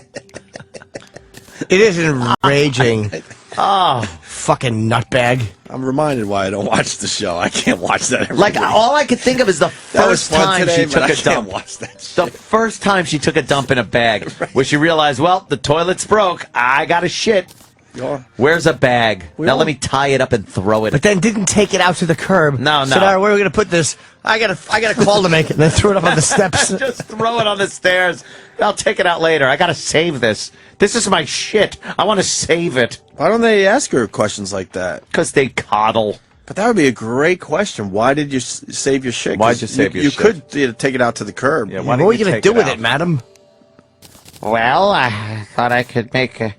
It is enraging. Oh, fucking nutbag. I'm reminded why I don't watch the show. I can't watch that every like, week. all I could think of is the first time today, she took a dump. Watch that shit. The first time she took a dump in a bag, where she realized, well, the toilet's broke. I got to shit. Yeah. Where's a bag? Now let me tie it up and throw it. But then didn't take it out to the curb. No. Said, all right, where are we going to put this? I got a call to make it. And then threw it up on the steps. Just throw it on the stairs. I'll take it out later. I got to save this. This is my shit. I want to save it. Why don't they ask her questions like that? Because they coddle. But that would be a great question. Why did you save your shit? Why'd you save your you shit? You could take it out to the curb. Yeah, What are you going to do with it, madam? Well, I thought I could make a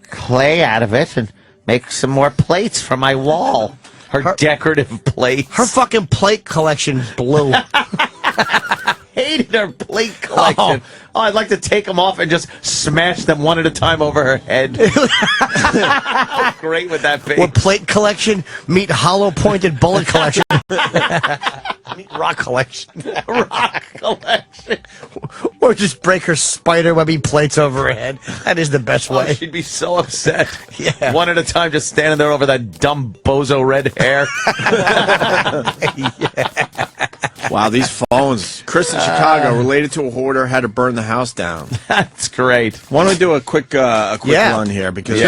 clay out of it and make some more plates for my wall. Her decorative plates. Her fucking plate collection blew. Hated her plate collection. Oh, I'd like to take them off and just smash them one at a time over her head. How great would that be? What plate collection? Meet hollow pointed bullet collection. Meet rock collection. Rock collection. Or just break her spider webby plates over her head. That is the best way. She'd be so upset. Yeah. One at a time, just standing there over that dumb bozo red hair. Wow, these phones. Chris in Chicago, related to a hoarder, had to burn the house down. That's great. Why don't we do a quick run here? Because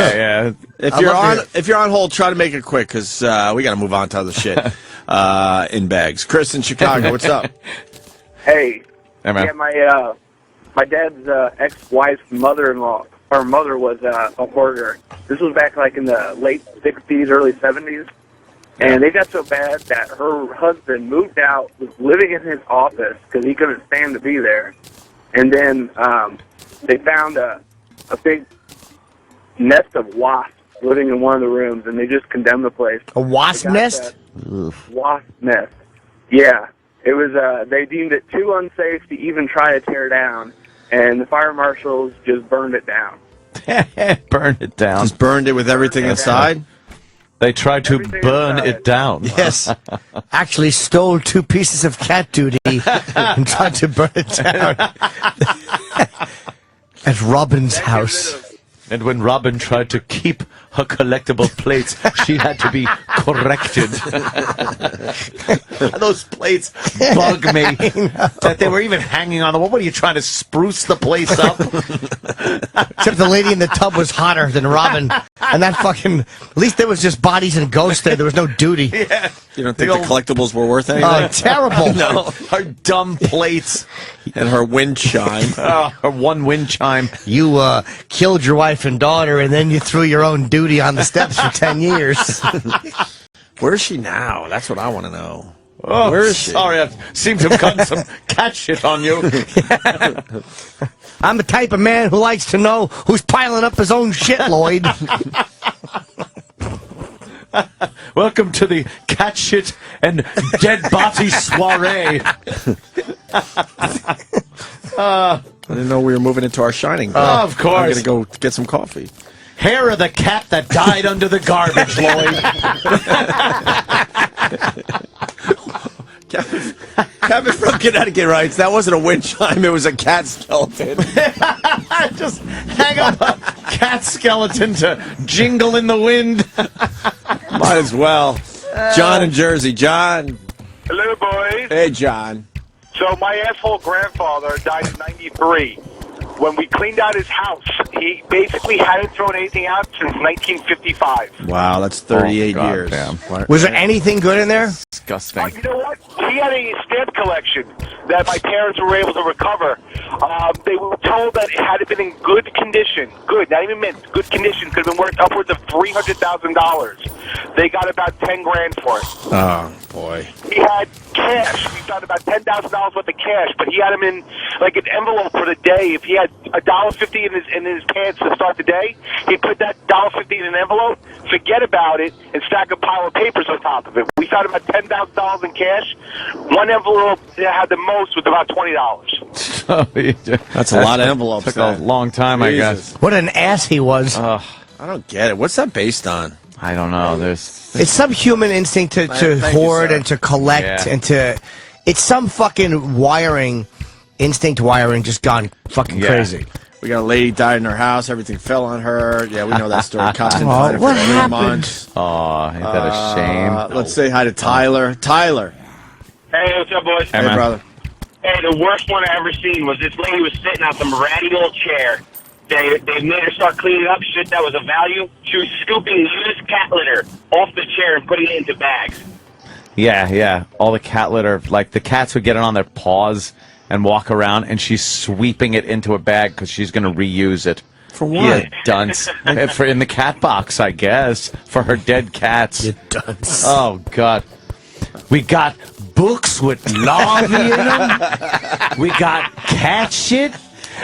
if you're on hold, try to make it quick because we got to move on to other shit in bags. Chris in Chicago, what's up? Hey, Hey, man. yeah, my dad's ex-wife's mother-in-law or mother was a hoarder. This was back like in the late '60s, early '70s. And they got so bad that her husband moved out, was living in his office because he couldn't stand to be there. And then they found a big nest of wasps living in one of the rooms, and they just condemned the place. A wasp nest? Wasp nest. Yeah. It was. They deemed it too unsafe to even try to tear down, and the fire marshals just burned it down. Burned it down. Just burned it with everything inside? They tried to burn it down. Yes. Actually stole 2 pieces of cat duty and tried to burn it down. At Robin's house. And when Robin tried to keep her collectible plates, she had to be corrected. Those plates bug me. That they were even hanging on the wall. What are you trying to spruce the place up? Except the lady in the tub was hotter than Robin. And that fucking... At least there was just bodies and ghosts there. There was no duty. Yeah. You don't think the collectibles were worth anything? Oh, terrible. No, her dumb plates. And her wind chime. Her one wind chime. You killed your wife and daughter, and then you threw your own duty on the steps for 10 years. Where is she now? That's what I want to know. Oh, where is she? Sorry, I seem to have gotten some cat shit on you. I'm the type of man who likes to know who's piling up his own shit, Lloyd. Welcome to the cat shit and dead body soiree. I didn't know we were moving into our shining. Of course. I'm going to go get some coffee. Hair of the cat that died under the garbage, Lloyd. Kevin from Connecticut writes, that wasn't a wind chime, it was a cat skeleton. Just hang up a cat skeleton to jingle in the wind. Might as well. John in Jersey. John. Hello, boys. Hey, John. So my asshole grandfather died in '93. When we cleaned out his house, he basically hadn't thrown anything out since 1955. Wow, that's 38 years. Was there anything good in there? Disgusting. You know what? He had a stamp collection that my parents were able to recover. They were told that it had been in good condition. Good, not even mint. Good condition. Could have been worth upwards of $300,000. They got about 10 grand for it. Oh, boy. He had cash. We found about $10,000 worth of cash, but he had them in like an envelope for the day. If he had $1.50 in his pants to start the day, he'd put that $1.50 in an envelope, forget about it, and stack a pile of papers on top of it. We found about $10,000 in cash. One envelope that had the most was about $20. That's a lot of envelopes. Took a long time, I guess. What an ass he was. I don't get it. What's that based on? I don't know. It's some human instinct to Thank hoard you, and to collect Yeah. and to. It's some fucking instinct wiring just gone fucking crazy. We got a lady died in her house. Everything fell on her. Yeah, we know that story. Cops didn't find her for what 3 happened? months. Oh, ain't that a shame? Let's say hi to Tyler. Tyler. Hey, what's up, boys? Hey, brother. Hey, the worst one I ever seen was this lady was sitting on some ratty old chair. They made her start cleaning up shit that was of value. She was scooping used cat litter off the chair and putting it into bags. Yeah. All the cat litter, like the cats would get it on their paws and walk around, and she's sweeping it into a bag because she's going to reuse it. For what? You dunce. For in the cat box, I guess, for her dead cats. You dunce. Oh, God. We got books with larvae in them. We got cat shit.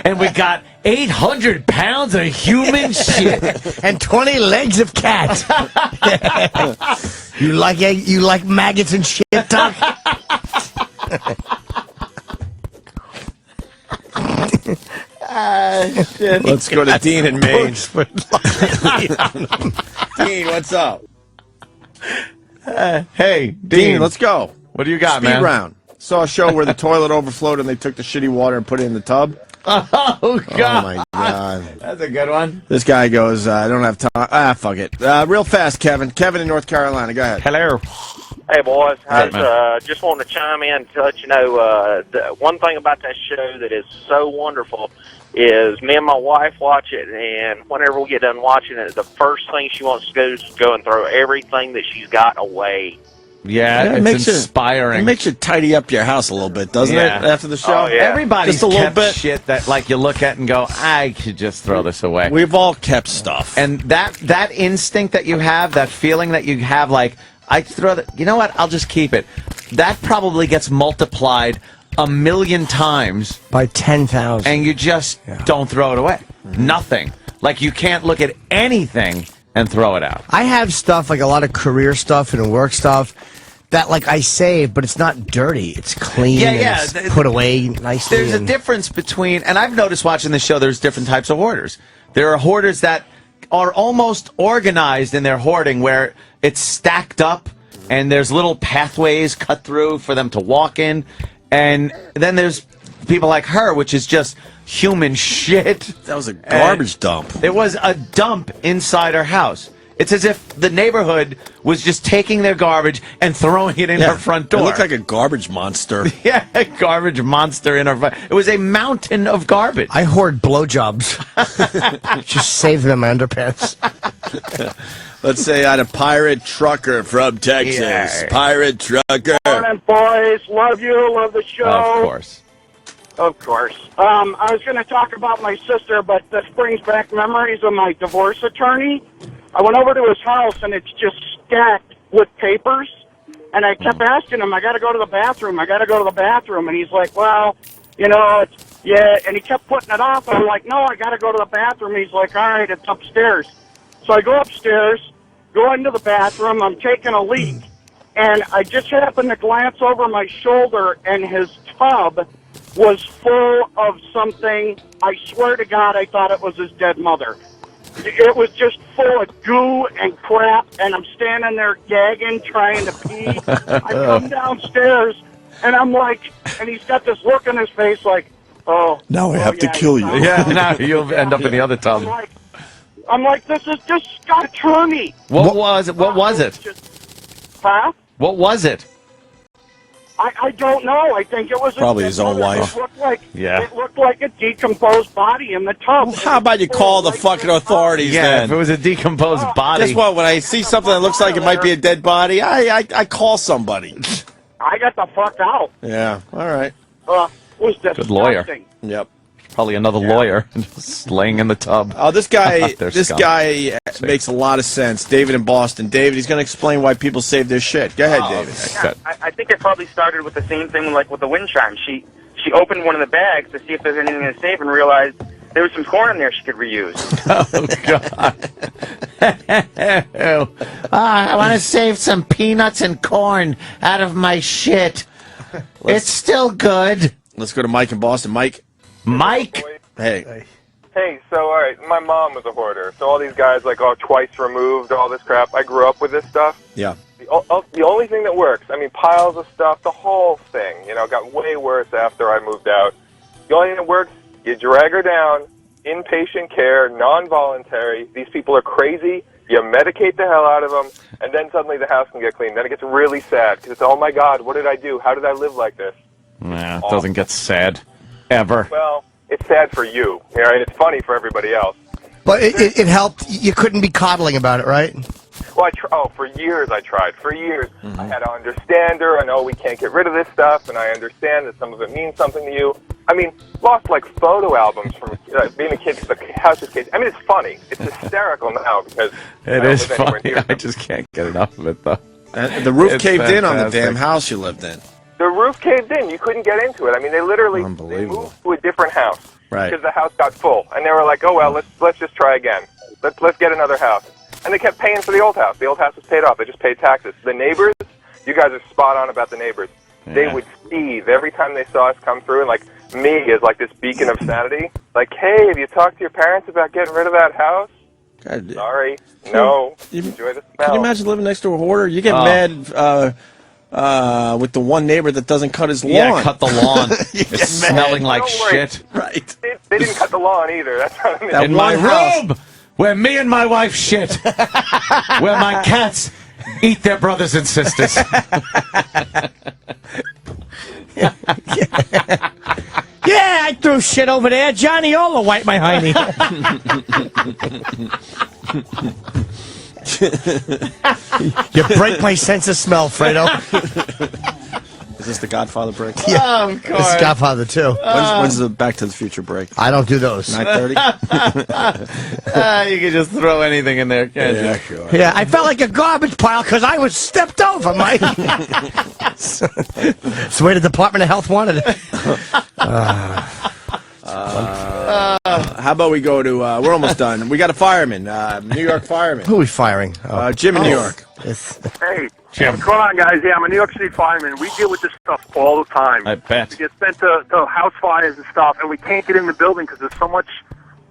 And we got 800 pounds of human shit. And 20 legs of cat. You like maggots and shit, Doc? Shit. Let's go to Dean in Maine. Dean, what's up? Hey, Dean, let's go. What do you got, Speed man? round. Saw a show where the toilet overflowed and they took the shitty water and put it in the tub. Oh, God. Oh, my God. That's a good one. This guy goes, I don't have time. Fuck it. Real fast, Kevin. Kevin in North Carolina. Go ahead. Hello. Hey, boys. I Hey, was just wanting to chime in to let you know the one thing about that show that is so wonderful is me and my wife watch it, and whenever we get done watching it, the first thing she wants to do is go and throw everything that she's got away. Yeah, it's inspiring. It makes you tidy up your house a little bit, doesn't it, after the show? Oh, yeah. Everybody's Just a little kept bit. shit that like you look at and go, I could just throw this away. We've all kept stuff. And that instinct that you have, that feeling that you have, like, I throw the, you know what, I'll just keep it. That probably gets multiplied 1,000,000 times. By 10,000. And you just don't throw it away. Nothing. Like, you can't look at anything and throw it out. I have stuff, like a lot of career stuff and work stuff, that like I save, but it's not dirty. It's clean. Yeah, and yeah. it's put away nicely. There's a difference between, and I've noticed watching the show, there's different types of hoarders. There are hoarders that are almost organized in their hoarding, where it's stacked up and there's little pathways cut through for them to walk in. And then there's people like her, which is just human shit. That was a garbage dump. It was a dump inside her house. It's as if the neighborhood was just taking their garbage and throwing it in her front door. It looked like a garbage monster. Yeah, a garbage monster in her front. It was a mountain of garbage. I hoard blowjobs. Just save them in my underpants. Let's say I had a pirate trucker from Texas. Yeah. Pirate trucker. Morning, boys. Love you. Love the show. Of course. Of course. I was going to talk about my sister, but this brings back memories of my divorce attorney. I went over to his house, and it's just stacked with papers. And I kept asking him, I got to go to the bathroom. I got to go to the bathroom. And he's like, well, you know, yeah. And he kept putting it off. I'm like, no, I got to go to the bathroom. He's like, all right, it's upstairs. So I go upstairs, go into the bathroom. I'm taking a leak. And I just happened to glance over my shoulder, and his tub was full of something. I swear to God, I thought it was his dead mother. It was just full of goo and crap, and I'm standing there gagging, trying to pee. I come downstairs, and I'm like, and he's got this look on his face like, oh. Now I have to yeah, kill you. Yeah, now you'll end up in the other tub. I'm like, this is just Scott Attorney. What was it? What was it? Huh? What was it? I don't know. I think it was Probably his own wife. It looked like, Yeah. it looked like a decomposed body in the tub. Well, how about you call the fucking authorities Yeah, then? if it was a decomposed body. Guess what? When I see something that looks like it might be a dead body, I call somebody. I got the fuck out. Yeah. All right. It was disgusting. Good lawyer. Yep. Probably another lawyer just laying in the tub. Oh, this guy, They're this scum. guy makes a lot of sense. David in Boston. David, he's going to explain why people save their shit. Go ahead, David. Good. I think it probably started with the same thing like with the wind chime. She opened one of the bags to see if there's anything to save and realized there was some corn in there she could reuse. Oh, God. I want to save some peanuts and corn out of my shit. It's still good. Let's go to Mike in Boston. Mike, Mike. Hey. Hey, so all right, my mom was a hoarder. So all these guys like, oh, twice removed, all this crap. I grew up with this stuff. Yeah. The only thing that works, I mean, piles of stuff, the whole thing, got way worse after I moved out. The only thing that works, you drag her down, inpatient care, non-voluntary. These people are crazy. You medicate the hell out of them, and then suddenly the house can get clean. Then it gets really sad because it's, oh my God, what did I do? How did I live like this? Nah, it doesn't get sad. Ever. Well, it's sad for you, and it's funny for everybody else. But it helped. You couldn't be coddling about it, right? Well, for years I tried. For years, I had to understand her. I know we can't get rid of this stuff, and I understand that some of it means something to you. I mean, lost like photo albums from being a kid, the house is kids. I mean, it's funny. It's hysterical now because It is funny. I just can't get enough of it, though. The roof It's caved in on the fantastic. damn house you lived in. the roof caved in. You couldn't get into it. I mean, they literally they moved to a different house because the house got full, and they were like, "Oh well, let's just try again. Let's get another house." And they kept paying for the old house. The old house was paid off. They just paid taxes. The neighbors, you guys are spot on about the neighbors. They would seethe every time they saw us come through, and like me as like this beacon of sanity. Like, hey, have you talked to your parents about getting rid of that house? God, sorry, no. Enjoy the smell. Can you imagine living next to a hoarder? You get mad with the one neighbor that doesn't cut his lawn. Yeah, cut the lawn. It's smelling like Don't worry. shit. Right. They didn't cut the lawn either. That's what I mean. In my room, where me and my wife shit, where my cats eat their brothers and sisters. Yeah, I threw shit over there. Johnny Ola wiped my hiney. You break my sense of smell, Fredo. Is this the Godfather break? Yeah, of course. This is Godfather 2. When's the Back to the Future break? I don't do those. 9:30? You can just throw anything in there, can't you? Sure. Yeah, I felt like a garbage pile because I was stepped over, Mike. It's the way the Department of Health wanted it. How about we go to, we're almost done. We got a fireman, New York fireman. Who are we firing? Jim in New York. Hey, what's going on, guys? Yeah, I'm a New York City fireman. We deal with this stuff all the time. I bet. We get sent to house fires and stuff, and we can't get in the building because there's so much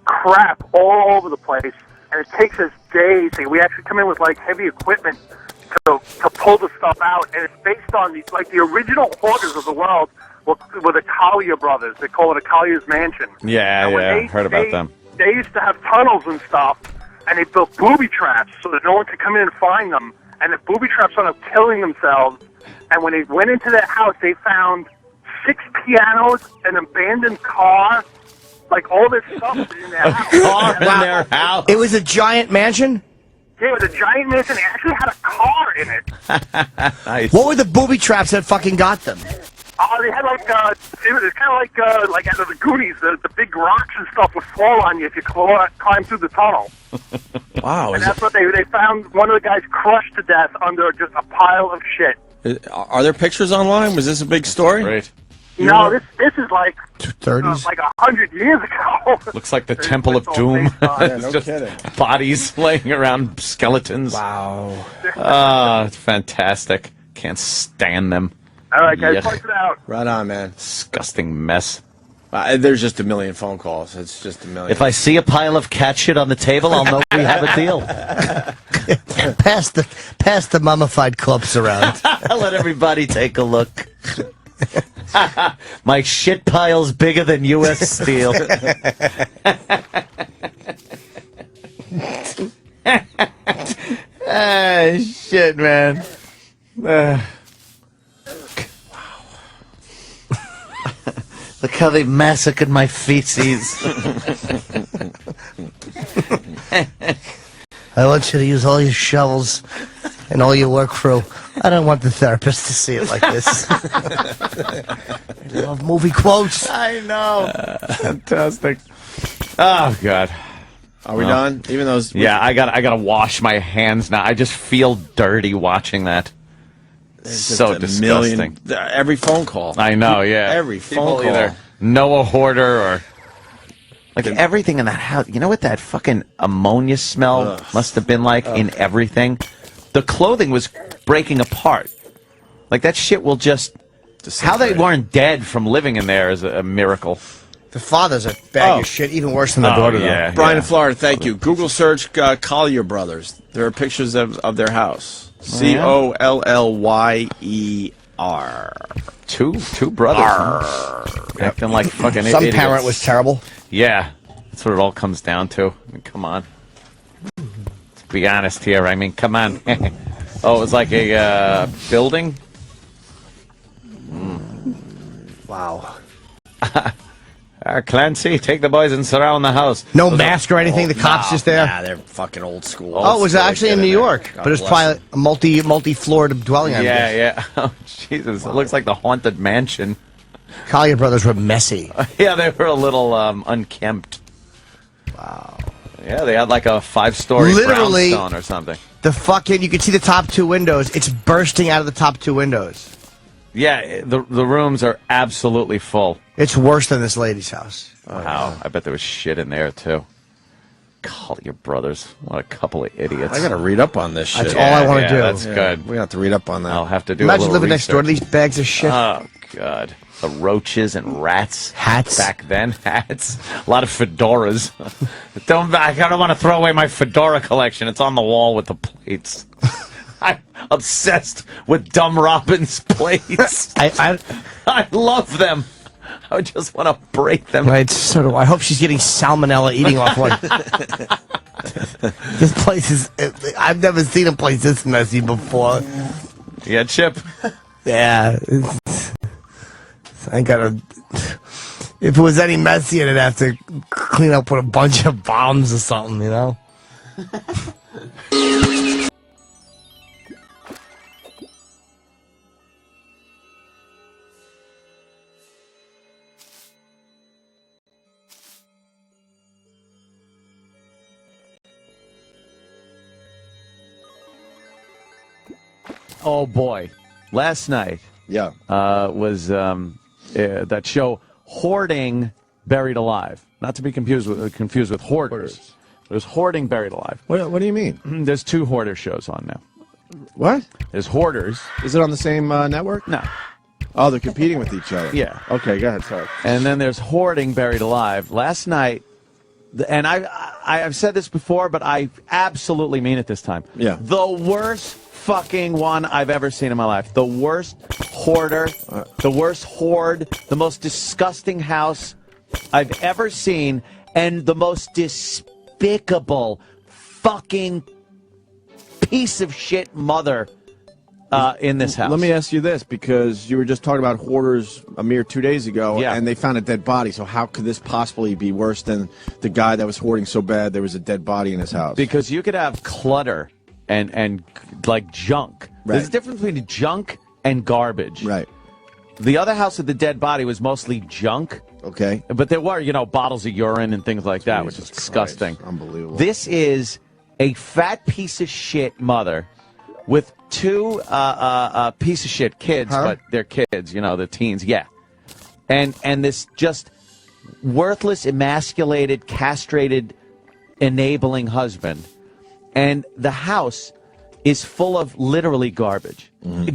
crap all over the place, and it takes us days. And we actually come in with, like, heavy equipment to pull the stuff out, and it's based on, the original hoarders of the world were the Collier brothers. They call it a Collier's Mansion. Yeah, heard about them. They used to have tunnels and stuff, and they built booby traps so that no one could come in and find them. And the booby traps ended up killing themselves. And when they went into that house, they found 6 pianos, an abandoned car, like all this stuff was in their house. It was a giant mansion? Yeah, it was a giant mansion. They actually had a car in it. Nice. What were the booby traps that fucking got them? They had it was kind of like out of the Goonies. The big rocks and stuff would fall on you if you climb through the tunnel. Wow. And that's what they found. One of the guys crushed to death under just a pile of shit. Are there pictures online? Was this a big story? Great. No, this is like 30s? like 100 years ago. Looks like the Temple of Doom. Yeah, no Just kidding. bodies laying around, skeletons. Wow. It's fantastic. Can't stand them. All right, guys, Yuck. punch it out. Right on, man. Disgusting mess. There's just a million phone calls. It's just a million. If I see a pile of cat shit on the table, I'll know we have a deal. Pass the mummified corpse around. Let everybody take a look. My shit pile's bigger than U.S. Steel. Shit, man. Look how they massacred my feces. I want you to use all your shovels and all your work crew. I don't want the therapist to see it like this. I love movie quotes. I know. Fantastic. Oh, God. Are we done? Even those. Yeah, I gotta wash my hands now. I just feel dirty watching that. So disgusting. Every phone call. I know, yeah. Every phone People call. either know a hoarder or... Like everything in that house. You know what that fucking ammonia smell must have been like in everything? The clothing was breaking apart. Like that shit will just... How they weren't dead from living in there is a miracle. The father's a bag of shit, even worse than the daughter. Yeah, though. Brian in Florida, thank you. Google search Collier Brothers. There are pictures of their house. Collyer. Two brothers. Huh? Acting like fucking Some idiots. parent was terrible. Yeah, that's what it all comes down to. I mean, come on. Let's be honest here. I mean, come on. Oh, it was like a building? Wow. Clancy, take the boys and surround the house. No mask or anything. The cops just there. Nah, they're fucking old school. Oh, it was actually in New York, but it's probably a multi-floored dwelling. Yeah. Oh, Jesus. It looks like the haunted mansion. Collier Brothers were messy. Yeah, they were a little unkempt. Wow. Yeah, they had like a 5-story Literally, brownstone or something. The fucking, you can see the top 2 windows. It's bursting out of the top 2 windows. Yeah, the rooms are absolutely full. It's worse than this lady's house. Wow, I bet there was shit in there too. Collier Brothers, what a couple of idiots! I gotta read up on this shit. That's all I want to do. That's good. We have to read up on that. I'll have to do. Imagine a little living next door to research. these bags of shit. Oh God, the roaches and rats. Hats back then. Hats. A lot of fedoras. I don't want to throw away my fedora collection. It's on the wall with the plates. I'm obsessed with Dumb Robin's plates. I love them. I just want to break them. Right, so do I. Hope she's getting salmonella eating off one. This place is... I've never seen a place this messy before. Yeah, Chip? Yeah. I gotta... If it was any messier, I'd have to clean up with a bunch of bombs or something, you know? Oh boy, last night was that show Hoarding Buried Alive. Not to be confused with Hoarders. There's Hoarding Buried Alive. What do you mean? There's 2 Hoarder shows on now. What? There's Hoarders. Is it on the same network? No. Oh, they're competing with each other. Yeah. Okay, go ahead. Sorry. And then there's Hoarding Buried Alive. Last night, and I've said this before, but I absolutely mean it this time. Yeah. The worst fucking one I've ever seen in my life. The worst hoarder, the worst hoard, the most disgusting house I've ever seen, and the most despicable fucking piece of shit mother in this house. Let me ask you this, because you were just talking about Hoarders a mere 2 days ago, Yeah. and they found a dead body. So how could this possibly be worse than the guy that was hoarding so bad there was a dead body in his house? Because you could have clutter and like junk. Right. There's a difference between junk and garbage. Right. The other house with the dead body was mostly junk. Okay. But there were, bottles of urine and things like that, which is disgusting. Christ. Unbelievable. This is a fat piece of shit mother with 2 piece of shit kids, but they're kids, the teens, yeah. And this just worthless, emasculated, castrated, enabling husband. And the house is full of literally garbage.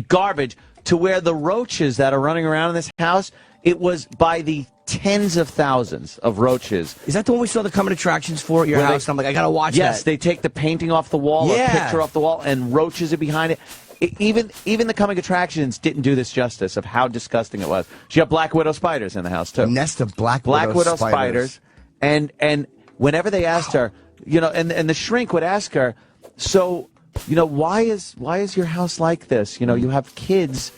Garbage to where the roaches that are running around in this house, it was by the tens of thousands of roaches. Is that the one we saw the coming attractions for at your house? And I'm like, I gotta watch that. Yes, they take the painting off the wall, Yeah. a picture off the wall, and roaches are behind it. Even the coming attractions didn't do this justice of how disgusting it was. She had black widow spiders in the house too. A nest of black widow spiders. And whenever they asked her, and the shrink would ask her, so, why is your house like this? You have kids,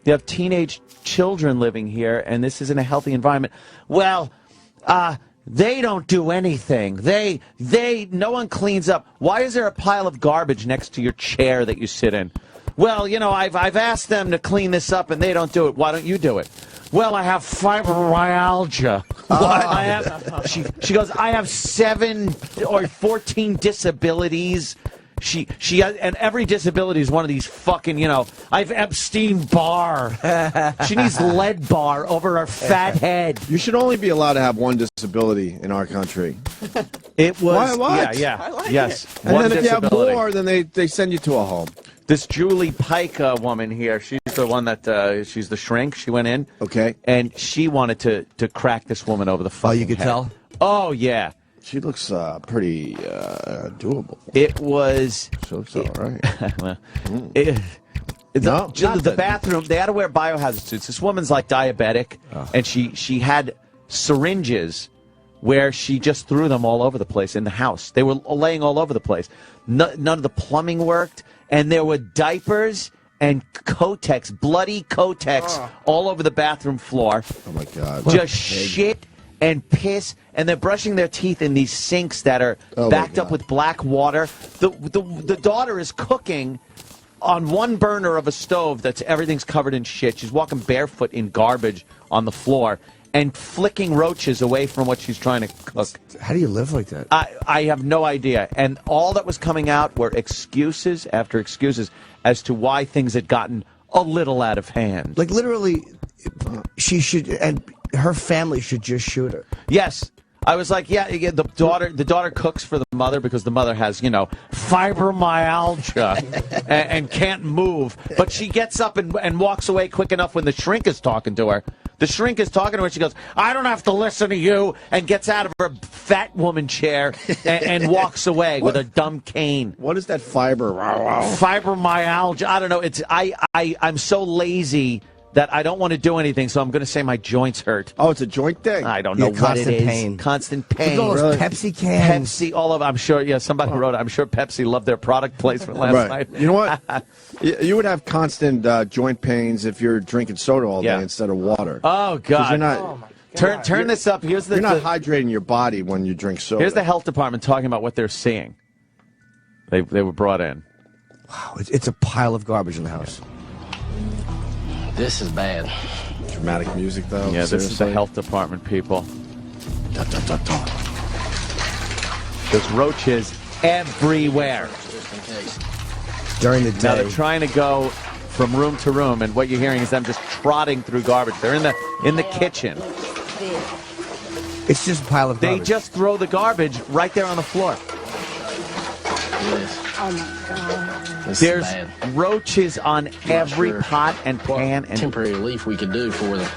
you have teenage children living here, and this isn't a healthy environment. Well, they don't do anything. No one cleans up. Why is there a pile of garbage next to your chair that you sit in? Well, I've asked them to clean this up, and they don't do it. Why don't you do it? Well, I have fibromyalgia. What? She goes, I have 7 or 14 disabilities. She and every disability is one of these fucking, I have Epstein-Barr. She needs lead bar over her fat head. You should only be allowed to have one disability in our country. It was... What? Yeah. I like yes. it. And One then if you have disability. more, then they send you to a home. This Julie Pike woman here, she's the one that, she's the shrink. She went in. Okay. And she wanted to crack this woman over the fucking you could head. tell? Oh, yeah. She looks pretty doable. It was... She looks all right. Well, No, not the that- bathroom, they had to wear biohazard suits. This woman's like diabetic, and she had syringes where she just threw them all over the place in the house. They were laying all over the place. None of the plumbing worked, and there were diapers and Kotex, bloody Kotex, all over the bathroom floor. Oh, my God. Just shit and piss, and they're brushing their teeth in these sinks that are backed up with black water. The daughter is cooking on one burner of a stove that's everything's covered in shit. She's walking barefoot in garbage on the floor and flicking roaches away from what she's trying to cook. How do you live like that? I have no idea. And all that was coming out were excuses after excuses as to why things had gotten a little out of hand. Like, literally, she should, and her family should just shoot her. Yes. I was like, yeah, the daughter cooks for the mother because the mother has, fibromyalgia and can't move. But she gets up and walks away quick enough when the shrink is talking to her. The shrink is talking to her, and she goes, I don't have to listen to you, and gets out of her fat woman chair and walks away with a dumb cane. What is that fiber? Fibromyalgia. I don't know. I'm so lazy that I don't want to do anything, so I'm going to say my joints hurt. Oh, it's a joint thing? I don't know what it is. Pain. Constant pain. Look at all those Pepsi cans. Pepsi, all of I'm sure, somebody wrote it. I'm sure Pepsi loved their product placement last night. You know what? You would have constant joint pains if you're drinking soda all day instead of water. Oh, 'Cause God. You're not, turn this up. You're not hydrating your body when you drink soda. Here's the health department talking about what they're seeing. They were brought in. Wow, it's a pile of garbage in the house. This is bad. Dramatic music, though. Yeah, this is the health department people. There's roaches everywhere. During the day. Now they're trying to go from room to room, and what you're hearing is them just trotting through garbage. They're in the kitchen. It's just a pile of garbage. They just throw the garbage right there on the floor. Oh my God. There's roaches on every pot and pan. And temporary relief we could do for them.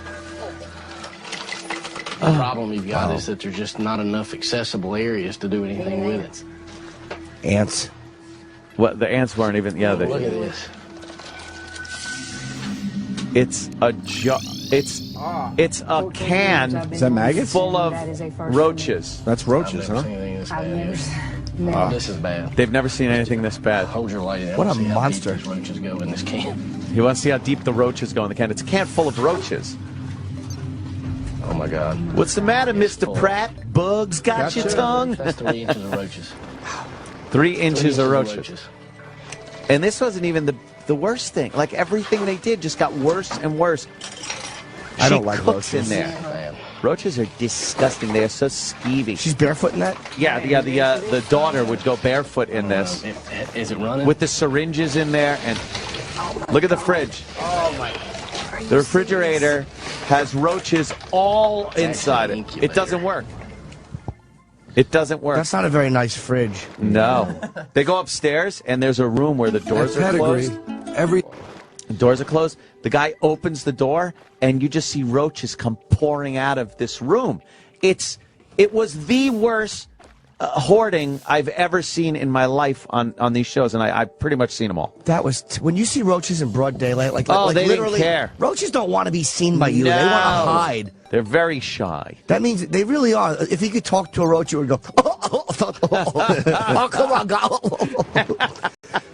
The problem you've got is that there's just not enough accessible areas to do anything with it. Ants. Well, the ants weren't even. Yeah, Look at this. It's a It's a can. Is that maggots? Full of roaches. That's roaches, huh? This is bad. They've never seen anything this bad. Hold your light. What a monster. These roaches go in this can. He wants to see how deep the roaches go in the can. It's a can full of roaches. Oh my God. What's the matter, Mr. Pratt? Bugs got your tongue? That's 3 inches of roaches. 3 inches of roaches. And this wasn't even the worst thing. Like, everything they did just got worse and worse. I don't like cooks roaches. in there. Roaches are disgusting. They are so skeevy. She's barefoot in that? Yeah, the daughter would go barefoot in this. Is it running? With the syringes in there, and look at the fridge. Oh my. The refrigerator has roaches all inside it. It doesn't work. It doesn't work. That's not a very nice fridge. No. They go upstairs, and there's a room where the doors are closed. The doors are closed. The guy opens the door, and you just see roaches come pouring out of this room. It was the worst hoarding I've ever seen in my life on these shows, and I've pretty much seen them all. That was when you see roaches in broad daylight, like they literally, didn't care. Roaches don't want to be seen by you. No. They want to hide. They're very shy. That means they really are. If you could talk to a roach, you would go, oh, come on, go.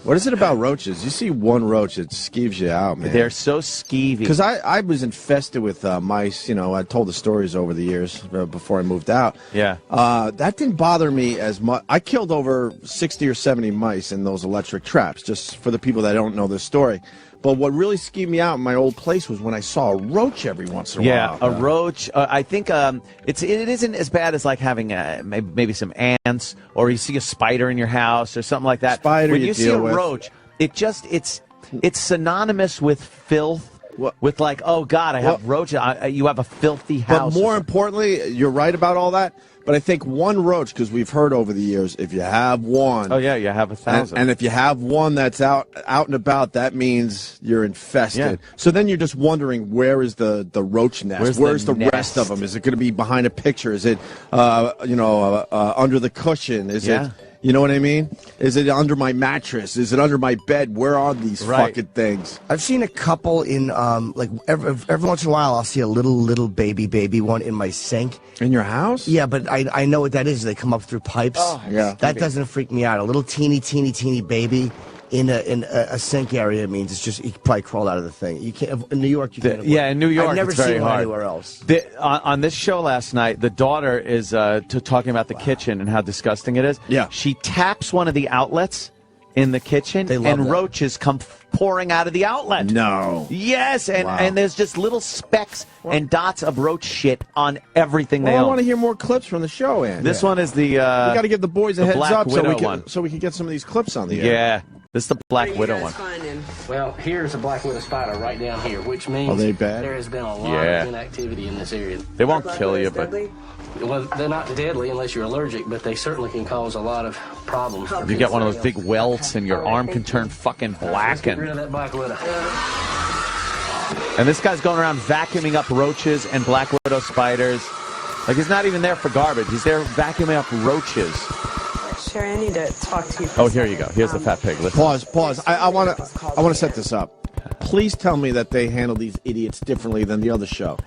What is it about roaches? You see one roach, it skeeves you out, man. They're so skeevy. Because I was infested with mice. I told the stories over the years before I moved out. Yeah. That didn't bother me as much. I killed over 60 or 70 mice in those electric traps, just for the people that don't know this story. But what really skeeved me out in my old place was when I saw a roach every once in a while. Yeah, a roach. I think it isn't as bad as like having maybe some ants, or you see a spider in your house or something like that. Spider when you you see deal a with. roach, it's synonymous with filth with like, oh God, I have roaches. You have a filthy house. But more importantly, you're right about all that. But I think one roach, because we've heard over the years, if you have one, oh yeah, you have 1,000. And if you have one that's out and about, that means you're infested. Yeah. So then you're just wondering, where is the roach nest? Where's the rest of them? Is it going to be behind a picture? Is it under the cushion? Is it? You know what I mean? Is it under my mattress? Is it under my bed? Where are these fucking things? I've seen a couple in, like, every once in a while I'll see a little baby one in my sink. In your house? Yeah, but I know what that is. They come up through pipes. Oh, yeah. That doesn't freak me out. A little teeny baby in a sink area means it's just, you can probably crawl out of the thing. You can't, in New York, you can't. Yeah, in New York, I've never it's very seen one hard. anywhere else. On this show last night, the daughter is talking about the kitchen and how disgusting it is. Yeah. She taps one of the outlets in the kitchen, and roaches come pouring out of the outlet. No. Yes, and there's just little specks and dots of roach shit on everything they I own. want to hear more clips from the show, Ann. This one is the... we got to give the boys a heads Black up Widow so we can get some of these clips on the air. Yeah. This is the Black Widow one. Well, here's a Black Widow spider right down here, which means Are they bad? there has been a lot of inactivity in this area. They won't kill you, but... Well, they're not deadly unless you're allergic, but they certainly can cause a lot of problems. You get one of those big welts and your arm can turn fucking black. Get rid of that Black Widow. And this guy's going around vacuuming up roaches and Black Widow spiders. Like, he's not even there for garbage. He's there vacuuming up roaches. Sherry, I need to talk to you. Oh, here you go. Here's the fat pig. Listen. Pause. I want to set this up. Please tell me that they handle these idiots differently than the other show.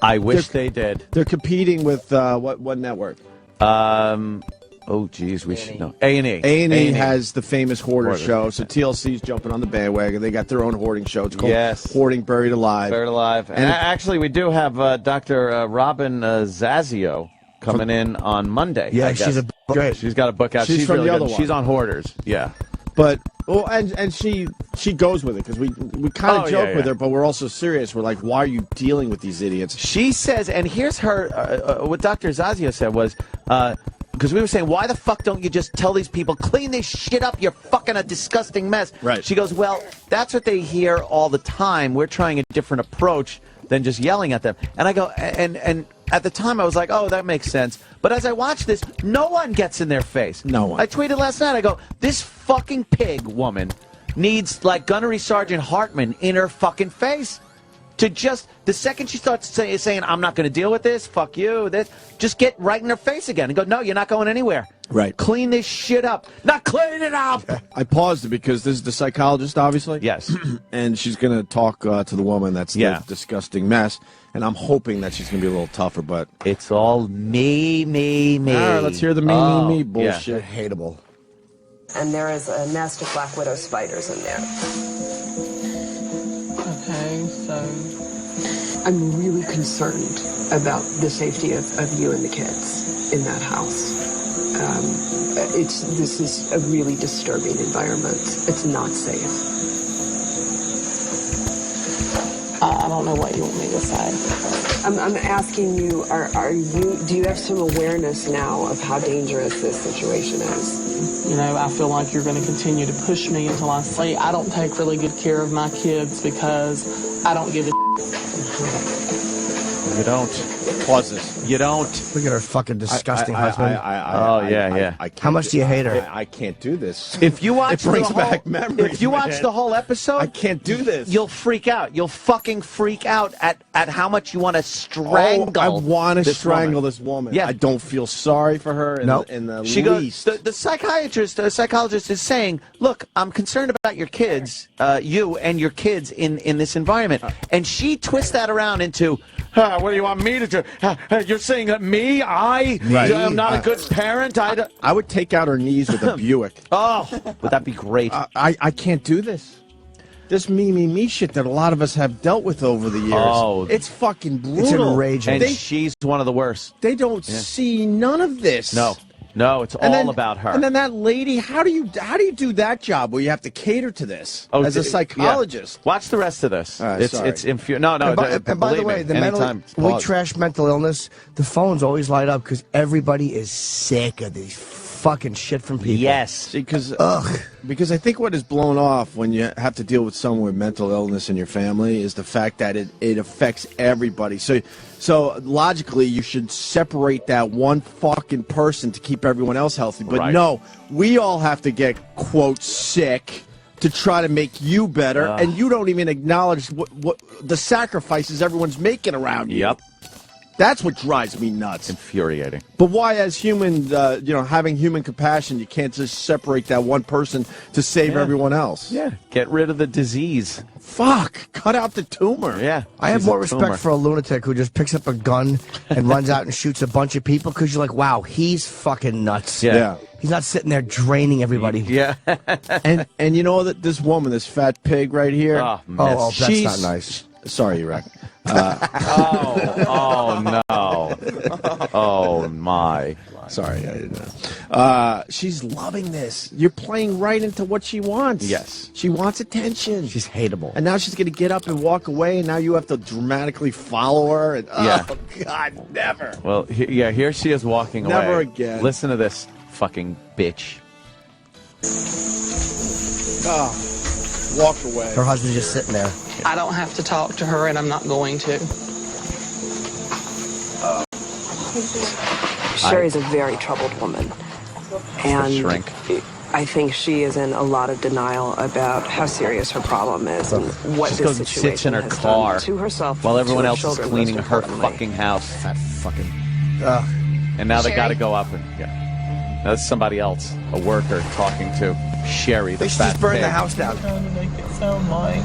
I wish they did. They're competing with what network? Oh, geez, we should know. A&E. A&E has the famous Hoarders show, so TLC's jumping on the bandwagon. They got their own hoarding show. It's called Hoarding Buried Alive. Buried Alive. And actually, we do have Dr. Robin Zazio coming in on Monday. Yeah, she's great. She's got a book out. She's from really the other good. one. She's on Hoarders. Yeah. But and she goes with it because we kind of joke with her, but we're also serious. We're like, why are you dealing with these idiots? She says, and here's her. What Dr. Zazio said was, because we were saying, why the fuck don't you just tell these people, clean this shit up? You're fucking a disgusting mess. Right. She goes, well, that's what they hear all the time. We're trying a different approach than just yelling at them. And I go, and at the time I was like, oh, that makes sense. But as I watch this, no one gets in their face. No one. I tweeted last night, I go, this fucking pig woman needs, like, Gunnery Sergeant Hartman in her fucking face. To just, the second she starts saying, I'm not going to deal with this, fuck you, this, just get right in her face again and go, no, you're not going anywhere. Right. Clean this shit up. Not clean it up! I paused it because this is the psychologist, obviously. Yes. And she's going to talk to the woman that's the disgusting mess. And I'm hoping that she's going to be a little tougher, but... It's all me. All right, let's hear the me bullshit. Yeah. Hateable. And there is a nest of Black Widow spiders in there. Okay, so I'm really concerned about the safety of you and the kids in that house. This is a really disturbing environment. It's not safe. I don't know what you want me to say. I'm asking you, do you have some awareness now of how dangerous this situation is? You know, I feel like you're going to continue to push me until I say I don't take really good care of my kids because I don't give a You don't. Pause this. You don't. Look at her fucking disgusting husband. How much do you hate her? I can't do this. If you watch it brings the whole, back memories. If you watch man. the whole episode, I can't do this. You'll freak out. You'll fucking freak out at how much you want to strangle. I want to this strangle woman. this woman. Yeah. I don't feel sorry for her in the She least. goes, the psychologist is saying, look, I'm concerned about your kids, you and your kids in this environment. And she twists that around into, what do you want me to do? You're saying that me? I'm not a good parent? I would take out her knees with a Buick. Oh, would that be great? I can't do this. This me shit that a lot of us have dealt with over the years. Oh. It's fucking brutal. It's enraging. And she's one of the worst. They don't see none of this. No, it's all about her. And then that lady, how do you do that job where you have to cater to this as a psychologist? Yeah. Watch the rest of this. It's No. And by the way, we trash mental illness. The phones always light up because everybody is sick of these fucking shit from people. Yes. Because I think what is blown off when you have to deal with someone with mental illness in your family is the fact that it affects everybody. So logically, you should separate that one fucking person to keep everyone else healthy. But no, we all have to get, quote, sick to try to make you better, and you don't even acknowledge what the sacrifices everyone's making around you. Yep. That's what drives me nuts. Infuriating. But why, as human, having human compassion, you can't just separate that one person to save everyone else? Yeah, get rid of the disease. Fuck, cut out the tumor. Yeah. I have more respect for a lunatic who just picks up a gun and runs out and shoots a bunch of people because you're like, wow, he's fucking nuts. Yeah. He's not sitting there draining everybody. Yeah. and you know that this woman, this fat pig right here. Oh, that's not nice. Sorry, Iraq. Oh no! Oh my! Sorry, I didn't know. She's loving this. You're playing right into what she wants. Yes, she wants attention. She's hateable, and now she's going to get up and walk away. And now you have to dramatically follow her. And, oh God, never. Well, here she is walking away. Never again. Listen to this fucking bitch. Walk away. Her husband's just sitting there. I don't have to talk to her, and I'm not going to. Sherry's a very troubled woman. And shrink. I think she is in a lot of denial about how serious her problem is and what She this goes and situation sits in her has car done to herself, while to everyone her else is children, cleaning most her importantly. fucking house. That fucking. And now they Sherry? got to go up and now that's somebody else, a worker, talking to Sherry, the They should fat just burn pig. the house down. Trying to make it sound like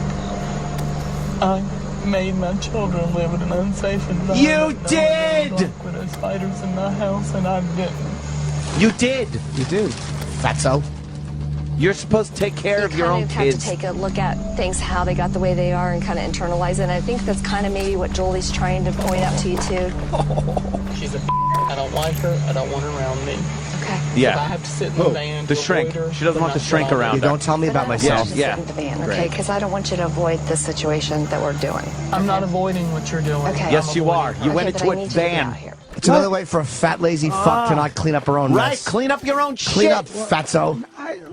I made my children live in an unsafe environment. You did! With those spiders in my house, and I didn't. You did. You do. Fatso. You're supposed to take care of your own have kids. to take a look at things, how they got the way they are, and kind of internalize it. And I think that's kind of maybe what Jolie's trying to point out to you, too. She's a I don't like her. I don't want her around me. Okay. Yeah. If I have to sit in the van The to shrink. avoid her, She doesn't want the then shrink that's what around You her. don't tell me about myself. Yeah. Sit in the van, okay? Great. Because I don't want you to avoid the situation that we're doing. I'm not avoiding what you're doing. Okay. Yes, you are. You went but into I a need you to get van. out here. It's another way for a fat, lazy fuck to not clean up her own Right, mess. clean up your own Clean shit. up, fatso.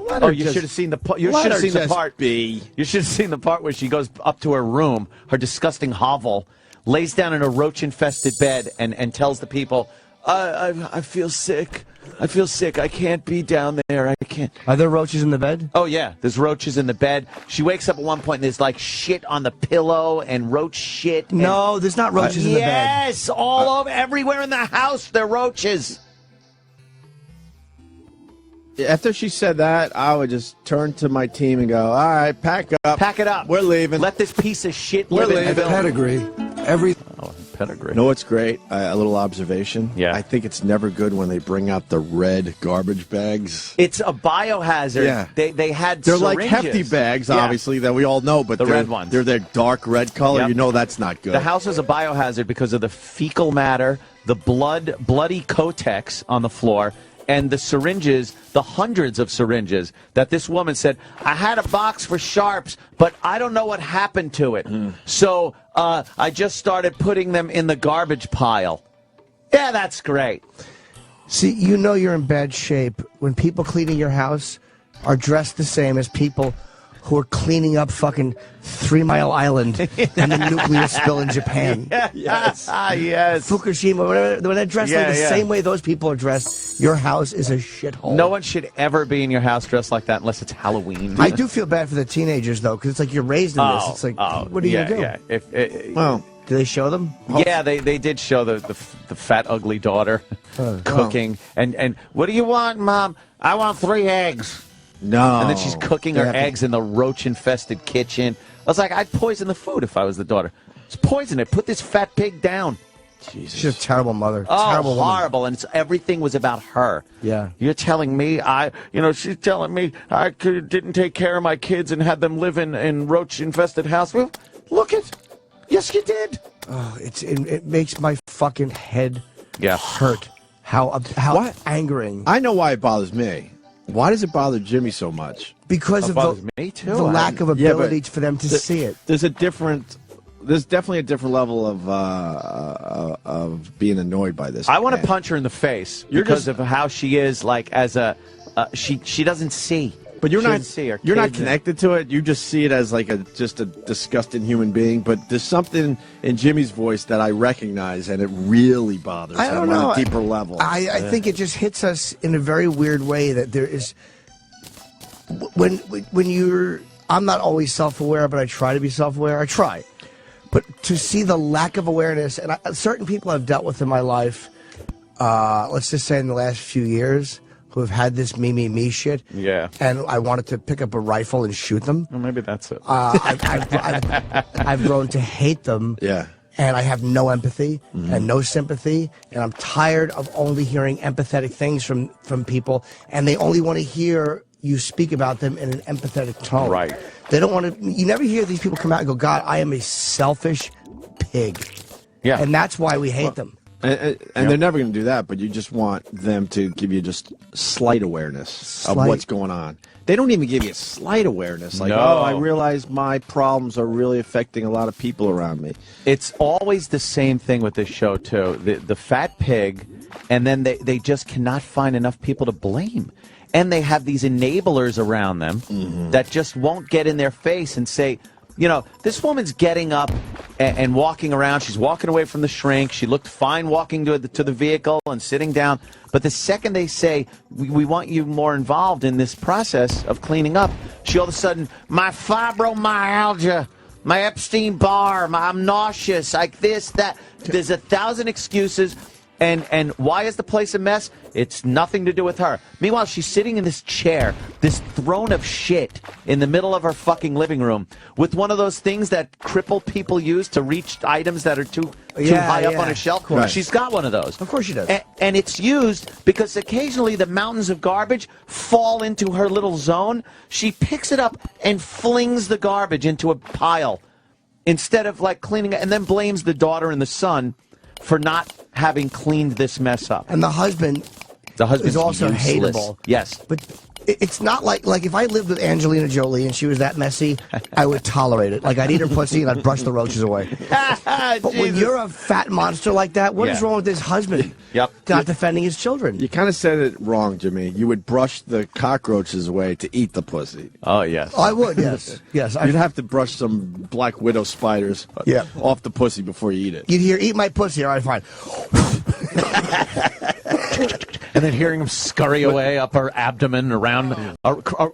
Oh, you should have seen the part. You should have seen the part. You should have seen the part where she goes up to her room, her disgusting hovel, lays down in a roach-infested bed, and tells the people, "I feel sick. I feel sick. I can't be down there. I can't." Are there roaches in the bed? Oh yeah, there's roaches in the bed. She wakes up at one point and there's like shit on the pillow and roach shit. And No, there's not roaches in the bed. Yes, all over, everywhere in the house, there are roaches. After she said that, I would just turn to my team and go, all right, pack up. Pack it up. We're leaving. Let this piece of shit We're live in leaving. the Pedigree. pedigree. No, it's great. A little observation. Yeah. I think it's never good when they bring out the red garbage bags. It's a biohazard. Yeah. They had They're syringes. like hefty bags, Yeah. obviously, that we all know, but The they're, red ones. They're that dark red color. Yep. You know that's not good. The house is a biohazard because of the fecal matter, the bloody Kotex on the floor, and the syringes, the hundreds of syringes that this woman said, I had a box for sharps, but I don't know what happened to it. So I just started putting them in the garbage pile. Yeah, that's great. See, you know you're in bad shape when people cleaning your house are dressed the same as people who are cleaning up fucking 3 Mile Island and the nuclear spill in Japan. Yes. Yes. Fukushima, whatever. When they're dressed like the same way those people are dressed, your house is a shithole. No one should ever be in your house dressed like that unless it's Halloween. I do feel bad for the teenagers, though, because it's like you're raised in this. It's like, what are you going to do? Yeah. Well, do they show them? Yeah, they did show the fat, ugly daughter cooking. And what do you want, Mom? I want 3 eggs. No. And then she's cooking her eggs in the roach-infested kitchen. I was like, I'd poison the food if I was the daughter. Just poison it. Put this fat pig down. Jesus. She's a terrible mother. Oh, terrible woman. horrible. And everything was about her. Yeah. You're telling me she's telling me I didn't take care of my kids and had them live in roach-infested house. Well, look at, yes, you did. Oh, it makes my fucking head hurt. How angering. I know why it bothers me. Why does it bother Jimmy so much? Because It of bothers me too. the lack of ability for them to see it. There's a different there's definitely a different level of being annoyed by this. I want to punch her in the face You're because just- of how she is. Like as a, she doesn't see. But you're She not doesn't see her you're not kids. connected to it. You just see it as like just a disgusting human being. But there's something in Jimmy's voice that I recognize, and it really bothers I don't him know. on a deeper level. I think it just hits us in a very weird way that there is when you're. I'm not always self-aware, but I try to be self-aware. I try, but to see the lack of awareness, and certain people I've dealt with in my life, let's just say in the last few years, who have had this me shit. Yeah. And I wanted to pick up a rifle and shoot them. Well, maybe that's it. I've grown to hate them. Yeah. And I have no empathy and no sympathy, and I'm tired of only hearing empathetic things from people, and they only want to hear you speak about them in an empathetic tone. Right. They don't want to. You never hear these people come out and go, "God, I am a selfish pig." Yeah. And that's why we hate them. And they're never going to do that, but you just want them to give you just slight awareness of Slight. what's going on. They don't even give you slight awareness. Like, No. oh, I realize my problems are really affecting a lot of people around me. It's always the same thing with this show too. The fat pig, and then they just cannot find enough people to blame. And they have these enablers around them that just won't get in their face and say, you know, this woman's getting up and walking around. She's walking away from the shrink. She looked fine walking to the vehicle and sitting down. But the second they say, we want you more involved in this process of cleaning up, she all of a sudden, my fibromyalgia, my Epstein-Barr, I'm nauseous, like this, that. There's 1,000 excuses. And why is the place a mess? It's nothing to do with her. Meanwhile, she's sitting in this chair, this throne of shit in the middle of her fucking living room with one of those things that crippled people use to reach items that are too high up on a shelf. Of course. She's got one of those. Of course she does. And it's used because occasionally the mountains of garbage fall into her little zone. She picks it up and flings the garbage into a pile instead of like cleaning it, and then blames the daughter and the son for not having cleaned this mess up. And the husband is also useless. hateable. Yes. But it's not like if I lived with Angelina Jolie and she was that messy, I would tolerate it. Like, I'd eat her pussy and I'd brush the roaches away. But when you're a fat monster like that, what is Yeah. wrong with this husband? Yep. Not defending his children. You kind of said it wrong, Jimmy. You would brush the cockroaches away to eat the pussy. Oh, yes. I would, yes. Yes. You'd have to brush some black widow spiders off the pussy before you eat it. You'd hear, eat my pussy, all right, fine. And then hearing them scurry away up her abdomen, around,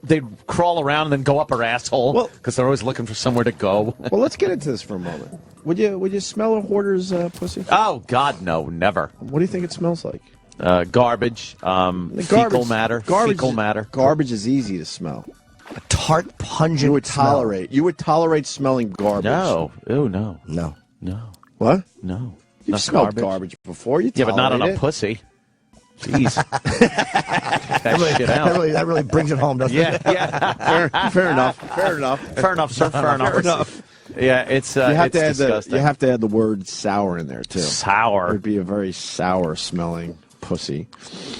they'd crawl around and then go up her asshole because they're always looking for somewhere to go. Well, let's get into this for a moment. Would you smell a hoarder's pussy? Oh, God, no, never. What do you think it smells like? Garbage, fecal matter, fecal matter. Garbage is easy to smell. A tart, pungent You would smell. tolerate. You would tolerate smelling garbage. No. Ew, no. No. No. What? No. You've Not smelled garbage before. You Yeah, but not on a tolerate it. pussy. Jeez. That really brings it home, doesn't it? Yeah. Fair enough. Fair enough. Fair enough, sir. Fair enough. Fair enough. Yeah, it's You have it's to add disgusting. you have to add the word sour in there too. Sour. It would be a very sour smelling pussy.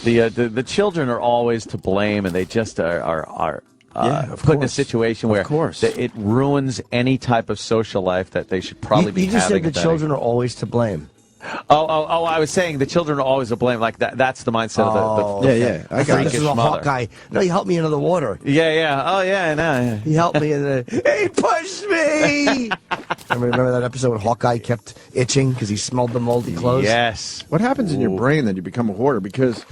The children are always to blame, and they just are of put in a course. situation where Of course. it ruins any type of social life that they should probably be You just having. said the children are always to blame. Oh! I was saying the children are always to blame. Like that's the mindset of the I got This is a mother. Hawkeye. No, he helped me into the water. Yeah. Oh, yeah. I know. Yeah. He helped me in the. He pushed me. Remember that episode when Hawkeye kept itching because he smelled the moldy clothes? Yes. What happens in your brain that you become a hoarder? Because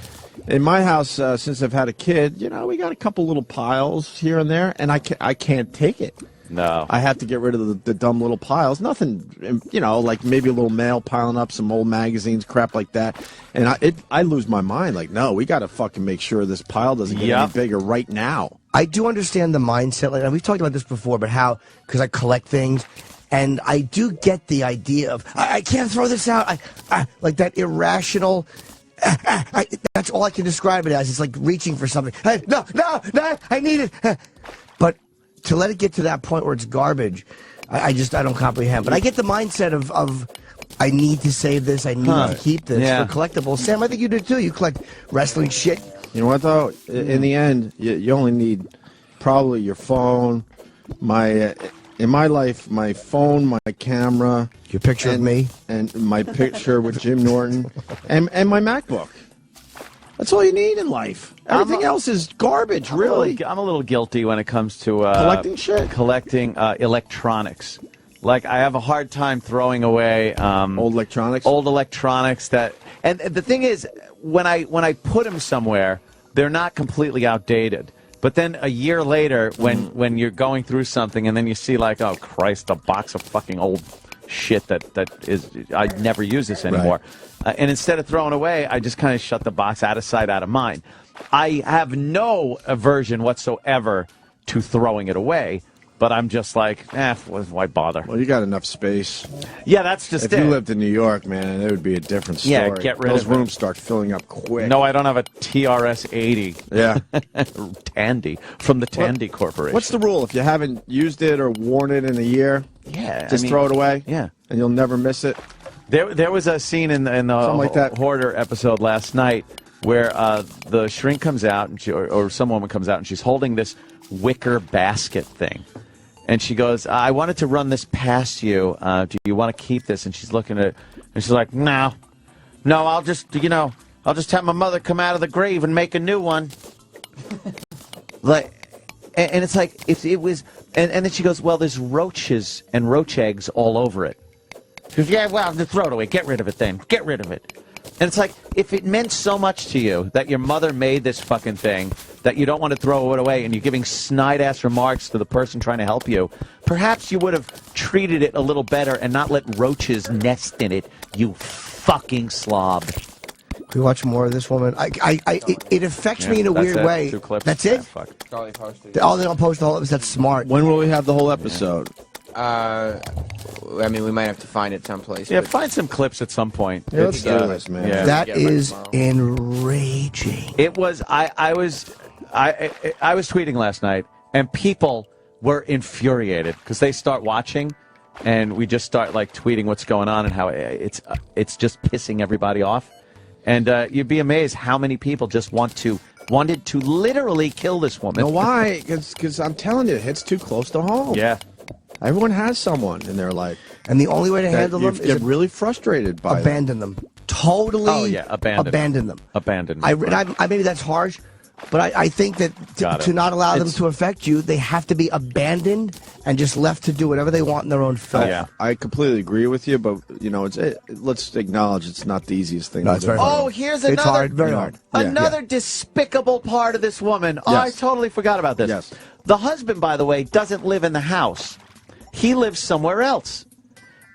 in my house, since I've had a kid, we got a couple little piles here and there, and I can't take it. No. I have to get rid of the dumb little piles. Nothing, like maybe a little mail piling up, some old magazines, crap like that. And I lose my mind. Like, no, we got to fucking make sure this pile doesn't get any bigger right now. I do understand the mindset. Like, and we've talked about this before, but because I collect things, and I do get the idea of, I can't throw this out. Like that irrational. That's all I can describe it as. It's like reaching for something. No, I need it. But to let it get to that point where it's garbage, I don't comprehend. But I get the mindset of I need to save this. I need to keep this for collectibles. Sam, I think you do too. You collect wrestling shit. You know what, though? In the end, you only need probably your phone, my In my life, my phone, my camera, your picture of me, and my picture with Jim Norton, and my MacBook. That's all you need in life. Everything else is garbage, really. I'm a little guilty when it comes to collecting shit, collecting electronics. Like I have a hard time throwing away old electronics. Old electronics and the thing is, when I put them somewhere, they're not completely outdated. But then a year later, when you're going through something and then you see like, oh Christ, a box of fucking old shit that is, I never use this anymore. Right. And instead of throwing away, I just kind of shut the box out of sight, out of mind. I have no aversion whatsoever to throwing it away. But I'm just like, why bother? Well, you got enough space. Yeah, that's just it. If you lived in New York, man, it would be a different story. Yeah, get rid Those of it. rooms start filling up quick. No, I don't have a TRS-80. Yeah. Tandy, from the Tandy Corporation. What's the rule? If you haven't used it or worn it in a year, just throw it away? Yeah. And you'll never miss it? There was a scene in the like that. Hoarder episode last night where the shrink comes out, and or some woman comes out, and she's holding this wicker basket thing. And she goes, I wanted to run this past you. Do you want to keep this? And she's looking at it, and she's like, no, I'll just have my mother come out of the grave and make a new one. And it's like, if it was, and then she goes, well, there's roaches and roach eggs all over it. She goes, yeah, well, just throw it away. Get rid of it then. Get rid of it. And it's like, if it meant so much to you that your mother made this fucking thing, that you don't want to throw it away, and you're giving snide-ass remarks to the person trying to help you, perhaps you would have treated it a little better and not let roaches nest in it, you fucking slob. Can we watch more of this woman? It affects me in a weird way. 2 clips. That's it? Charlie posted. Oh, they don't post the whole episode. That's smart. When will we have the whole episode? I mean, we might have to find it someplace. Yeah, find some clips at some point. Yeah, let's do this, man. Yeah. That is enraging. It was. I was tweeting last night, and people were infuriated because they start watching, and we just start like tweeting what's going on and how it's just pissing everybody off, and you'd be amazed how many people just wanted to literally kill this woman. No, why? Because I'm telling you, it hits too close to home. Yeah. Everyone has someone in their life. And the only way to handle them is get really frustrated by abandon them. Totally abandon them. Abandon them. I maybe that's harsh, but I think that to not allow them to affect you, they have to be abandoned and just left to do whatever they want in their own filth. Yeah, I completely agree with you, but let's acknowledge it's not the easiest thing. No, it's very hard. Here's it's another hard, very hard. Another despicable part of this woman. Oh, I totally forgot about this. Yes. The husband, by the way, doesn't live in the house. He lives somewhere else.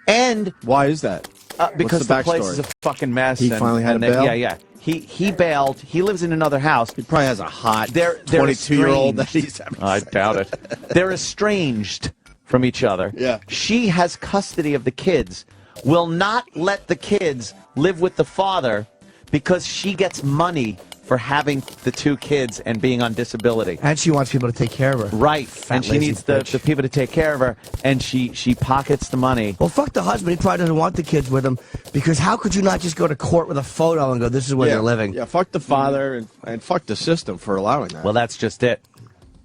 And why is that? Because the place is a fucking mess. He finally had to bail? Yeah. He bailed. He lives in another house. He probably has a hot they're 22-year-old that he's having I doubt it. They're estranged from each other. Yeah. She has custody of the kids, will not let the kids live with the father because she gets money for having the 2 kids and being on disability. And she wants people to take care of her. Right. And she needs the people to take care of her, and she pockets the money. Well, fuck the husband. He probably doesn't want the kids with him, because how could you not just go to court with a photo and go, this is where they're living? Yeah, fuck the father and fuck the system for allowing that. Well, that's just it.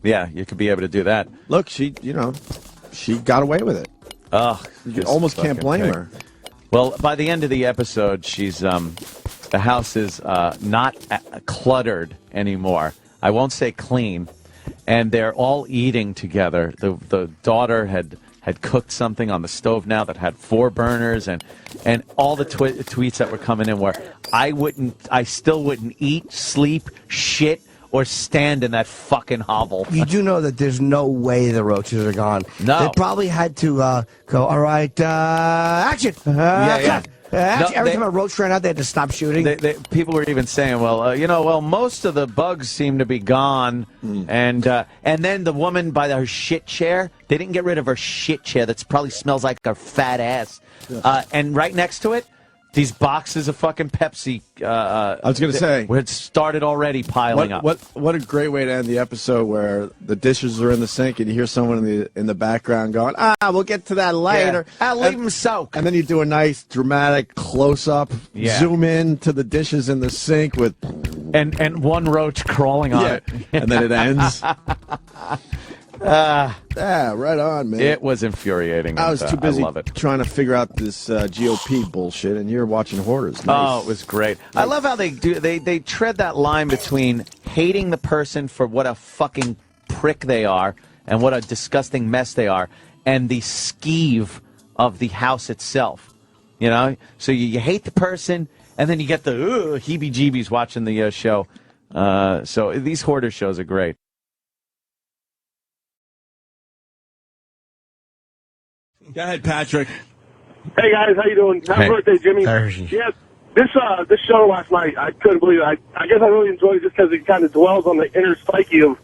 Yeah, you could be able to do that. Look, she got away with it. Ugh. You almost can't blame her. Well, by the end of the episode, she's the house is not cluttered anymore. I won't say clean, and they're all eating together. The daughter had cooked something on the stove now that had 4 burners, and all the tweets that were coming in were, I still wouldn't eat, sleep, shit, or stand in that fucking hovel. You do know that there's no way the roaches are gone. No. They probably had to go, all right, action. Yeah. Every time a roach ran out, they had to stop shooting. People were even saying, well, most of the bugs seem to be gone. And then the woman by her shit chair, they didn't get rid of her shit chair. That probably smells like her fat ass. And right next to it, these boxes of fucking Pepsi. I was going to say, where it started already piling up. What a great way to end the episode, where the dishes are in the sink and you hear someone in the background going, we'll get to that later. Yeah. Leave them soak. And then you do a nice dramatic close up, zoom in to the dishes in the sink with and one roach crawling on it, and then it ends. Yeah, right on, man. It was infuriating. I was too busy I love it. trying to figure out this GOP bullshit, and you're watching Hoarders. Nice. Oh, it was great. I love how they tread that line between hating the person for what a fucking prick they are and what a disgusting mess they are, and the skeeve of the house itself. You know, so you hate the person, and then you get the heebie-jeebies watching the show. So these Hoarder shows are great. Go ahead, Patrick. Hey guys, how you doing? Happy birthday, Jimmy. Yes, this show last night, I couldn't believe it. I guess I really enjoyed it just because it kind of dwells on the inner psyche of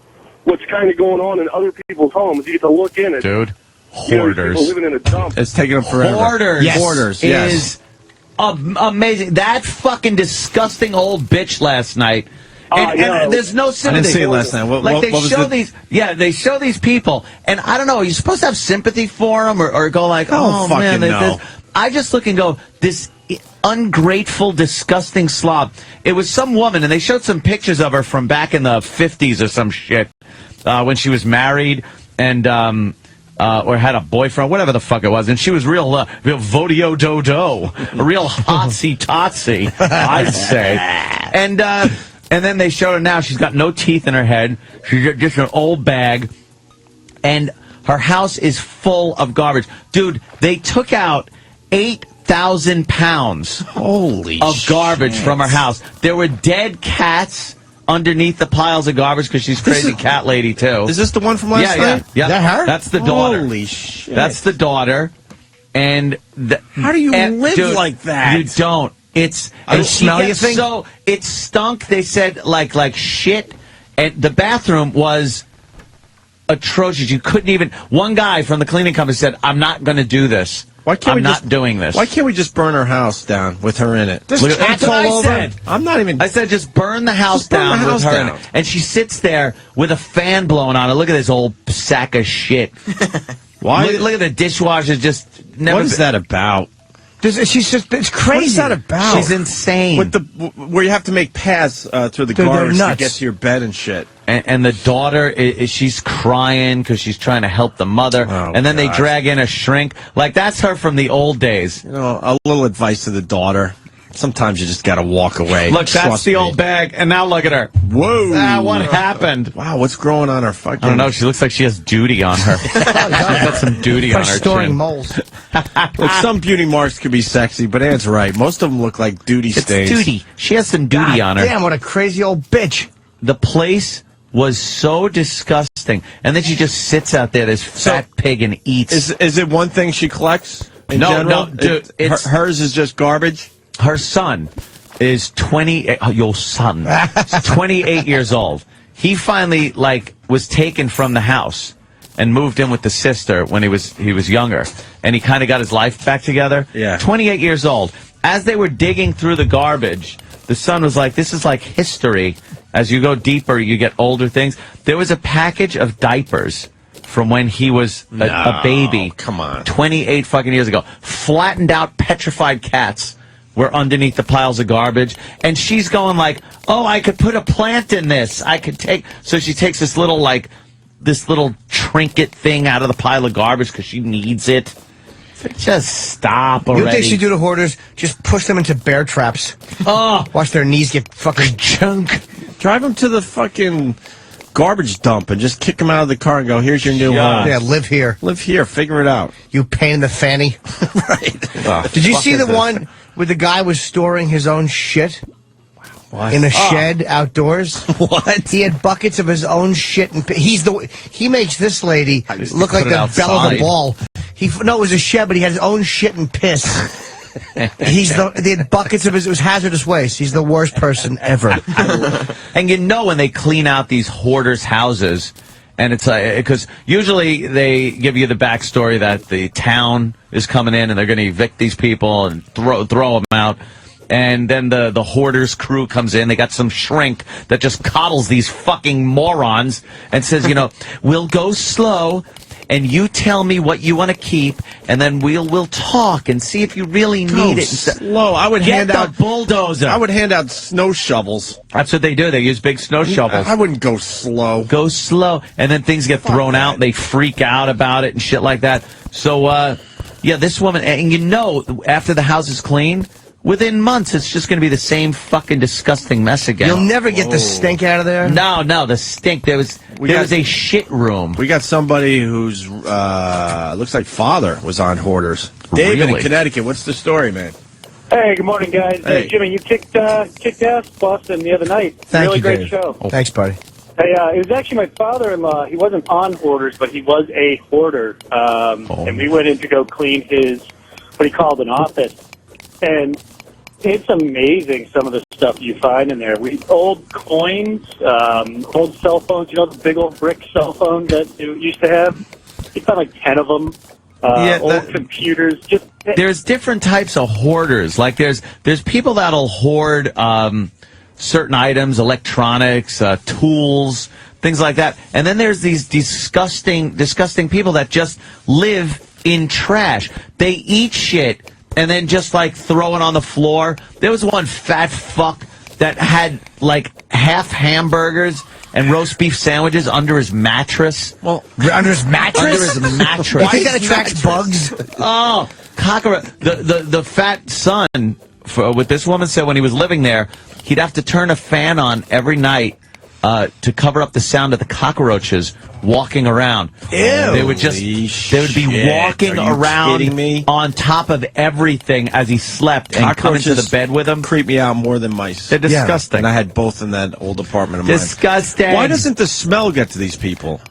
what's kind of going on in other people's homes. You get to look in it. Dude, Hoarders. People living in a dump. It's taking them forever. Hoarders. Yes. Hoarders, yes. Is amazing. That fucking disgusting old bitch last night. And there's no sympathy. I didn't see it last night. What was they show these people, and I don't know. Are you supposed to have sympathy for them, or go like, oh man, I just look and go, this ungrateful, disgusting slob. It was some woman, and they showed some pictures of her from back in the 50s or some shit, when she was married and or had a boyfriend, whatever the fuck it was, and she was real vodio do-do, a real hotsy-totsy, I'd say. And then they showed her now. She's got no teeth in her head. She's got just an old bag. And her house is full of garbage. Dude, they took out 8,000 pounds of garbage from her house. There were dead cats underneath the piles of garbage because she's crazy cat lady, too. Is this the one from last night? Yeah. Is that her? That's the daughter. Holy shit. That's the daughter. And how do you live like that? You don't. It's I don't smell you think? So it stunk. They said like shit, and the bathroom was atrocious. You couldn't even. One guy from the cleaning company said, "I'm not going to do this. I'm not doing this." Why can't we just burn her house down with her in it? That's what I said. I'm not even. I said just burn the house down with her in it. And she sits there with a fan blowing on her. Look at this old sack of shit. Why? Look at the dishwasher. Just never. What is that about? She's just, it's crazy. What is that about? She's insane. Where you have to make paths through the garbage to get to your bed and shit. And the daughter, she's crying because she's trying to help the mother. And then they drag in a shrink. Like, that's her from the old days. You know, a little advice to the daughter. Sometimes you just got to walk away. Look, that's the old bag, and now look at her. Whoa. What happened? Wow, what's growing on her fucking... I don't know. She looks like she has duty on her. She's got some duty on her storing chin. moles. Look, some beauty marks could be sexy, but Ann's right. Most of them look like duty stains. It's duty. She has some duty on her. Damn, what a crazy old bitch. The place was so disgusting. And then she just sits out there, this fat pig, and eats. Is it one thing she collects in No, general? dude. Hers is just garbage? Her son is 28. Your son is 28 years old. He finally was taken from the house and moved in with the sister when he was younger, and he kind of got his life back together. Yeah. 28 years old. As they were digging through the garbage, the son was like, "This is like history. As you go deeper, you get older things." There was a package of diapers from when he was a baby. Come on. 28 fucking years ago. Flattened out, petrified cats were underneath the piles of garbage, and she's going like, "Oh, I could put a plant in this. I could take." So she takes this little trinket thing out of the pile of garbage because she needs it. Just stop already. You know what they should do to Hoarders? Just push them into bear traps. Oh, watch their knees get fucking chunk. Drive them to the fucking garbage dump and just kick them out of the car and go, "Here's your new home. Yeah, live here. Live here. Figure it out." You pain in the fanny. Right. Did you see the one where the guy was storing his own shit? What? In a shed outdoors? What? He had buckets of his own shit, and he makes this lady look like the belle of the ball. No, it was a shed, but he had his own shit and piss. They had buckets of it was hazardous waste. He's the worst person ever. And when they clean out these hoarders' houses, and it's because usually they give you the backstory that the town is coming in and they're going to evict these people and throw them out. And then the hoarders crew comes in. They got some shrink that just coddles these fucking morons and says, "We'll go slow. and you tell me what you want to keep, and then we'll talk and see if you really need it. Slow. I would hand out bulldozer. I would hand out snow shovels. That's what they do. They use big snow shovels. I wouldn't go slow. Go slow, and then things get thrown out, and they freak out about it and shit like that. So, yeah, this woman, and you know, after the house is clean, within months, it's just going to be the same fucking disgusting mess again. You'll never get the stink out of there? No, the stink. There was a shit room. We got somebody who's, looks like father was on Hoarders. David in Connecticut, what's the story, man? Hey, good morning, guys. Hey. Jimmy, you kicked ass Boston the other night. Thank really you, great Dave. show. Oh. Thanks, buddy. Hey, it was actually my father-in-law. He wasn't on Hoarders, but he was a hoarder. And we went in to go clean his, what he called an office. And it's amazing some of the stuff you find in there. Old coins, old cell phones, you know, the big old brick cell phone that you used to have? You found like 10 of them. Old computers. There's different types of hoarders. Like there's people that'll hoard certain items, electronics, tools, things like that. And then there's these disgusting people that just live in trash. They eat shit and then just like throw it on the floor. There was one fat fuck that had like half hamburgers and roast beef sandwiches under his mattress. Well, under his mattress? Under his mattress. You think that attracts bugs? Oh, cockroach. The fat son with this woman said when he was living there, he'd have to turn a fan on every night to cover up the sound of the cockroaches walking around. Ew. They would be walking around on top of everything as he slept and come into the bed with him. Creep me out more than mice. They're disgusting. And I had both in that old apartment of mine. Disgusting. Why doesn't the smell get to these people?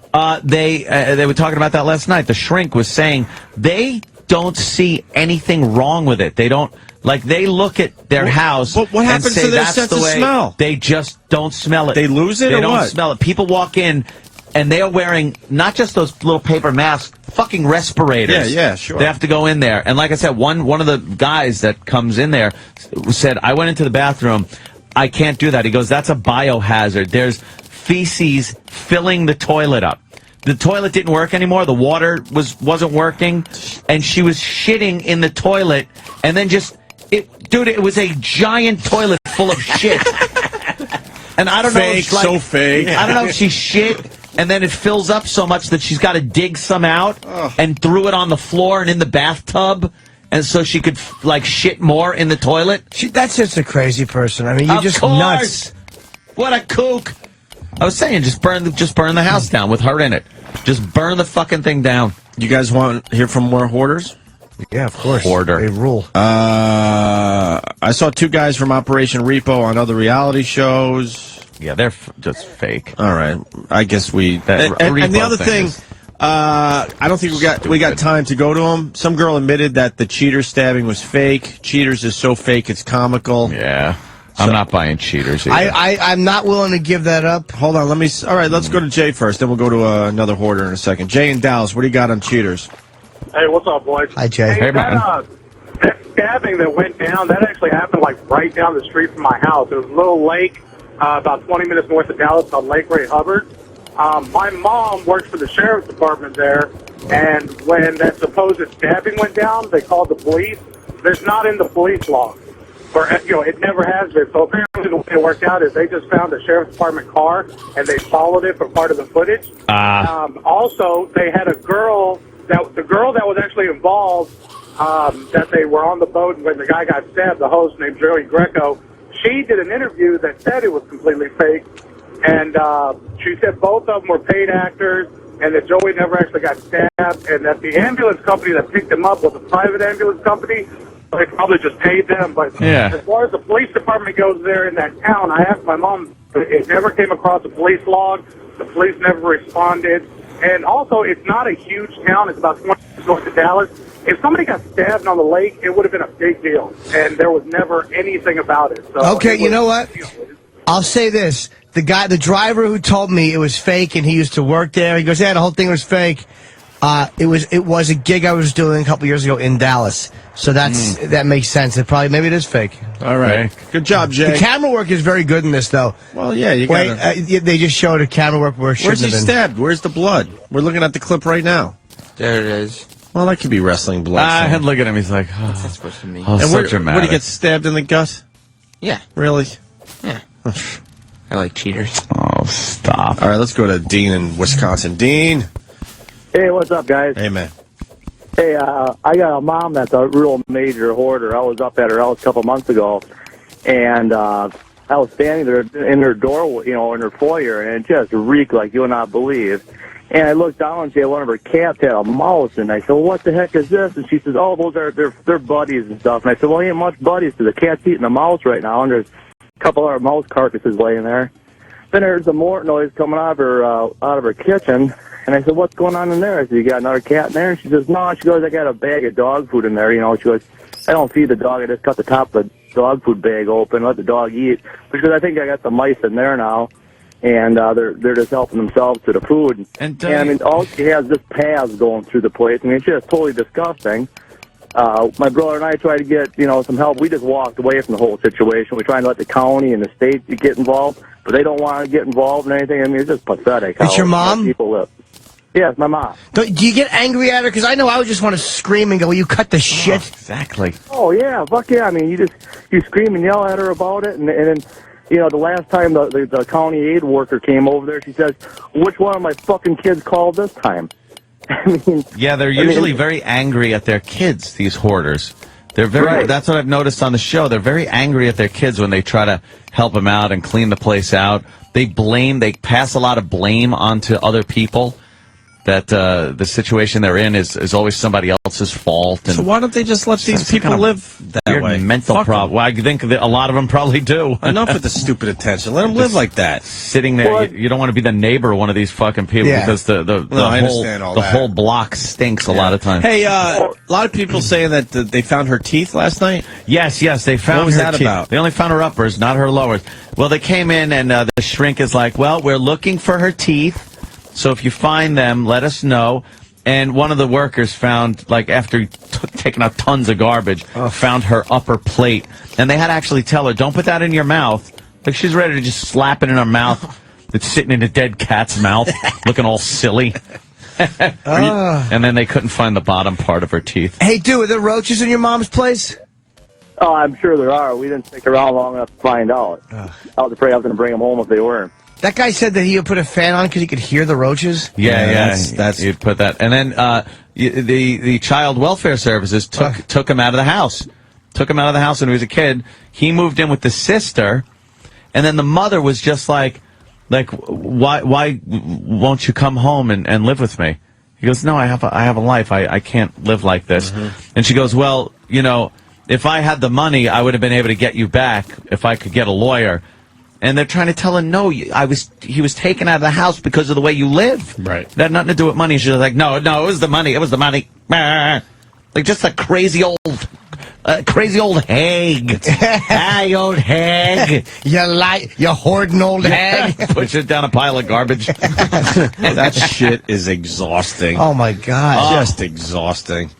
They were talking about that last night. The shrink was saying they don't see anything wrong with it. They don't. Like, they look at their house but what happens and say to their that's sense the of way. smell? They just don't smell it. They lose it They or don't what? smell it. People walk in, and they are wearing not just those little paper masks, fucking respirators. Yeah, sure. They have to go in there. And like I said, one of the guys that comes in there said, I went into the bathroom. I can't do that. He goes, that's a biohazard. There's feces filling the toilet up. The toilet didn't work anymore. The water wasn't working. And she was shitting in the toilet and then just... It was a giant toilet full of shit. And I don't know if so fake. I don't know if she shit and then it fills up so much that she's got to dig some out and threw it on the floor and in the bathtub. And so she could shit more in the toilet. That's just a crazy person. I mean, you're just nuts. What a kook. I was saying, just burn the house down with her in it. Just burn the fucking thing down. You guys want to hear from more hoarders? Yeah, of course. Hoarder. They rule. I saw two guys from Operation Repo on other reality shows. Yeah, they're just fake. All right. I guess we... And the other thing... I don't think we got time to go to them. Some girl admitted that the Cheaters stabbing was fake. Cheaters is so fake it's comical. Yeah. I'm not buying Cheaters either. I'm not willing to give that up. Hold on, all right, let's go to Jay first, then we'll go to another hoarder in a second. Jay in Dallas, what do you got on Cheaters? Hey, what's up, boys? Hi, Jay. Hey, that stabbing that went down, that actually happened right down the street from my house. It was a little lake about 20 minutes north of Dallas called Lake Ray Hubbard. My mom works for the sheriff's department there, and when that supposed stabbing went down, they called the police. There's not in the police log. Or, it never has been. So apparently the way it worked out is they just found a sheriff's department car, and they followed it for part of the footage. Also, they had the girl that was actually involved, that they were on the boat when the guy got stabbed, the host named Joey Greco. She did an interview that said it was completely fake, and she said both of them were paid actors, and that Joey never actually got stabbed, and that the ambulance company that picked him up was a private ambulance company. They probably just paid them. But as far as the police department goes there in that town, I asked my mom, it never came across a police log. The police never responded. And also, it's not a huge town. It's about 20 minutes north of Dallas. If somebody got stabbed on the lake, it would have been a big deal. And there was never anything about it. So okay, you know what? I'll say this. The driver who told me it was fake and he used to work there, he goes, yeah, the whole thing was fake. It was a gig I was doing a couple years ago in Dallas. So that makes sense. Maybe it is fake. All right. Good job, Jay. The camera work is very good in this, though. Well, yeah, you got they just showed a camera work where it shouldn't Where's he have been. stabbed? Where's the blood? We're looking at the clip right now. There it is. Well, that could be wrestling blood. And look at him. He's like, What's that supposed to mean? oh, and so where, dramatic. Would he get stabbed in the gut? Yeah. Really? Yeah. I like cheaters. Oh, stop. All right, let's go to Dean in Wisconsin. Dean. Hey, what's up, guys? Hey, man. Hey, I got a mom that's a real major hoarder. I was up at her house a couple months ago, and I was standing there in her door, in her foyer, and it just reeked like you'll not believe. And I looked down, and she had one of her cats had a mouse, and I said, well, what the heck is this? And she says, oh, those are they're buddies and stuff. And I said, well, ain't much buddies, because the cat's eating a mouse right now, and there's a couple other mouse carcasses laying there. Then I heard some more noise coming out of her kitchen. And I said, what's going on in there? I said, you got another cat in there? And she says, no. She goes, I got a bag of dog food in there. She goes, I don't feed the dog. I just cut the top of the dog food bag open, let the dog eat. But she goes, I think I got the mice in there now. And they're just helping themselves to the food. And I mean, all she has is just paths going through the place. I mean, it's just totally disgusting. My brother and I tried to get, some help. We just walked away from the whole situation. We're trying to let the county and the state get involved, but they don't want to get involved in anything. I mean, it's just pathetic. It's your mom? People live. Yeah, it's my mom. Do you get angry at her? Because I know I would just want to scream and go, will you cut the shit? Exactly. Oh, yeah, fuck yeah. I mean, you scream and yell at her about it, and then, the last time the county aid worker came over there, she says, which one of my fucking kids called this time? I mean... Yeah, they're usually very angry at their kids, these hoarders. They're very. Right. That's what I've noticed on the show. They're very angry at their kids when they try to help them out and clean the place out. They pass a lot of blame onto other people. That the situation they're in is always somebody else's fault. And So why don't they just let these people live that way? Mental problem. Well, I think that a lot of them probably do. Enough with the stupid attention. Let them live like that. Sitting there, you don't want to be the neighbor of one of these fucking people because the whole block stinks a lot of times. Hey, a lot of people saying that they found her teeth last night. Yes, they found What was her that teeth. about? They only found her uppers, not her lowers. Well, they came in and the shrink is like, well, we're looking for her teeth. So if you find them, let us know. And one of the workers found, after taking out tons of garbage, found her upper plate. And they had to actually tell her, don't put that in your mouth. She's ready to just slap it in her mouth. It's sitting in a dead cat's mouth, looking all silly. And then they couldn't find the bottom part of her teeth. Hey, dude, are there roaches in your mom's place? Oh, I'm sure there are. We didn't stick around long enough to find out. I was afraid I was going to bring them home if they were. That guy said that he would put a fan on because he could hear the roaches. Yeah, that's you'd put that. And then the child welfare services took him out of the house. Took him out of the house when he was a kid. He moved in with the sister, and then the mother was just like, why won't you come home and live with me? He goes, no, I have a life. I can't live like this. And she goes, well, if I had the money, I would have been able to get you back if I could get a lawyer. And they're trying to tell her, no, he was taken out of the house because of the way you live. Right. That had nothing to do with money. She's like, no, it was the money. It was the money. Like just a crazy old hag. Hi, old hag. You hoarding old hag. Push it down a pile of garbage. That shit is exhausting. Oh, my God. Just exhausting.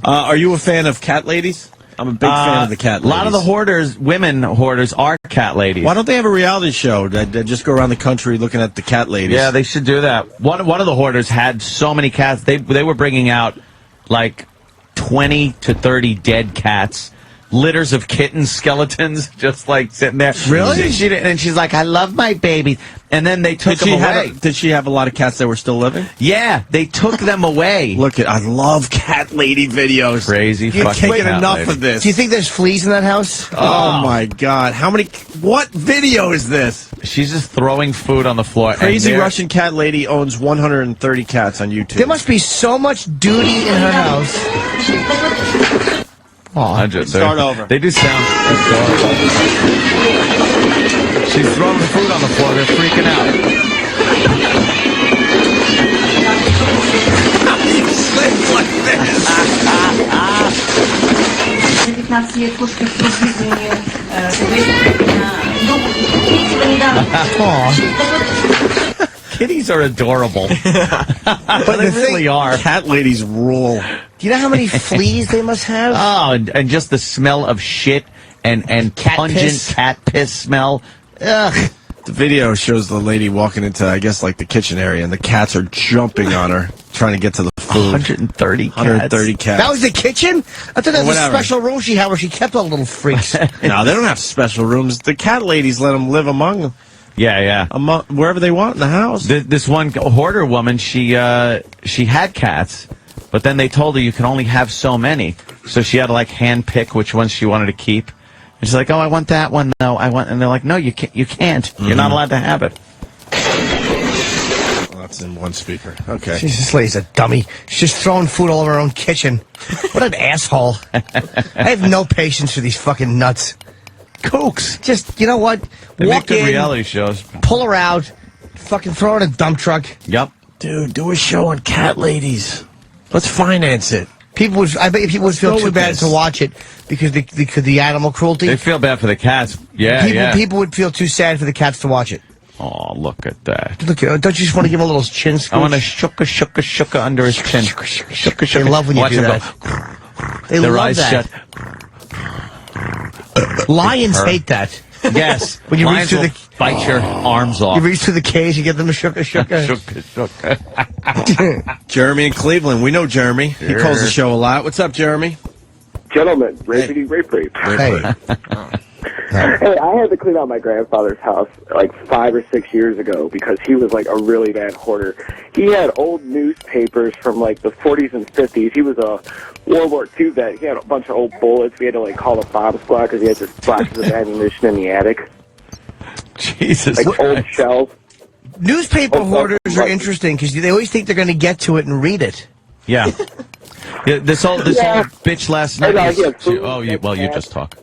Are you a fan of cat ladies? I'm a big fan of the cat ladies. A lot of the women hoarders are cat ladies. Why don't they have a reality show that just go around the country looking at the cat ladies? Yeah, they should do that. One of the hoarders had so many cats. They were bringing out 20 to 30 dead cats. Litters of kitten skeletons just sitting there. Really? And she's like, I love my babies. And then they took them away. Did she have a lot of cats that were still living? Yeah, they took them away. I love cat lady videos. Crazy You're fucking taking cat enough lady. of this. Do you think there's fleas in that house? Oh, my God. What video is this? She's just throwing food on the floor. Crazy Russian cat lady owns 130 cats on YouTube. There must be so much duty in her house. Start over. They do sound adorable. She's throwing food on the floor. They're freaking out. He sleeps like this. 19 лет кошки в жизни дом. Kitties are adorable. But they really are. Cat ladies rule. Do you know how many fleas they must have? Oh, and just the smell of shit and pungent cat piss smell. Ugh. The video shows the lady walking into, I guess, the kitchen area, and the cats are jumping on her, trying to get to the food. 130 cats. 130 cats. That was the kitchen? I thought that was a Whatever. special room she had where she kept all the little freaks. No, they don't have special rooms. The cat ladies let them live among wherever they want in the house. This one hoarder woman, she had cats, but then they told her you can only have so many. So she had to, like, hand pick which ones she wanted to keep. And she's like, oh, I want that one. No, I want... And they're like, no, you can't. You can't. You're not allowed to have it. Well, that's in one speaker. Okay. She's this lady's a dummy. She's just throwing food all over her own kitchen. What an asshole. I have no patience for these fucking nuts. Kooks. Just, you know what? They Walk make good in, reality shows. pull her out, fucking throw her in a dump truck. Yep. Dude, do a show on cat ladies. Let's finance it. I bet you people would feel Go too with bad this. to watch it because the animal cruelty. They feel bad for the cats. Yeah, People would feel too sad for the cats to watch it. Oh, look at that. Look, don't you just want to give him a little chin scooch? I want to shooka under his chin. Shooka. They love when you Watch do him that. go. They Their love eyes that. shut. Lions hate that. Yes. When you Lions reach will through bite your arms off. You reach through the cage, you get them a shooka. Jeremy in Cleveland. We know Jeremy. He calls the show a lot. What's up, Jeremy? Gentlemen, rapey, rape. Hey. Hey, I had to clean out my grandfather's house like 5 or 6 years ago because he was like a really bad hoarder. He had old newspapers from like the 40s and 50s. He was a World War II vet. He had a bunch of old bullets. We had to like call the bomb squad because he had just boxes of ammunition in the attic. Jesus. Like old shells. Newspaper hoarders are interesting because they always think they're going to get to it and read it. Yeah. This old bitch last night. You just talk.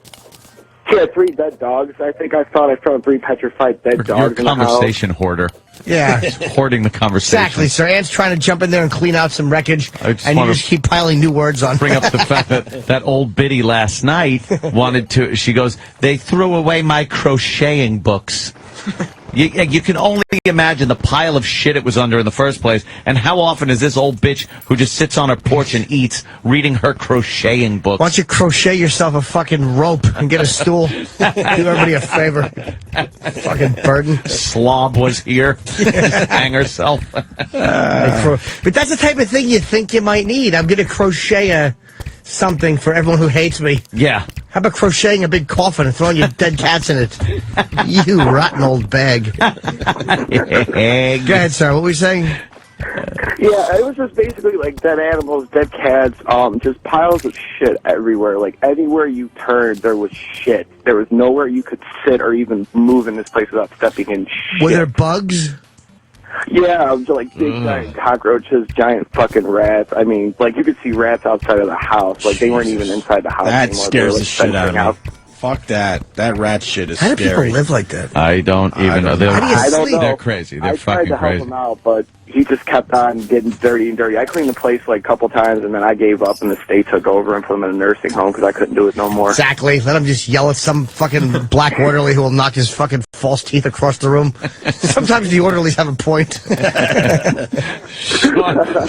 He had 3 dead dogs. I think I thought I found 3 petrified dead dogs You're a in the house. conversation hoarder. Yeah. Just hoarding the conversation. Exactly, sir. Ant's trying to jump in there and clean out some wreckage, and you wanna just keep piling new words on. Bring up the fact that old biddy last night wanted to. She goes, they threw away my crocheting books. You can only imagine the pile of shit it was under in the first place, and how often is this old bitch who just sits on her porch and eats reading her crocheting books? Why don't you crochet yourself a fucking rope and get a stool? Do everybody a favor. Fucking burden. Slob was here. Hang herself. But that's the type of thing you think you might need. I'm going to crochet something for everyone who hates me. Yeah. How about crocheting a big coffin and throwing your dead cats in it? You rotten old bag. Go ahead, sir. What were you saying? Yeah, it was just basically like dead animals, dead cats, just piles of shit everywhere. Like anywhere you turned, there was shit. There was nowhere you could sit or even move in this place without stepping in shit. Were there bugs? Yeah, like big giant cockroaches, giant fucking rats. I mean, like you could see rats outside of the house. Like they weren't even inside the house That anymore. They were, scares like, the shit out of me. out. Fuck that. That rat shit is How do scary. people live like that? I don't even know. I don't know. They're crazy. They're I tried fucking to help crazy. him out, but he just kept on getting dirty and dirty. I cleaned the place like a couple times, and then I gave up, and the state took over and put him in a nursing home because I couldn't do it no more. Exactly. Let him just yell at some fucking black orderly who will knock his fucking false teeth across the room. Sometimes the orderlies have a point.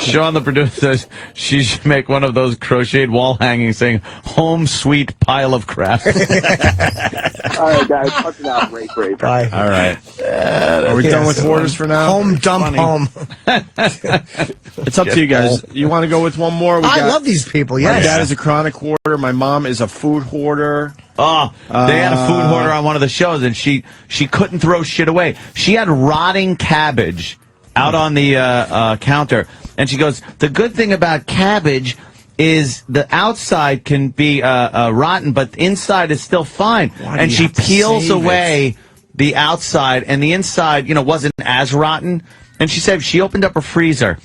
Sean, the producer, says she should make one of those crocheted wall hangings saying, home sweet pile of crap. All right, guys, fucking out, rape. Bye. All right. Are we done with Hoarders for now? Home dump home. It's up to you guys. You want to go with one more? I love these people, My yes. dad is a chronic hoarder. My mom is a food hoarder. Oh, they had a food hoarder on one of the shows, and she couldn't throw shit away. She had rotting cabbage out on the counter, and she goes, the good thing about cabbage is the outside can be rotten, but the inside is still fine. And she peels away the outside, and the inside, wasn't as rotten. And she said she opened up her freezer.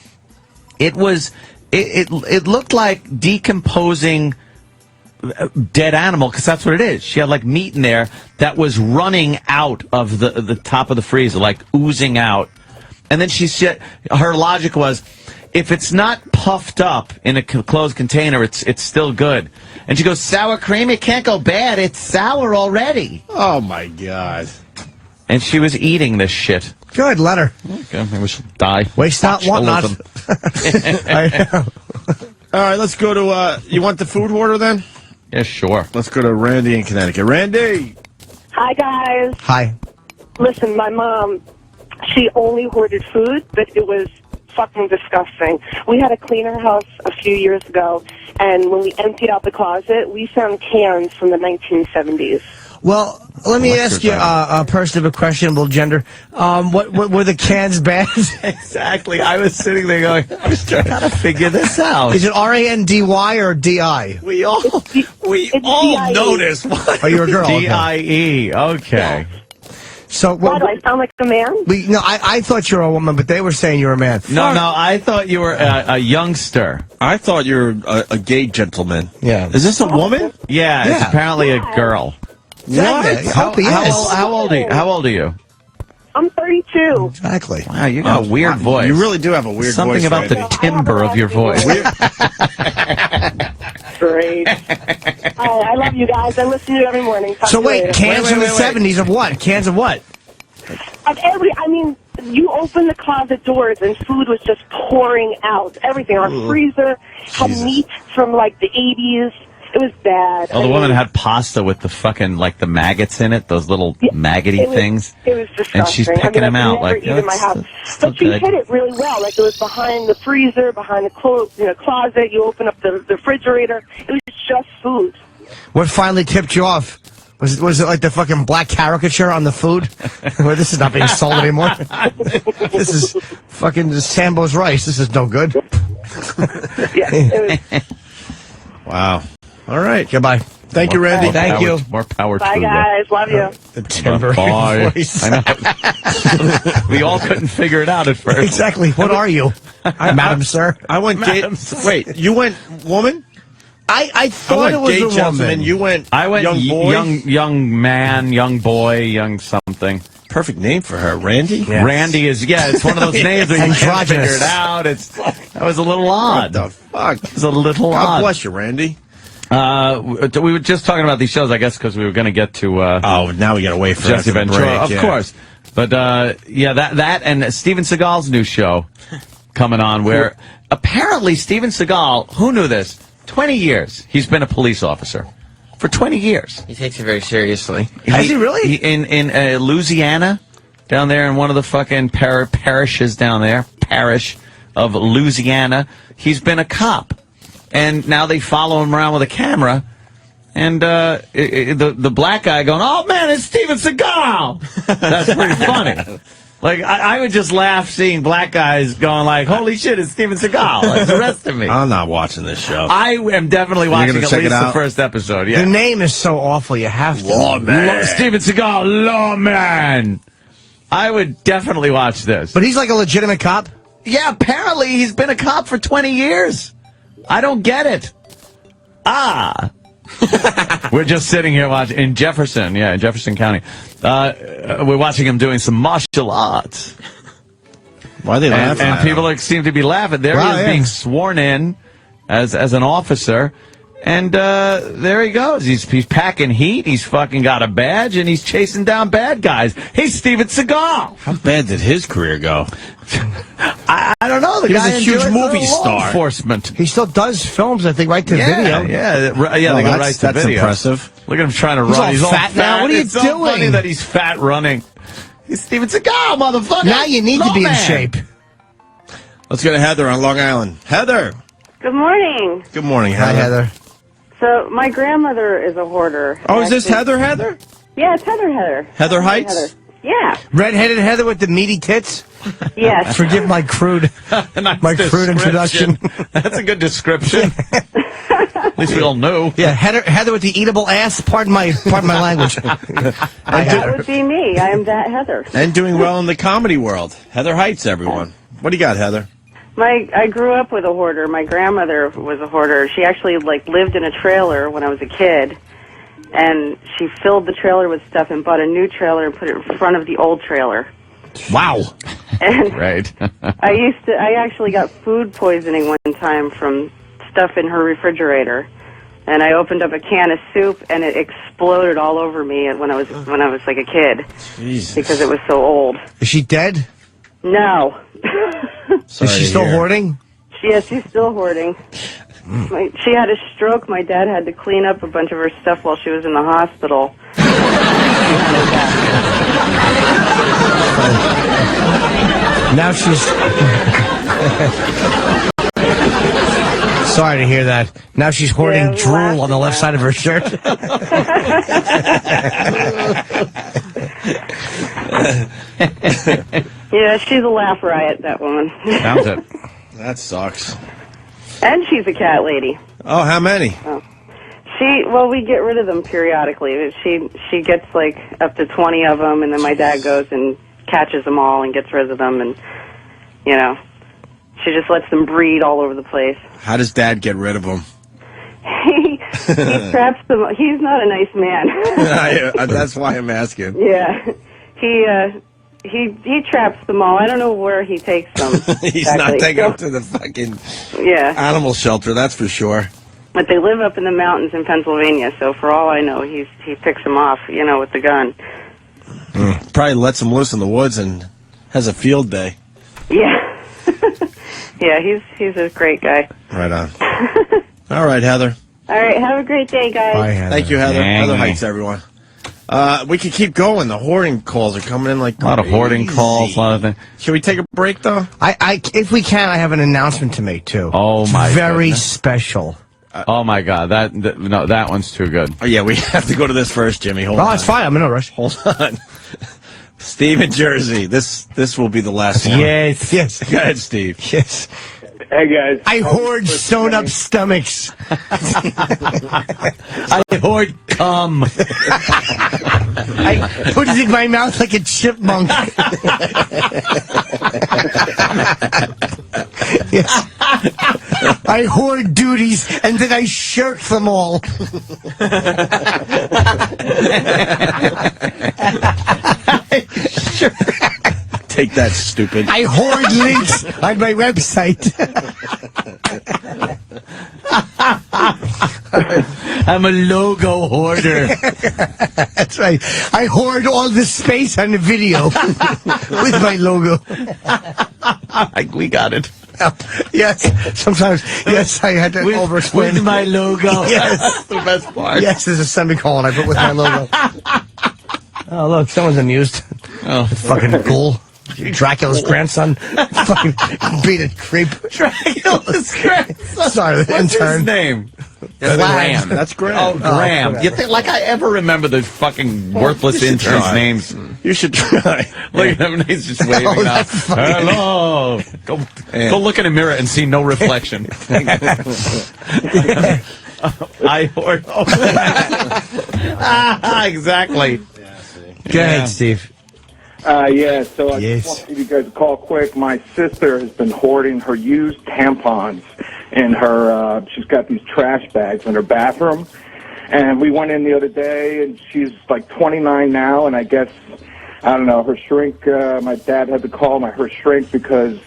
It was, it looked like decomposing dead animal, because that's what it is. She had like meat in there that was running out of the top of the freezer, like oozing out. And then she said, her logic was, if it's not puffed up in a closed container, it's still good. And she goes, sour cream, it can't go bad. It's sour already. Oh, my God. And she was eating this shit. Good, let her. Okay, maybe she'll die. Waste not, want not. I know. All right, let's go to, you want the food hoarder then? Yeah, sure. Let's go to Randy in Connecticut. Randy! Hi, guys. Hi. Listen, my mom, she only hoarded food, but it was fucking disgusting. We had to clean our house a few years ago, and when we emptied out the closet, we found cans from the 1970s. Well, let me ask you, a person of a questionable gender. What were the cans bad? Exactly. I was sitting there going, I'm just trying to figure this out. Is it R-A-N-D-Y or D-I? We all D-I-E. noticed. Oh, you're a girl. Okay. D-I-E. Okay. So Why, do I sound like a man? No, I thought you were a woman, but they were saying you were a man. No, I thought you were a youngster. I thought you were a gay gentleman. Yeah. Is this a woman? Yeah, it's apparently a girl. What? How old are you? How old are you? I'm 32. Exactly. Wow, you got a weird voice. You really do have a weird Something voice. about the timbre of your voice. Great. I love you guys. I listen to you every morning. Talk So to you wait, later. cans from the 70s of what? Cans of what? I mean, you open the closet doors and food was just pouring out. Everything. Our freezer had meat from like the 80s. It was bad. Oh, the woman had pasta with the fucking, like, the maggots in it, those little maggoty things. It was disgusting. And she's picking them out. Like, eat in my house. But she good. hid it really well. Like, it was behind the freezer, behind the closet. You open up the refrigerator. It was just food. What finally tipped you off? Was it like the fucking black caricature on the food? Where this is not being sold anymore? This is fucking Sambo's rice. This is no good. Yeah, it was. Wow. All right. Goodbye. Thank you, Randy. Thank you. More power to Bye, you. guys. Love you. The timber Bye. voice. I know. We all couldn't figure it out at first. Exactly. What are you? Madam, sir? I went gay. Madam, sir. Wait, you went woman? I thought it was gay a gentleman. woman. You went I went young boy? young man, young boy, young something. Perfect name for her. Randy? Yes. Randy is, it's one of those names where you can't figure Androgynous. it out. That was a little odd. What the fuck? It was a little God odd. bless you, Randy. We were just talking about these shows, I guess, because we were going to get to now we got to wait for Jesse after the Ventura, break, of course. But that and Steven Seagal's new show coming on, where apparently Steven Seagal, who knew this? 20 years he's been a police officer. For 20 years, He takes it very seriously. Has he really? In Louisiana, down there in one of the fucking parishes down there, parish of Louisiana, he's been a cop. And now they follow him around with a camera, and the black guy going, "Oh man, it's Steven Seagal." That's pretty funny. Like I would just laugh seeing black guys going like, "Holy shit, it's Steven Seagal!" Like the rest of me. I'm not watching this show. I am definitely watching at check it least the out? first episode. Yeah, The name is so awful. You have to. Lawman. Steven Seagal, Lawman. I would definitely watch this. But he's like a legitimate cop. Yeah, apparently he's been a cop for 20 years. I don't get it. We're just sitting here watching in Jefferson County. We're watching him doing some martial arts. Why are they laughing? And people seem to be laughing. There he is being sworn in as an officer. And there he goes. He's packing heat. He's fucking got a badge, and he's chasing down bad guys. He's Steven Seagal. How bad did his career go? I don't know. The He was guy a huge enjoys movie law star. enforcement. He still does films, I think, right to video. Yeah, they go that's- right to that's video. impressive. Look at him trying to He's run. all He's all fat now. What are you It's so doing? funny that he's fat running. He's Steven Seagal, motherfucker. Now you need to be in Lawman. shape. Let's go to Heather on Long Island. Heather. Good morning. Good morning, Hi, Heather. Heather. So my grandmother is a hoarder. Oh, is this Actually- Heather? Yeah, it's Heather. Heather Heights? Heather. Yeah. Redheaded Heather with the meaty tits. Yes. Forgive my crude, Nice my crude introduction. That's a good description. At least we all know. Yeah, Heather with the eatable ass. Pardon my language. That would be me. I am that Heather. And doing well in the comedy world. Heather Heights, everyone. What do you got, Heather? I grew up with a hoarder. My grandmother was a hoarder. She actually lived in a trailer when I was a kid, and she filled the trailer with stuff and bought a new trailer and put it in front of the old trailer. Wow. And Right. I actually got food poisoning one time from stuff in her refrigerator, and I opened up a can of soup and it exploded all over me when I was like a kid. Jesus. Because it was so old. Is she dead? No. Sorry Is she to still hear. hoarding? She's still hoarding. She had a stroke. My dad had to clean up a bunch of her stuff while she was in the hospital. Now she's Sorry to hear that. Now she's hoarding drool on the left side of her shirt. Yeah, she's a laugh riot, that woman. Sounds it. That sucks. And she's a cat lady. Oh, how many? Well, we get rid of them periodically. She gets like up to 20 of them, and then my dad goes and catches them all and gets rid of them, and you know, she just lets them breed all over the place. How does Dad get rid of them? He traps them. He's not a nice man. That's why I'm asking. Yeah, he traps them all. I don't know where he takes them. He's not taking them to the fucking animal shelter, that's for sure. But they live up in the mountains in Pennsylvania, so for all I know, he picks them off, you know, with the gun. Probably lets them loose in the woods and has a field day. Yeah. Yeah, he's a great guy. Right on. All right, Heather. All right, have a great day, guys. Bye, Heather. Thank you, Heather. Heather Heights, everyone. We could keep going. The hoarding calls are coming in like a lot of hoarding calls, a lot of things. Should we take a break, though? If we can, I have an announcement to make, too. Oh, my Very goodness. special. Oh, my God. No, that one's too good. Oh, yeah, we have to go to this first, Jimmy. Hold on. Oh, it's fine. I'm in no rush. Hold on. Steve in Jersey. This will be the last one. Yes. Go ahead, Steve. Yes. Hey, guys. I hoard sewn-up stomachs. I hoard cum. I put it in my mouth like a chipmunk. Yes. I hoard duties, and then I shirk them all. Take that, stupid. I hoard links on my website. I'm a logo hoarder. That's right. I hoard all the space on the video with my logo. We got it. Yes, sometimes. Yes, I had to over-explain. With my logo. Yes. That's the best part. Yes, there's a semicolon I put with my logo. Oh, look, someone's amused. Oh, fucking ghoul. Dracula's grandson. Fucking beat a creep. Dracula's grandson. Sorry, the What's intern. his name? Graham. That's Graham. Oh, Graham. You think like I ever remember the fucking worthless interns' names? You should try. Look at him, he's just waving out. Hello. Go look in a mirror and see no reflection. I hoard. Exactly. Go ahead, Steve. Yeah, so I just want to give you guys a call quick. My sister has been hoarding her used tampons in her, she's got these trash bags in her bathroom. And we went in the other day, and she's like 29 now, and I guess, I don't know, her shrink, my dad had to call her shrink because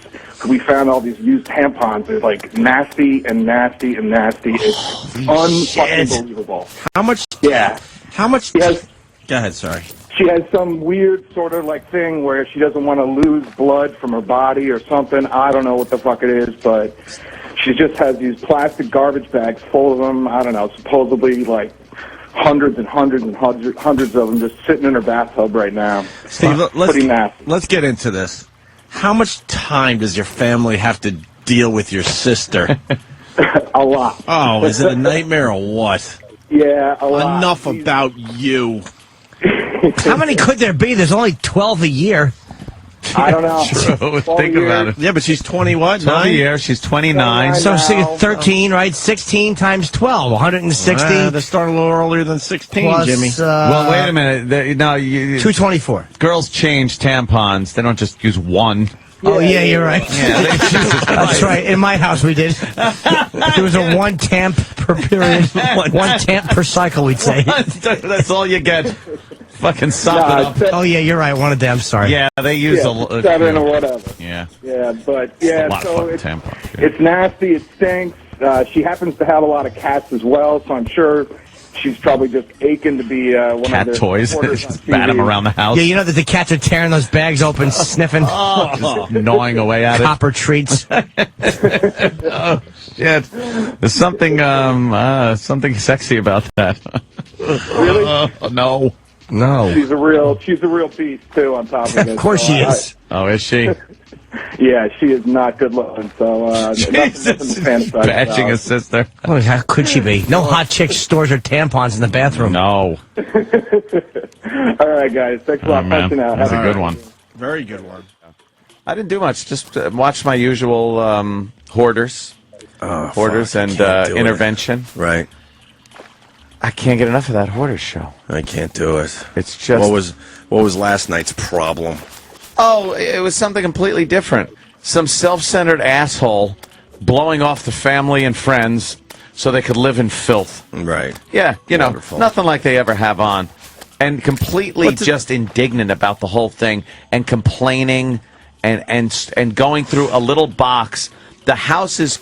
we found all these used tampons. They're like nasty and nasty and nasty. It's unbelievable. How much? Yeah. How much? Yes. Go ahead, sorry. She has some weird sort of like thing where she doesn't want to lose blood from her body or something. I don't know what the fuck it is, but she just has these plastic garbage bags full of them. I don't know, supposedly like hundreds and hundreds and hundreds of them just sitting in her bathtub right now. Steve, Pretty nasty. let's get into this. How much time does your family have to deal with your sister? A lot. Oh, is it a nightmare or what? Yeah, a lot. Enough about you. How many could there be? There's only 12 a year. I don't know. True. Think about it. Yeah, but she's 20 what? 12 a 9? year. She's 29. So 13, right? 16 times 12, 160. They start a little earlier than 16, Plus, Jimmy. Well, wait a minute. Now, 224. Girls change tampons. They don't just use one. Oh, yeah, you're right. Yeah, That's right. In my house, we did. There was a one tamp per period. One tamp per cycle, we'd say. That's all you get. Fucking sop it up. Oh, yeah, you're right. One of them. Sorry. Yeah, they use a 7 or whatever. Yeah. Yeah, but a yeah, lot so of fucking tampons. it's nasty. It stinks. She happens to have a lot of cats as well, so I'm sure she's probably just aching to be one Cat of the toys. reporters on Just bat them TV. around the house. Yeah, you know that the cats are tearing those bags open, sniffing. Just gnawing away at it. Copper treats. Oh, shit. There's something sexy about that. Really? No. No. She's a real beast too. On top of it, Of course she is. Oh, is she? Yeah, she is not good looking, so nothing to fantasize Bashing about. his sister. Well, how could she be? No hot chick stores her tampons in the bathroom. No. All right, guys. Thanks a lot for punching out. That's Have a good night. one. Very good one. I didn't do much. Just watched my usual Hoarders. Hoarders fuck, I and can't do it. Intervention. Right. I can't get enough of that Hoarders show. I can't do it. It's just... What was last night's problem? Oh, it was something completely different. Some self-centered asshole blowing off the family and friends so they could live in filth. Right. Yeah, you know, Wonderful. nothing like they ever have on. And completely just indignant about the whole thing and complaining and going through a little box. The house is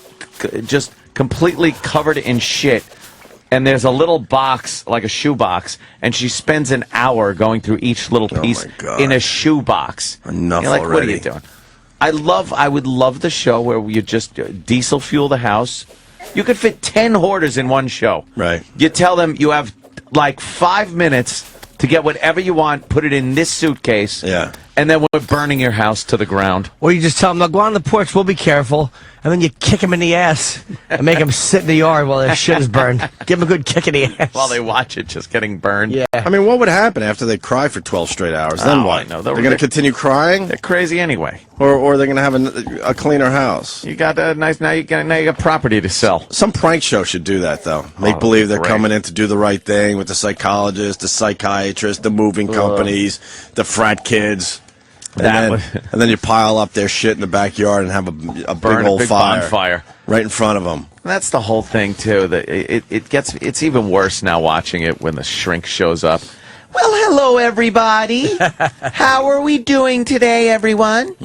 just completely covered in shit. And there's a little box, like a shoe box, and she spends an hour going through each little piece in a shoe box. Enough You're like, already. what are you doing? I would love the show where you just diesel fuel the house. You could fit 10 hoarders in one show. Right. You tell them you have like 5 minutes to get whatever you want, put it in this suitcase, and then we're burning your house to the ground. Or you just tell them, go on the porch, we'll be careful. And then you kick them in the ass and make them sit in the yard while their shit is burned. Give them a good kick in the ass. While they watch it just getting burned. Yeah. I mean, what would happen after they cry for 12 straight hours? Then Oh, what? I know. They're going to continue crying? They're crazy anyway. Or they're going to have a cleaner house? You got a nice, now you got property to sell. Some prank show should do that, though. Make Oh, believe they're great. coming in to do the right thing with the psychologist, the psychiatrist, the moving companies, the frat kids. And then you pile up their shit in the backyard and have a Burn big a old big fire bonfire. right in front of them. That's the whole thing too. That it's even worse now watching it when the shrink shows up. Well, hello everybody. How are we doing today, everyone?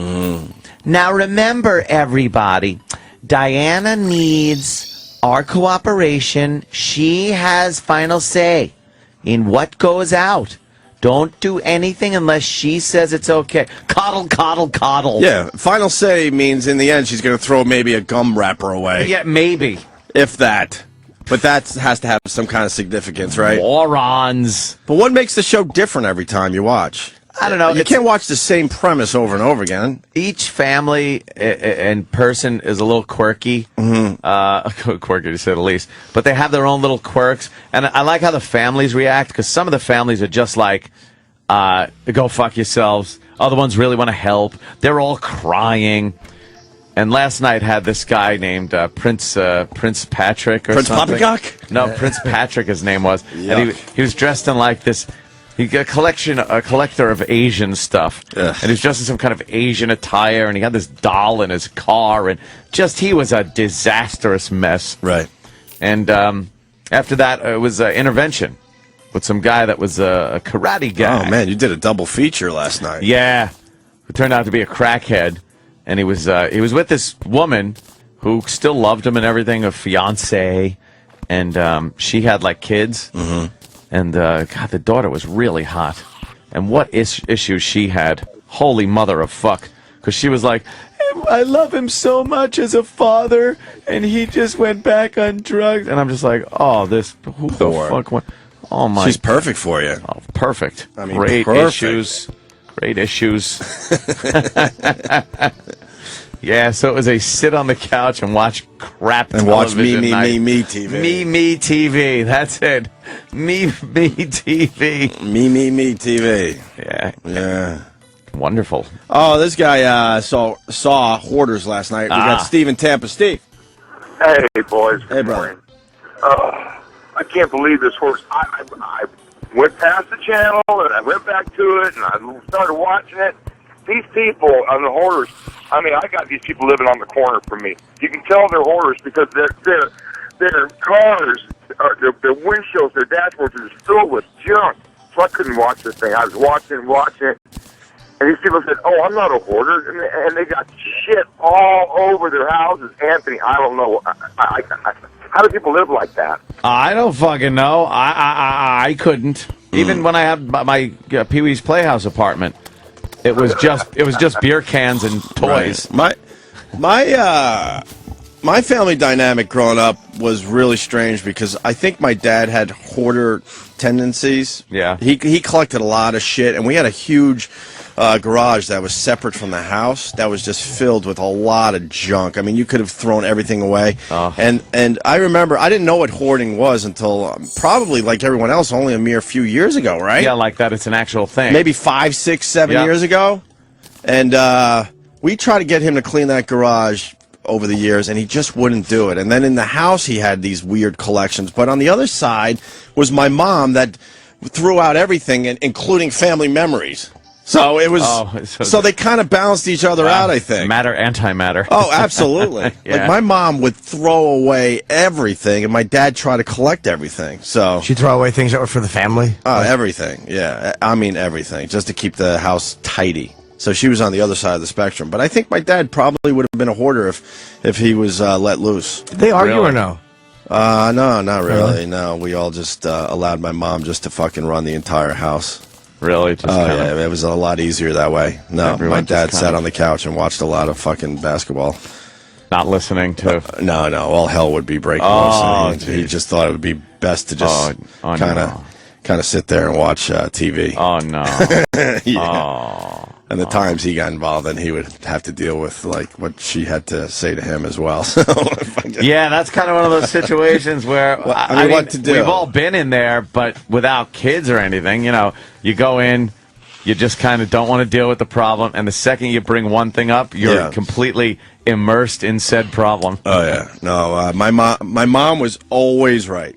Now remember, everybody, Diana needs our cooperation. She has final say in what goes out. Don't do anything unless she says it's okay. Coddle, coddle, coddle. Yeah, final say means in the end she's going to throw maybe a gum wrapper away. Yeah, maybe. If that. But that has to have some kind of significance, right? Morons. But what makes the show different every time you watch? I don't know. You can't watch the same premise over and over again. Each family and person is a little quirky. Quirky to say the least. But they have their own little quirks. And I like how the families react, because some of the families are just like, go fuck yourselves. Other ones really want to help. They're all crying. And last night had this guy named Prince Patrick or Prince something. Poppycock? No, Prince Patrick his name was. Yuck. And he was dressed in like this... He got a collector of Asian stuff, and he was dressed in some kind of Asian attire, and he had this doll in his car, and he was a disastrous mess. Right. And after that, it was Intervention with some guy that was a karate guy. Oh, man, you did a double feature last night. Yeah, who turned out to be a crackhead, and he was with this woman who still loved him and everything, a fiance, and she had like kids. Mm-hmm. And, God, the daughter was really hot. And what issues she had. Holy mother of fuck. Because she was like, I love him so much as a father, and he just went back on drugs. And I'm just like, who the fuck went? Oh, my. She's perfect for you. Oh, perfect. I mean, Great perfect. issues. Great issues. Yeah, so it was a sit on the couch and watch crap And watch television me night. TV. Me TV. That's it. Me TV. Me TV. Yeah. Yeah. Wonderful. Oh, this guy saw Hoarders last night. We got Steve in Tampa. Steve. Hey, boys. Hey, brother. I can't believe this horse. I went past the channel, and I went back to it, and I started watching it. These people on the Hoarders, I mean, I got these people living on the corner from me. You can tell they're Hoarders because their cars, their windshields, their dashboards are just filled with junk. So I couldn't watch this thing. I was watching it. And these people said, "Oh, I'm not a hoarder," and they got shit all over their houses. Anthony, I don't know. How do people live like that? I don't fucking know. I couldn't. Even when I had my Pee Wee's Playhouse apartment, it was just beer cans and toys. Right. My family dynamic growing up was really strange because I think my dad had hoarder tendencies. Yeah. He collected a lot of shit, and we had a huge garage that was separate from the house that was just filled with a lot of junk. I mean, you could have thrown everything away. And I remember, I didn't know what hoarding was until probably like everyone else, only a mere few years ago, right? Yeah, like that it's an actual thing. Maybe 5, 6, 7 years ago. And we tried to get him to clean that garage over the years, and he just wouldn't do it. And then in the house, he had these weird collections. But on the other side was my mom that threw out everything, including family memories. So it was. So they kind of balanced each other out, I think. Matter, antimatter. Oh, absolutely. Yeah. Like my mom would throw away everything, and my dad tried to collect everything. So she'd throw away things that were for the family. Oh, everything. Yeah, I mean everything, just to keep the house tidy. So she was on the other side of the spectrum. But I think my dad probably would have been a hoarder if he was let loose. Did they argue or no? No, not really. No, we all just allowed my mom just to fucking run the entire house. Really? Just yeah, it was a lot easier that way. No, my dad sat on the couch and watched a lot of fucking basketball. Not listening to... No, all hell would be breaking loose. He just thought it would be best to just kind of sit there and watch TV. Oh, no. Yeah. And the times he got involved, then he would have to deal with like what she had to say to him as well. So yeah, that's kind of one of those situations where I mean, what to do? We've all been in there, but without kids or anything. You know, you go in, you just kind of don't want to deal with the problem, and the second you bring one thing up, you're completely immersed in said problem. Oh yeah, no, my mom was always right.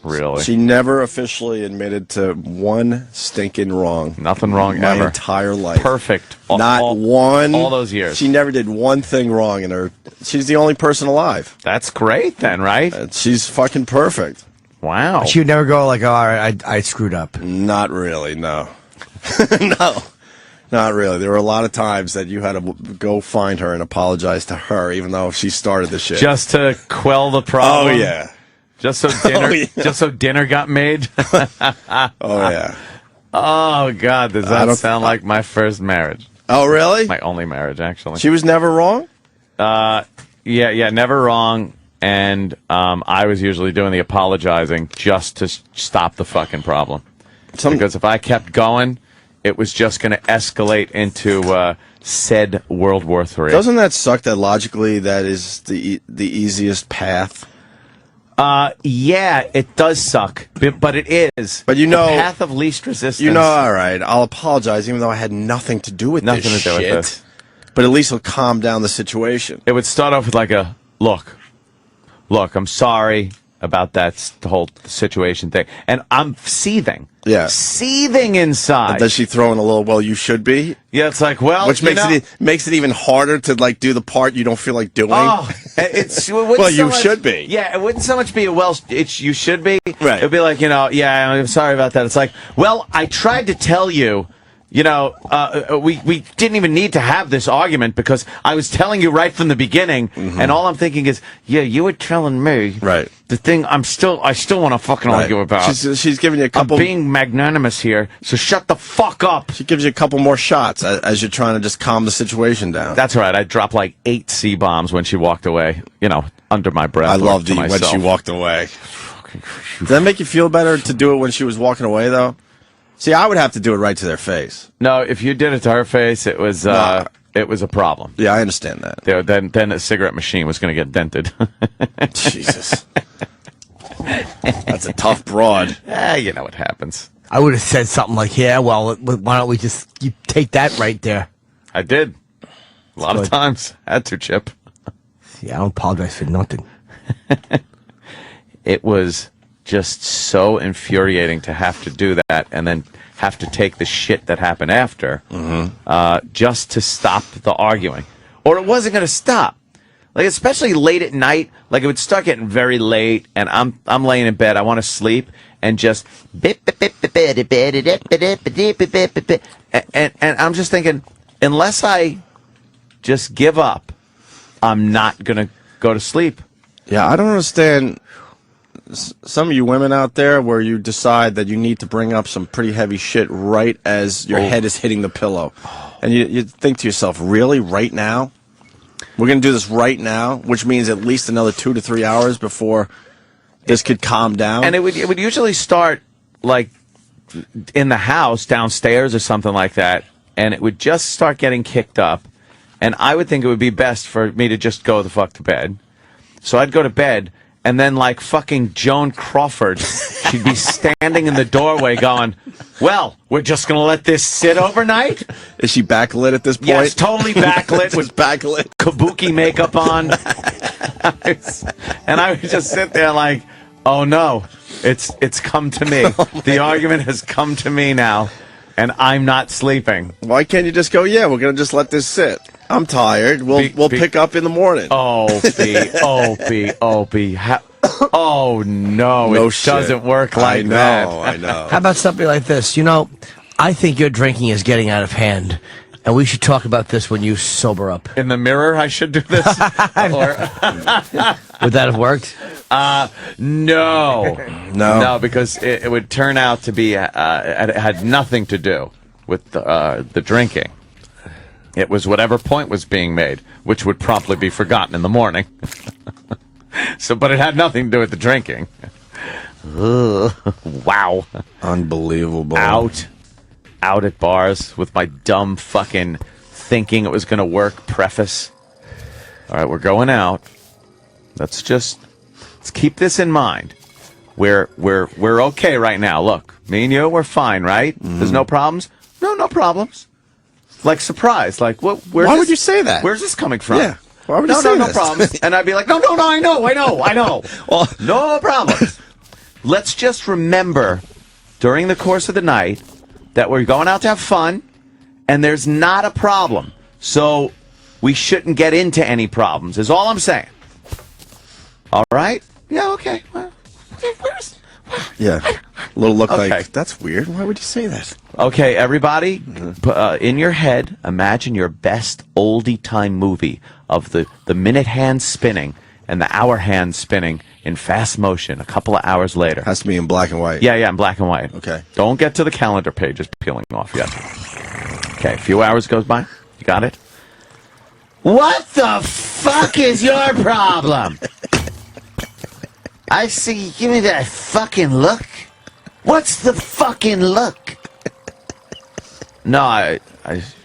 Really? She never officially admitted to one stinking wrong. Nothing wrong my ever. Entire life. Perfect. Not one. All those years. She never did one thing wrong in her. She's the only person alive. That's great then, right? She's fucking perfect. Wow. She would never go like, oh, all right, I screwed up. Not really, no. No. Not really. There were a lot of times that you had to go find her and apologize to her, even though she started the shit. Just to quell the problem? Oh, yeah. Just so dinner got made? Oh, yeah. Oh, God, does that sound like my first marriage? Oh, really? My only marriage, actually. She was never wrong? Yeah, never wrong. And I was usually doing the apologizing just to stop the fucking problem. Because if I kept going, it was just going to escalate into said World War III. Doesn't that suck that logically that is the easiest path? Yeah, it does suck, but it is. But you know, the path of least resistance. You know, all right, I'll apologize, even though I had nothing to do with Nothing this to do shit. with this. But at least it'll calm down the situation. It would start off with like a look, I'm sorry about that whole situation thing, and I'm seething. Yeah, seething inside. And does she throw in a little? Well, you should be. Yeah, it's like which makes it even harder to like do the part you don't feel like doing. Oh, it well, you should be. Yeah, it wouldn't so much be you should be. Right. It'd be like, yeah, I'm sorry about that. It's like, well, I tried to tell you. We didn't even need to have this argument because I was telling you right from the beginning, and all I'm thinking is, yeah, you were telling me the thing I still want to fucking argue about. She's giving you a couple. I'm being magnanimous here, so shut the fuck up. She gives you a couple more shots as you're trying to just calm the situation down. That's right. I dropped like 8 C-bombs when she walked away. Under my breath. I loved it when she walked away. Does that make you feel better to do it when she was walking away, though? See, I would have to do it right to their face. No, if you did it to her face, it was a problem. Yeah, I understand that. Then a cigarette machine was going to get dented. Jesus. That's a tough broad. You know what happens. I would have said something like, yeah, well, why don't we you take that right there? I did. A lot of times. Had to, Chip. Yeah, I don't apologize for nothing. It was just so infuriating to have to do that and then have to take the shit that happened after just to stop the arguing. Or it wasn't going to stop. Like, especially late at night, like it would start getting very late and I'm laying in bed, I want to sleep and just and I'm just thinking, unless I just give up, I'm not going to go to sleep. Yeah, I don't understand some of you women out there where you decide that you need to bring up some pretty heavy shit right as your head is hitting the pillow. And you think to yourself, really, right now? We're going to do this right now, which means at least another 2 to 3 hours before this could calm down. And it would usually start like in the house downstairs or something like that, and it would just start getting kicked up, and I would think it would be best for me to just go the fuck to bed. So I'd go to bed, and then like fucking Joan Crawford, she'd be standing in the doorway going, well, we're just going to let this sit overnight? Is she backlit at this point? Yes, totally backlit. With backlit. Kabuki makeup on. And I would just sit there like, oh no, it's come to me. The argument has come to me now, and I'm not sleeping. Why can't you just go, yeah, we're going to just let this sit? I'm tired. We'll pick up in the morning. Opie. Oh, no, it doesn't work like that. I know. How about something like this? You know, I think your drinking is getting out of hand, and we should talk about this when you sober up. In the mirror, I should do this? Would that have worked? No, because it would turn out to be, it had nothing to do with the drinking. It was whatever point was being made, which would promptly be forgotten in the morning. But it had nothing to do with the drinking. Wow. Unbelievable. Out at bars with my dumb fucking thinking it was going to work preface. All right, we're going out. Let's keep this in mind. We're okay right now. Look, me and you, we're fine, right? There's no problems? No problems. Like surprise, like what? Why would you say that? Where's this coming from? Yeah. Why would you say no this? problems. And I'd be like, no, I know. Well, no problems. Let's just remember during the course of the night that we're going out to have fun, and there's not a problem. So we shouldn't get into any problems. Is all I'm saying. All right? Yeah. Okay. Well, Yeah. A little look Okay. like, that's weird. Why would you say that? Okay, everybody, in your head, imagine your best oldie-time movie of the minute hand spinning and the hour hand spinning in fast motion a couple of hours later. Has to be in black and white. Yeah, in black and white. Okay. Don't get to the calendar pages peeling off yet. Okay, a few hours goes by. You got it? What the fuck is your problem? I see. Give me that fucking look. What's the fucking look? No,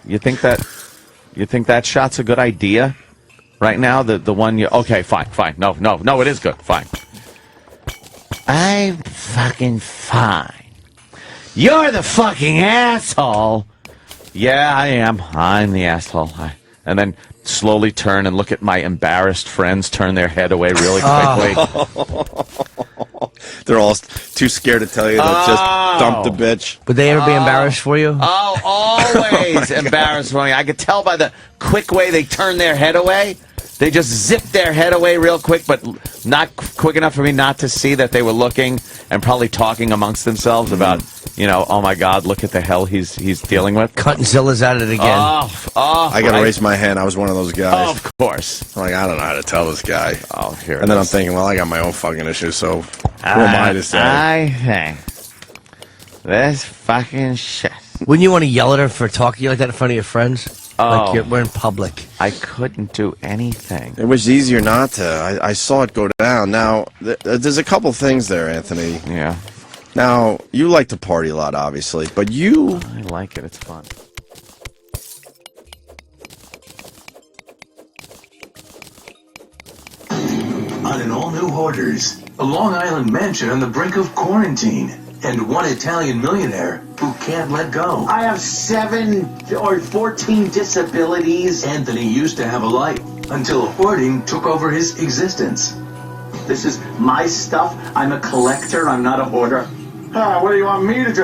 you think that shot's a good idea right now? The one you... Okay, fine. No, it is good. Fine. I'm fucking fine. You're the fucking asshole. Yeah, I am. I'm the asshole. And then slowly turn and look at my embarrassed friends turn their head away really quickly. They're all too scared to tell you that just dumped the bitch. Would they ever be embarrassed for you? Oh, always embarrassed for me. I could tell by the quick way they turn their head away. They just zipped their head away real quick, but not quick enough for me not to see that they were looking and probably talking amongst themselves about, oh my God, look at the hell he's dealing with. Cuttenzilla's at it again. I gotta raise my hand. I was one of those guys. Of course. I'm like, I don't know how to tell this guy. Oh, here. And then I'm thinking, well, I got my own fucking issues, so who am I to say? I think this fucking shit. Wouldn't you want to yell at her for talking to you like that in front of your friends? Oh. Like we're in public. I couldn't do anything. It was easier not to. I saw it go down. Now, there's a couple things there, Anthony. Yeah. Now, you like to party a lot, obviously, but you... I like it. It's fun. On an all-new Hoarders, a Long Island mansion on the brink of quarantine, and one Italian millionaire who can't let go. I have 7 or 14 disabilities. Anthony used to have a life until hoarding took over his existence. This is my stuff. I'm a collector. I'm not a hoarder. What do you want me to do?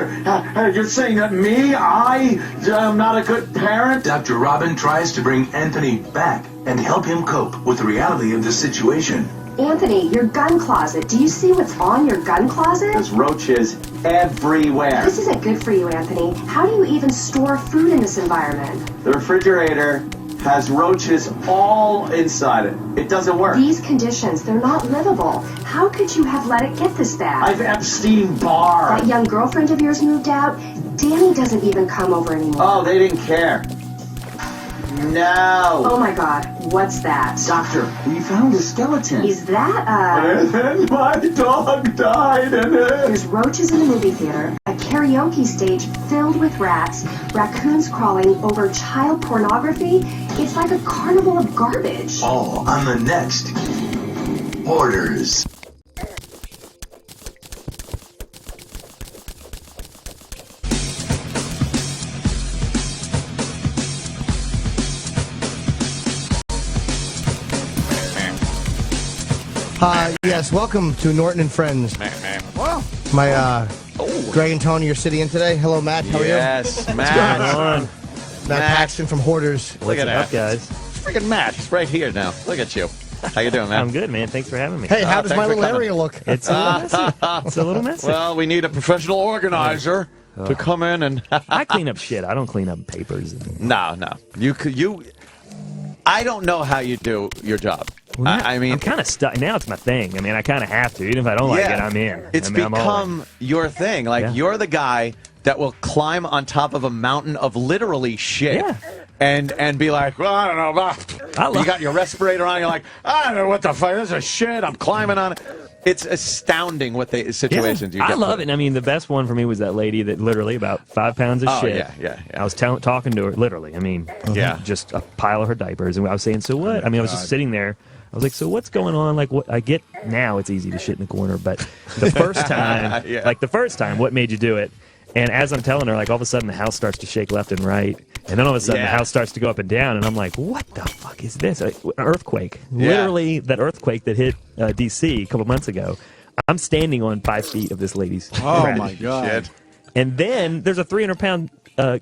You're saying that me? I am not a good parent? Dr. Robin tries to bring Anthony back and help him cope with the reality of the situation. Anthony, your gun closet. Do you see what's on your gun closet? There's roaches everywhere. This isn't good for you, Anthony. How do you even store food in this environment? The refrigerator has roaches all inside it. It doesn't work. These conditions, they're not livable. How could you have let it get this bad? I've Epstein-Barr. That young girlfriend of yours moved out. Danny doesn't even come over anymore. Oh, they didn't care. No. Oh my God, what's that? Doctor, we found a skeleton. Is that And then my dog died in it. There's roaches in the movie theater, a karaoke stage filled with rats, raccoons crawling over child pornography. It's like a carnival of garbage. All on the next Hoarders. Yes, welcome to Norton and Friends. Well, my Greg and Tony are sitting in today. Hello, Matt. How are you? Yes, Matt. Matt Paxton from Hoarders. Look at that, guys. Freaking Matt. He's right here now. Look at you. How you doing, man? I'm good, man. Thanks for having me. Hey, how does my little area look? It's a little messy. It's a little messy. Well, we need a professional organizer to come in and... I clean up shit. I don't clean up papers. No. I don't know how you do your job. Well, I mean... I'm kind of stuck. Now it's my thing. I mean, I kind of have to. Even if I don't like it, I'm in. It's become your thing. Like, you're the guy that will climb on top of a mountain of literally shit. Yeah. And be like, well, I don't know. You got your respirator on. You're like, I don't know what the fuck. This is shit. I'm climbing on it. It's astounding what the situations you get. I love it. I mean, the best one for me was that lady that literally about 5 pounds of shit. Yeah. I was talking to her, literally. I mean, just a pile of her diapers. And I was saying, so what? I mean, I was just sitting there. I was like, so what's going on? Like, what I get now, it's easy to shit in the corner. But the first time, what made you do it? And as I'm telling her, like, all of a sudden the house starts to shake left and right. And then all of a sudden the house starts to go up and down. And I'm like, what the fuck is this? An earthquake. Yeah. Literally, that earthquake that hit D.C. a couple months ago. I'm standing on 5 feet of this lady's crap. my God. Shit. And then there's a 300-pound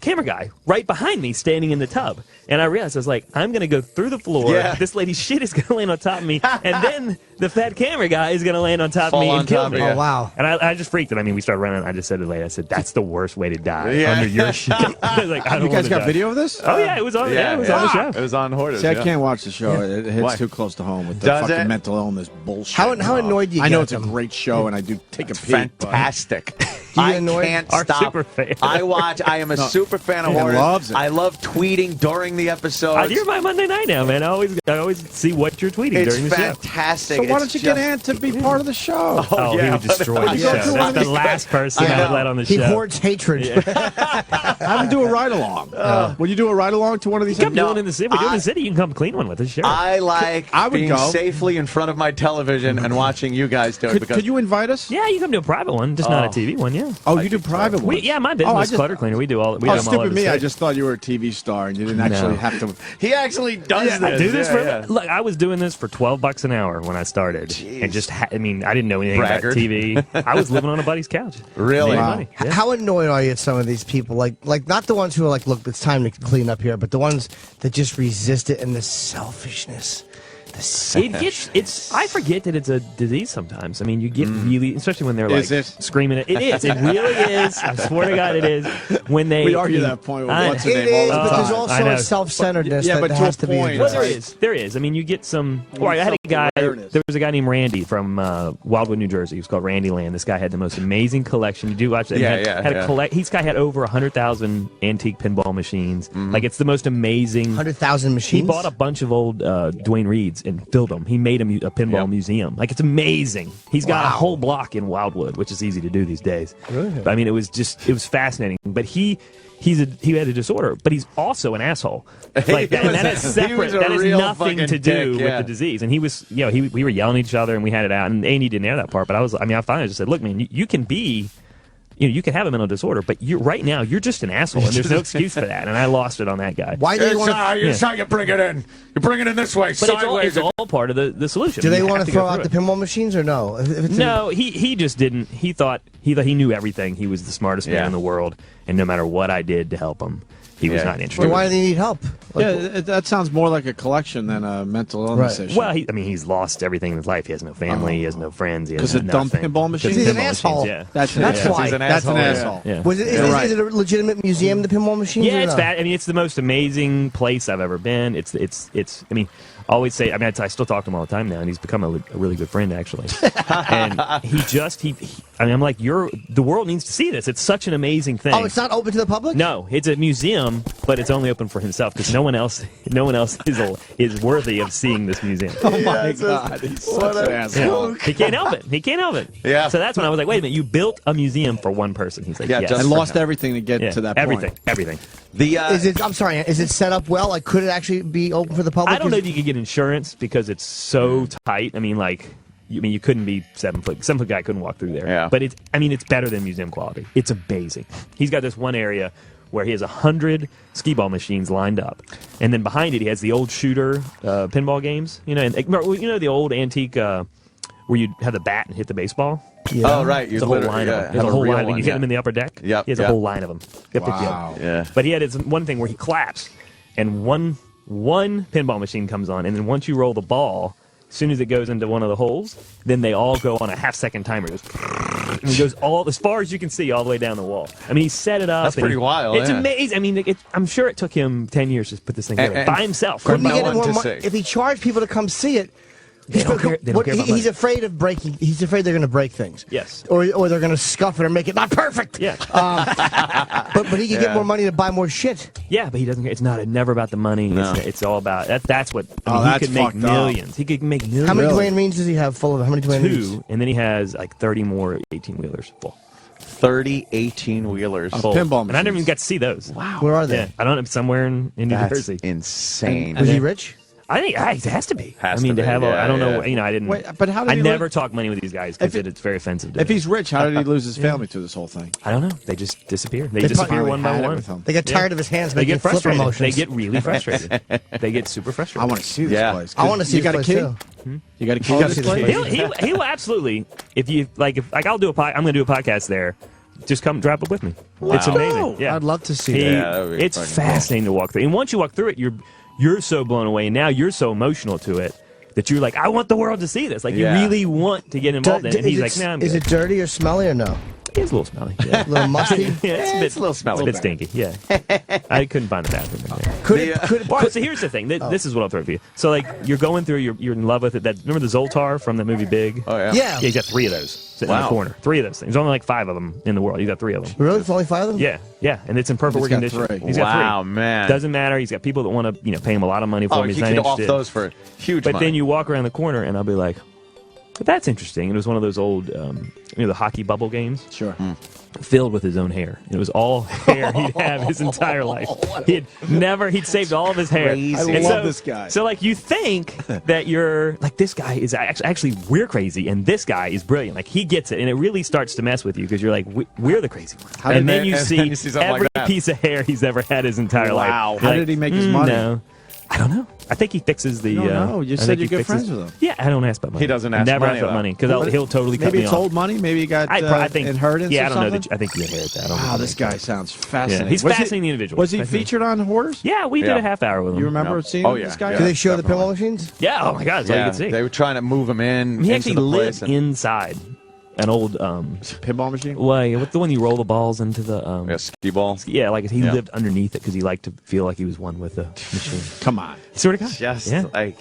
camera guy right behind me standing in the tub. And I realized, I was like, I'm going to go through the floor. Yeah. This lady's shit is going to land on top of me. And then the fat camera guy is going to land on top of me and kill me. Oh, wow. And I just freaked. And I mean, we started running. I just said to the lady, I said, that's the worst way to die, Yeah. under your shit. I was like, I don't You guys wanna got die. video of this? Oh, yeah, it was on, it was on the show. It was on Hoarders. See, I can't watch the show. It hits Why? too close to home with the Does fucking it? mental illness bullshit. How annoyed do you I get know at it's a them? great show, and I do take a peek. Fantastic. Do you I annoy can't our stop. super fan? I am a super fan of He Hoarders. loves it. I love tweeting during the episodes. You're my Monday night now, man. I always see what you're tweeting It's during the show. fantastic. So why It's don't you just- get Ant to be part of the show? Oh, he yeah. would destroy the you show. go through That's one the of last person I would let on the He show. hoards hatred. Have him do a ride along. Will you do a ride along to one of these? Come do it in the city. If we do it in the city, you can come clean one with us, sure. I like I would being go. safely in front of my television and watching you guys do it. Because Could you invite us? Yeah, you come do a private one, just not a TV one, yeah. Oh, you do private ones? Yeah, my business, Clutter Cleaner, we do all we Oh, have them all over stupid the me. I state. just thought you were a TV star and you didn't actually have to. he actually does this. I do this Yeah, for look. I was doing this for $12 an hour when I started, and just I mean, I didn't know anything Braggart. about TV. I was living on a buddy's couch. Really? Made Wow. money. Yeah. How annoyed are you at some of these people? Like not the ones who are like, look, it's time to clean up here, but the ones that just resist it and the selfishness. I forget that it's a disease sometimes. I mean, you get really, especially when they're like Is it? screaming it. It is. It really is. I swear to God, it is. When they We argue that point with what's her It name all is, the but time. there's I also know. a self-centeredness Yeah, that but to has a to be point. Well, addressed. there is. I mean, you get some. All right, I had a guy. Self-awareness. There was a guy named Randy from Wildwood, New Jersey. He was called Randy Land. This guy had the most amazing collection. You do watch that? This guy had over 100,000 antique pinball machines. Like it's the most amazing. 100,000 machines? He bought a bunch of old Dwayne Reeds and filled them. He made a pinball museum. Like it's amazing. He's got a whole block in Wildwood, which is easy to do these days. But, I mean, it was fascinating. But he had a disorder, but he's also an asshole. Like that, and that is separate. That has nothing to do with the disease. And he was, we were yelling at each other, and we had it out. And Andy didn't air that part, but I finally just said, look, man, you can be. You can have a mental disorder, but right now you're just an asshole, and there's no excuse for that. And I lost it on that guy. Why do you want It's how you bring it in. You bring it in this way, But sideways. it's all part of the solution. Do they You want have to go throw out through the it. pinball machines or no? If it's No, he just didn't. He thought he knew everything. He was the smartest man in the world, and no matter what I did to help him, he was not interested. Then why do they need help? That sounds more like a collection than a mental illness issue. Well, he's lost everything in his life. He has no family. He has no friends. He has Because of dumb nothing. pinball machines? He's an asshole. Yeah. That's why. That's an asshole. Yeah. Is it a legitimate museum, the pinball machines? Yeah, or it's no? bad. I mean, it's the most amazing place I've ever been. It's. I mean, I always say. I mean, I still talk to him all the time now, and he's become a really good friend actually. And I mean, I'm like, the world needs to see this. It's such an amazing thing. Oh, it's not open to the public? No, it's a museum, but but it's only open for himself because no one else is worthy of seeing this museum. Oh my God, he's such an asshole. He can't help it. He can't help it. Yeah. So that's when I was like, wait a minute, you built a museum for one person. He's like, Yeah, yes. and lost everything to get to that everything, point. Everything. I'm sorry. Is it set up well? Like, could it actually be open for the public? I don't know if you could get insurance because it's so tight. I mean, like, you couldn't be 7 foot. 7 foot guy couldn't walk through there. Yeah. But it's better than museum quality. It's amazing. He's got this one area where he has 100 skee-ball machines lined up, and then behind it he has the old shooter pinball games. You know, and the old antique where you have the bat and hit the baseball. Yeah. Oh, right. There's a whole line of them. There's a whole line. You hit them in the upper deck. Yep. He has a whole line of them. Wow. Yeah. But he had his one thing where he claps, and one pinball machine comes on, and then once you roll the ball, as soon as it goes into one of the holes, then they all go on a half-second timer. It goes, and it goes all as far as you can see, all the way down the wall. I mean, he set it up. That's pretty wild. It's yeah. amazing. I mean, I'm sure it took him 10 years to put this thing together by himself. Couldn't he get more if he charged people to come see it? They don't care about He's afraid of breaking. He's afraid they're going to break things. Yes. Or they're going to scuff it or make it not perfect. Yeah. But he can get more money to buy more shit. Yeah, but he doesn't. It's never about the money. No. It's all about that's what. I mean, that's he could make fucked up. millions. He could make millions. How many Dwayne Reeds does he have full of? How many Dwayne Reeds? 2, and then he has like 30 more 18-wheelers full. 30 18-wheelers. Full. And I never even got to see those. Wow. Where are they? Yeah, I don't know. Somewhere in New That's Jersey. insane. Was he rich? I think it has to be. Has I mean, to to be, have. yeah, I don't know. yeah. You know, I didn't. Wait, but how did I he never talk money with these guys because it's very offensive. If he's rich, how did he lose his Yeah. family to this whole thing? I don't know. They just disappear. They They disappear probably one by had it one. with him. They get tired of his hands They making get flipper frustrated. motions. They get really frustrated. They get super frustrated. I want to see this Yeah. place. I want to see you this got a place key? too. You got a key I to wanna this see this place? He will absolutely. If you like I'll do I'm going to do a podcast there. Just come drop it with me. Wow. It's amazing. Yeah, I'd love to see He- that. Yeah, that would be it's fucking fascinating to walk through. And once you walk through it, you're so blown away, and now you're so emotional to it that you're like, I want the world to see this. Like Yeah. you really want to get involved in it. And he's like, nah, I'm is good. it dirty or smelly or no? It's a little smelly. Yeah. A little musty? Yeah, it's a little smelly. It's a bit stinky. Yeah, I couldn't find a bathroom in there. Could Well, so here's the thing. This is what I'll throw for you. So like you're going through, you're in love with it. Remember the Zoltar from the movie Big? Oh, yeah. Yeah. He's got 3 of those sitting in Wow. the corner. 3 of those things. There's only like 5 of them in the world. He's got 3 of them. Really? There's only 5 of them? Yeah, and it's in perfect He's got condition. 3. He's got 3. Wow, man. Doesn't matter. He's got people that want to, pay him a lot of money for Oh, him. he He's not could off interested. those for huge But money. then you walk around the corner, and I'll be like, but that's interesting. And it was one of those old, the hockey bubble games. Sure. Filled with his own hair. It was all hair he'd have his entire life. He'd saved all of his hair. Crazy. I And love this guy. So like you think that you're like, this guy is actually we're crazy and this guy is brilliant. Like he gets it, and it really starts to mess with you because you're like, we're the crazy ones. How And did then you and see then you see something every like that. piece of hair he's ever had his entire life. Wow. You're How like, did he make his money? No. I don't know. I think he fixes the. No, no. You I said think you're he good fixes- friends with him. Yeah, I don't ask about money. He doesn't ask Never money, ask about though. money because he'll totally cut Maybe me it's off. old money. Maybe he got I think inheritance. Yeah, or I don't know. something? I think you inherit that. I don't Wow, think this guy sounds fascinating. Yeah, he's Was he- fascinating individual. Was he Fascinating. featured on Hoarders? Yeah, we did Yeah. a half hour with him. You remember No. seeing Oh, this yeah, guy? yeah. Do they show the definitely. pinball machines? Yeah. Oh my God, that's all you Yeah, can see. they were trying to move him in. He into actually the lived place and- inside an old pinball machine. Well, what's the one you roll the balls into the Yeah, skee ball. Yeah, like he Yeah. lived underneath it because he liked to feel like he was one with the machine. Come on. Sort of guy. Just Yeah. like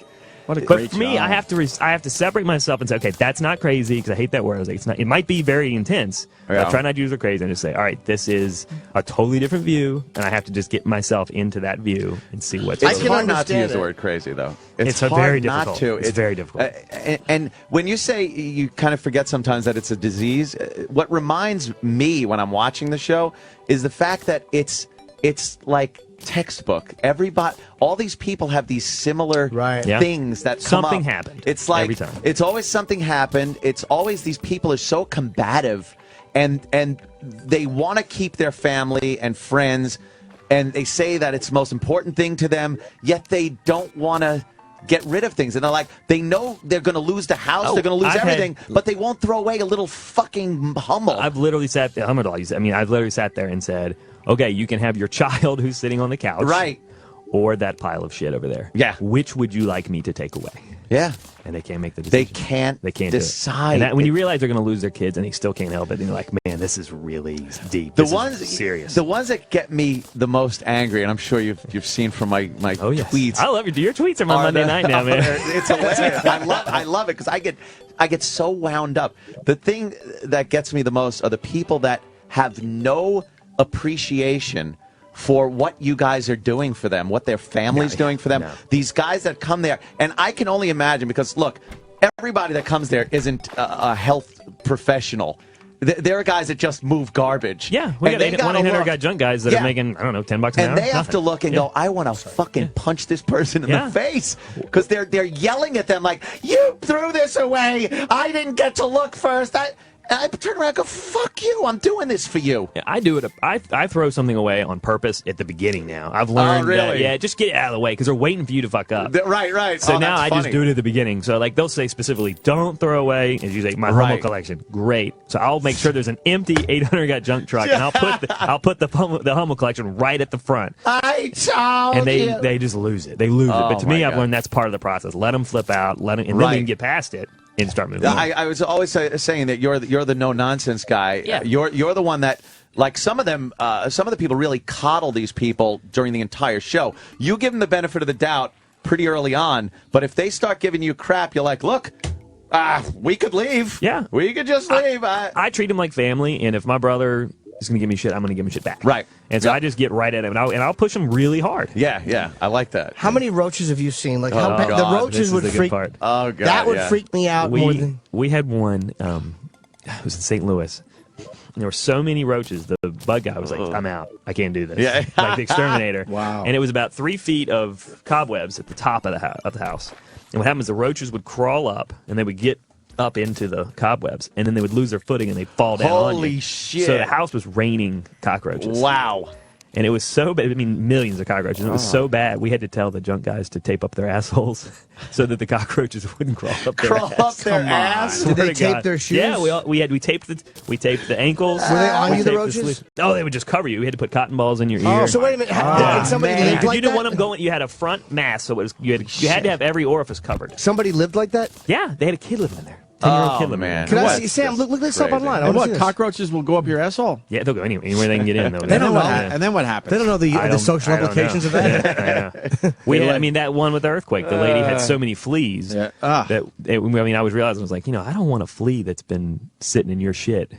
What a But great for me, job. I have to separate myself and say, okay, that's not crazy because I hate that word. I was like, it's not. It might be very intense. But Yeah. I try not to use the crazy and just say, all right, this is a totally different view, and I have to just get myself into that view and see what's. It's going on. hard not to understand use the it. word crazy, though. It's a hard very not difficult. to. It's very difficult. And when you say you kind of forget sometimes that it's a disease, what reminds me when I'm watching the show is the fact that it's like textbook. Everybody, all these people have these similar Yeah. things that come Something up. happened It's like every time. it's always something happened. It's always these people are so combative, and they want to keep their family and friends, and they say that it's the most important thing to them. Yet they don't want to get rid of things, and they're like, they know they're going to lose the house, Oh, they're going to lose I've had- everything, but they won't throw away a little fucking Hummel. I've literally sat there. I've literally sat there and said, okay, you can have your child who's sitting on the couch, Right. or that pile of shit over there. Yeah. Which would you like me to take away? Yeah. And they can't make the They decision. can't do it. decide. And that, when you realize they're going to lose their kids and they still can't help it, and you're like, man, this is really deep. The This ones is serious. The ones that get me the most angry, and I'm sure you've seen from my tweets. I love your tweets are my Monday night now, man. It's hilarious. I love it because I get so wound up. The thing that gets me the most are the people that have no appreciation for what you guys are doing for them, what their family's doing for them. These guys that come there, and I can only imagine, because look, everybody that comes there isn't a health professional. There are guys that just move garbage. Yeah, we And got 1-800-GOT-JUNK guys that are making, I don't know, $10 an hour. And they have to look and go, I want to fucking punch this person in the face. Because they're yelling at them like, you threw this away. I didn't get to look first. I turn around and go, fuck you. I'm doing this for you. Yeah, I do it. I throw something away on purpose at the beginning now. I've learned that, just get it out of the way because they're waiting for you to fuck up. Right. So now I just do it at the beginning. So like they'll say specifically, don't throw away, as you say, my Homo collection. Great. So I'll make sure there's an empty 800 junk truck, and I'll put the Homo collection right at the front. I told you. And they just lose it. They lose it. But to me, I've learned that's part of the process. Let them flip out. And then we can get past it. And start moving. I was always saying that you're the no nonsense guy. Yeah. You're the one that, like, some of the people really coddle these people during the entire show. You give them the benefit of the doubt pretty early on, but if they start giving you crap, you're like, look, we could leave. Yeah, we could just leave. I treat them like family, and if my brother is going to give me shit, I'm going to give him shit back. Right. And so I just get right at him, and I'll push him really hard. Yeah, I like that. How many roaches have you seen? Like how bad the roaches would freak. Oh god, that would freak me out more than. We had one. It was in St. Louis. And there were so many roaches. The bug guy was like, "I'm out. I can't do this." Yeah. Like the exterminator. Wow. And it was about 3 feet of cobwebs at the top of the house. And what happened is the roaches would crawl up, and they would get up into the cobwebs, and then they would lose their footing and they'd fall down on you. Holy shit. So the house was raining cockroaches. Wow. And it was so bad. I mean, millions of cockroaches. It was so bad, we had to tell the junk guys to tape up their assholes so that the cockroaches wouldn't crawl up their ass. Did they tape their shoes? Yeah, we taped the ankles. Were they on We you, the taped roaches? sleeves. Oh, they would just cover you. We had to put cotton balls in your ear. Oh, so wait a minute. Did somebody live like you didn't that? want them going. You had a front mass, so it was you had to have every orifice covered. Somebody lived like that? Yeah, they had a kid living in there. 10-year-old kid living in there. Can I see Sam? Look this up online. I And wanna what? see this. Cockroaches will go up your asshole? Yeah, they'll go anywhere they can get in. Though. They don't know. And then what happens? They don't know the social I don't implications of know. that. I know. I mean, that one with the earthquake, the lady had so many fleas that I was realizing, I was like, I don't want a flea that's been sitting in your shit.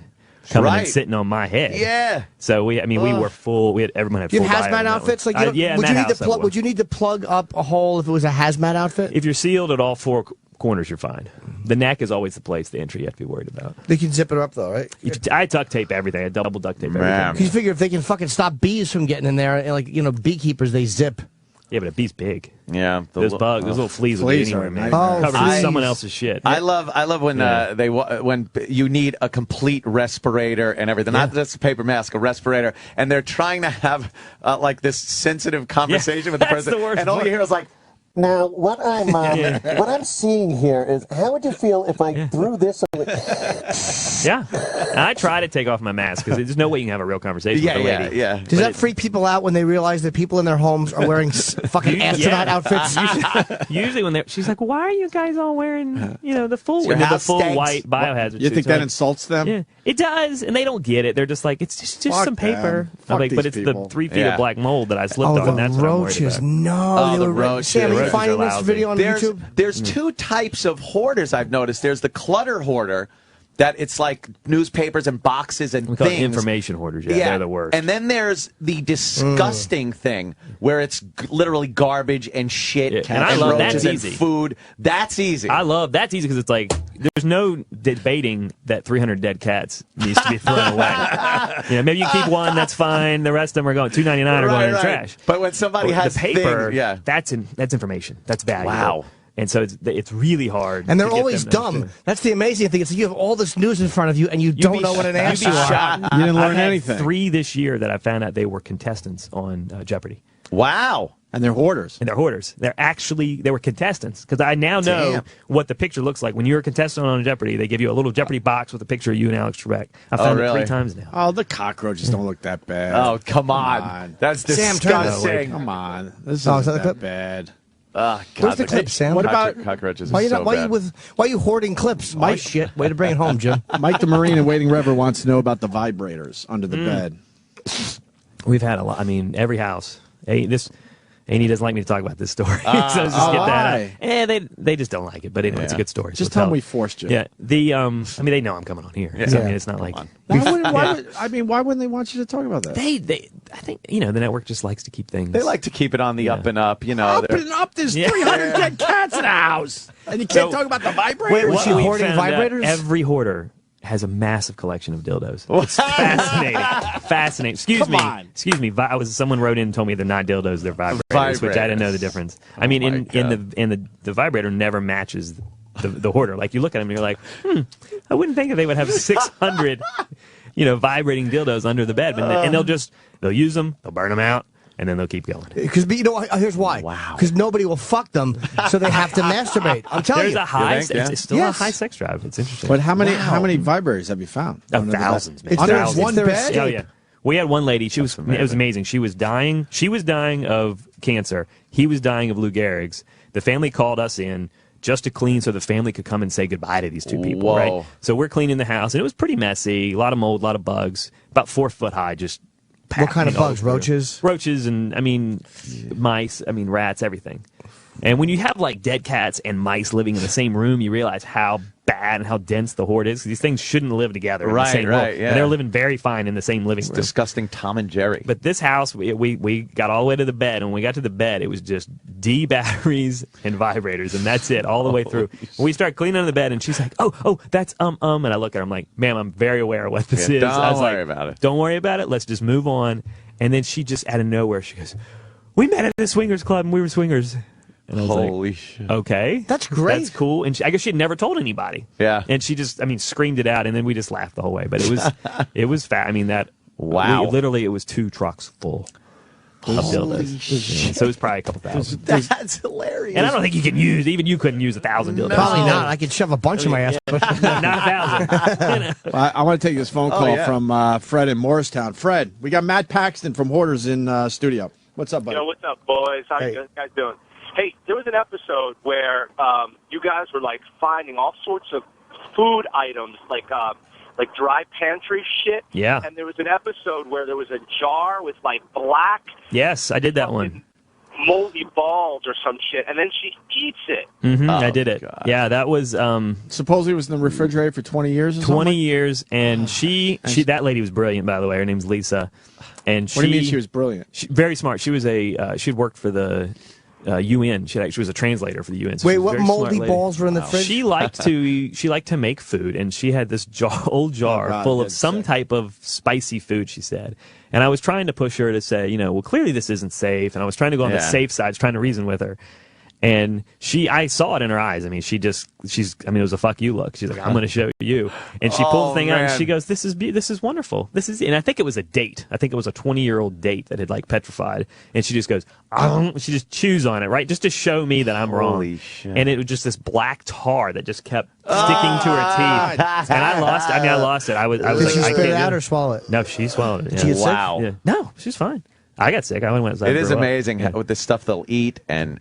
Coming and sitting on my head. Yeah. So we were full. Everyone had full. You have hazmat outfits? Like, would you need to plug up a hole if it was a hazmat outfit? If you're sealed at all four corners, you're fine. The neck is always the place, the entry you have to be worried about. They can zip it up though, right? I duct tape everything. I double duct tape everything. Because you figure if they can fucking stop bees from getting in there, and beekeepers, they zip. Yeah, but a bee's big. Yeah, those little fleas will be anywhere, man. Covered in someone else's shit. I love when when you need a complete respirator and everything, not just a paper mask, a respirator, and they're trying to have like this sensitive conversation with the person, and all you hear is like. Now, what I'm seeing here is, how would you feel if I threw this away? Yeah, and I try to take off my mask because there's no way you can have a real conversation with a lady. Does that freak people out when they realize that people in their homes are wearing fucking astronaut outfits? Usually when she's like, "Why are you guys all wearing the full white biohazard?" You think suits? that insults them? Yeah, it does, and they don't get it. They're just like, it's just Fuck some paper. them. I'm like, Fuck but these it's people. the 3 feet of black mold that I slipped on. That's what I'm worried roaches. about. No, the roaches. Sam, are you finding are this lousy. video on YouTube? There's two types of hoarders I've noticed. There's the clutter hoarder, that it's like newspapers and boxes and We call it things. information hoarders. Yeah, they're the worst. And then there's the disgusting thing where it's literally garbage and shit and I love roaches that's and easy. food. That's easy. I love that's easy because it's like there's no debating that 300 dead cats needs to be thrown away. Maybe you keep one, that's fine. The rest of them are going $2.99 are going in the trash. But when somebody has the paper, things, that's information. That's valuable. Wow. And so it's really hard. And they're to get always them to dumb. understand. That's the amazing thing. It's like you have all this news in front of you, and you don't know what an answer You'd be is. shocked. You didn't learn I've had anything. 3 this year that I found out they were contestants on Jeopardy. Wow. And they're hoarders. And they're hoarders. They were contestants. Because I now know what the picture looks like. When you're a contestant on Jeopardy, they give you a little Jeopardy box with a picture of you and Alex Trebek. I've found it 3 times now. Oh, the cockroaches don't look that bad. Oh, come on. That's Sam, turn it disgusting. Come on. This Oh, isn't is that the that clip? bad. God, Where's the clip, Sam? What about cockroaches? Why are so bad. are you hoarding clips? Oh, shit. Way to bring it home, Jim. Mike the Marine in Waiting River wants to know about the vibrators under the bed. We've had a lot. I mean, every house. And he doesn't like me to talk about this story. So let's just get that out. They just don't like it. But anyway, it's a good story. Just so tell them we forced you. Yeah. I mean, they know I'm coming on here. Yeah. So, I mean, it's not like Why wouldn't they want you to talk about that? I think the network just likes to keep things. They like to keep it on the up and up. Up and up. There's 300 dead cats in the house, and you can't talk about the vibrators. Wait, was she hoarding found out vibrators? Every hoarder has a massive collection of dildos. It's fascinating. Fascinating. Excuse me. Someone wrote in and told me they're not dildos, they're vibrators, which I didn't know the difference. I mean, in the vibrator never matches the hoarder. Like you look at them and you're like, I wouldn't think that they would have 600, vibrating dildos under the bed, and they'll use them, they'll burn them out. And then they'll keep going. Because here's why. Wow. Because nobody will fuck them, so they have to masturbate. I'm telling you. It's still a high sex drive. It's interesting. But how many vibrators have you found? Thousands, man. Under Thousands. one bed? Oh yeah. We had one lady. It was amazing. She was dying. She was dying of cancer. He was dying of Lou Gehrig's. The family called us in just to clean so the family could come and say goodbye to these two people. Whoa. Right. So we're cleaning the house, and it was pretty messy. A lot of mold, a lot of bugs. About 4 foot high. Just. What kind of bugs? Roaches? Roaches and, mice, rats, everything. And when you have, dead cats and mice living in the same room, you realize how bad and how dense the hoard is. These things shouldn't live together in the same room. Yeah. And they're living very fine in the same living room. Disgusting Tom and Jerry. But this house, we got all the way to the bed, and when we got to the bed, it was just D batteries and vibrators, and that's it, all the way through. We start cleaning on the bed, and she's like, oh, that's and I look at her, I'm like, ma'am, I'm very aware of what this is. Don't worry about it. Don't worry about it. Let's just move on. And then she just, out of nowhere, she goes, we met at the swingers club, and we were swingers. And I was Holy shit. Okay. That's great. That's cool. And I guess she had never told anybody. Yeah. And she just, screamed it out, and then we just laughed the whole way. But it was fat. Wow. Literally, it was 2 trucks full of dildos. Yeah, so it was probably a couple thousand. That's hilarious. And I don't think you can use, even you couldn't use 1,000 dildos. Probably not. I could shove a bunch in my ass. But not 1,000. I want to take this phone call from Fred in Morristown. Fred, we got Matt Paxton from Hoarders in studio. What's up, buddy? What's up, boys? How you guys doing? Hey, there was an episode where you guys were finding all sorts of food items, like dry pantry shit. Yeah. And there was an episode where there was a jar with black. Yes, I did that one. Moldy balls or some shit, and then she eats it. Mm-hmm, I did it. God. Yeah, that was. Supposedly it was in the refrigerator for 20 years. Or 20 years, and she that lady was brilliant, by the way. Her name's Lisa, and what do you mean she was brilliant? Very smart. She was she'd worked for the UN. She was a translator for the UN. So wait, what moldy balls were in the fridge? She liked to make food, and she had this old jar full of some type of spicy food, she said. And I was trying to push her to say, well, clearly this isn't safe. And I was trying to go on the safe side, I was trying to reason with her. And I saw it in her eyes. It was a fuck you look. She's like, I'm going to show you. And she pulled the thing out and she goes, this is wonderful. And I think it was a date. I think it was a 20-year-old date that had petrified. And she just goes, she just chews on it, right? Just to show me that I'm wrong. Holy shit. And it was just this black tar that just kept sticking to her teeth. And I lost it. I lost it. I was Did like, she I spit can't it do out it. or swallow it? No, she swallowed it. Did she get sick? Wow. Yeah. No, she's fine. I got sick. I went outside. It is threw up. amazing with the stuff they'll eat and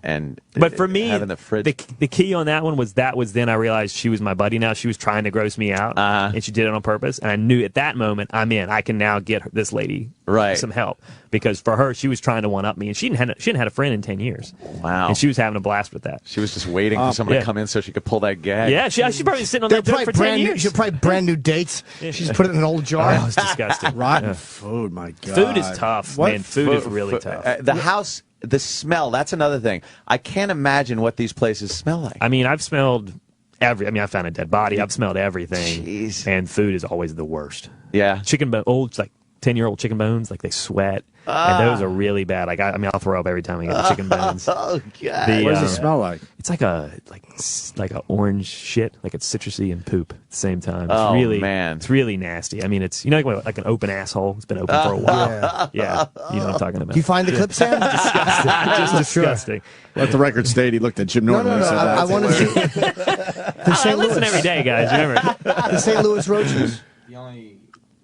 But for me, have in the fridge. the key on that one was then I realized she was my buddy now. She was trying to gross me out, and she did it on purpose. And I knew at that moment, I'm in. I can now get this lady some help. Because for her, she was trying to one-up me, and she hadn't had a friend in 10 years. Wow. And she was having a blast with that. She was just waiting for someone to come in so she could pull that gag. Yeah, she probably sitting on that dirt for 10 years. She's probably brand new dates. She's put it in an old jar. Oh, it's disgusting. Rotten food, my God. Food is tough, man. Food is really tough. The house, the smell, that's another thing. I can't imagine what these places smell like. I've smelled I found a dead body. I've smelled everything. Jeez. And food is always the worst. Yeah. Chicken bone, old, 10-year-old chicken bones, they sweat. And those are really bad. I'll throw up every time I get the chicken bones. Oh, God. What does it smell like? It's like a orange shit, like it's citrusy and poop at the same time. It's man. It's really nasty. It's like an open asshole. It's been open for a while. Yeah. You know what I'm talking about. Do you find the clip, Sam? Disgusting. Just disgusting. Let the record state he looked at Jim Norton. No. I want to see the St. Louis. Listen every day, guys. Remember the St. Louis roaches.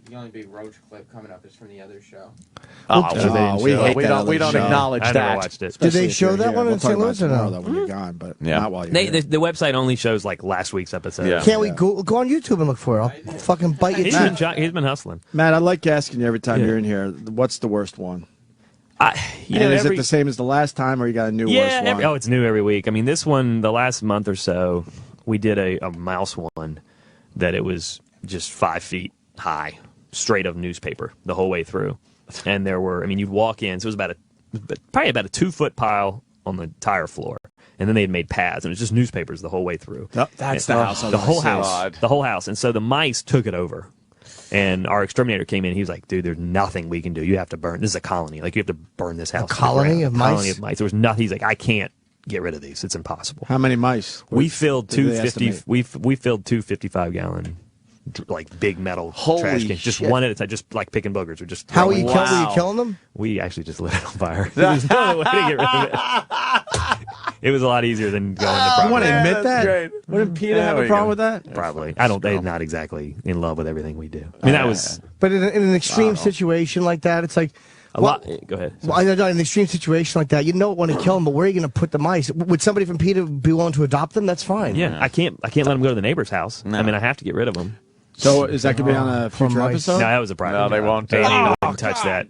The only big roach clip coming up is from the other show. We don't acknowledge I that. never watched it. Did they show that one in St. Louis or no? That when you're gone, but not while you're here. The website only shows last week's episode. Yeah. Can't we go on YouTube and look for it? I'll fucking bite your He's cheek. been hustling. Matt, I like asking you every time you're in here, what's the worst one? Is it the same as the last time, or you got a new worse one? It's new every week. I mean, this one, the last month or so, we did a mouse one that it was just 5 feet high, straight of newspaper the whole way through. And there were, you'd walk in, so it was probably about a 2-foot pile on the tire floor. And then they had made paths, and it was just newspapers the whole way through. That's the house. The whole house. The whole house. And so the mice took it over. And our exterminator came in. He was like, dude, there's nothing we can do. You have to burn. This is a colony. Like, you have to burn this house. A colony of mice? Colony of mice. There was nothing. He's like, I can't get rid of these. It's impossible. How many mice? We filled 250. We filled 255-gallon, like, big metal trash cans. Just one at a time, just like picking boogers. Or just How were you killing them? We actually just lit it on fire. There's no other way to get rid of it. It was a lot easier than going to property. You want to admit that? Wouldn't Peter have a problem with that? Probably. They're not exactly in love with everything we do. I mean, that was... But in an extreme situation like that, it's like... A lot. Go ahead. Well, in an extreme situation like that, you don't want to kill them, but where are you going to put the mice? Would somebody from PETA be willing to adopt them? That's fine. Yeah, I can't let them go to the neighbor's house. No. I have to get rid of them. So is that going to be on a future episode? No, that was a private. No, they won't. A&E wouldn't touch that.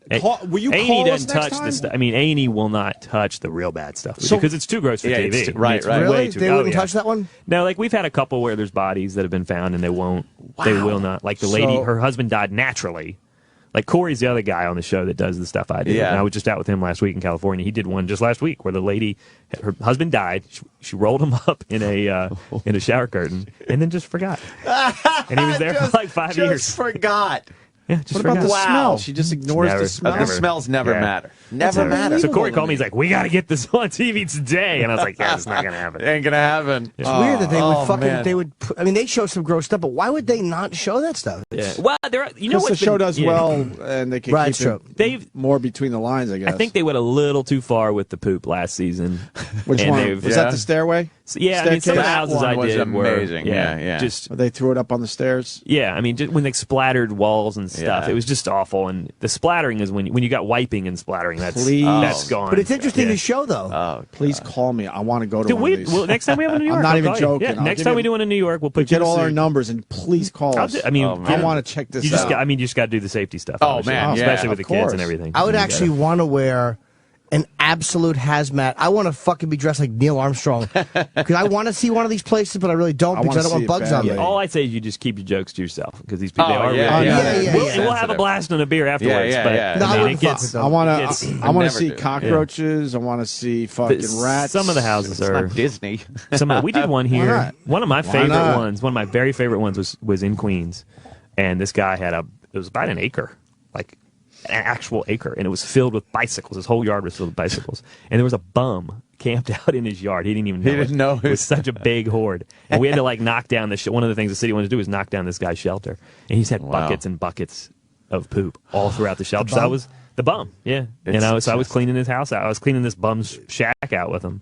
Will you A&E call doesn't us next touch time? this stuff. A&E will not touch the real bad stuff because it's too gross for TV. Right. It's Really? way too, They wouldn't touch that one? No, like we've had a couple where there's bodies that have been found and they won't. Wow. They will not. Like the lady, her husband died naturally. Like Corey's the other guy on the show that does the stuff I do. Yeah. And I was just out with him last week in California. He did one just last week where the lady, her husband died. She rolled him up in a shower curtain and then just forgot. And he was there for like 5 years. Just forgot. Yeah, just What about the forgot. smell? She just ignores the smell. The smells never matter. Never matter. So Corey called me. He's like, "We got to get this on TV today," and I was like, "Yeah, it's not gonna happen. Ain't gonna happen." It's weird that they would fucking. Man. They would. They show some gross stuff, but why would they not show that stuff? Yeah. Well, you know Because what the show does well, and they can Right, keep true. it more between the lines, I guess. I think they went a little too far with the poop last season. Which And one? Was that the stairway? Yeah, some of the Staircase? houses I was did amazing. were Yeah. just They threw it up on the stairs. yeah. Just when they splattered walls and stuff, Yeah. it was just awful. And the splattering is when you got wiping and splattering. That's gone. But it's interesting to show, though. Please call me. I want to go to Dude, one of these. well, next time we have one in New York, I'm not I'll even call you. joking. Yeah, I'll next give time you- we do one in New York, we'll put Get you all to our see- numbers and please call us. I want to check this you just out. you just got to do the safety stuff. Oh, obviously, man, yeah, especially with of the kids course. and everything. I would You actually gotta- want to wear an absolute hazmat. I want to fucking be dressed like Neil Armstrong because I want to see one of these places, but I really don't I because I wanna don't want see it bugs on badly. me. All I'd say is you just keep your jokes to yourself because these people they Oh, are yeah, really. yeah. We'll have a blast on a beer afterwards. yeah, but yeah. No, I it wouldn't gets. fuck with I want it gets- to. I want never to see do. cockroaches. I want to see fucking rats. Some of the houses It's are. not Disney. We did one here. not? One of my favorite not? ones. One of my very favorite ones was in Queens, and this guy had it was about an acre, like an actual acre, and it was filled with bicycles. His whole yard was filled with bicycles, and there was a bum camped out in his yard. He didn't even know. He didn't know it was such a big horde, and we had to like knock down the. One of the things the city wanted to do was knock down this guy's shelter, and he's had buckets and buckets of poop all throughout the shelter. So I was the bum, yeah. And I was cleaning his house out. I was cleaning this bum's shack out with him,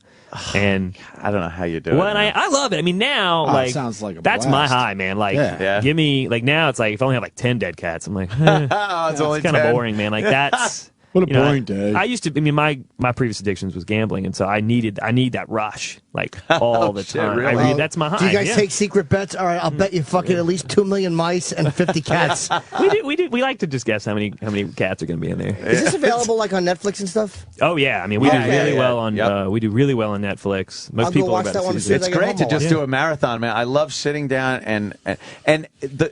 and I don't know how you do well, it. and I love it. I mean, now like it sounds like a that's my blast. high, man. Like, Yeah. give me like now it's like if I only have like 10 dead cats, I'm like, It's only kind of 10. boring, man. Like that's. What a you know, boring day. I used to. I mean, my previous addictions was gambling, and so I need that rush like all the shit, time. really? That's my high. Do you guys yeah. take secret bets? All right, I'll bet you fucking at least 2 million mice and 50 cats. We do. We like to just guess how many cats are going to be in there. Is this available like on Netflix and stuff? Oh yeah, I mean we do Okay. really well on Yep. we do really well on Netflix. Most I'll go people watch are about that to one see as soon as this. I It's get great to home. just Yeah. do a marathon, man. I love sitting down and the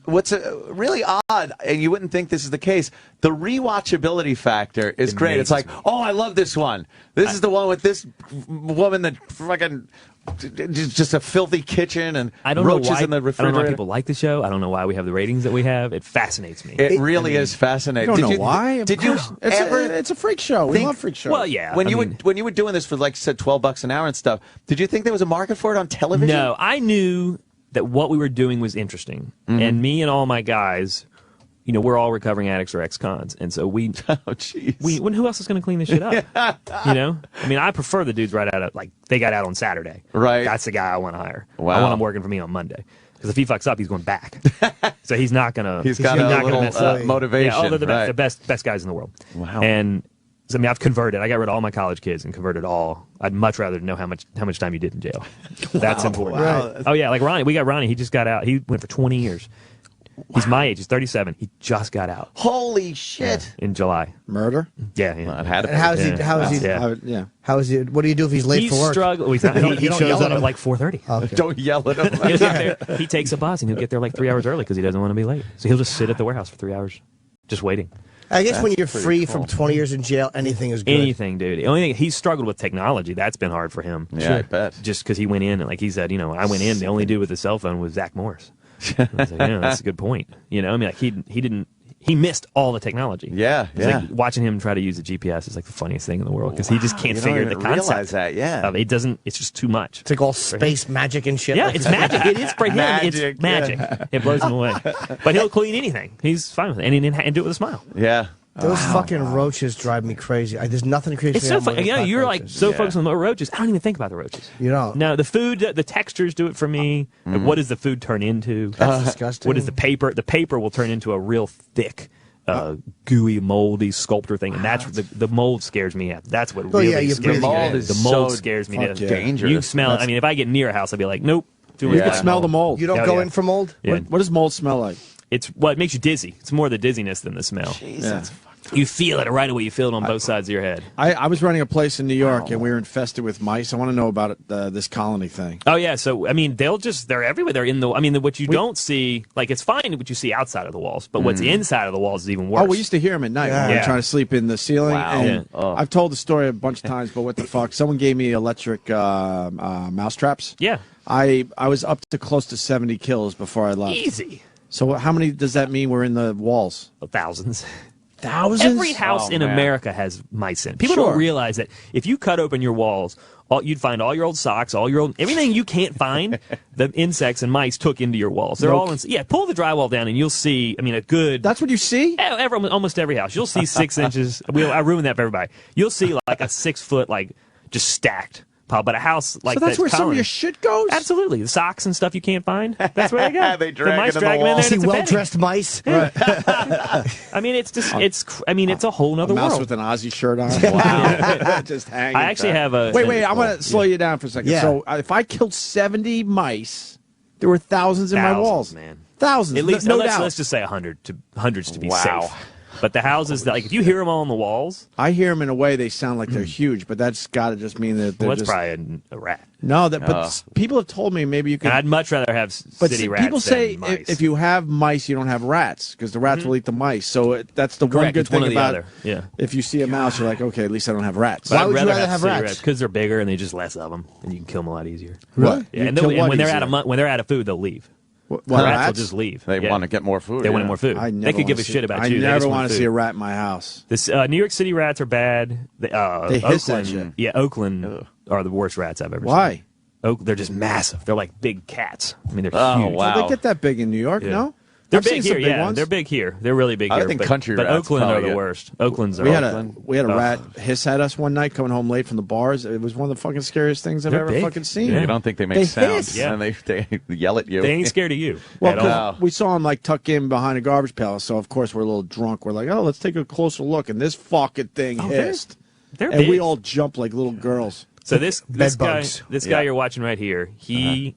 what's really odd, and you wouldn't think this is the case. The rewatchability factor is great. It's like, oh, I love this one. This is the one with this woman that fucking just a filthy kitchen and I don't know roaches why. in the I don't know refrigerator. why people like the show. I don't know why we have the ratings that we have. It fascinates me. It really is fascinating. I don't Did know why. Did you ever? It's a freak show. We think- love freak shows. Well, yeah. When I you mean, when you were doing this for like you said $12 an hour and stuff, did you think there was a market for it on television? No, I knew that what we were doing was interesting, and me and all my guys, you know, we're all recovering addicts or ex-cons, and so we, Oh, jeez. when who else is going to clean this shit up? You know, I mean, I prefer the dudes right out of like they got out on Saturday. Right. That's the guy I want to hire. Wow. I want him working for me on Monday. Because if he fucks up, he's going back. So he's not gonna. He's got not a gonna little mess up. motivation. Yeah, they're the right. best guys in the world. Wow. And so, I mean, I've converted. I got rid of all my college kids and converted all. I'd much rather know how much time you did in jail. That's important. Wow. Oh yeah, like Ronnie. We got Ronnie. He just got out. He went for 20 years. He's my age. He's 37. He just got out. Holy shit! In July. Murder? Yeah, yeah. It had to And how's he? How's he? Yeah. How is he? What do you do if he's late He's for work? struggling. He You don't shows yell up at at him. like 4:30. Okay. Don't yell at him. He'll get there. He takes a bus and he'll get there like 3 hours early because he doesn't want to be late. So he'll just sit at the warehouse for 3 hours, just waiting. I guess when That's you're pretty free cool. from 20 years in jail, anything is good. Anything, dude. The only thing he's struggled with technology. That's been hard for him. Yeah, I bet. Just because he went in and like he said, I went in. The only dude with a cell phone was Zach Morris. I was like, that's a good point. I mean, like he missed all the technology. Yeah, It's like watching him try to use the GPS is like the funniest thing in the world because he just can't you don't figure even the concept. realize that, yeah. It doesn't. It's just too much. It's like all space magic and shit. Yeah, like it's that. magic. It is for him. Magic, It's magic. yeah. It blows him away. But he'll clean anything. He's fine with it, and do it with a smile. Yeah. Those fucking roaches drive me crazy. There's nothing crazy. It's so funny. You're like so focused on the roaches. I don't even think about the roaches. You don't. No, the food, the textures do it for me. Like, what does the food turn into? That's disgusting. What is the paper? The paper will turn into a real thick, gooey, moldy sculptor thing, and that's the mold scares me. That's what really you scares breathe me. it in. The mold scares me. Fuck to yeah. Dangerous. You smell it. I mean, if I get near a house, I'd be like, nope. Too much You can black smell the mold. You don't Oh, go yeah. in for mold? Yeah. What does mold smell like? It makes you dizzy. It's more the dizziness than the smell. Jesus. You feel it right away. You feel it on both sides of your head. I was running a place in New York, and we were infested with mice. I want to know about it, this colony thing. Oh yeah, so I mean, they're everywhere. They're in the. I mean, what you don't see, like it's fine what you see outside of the walls, but what's inside of the walls is even worse. Oh, we used to hear them at night when we were trying to sleep in the ceiling. Wow. And Yeah. I've told the story a bunch of times, but what the fuck? Someone gave me electric mouse traps. Yeah. I was up to close to 70 kills before I left. Easy. So how many does that mean were in the walls? Thousands. Thousands? Every house in man. America has mice in it. People Sure. don't realize that if you cut open your walls, you'd find all your old socks, all your old everything you can't find. The insects and mice took into your walls. They're all in. Yeah, pull the drywall down and you'll see. I mean, a good. That's what you see. Almost every house, you'll see 6 inches. I ruined that for everybody. You'll see like a 6 foot just stacked. But a house like So that's where some of colony- your shit goes? Absolutely, the socks and stuff you can't find. That's where they go. They The drag mice it in the drag them in wall. there. See and it's a penny. well-dressed mice? I mean, it's just it's a whole nother A mouse world. with an Aussie shirt on. Wow. Just hanging. I actually have a. Wait, I want to slow you down for a second. Yeah. So if I killed 70 mice, there were thousands in my walls. Man. Thousands. At least no let's, doubt. let's just say hundreds to be Wow. safe. But the houses, if you hear them all on the walls, I hear them in a way they sound like they're huge, but that's got to just mean that they're well, that's just probably a rat. no. But people have told me maybe you could. And I'd much rather have But city rats. people say than mice. if you have mice, you don't have rats because the rats will eat the mice. So that's the one Correct, good it's one thing or the about other. Yeah. If you see a mouse, you're like, okay, at least I don't have rats. But I'd rather have rats? Because they're bigger and they just less of them, and you can kill them a lot easier. Really? Yeah, You and, kill and what when they're easier? out of food, they'll leave. What, Rats will rats? just leave. They Yeah. want to get more food. They want yeah. more food. I They never could give wanna a see- shit about I you. They never just want to food. see a rat in my house. This New York City rats are bad. They hiss that shit. Yeah, Oakland are the worst rats I've ever Why? seen. They're just massive. They're like big cats. I mean, they're Oh, huge. wow. Oh, they get that big in New York? Yeah. No, They're I've big seen here. some big Yeah, ones. they're big here. They're really big I here. think but, country but rats Oakland are probably the get- worst. Oakland's are. We had Oakland. a rat hiss at us one night coming home late from the bars. It was one of the fucking scariest things I've They're ever big. fucking seen. You don't think they make They sound, hiss. Yeah. and they yell at you. They ain't scared of you. Well, at 'cause all. we saw him like tuck in behind a garbage pail, so of course we're a little drunk. We're like, oh, let's take a closer look, and this fucking thing hissed, They're and big. we all jumped like little girls. So this guy, bugs. this Yeah. guy you're watching right here, he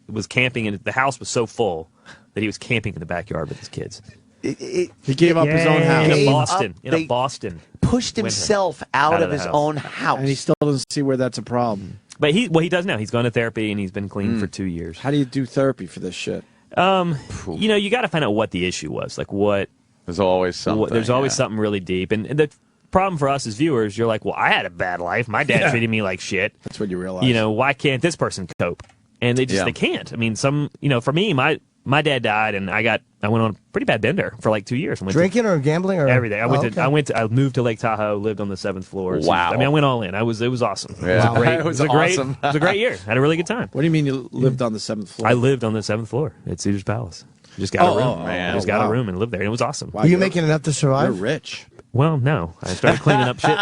was camping, and the house was so full that he was camping in the backyard with his kids. He gave up his own house, In a Gave Boston. up- In a they Boston. pushed winter. himself out of his house. own house. and he still doesn't see where that's a problem. But he does now. He's gone to therapy and he's been clean for 2 years. How do you do therapy for this shit? You got to find out what the issue was. Like what There's always something. there's always yeah. something really deep. And the problem for us as viewers, you're like, well, I had a bad life. My dad treated me like shit. That's what you realize. Why can't this person cope? And they can't. I mean, for me, my dad died, and I went on a pretty bad bender for like 2 years. Drinking or gambling or Every day. okay. I moved to Lake Tahoe, lived on the 7th floor. Wow. I went all in. It was awesome. Yeah. It was awesome. It was a great year. Had a really good time. What do you mean you lived on the 7th floor? I lived on the 7th floor at Caesar's Palace. Just got a room. man. Just got a room and lived there. And it was awesome. Wow, Were you you're- making enough to You're survive? rich. Well, no. I started cleaning up shit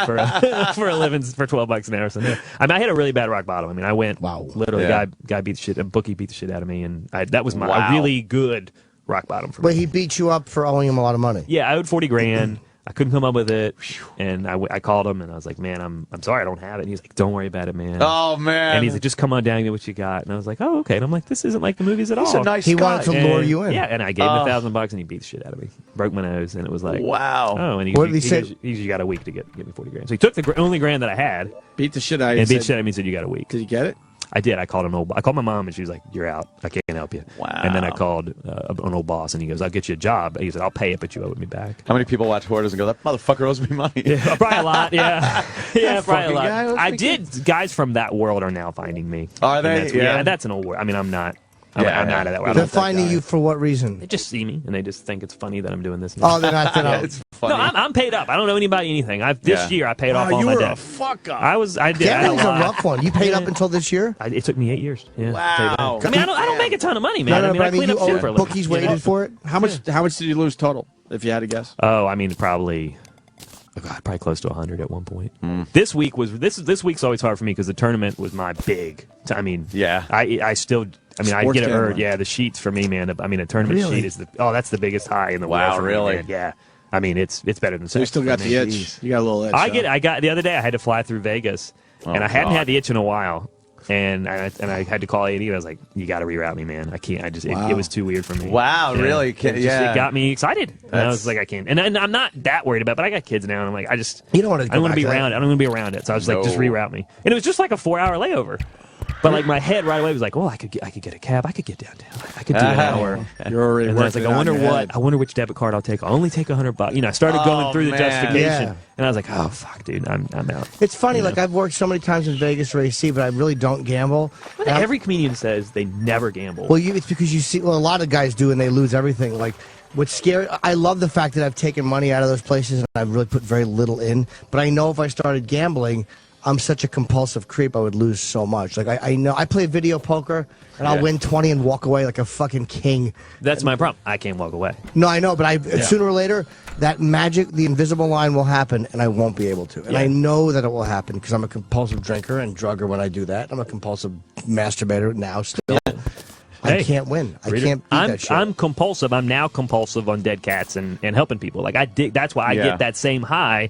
for a living for $12 an hour. So no. I hit a really bad rock bottom. I mean, I went literally Yeah. guy beat the shit. A bookie beat the shit out of me, and that was my Wow. a really good rock bottom for me. But he beat you up for owing him a lot of money. Yeah, I owed $40,000. I couldn't come up with it, and I called him, and I was like, man, I'm sorry I don't have it. And he's like, don't worry about it, man. Oh, man. And he's like, just come on down and get what you got. And I was like, oh, okay. And I'm like, this isn't like the movies at all. He's a nice He guy. wanted to lure you in. Yeah, and I gave him $1,000, and he beat the shit out of me. Broke my nose, and it was like, wow. Oh, and What did he say? goes, you got a week to get me 40 grand. So he took the only grand that I had, Beat the shit out of you. and beat said- the shit out of me and said, you got a week. Did you get it? I did. I called I called my mom, and she was like, "You're out. I can't help you." Wow. And then I called an old boss, and he goes, "I'll get you a job." He said, "I'll pay it, but you owe it me back." How many people watch Hoarders and go, that motherfucker owes me money? Yeah, probably a lot. Yeah, yeah, probably a lot. guy owes I me did. Guys from that world are now finding me. Are And they? That's, Yeah. that's an old word. I mean, I'm not. I'm Yeah, not at that. I'm They're not that finding guy. you for what reason? They just see me, and they just think it's funny that I'm doing this. Now. Oh, they're not. They're not. It's funny. No, I'm paid up. I don't owe anybody anything. This year I paid off all you my were debt. a fuck up. I did. I had Gambling's a lot. rough one. You paid up until this year? It took me 8 years. Yeah, Wow. I mean, I don't make a ton of money, man. No, I mean, but I clean you up shit owe for a living. bookies waited for it. How much did you lose total, if you had to guess? Oh, I mean, probably. Oh God, probably close to 100 at one point. This week's always hard for me because the tournament was my big. I mean, Yeah. I still. I mean, I Sports get it. camera. Yeah, the sheets for me, man. I mean, a tournament Really? sheet is that's the biggest high in the Wow, world. For me, really? man. Yeah. I mean, it's better than So you sex still for got me. the itch. You got a little itch. I got the other day. I had to fly through Vegas, and I hadn't God. had the itch in a while. And I had to call A&E. I was like, "You got to reroute me, man. I can't. I just it was too weird for me." Wow, really? It got me excited. And I was like, I can't. And I'm not that worried about it, but I got kids now, and I'm like, You don't want to. I don't want to be around it. I don't want to be around it. So I was like, just reroute me. And it was just like a 4-hour layover. But like my head right away was like, well, I could get a cab. I could get downtown. I could do an hour. You're already And then I was like, working it out in your head. I wonder which debit card I'll take. I'll only take $100. You know, I started going through the man. justification, Yeah. and I was like, oh fuck, dude, I'm out. It's funny. Like I've worked so many times in Vegas for AC, but I really don't gamble. But And every comedian says they never gamble. Well, it's because you see. Well, a lot of guys do, and they lose everything. Like what's scary. I love the fact that I've taken money out of those places, and I've really put very little in. But I know if I started gambling, I'm such a compulsive creep. I would lose so much. Like I know I play video poker, and I'll win 20 and walk away like a fucking king. That's my problem. I can't walk away. No, I know, but sooner or later, that magic, the invisible line will happen, and I won't be able to. And I know that it will happen because I'm a compulsive drinker and drugger when I do that. I'm a compulsive masturbator now still. I can't win. I can't beat that shit. I'm compulsive. I'm now compulsive on dead cats and helping people. Like I dig. That's why I get that same high.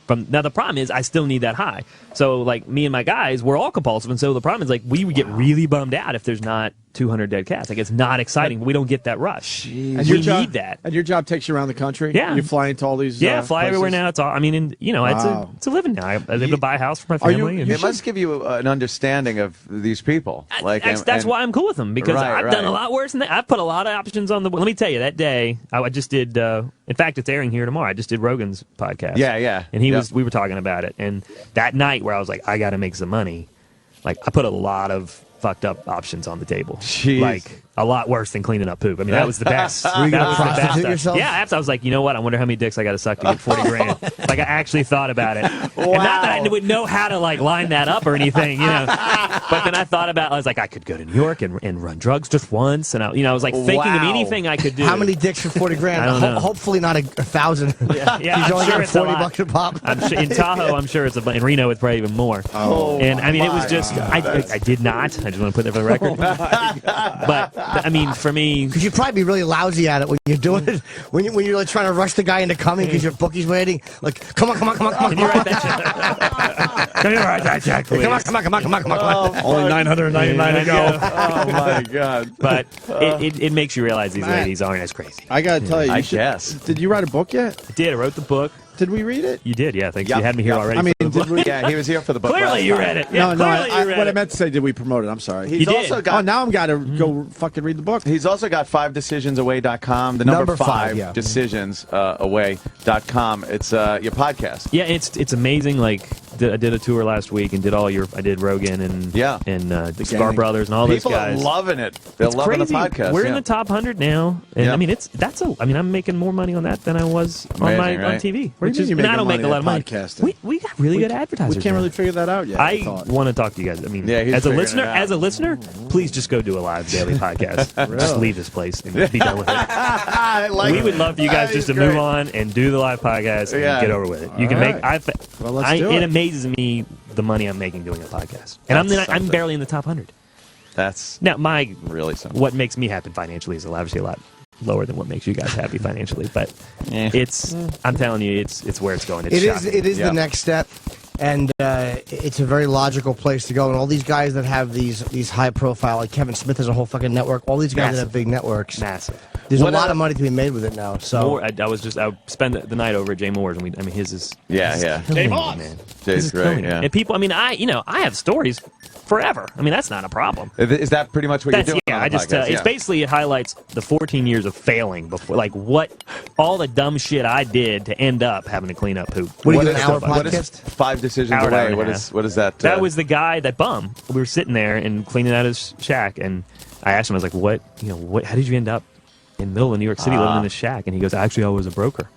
Now the problem is I still need that high. So like me and my guys, we're all compulsive, and so the problem is like we would get really bummed out if there's not 200 dead cats. Like it's not exciting. We don't get that rush. And We your job, need that. And your job takes you around the country? Yeah. You fly into all these Yeah, fly places? everywhere now. It's all. I mean, Wow. it's a living now. I was able to buy a house for my Are you- family. and It must give you an understanding of these people. that's why I'm cool with them because Right, I've done a right. lot worse than that. I've put a lot of options on the. Let me tell you, that day I just did. In fact, it's airing here tomorrow. I just did Rogan's podcast. Yeah. And we were talking about it, and that night where I was like, I got to make some money. Like I put a lot of fucked up options on the table. Jeez. Like a lot worse than cleaning up poop. I mean, that was the best. Were you That gonna was the best prostitute stuff. yourself? Yeah, after I was like, you know what? I wonder how many dicks I got to suck to get 40 grand. Like I actually thought about it. And not that I would know how to like line that up or anything, you know. But then I thought about, I was like, I could go to New York and run drugs just once, and I was like thinking of anything I could do. How many dicks for 40 grand? I don't know. Hopefully not 1,000. Yeah, He's I'm only sure got it's a 40 lot. bucks a pop. I'm sure, in Tahoe, I'm sure it's in Reno, it's probably even more. Oh, and I mean, it was my just God. I did not. I just want to put that for the record. But I mean, for me, Because you'd probably be really lousy at it when you're doing it. When you're like trying to rush the guy into coming because your bookie's waiting. Like, come on. can you write that check? Can you write that check, please? Come on. Only 999 to go. Oh my God! But it makes you realize these ladies aren't as crazy. I got to tell you, I you should- guess. Did you write a book yet? I did. I wrote the book. Did we read it? You did, yeah. Thanks. Yep, You had me here yep. already. I mean, for the did book. we? Yeah, he was here for the book. Clearly, last you time. read it. Yeah, No, clearly you read what I it. meant to say, did we promote it? I'm sorry. He's did. also got. Now I'm got to go fucking read the book. He's also got 5decisionsaway.com. The number 5, yeah. decisionsaway.com. It's your podcast. Yeah, it's amazing. Like I did a tour last week and did I did Rogan and the Scar gang. Brothers and all People those guys. are loving it. They're It's loving crazy. the podcast. We're in yeah. the top 100 now, and Yeah. I mean I'm making more money on that than I was on Amazing, on right? TV. What do you mean you're and I don't making make a lot of money money. on podcasting? We got really good advertisers. We can't now. really figure that out yet. I thought. want to talk to you guys. I mean, Yeah, he's as a figuring it out. please just go do a live daily podcast. Just Really? leave this place and be done with it. I like We would love for you guys just to move on and do the live podcast and Yeah. get over with it. You can All make. right. Well, let's do it it. amazes me the money I'm making doing a podcast, and I'm something. barely in the top 100. That's Now, really something. what makes me happen financially is obviously a lot lower than what makes you guys happy financially. But I'm telling you, it's where it's going. It's It is the next step, and it's a very logical place to go. And all these guys that have these high profile, like Kevin Smith has a whole fucking network. All these guys that have big networks, massive. There's a lot of money to be made with it now. So I spent the night over at Jay Moore's, and his is Jay Moore, man. Jay's great. Yeah. And people, I have stories forever. I mean, that's not a problem. Is that pretty much what you're doing? Yeah, on the I just podcast? it's basically it highlights the 14 years of failing before, like all the dumb shit I did to end up having to clean up poop. What is 5 decisions away? What is that? That was the guy, that bum. We were sitting there and cleaning out his shack, and I asked him, I was like, how did you end up in the middle of New York City living in this shack? And he goes, actually, I was a broker.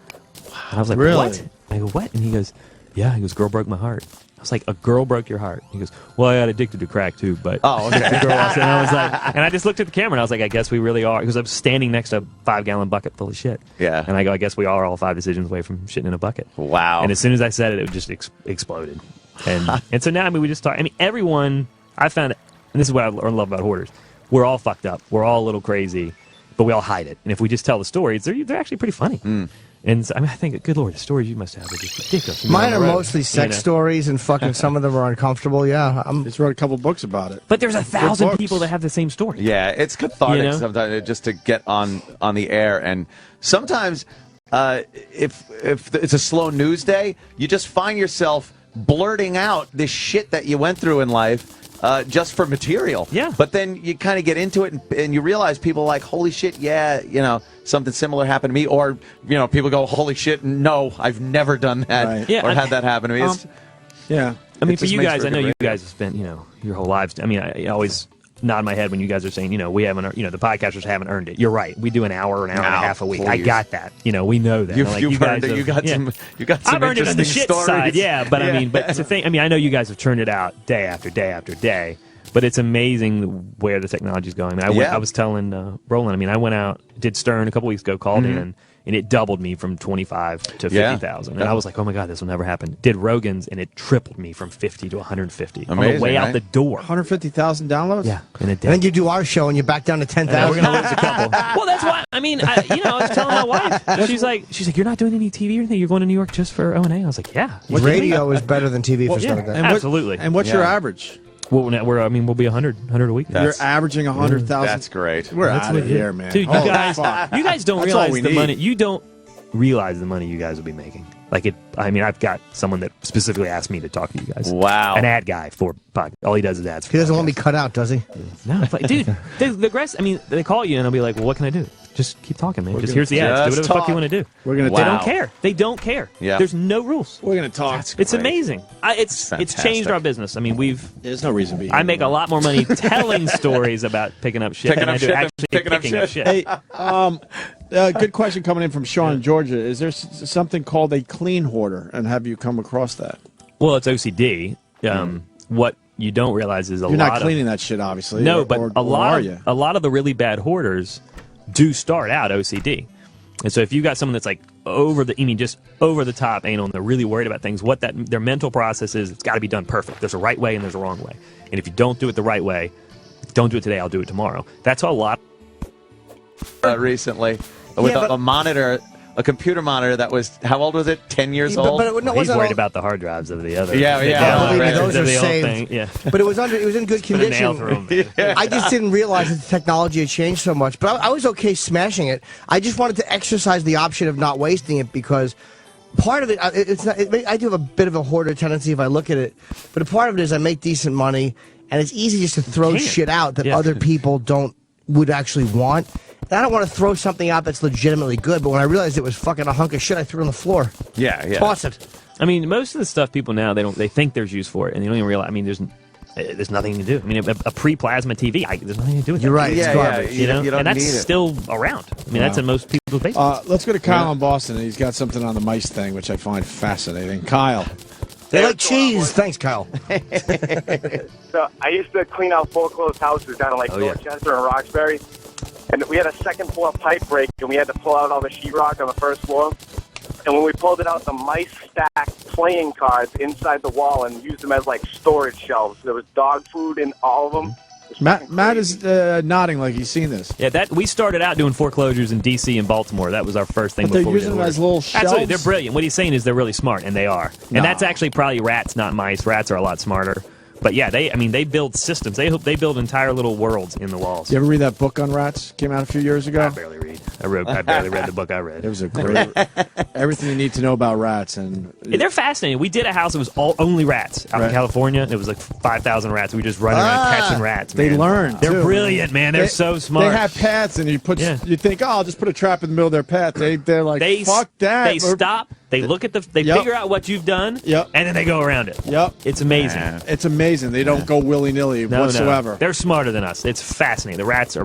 And I was like, really? What? I go, what? And he goes, yeah. He goes, girl broke my heart. I was like, a girl broke your heart? He goes, well, I got addicted to crack too, but okay. the girl also, and I was like, and I just looked at the camera and I was like, I guess we really are, because I'm standing next to a 5-gallon bucket full of shit. Yeah. And I go, I guess we are all 5 decisions away from shitting in a bucket. Wow. And as soon as I said it, it just exploded. And so now, we just talk. Everyone, I found, and this is what I love about Hoarders, we're all fucked up. We're all a little crazy, but we all hide it. And if we just tell the stories, they're actually pretty funny. And so, I think, good Lord, the stories you must have are just ridiculous. Mine are mostly sex stories, and fucking some of them are uncomfortable. Yeah, I just wrote a couple books about it. But there's 1,000 people that have the same story. Yeah, it's cathartic sometimes just to get on the air, and sometimes if it's a slow news day, you just find yourself blurting out this shit that you went through in life. Just for material. Yeah. But then you kind of get into it and you realize people are like, holy shit, something similar happened to me. Or, people go, holy shit, no, I've never done that. Right. Yeah, or had that happen to me. For you guys, I know you guys have spent, your whole lives. I always nod my head when you guys are saying, we haven't, the podcasters haven't earned it. You're right. We do an hour and a half a week. Please. I got that. We know that. You've earned it. You got some I've earned it on the shit stories. side, yeah. But but it's a thing. I know you guys have churned it out day after day after day. But it's amazing where the technology is going. I was telling Roland. I went out, did Stern a couple weeks ago, called in, and it doubled me from 25 to 50,000. And I was like, oh my God, this will never happen. Did Rogan's, and it tripled me from 50 to 150. Amazing, on the way out the door. 150,000 downloads? Yeah, in a day. And then you do our show, and you're back down to 10,000. We're gonna lose a couple. Well, that's why. I was telling my wife. She's like, you're not doing any TV or anything. You're going to New York just for O&A. I was like, yeah. Radio is better than TV for stuff like that. Absolutely. And what's your average? Well, we'll be 100 a week. You're averaging 100,000. That's great. We're out of here, man. Dude, you guys don't That's realize all we the need. money. You don't realize the money you guys will be making. I've got someone that specifically asked me to talk to you guys. Wow. An ad guy for podcast. All he does is ads. He doesn't want me cut out, does he? No, it's like, dude, they call you and they'll be like, well, what can I do? Just keep talking, man. Here's the ads. Do whatever the fuck you want to do. We're gonna They don't care. They don't care. Yeah. There's no rules. We're gonna talk. It's amazing. It's changed our business. There's no reason to be. I make a lot more money telling stories about picking up shit than I do actually picking up shit. Hey, good question coming in from Sean in Georgia. Is there something called a clean hoarder, and have you come across that? Well, it's OCD. What you don't realize is You're not cleaning that shit, obviously. No, or, but or a lot are of the really bad hoarders do start out OCD. And so if you got someone that's like just over the top anal, and they're really worried about things, their mental process is, it's got to be done perfect. There's a right way and there's a wrong way. And if you don't do it the right way, don't do it today, I'll do it tomorrow. That's a lot. Recently, with a monitor, a computer monitor that was, how old was it? 10 years old? He's worried about the hard drives of the other. Those are saved. Thing. Yeah. But it was in good condition. I just didn't realize that the technology had changed so much. But I was okay smashing it. I just wanted to exercise the option of not wasting it, because part of it, I do have a bit of a hoarder tendency if I look at it. But a part of it is I make decent money, and it's easy just to throw shit out that other people would actually want. And I don't want to throw something out that's legitimately good, but when I realized it was fucking a hunk of shit, I threw it on the floor. Yeah. Toss it. Most of the stuff people now, they think there's use for it, and they don't even realize. There's nothing to do. A pre-plasma TV, there's nothing to do with it. You're right. It's garbage. You don't need and that's it. still around. That's in most people's basements. Let's go to Kyle in Boston. He's got something on the mice thing, which I find fascinating. Kyle. They like cheese. Thanks, Kyle. So I used to clean out foreclosed houses down in Dorchester and Roxbury. And we had a second floor pipe break, and we had to pull out all the sheetrock on the first floor. And when we pulled it out, the mice stacked playing cards inside the wall and used them as storage shelves. There was dog food in all of them. Matt is nodding like he's seen this. Yeah, that we started out doing foreclosures in D.C. and Baltimore. That was our first thing. But they're before we using did them as Hoarders. little shelves? Absolutely, they're brilliant. What he's saying is they're really smart, and they are. No. And that's actually probably rats, not mice. Rats are a lot smarter. But yeah, they build systems. They build entire little worlds in the walls. You ever read that book on rats? Came out a few years ago. I barely read. I barely read the book I read. It was a great everything you need to know about rats, and they're fascinating. We did a house that was only rats out in California. It was like 5,000 rats. We just running around catching rats. They man. learn. They're too. brilliant, man. They're so smart. They have paths, and you think, oh, I'll just put a trap in the middle of their path. They're like, fuck that. They stop. They look at they figure out what you've done. Yep. And then they go around it. Yep. It's amazing. Yeah. It's amazing. They don't go willy nilly whatsoever. No. They're smarter than us. It's fascinating. The rats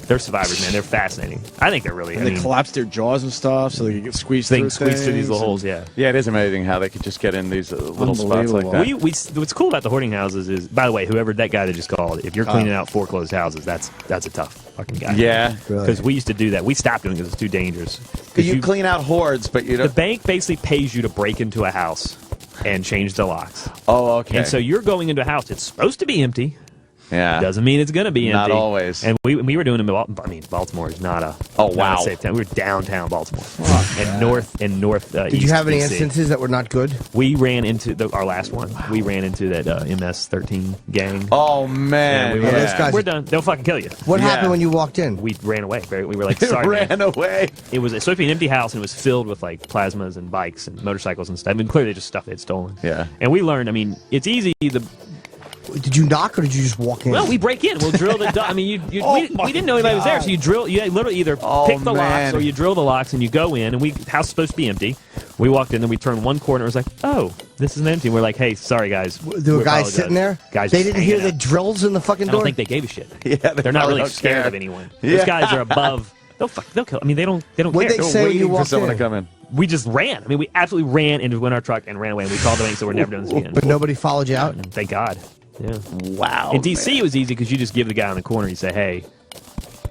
they're survivors, man. They're fascinating. I think they're really. And they collapse their jaws and stuff, so they can get squeezed through through these little holes. Yeah. Yeah, it is amazing how they could just get in these little spots like that. What's cool about the hoarding houses is, by the way, whoever that guy that just called, if you're cleaning out foreclosed houses, that's a tough fucking guy. Yeah. Because we used to do that. We stopped doing it because it's too dangerous. Because you clean out hoards, but you don't. The bank basically pays you to break into a house and change the locks. Oh, okay. And so you're going into a house. It's supposed to be empty. Yeah. Doesn't mean it's going to be empty. Not always. And we were doing it in Baltimore is not a not a safe town. We were downtown Baltimore. And north Did you have any instances that were not good? We ran into our last one. We ran into that MS-13 gang. Oh man. And those guys, we're done. They'll fucking kill you. What happened when you walked in? We ran away. We were like, sorry, ran away. It was supposed to be an empty house, and it was filled with like plasmas and bikes and motorcycles and stuff. I mean, clearly just stuff they had stolen. Yeah. And we learned. I mean, it's easy. Did you knock or did you just walk in? Well, we break in. We'll drill the. I mean, we didn't know anybody was there, so you drill. You literally either pick the locks or you drill the locks, and you go in. And house is supposed to be empty. We walked in, and we turned one corner. It was like, oh, this isn't empty. And we're like, hey, sorry guys. There were guys sitting there. Guys, they didn't hear the drills in the fucking door. I don't think they gave a shit. Yeah, they're not really scared of anyone. Those guys are above. They'll kill. I mean, they don't What'd care. they say when you walked for someone in? to come in. We just ran. I mean, we absolutely ran into our truck and ran away. And we called the bank, so we're never doing this again. But nobody followed you out? Thank God. Yeah. Wow. In D.C., it was easy because you just give the guy on the corner, you say, hey,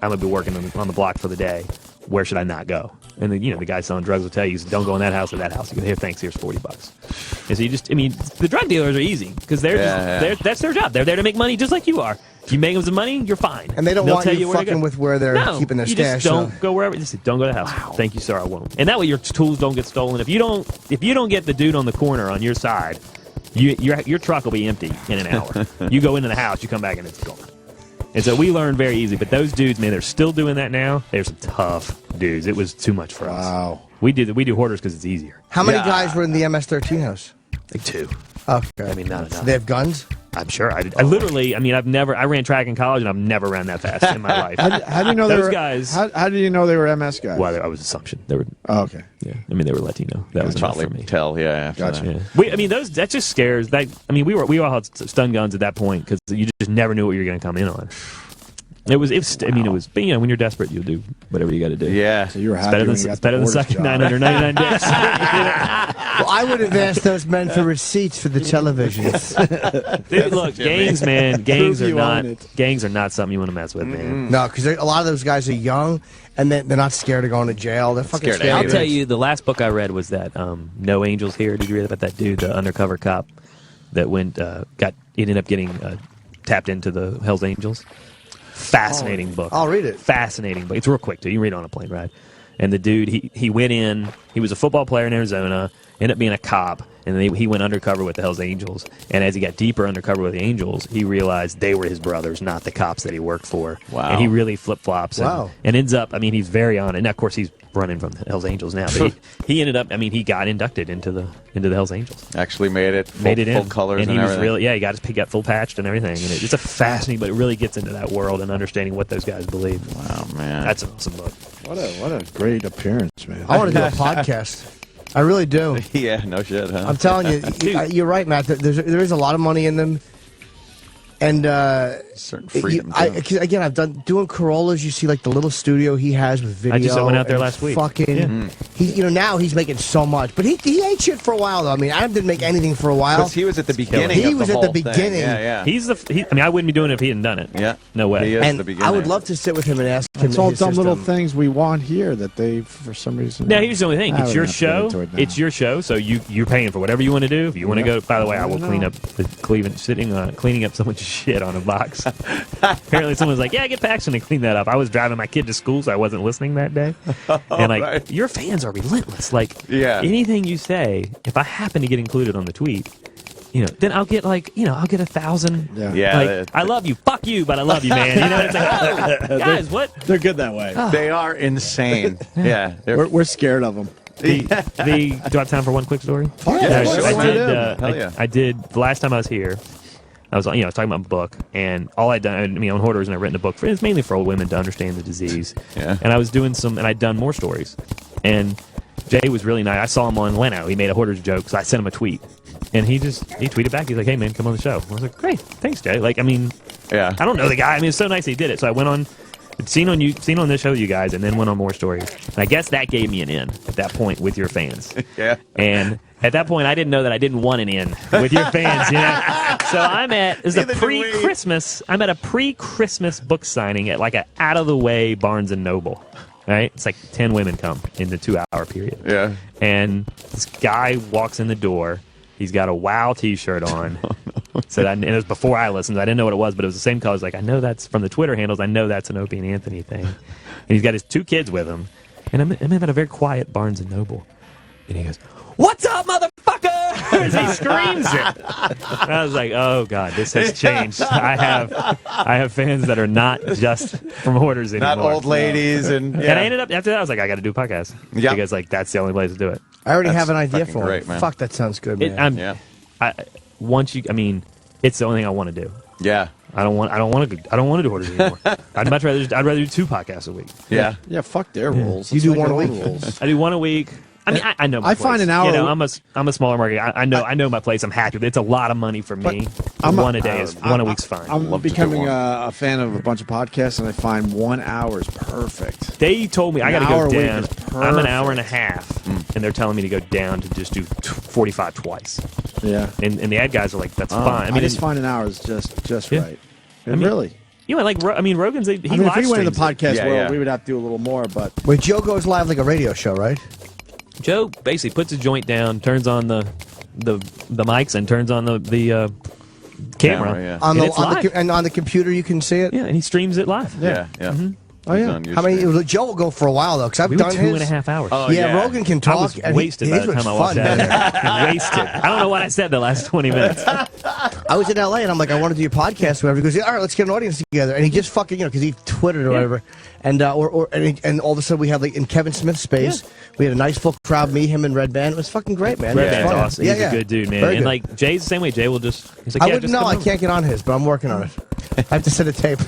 I'm going to be working on the block for the day. Where should I not go? And then, the guy selling drugs will tell you, don't go in that house or that house. You go, here, thanks, here's $40. And so the drug dealers are easy because that's their job. They're there to make money just like you are. If you make them some money, you're fine. And they don't They'll want tell you where to fucking go. with where they're keeping their you stash. Just don't go wherever. Just don't go to the house. Wow. Thank you, sir, I won't. And that way your tools don't get stolen. If you don't get the dude on the corner on your side, your truck will be empty in an hour. You go into the house, you come back, and it's gone. And so we learned very easy. But those dudes, man, they're still doing that now. They're some tough dudes. It was too much for us. Wow. We do hoarders because it's easier. How many guys were in the MS-13 house? Like 2. Okay. I mean, not enough. So they have guns? I'm sure. I literally, I ran track in college, and I've never ran that fast in my life. How do you know those they were, guys? How do you know they were MS guys? Well, I was assumption. They were. Oh, okay. Yeah. I mean, they were Latino. That was enough probably for me. Tell. Yeah. After Gotcha. that. Yeah. That just scares. We all had stun guns at that point because you just never knew what you were going to come in on. It was. But when you're desperate, you'll do whatever you got to do. Yeah. So you were It's happy better than sucking 999 dicks. Well, I would have asked those men for receipts for the televisions. Dude, look, gangs, man. Gangs Prove are you not. own it. Gangs are not something you want to mess with, man. No, because a lot of those guys are young, and they're not scared of going to jail. They're fucking scared. I'll tell you, the last book I read was that No Angels Here. Did you read about that dude, the undercover cop that ended up getting tapped into the Hell's Angels? Fascinating book. I'll read it. Fascinating book. It's real quick too. You can read it on a plane ride. And the dude, he went in. He was a football player in Arizona. Ended up being a cop, and then he went undercover with the Hell's Angels. And as he got deeper undercover with the Angels, he realized they were his brothers, not the cops that he worked for. Wow. And he really flip flops. Wow. And ends up. I mean, he's very on it. Now, of course, he's running from the Hell's Angels now. But he ended up. I mean, he got inducted into the Hell's Angels. Actually made it. Full colors and and he was everything. really. Yeah, he got full patched and everything. And it's a fascinating, but it really gets into that world and understanding what those guys believe. Wow, man. That's an awesome book. What a great appearance, man. I want to do a podcast. I really do. Yeah, no shit, huh? I'm telling you, you're right, Matt. There is a lot of money in them. And certain freedom. Again, I've doing Corollas. You see, like the little studio he has with video. I just went out there last week. Fucking, now he's making so much, but he ate shit for a while though. I mean, Adam didn't make anything for a while. Because he was at the beginning. He of was the at the whole thing. beginning. Yeah. I mean, I wouldn't be doing it if he hadn't done it. Yeah. No way. He is And the beginning. I would love to sit with him and ask him. It's all his dumb little system. things we want here that they, for some reason. Now, here's the only thing. I It's don't your have to get show. into it now. It's your show, so you're paying for whatever you want to do. If you want to go, by the way, I will clean up the cleaning up someone's shit on a box. Apparently, someone was like, "Yeah, get Paxton to clean that up." I was driving my kid to school, so I wasn't listening that day. And like, your fans are relentless. Like, anything you say, if I happen to get included on the tweet, then I'll get I'll get 1,000. Yeah. Like, I love you. Fuck you, but I love you, man. It's like, oh, guys, what? They're good that way. They are insane. Yeah. We're scared of them. Do I have time for one quick story? I did the last time I was here. I was talking about my book, and all I'd done, on Hoarders, and I'd written a book it's mainly for old women to understand the disease. Yeah. And I was doing and I'd done more stories. And Jay was really nice. I saw him on Leno. He made a Hoarders joke, so I sent him a tweet. And he tweeted back. He's like, "Hey, man, come on the show." I was like, "Great, thanks, Jay." I don't know the guy. It's so nice he did it. So I went on, seen on this show with you guys, and then went on more stories. And I guess that gave me an in at that point with your fans. Yeah. And at that point, I didn't know that I didn't want an in with your fans. So I'm at a pre-Christmas book signing at like an out of the way Barnes and Noble. Right? It's like 10 women come in the 2-hour period. Yeah. And this guy walks in the door. He's got a WoW T-shirt on. And it was before I listened. I didn't know what it was, but it was the same color. I was like, I know that's from the Twitter handles. I know that's an Opie and Anthony thing. And he's got his 2 kids with him. And I'm at a very quiet Barnes and Noble. And he goes, "What's up, motherfucker?" As he screams it. And I was like, oh, God, this has changed. I have fans that are not just from Hoarders anymore. Not old ladies. And I ended up, after that, I was like, I got to do a podcast. Yeah. Because, that's the only place to do it. I already have an idea for great, it. man. Fuck, that sounds good, man. It's the only thing I want to do. Yeah. I don't want to do Hoarders anymore. I'd rather do 2 podcasts a week. Yeah. Yeah, fuck their rules. You do one a week. I do one a week. I know. My place. find an hour. I'm a smaller market. I know my place. I'm happy. It's a lot of money for me. One a week's fine. I'm becoming a fan of a bunch of podcasts, and I find 1 hour is perfect. They told me I got to go down. I'm an hour and a half, and they're telling me to go down to just do 45 twice. Yeah. And the ad guys are like, "That's fine." I just find an hour is just right. Really. Rogan's. He if we went in the podcast world, yeah. we would have to do a little more. But Wait, Joe goes live like a radio show, right? Joe basically puts his joint down, turns on the mics, and turns on the camera. On the computer you can see it. Yeah, and he streams it live. Yeah. Mm-hmm. Oh yeah. How many? Joe will go for a while though, because I've done 2.5 hours. Oh, yeah, Rogan can talk. I was wasted by the time I walked out of there. Wasted. I don't know what I said the last 20 minutes. I was in LA and I'm like, I want to do a podcast or whatever. He goes, all right, let's get an audience together. And he just fucking, because he Twittered or whatever. And and all of a sudden we had, like, in Kevin Smith's space, we had a nice full crowd, me, him, and Red Band. It was fucking great, man. Red Band's awesome. He's a good dude, man. Very and good. like Jay's the same way. Jay will he's like, I wouldn't know. I can't get on his, but I'm working on it. I have to send a tape.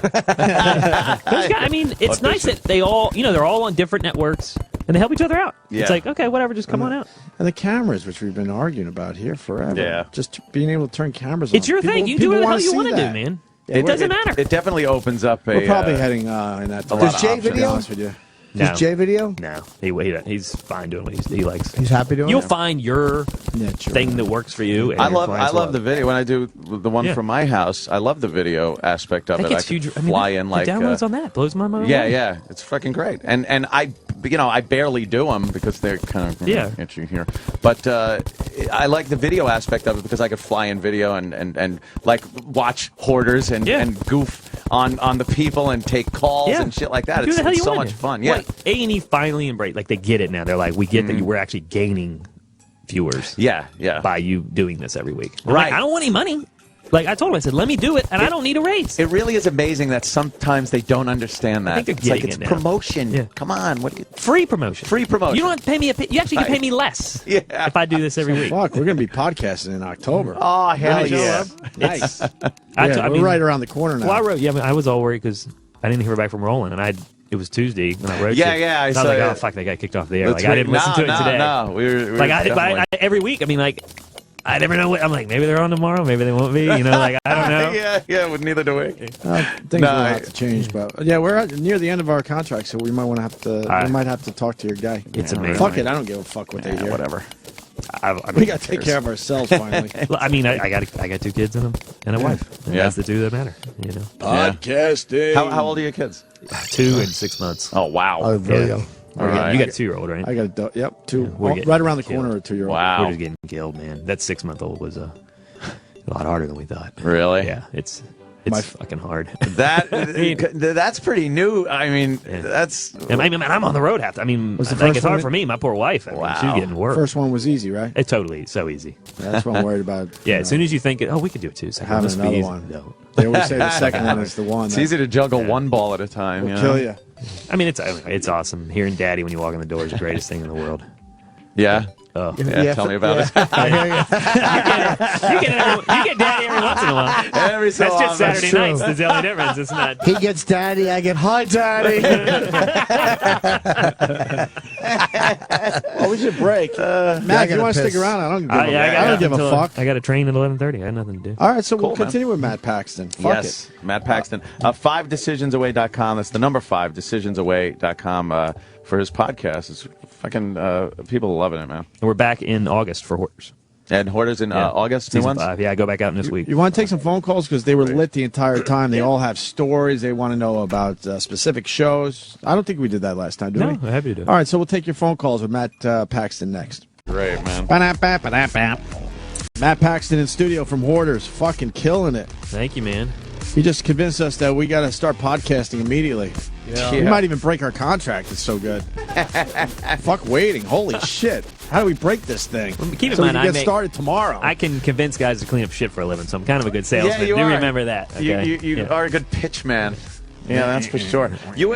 It's nice that they all, they're all on different networks and they help each other out. Yeah. It's like, okay, whatever, just come on out. And the cameras, which we've been arguing about here forever. Yeah. Just being able to turn cameras on. It's your thing. You do what the hell you want to do, man. It doesn't matter. It definitely opens up We're probably heading in that direction. Does Jay video? To be honest with you. Does Jay video? No. He's fine doing what he likes. He's happy doing it? You'll find your thing that works for you. And I your love clients will. the video. When I do the one from my house, I love the video aspect of That it. gets I could huge. fly in like the downloads on that blows my mind. Yeah, it's fucking great. And I barely do them because they're kind of itchy here. But I like the video aspect of it because I could fly in video and like watch Hoarders and goof on the people and take calls and shit like that. It's so much fun. Yeah. Like, A&E finally embraced. Like, they get it now. They're like, we get that you were actually gaining viewers. Yeah. By you doing this every week. I'm Right. like, I don't want any money. Like, I told him, I said, let me do it, and I don't need a raise. It really is amazing that sometimes they don't understand that. I think they're It's like getting it's it now. promotion. Yeah. Come on, what do you? Free promotion. Free promotion. You don't have to pay me. You actually can pay me less. Yeah. If I do this every week. Fuck, we're going to be podcasting in October. Oh, hell Nice. yeah. Nice. I we're right around the corner now. Well, I wrote. Yeah, I was all worried because I didn't hear back from Roland, and it was Tuesday when I wrote. Yeah, it. yeah, I I was saw like, it. oh fuck, they got kicked off the air. That's Like I didn't listen to it today. No, we were like definitely- every week. I mean, like I never know. I'm like, maybe they're on tomorrow, maybe they won't be. Like I don't know. yeah, but neither do we. Things will have to change, but yeah, we're near the end of our contract, so we might want to have to. We might have to talk to your guy. It's amazing. Fuck it, I don't give a fuck what they hear. Whatever. We got to take care of ourselves finally. I mean, I got 2 kids and a wife. And that's the 2 that matter. Podcasting. How old are your kids? 2 and 6 months. Oh wow. Oh, very young. All right. You got a 2-year-old, right? I got 2. We're getting Right around the killed. corner, a 2-year-old. Wow. We're just getting killed, man. That 6-month-old was a lot harder than we thought. Really? Yeah, it's. It's fucking hard. That's pretty new. I mean, that's. I'm on the road half. I mean, Was the like, first it's hard one- for me. My poor wife. I mean, she's getting work. First one was easy, right? It's totally so easy. That's what I'm worried about. Yeah, as soon as you think, we could do it too. Second Having must be another easy. one. No. They always say the second one is the one. It's easy to juggle one ball at a time. Will kill you. I mean, it's awesome. Hearing Daddy when you walk in the door is the greatest thing in the world. Yeah. Oh, yeah. Tell me about it. You get Daddy every once in a while. Every so That's just often. Saturday That's true. nights. That's the only difference. It's not. He gets Daddy, I get hi, Daddy. Well, we should break. Matt, you want to stick around? I don't give a fuck. I got a train at 11:30. I got nothing to do. All right, so Cool, we'll man. continue with Matt Paxton. Fuck Yes, Matt Paxton. 5decisionsaway.com. That's the number 5decisionsaway.com for his podcast. It's fucking people are loving it, man. And we're back in August for Hoarders. And Hoarders in August, new Season ones? 5. Yeah, I go back out in this week. You want to take some phone calls because they were lit the entire time. They all have stories. They want to know about specific shows. I don't think we did that last time, did No, we? I'm happy to do it. All right, so we'll take your phone calls with Matt Paxton next. Great, man. Matt Paxton in studio from Hoarders, fucking killing it. Thank you, man. He just convinced us that we got to start podcasting immediately. Yeah. We might even break our contract. It's so good. Fuck waiting. Holy shit. How do we break this thing? Keep in so mind, we can get started tomorrow. I can convince guys to clean up shit for a living, so I'm kind of a good salesman. Yeah, you Do are. remember that. Okay? You are a good pitch man. Yeah, that's for sure. You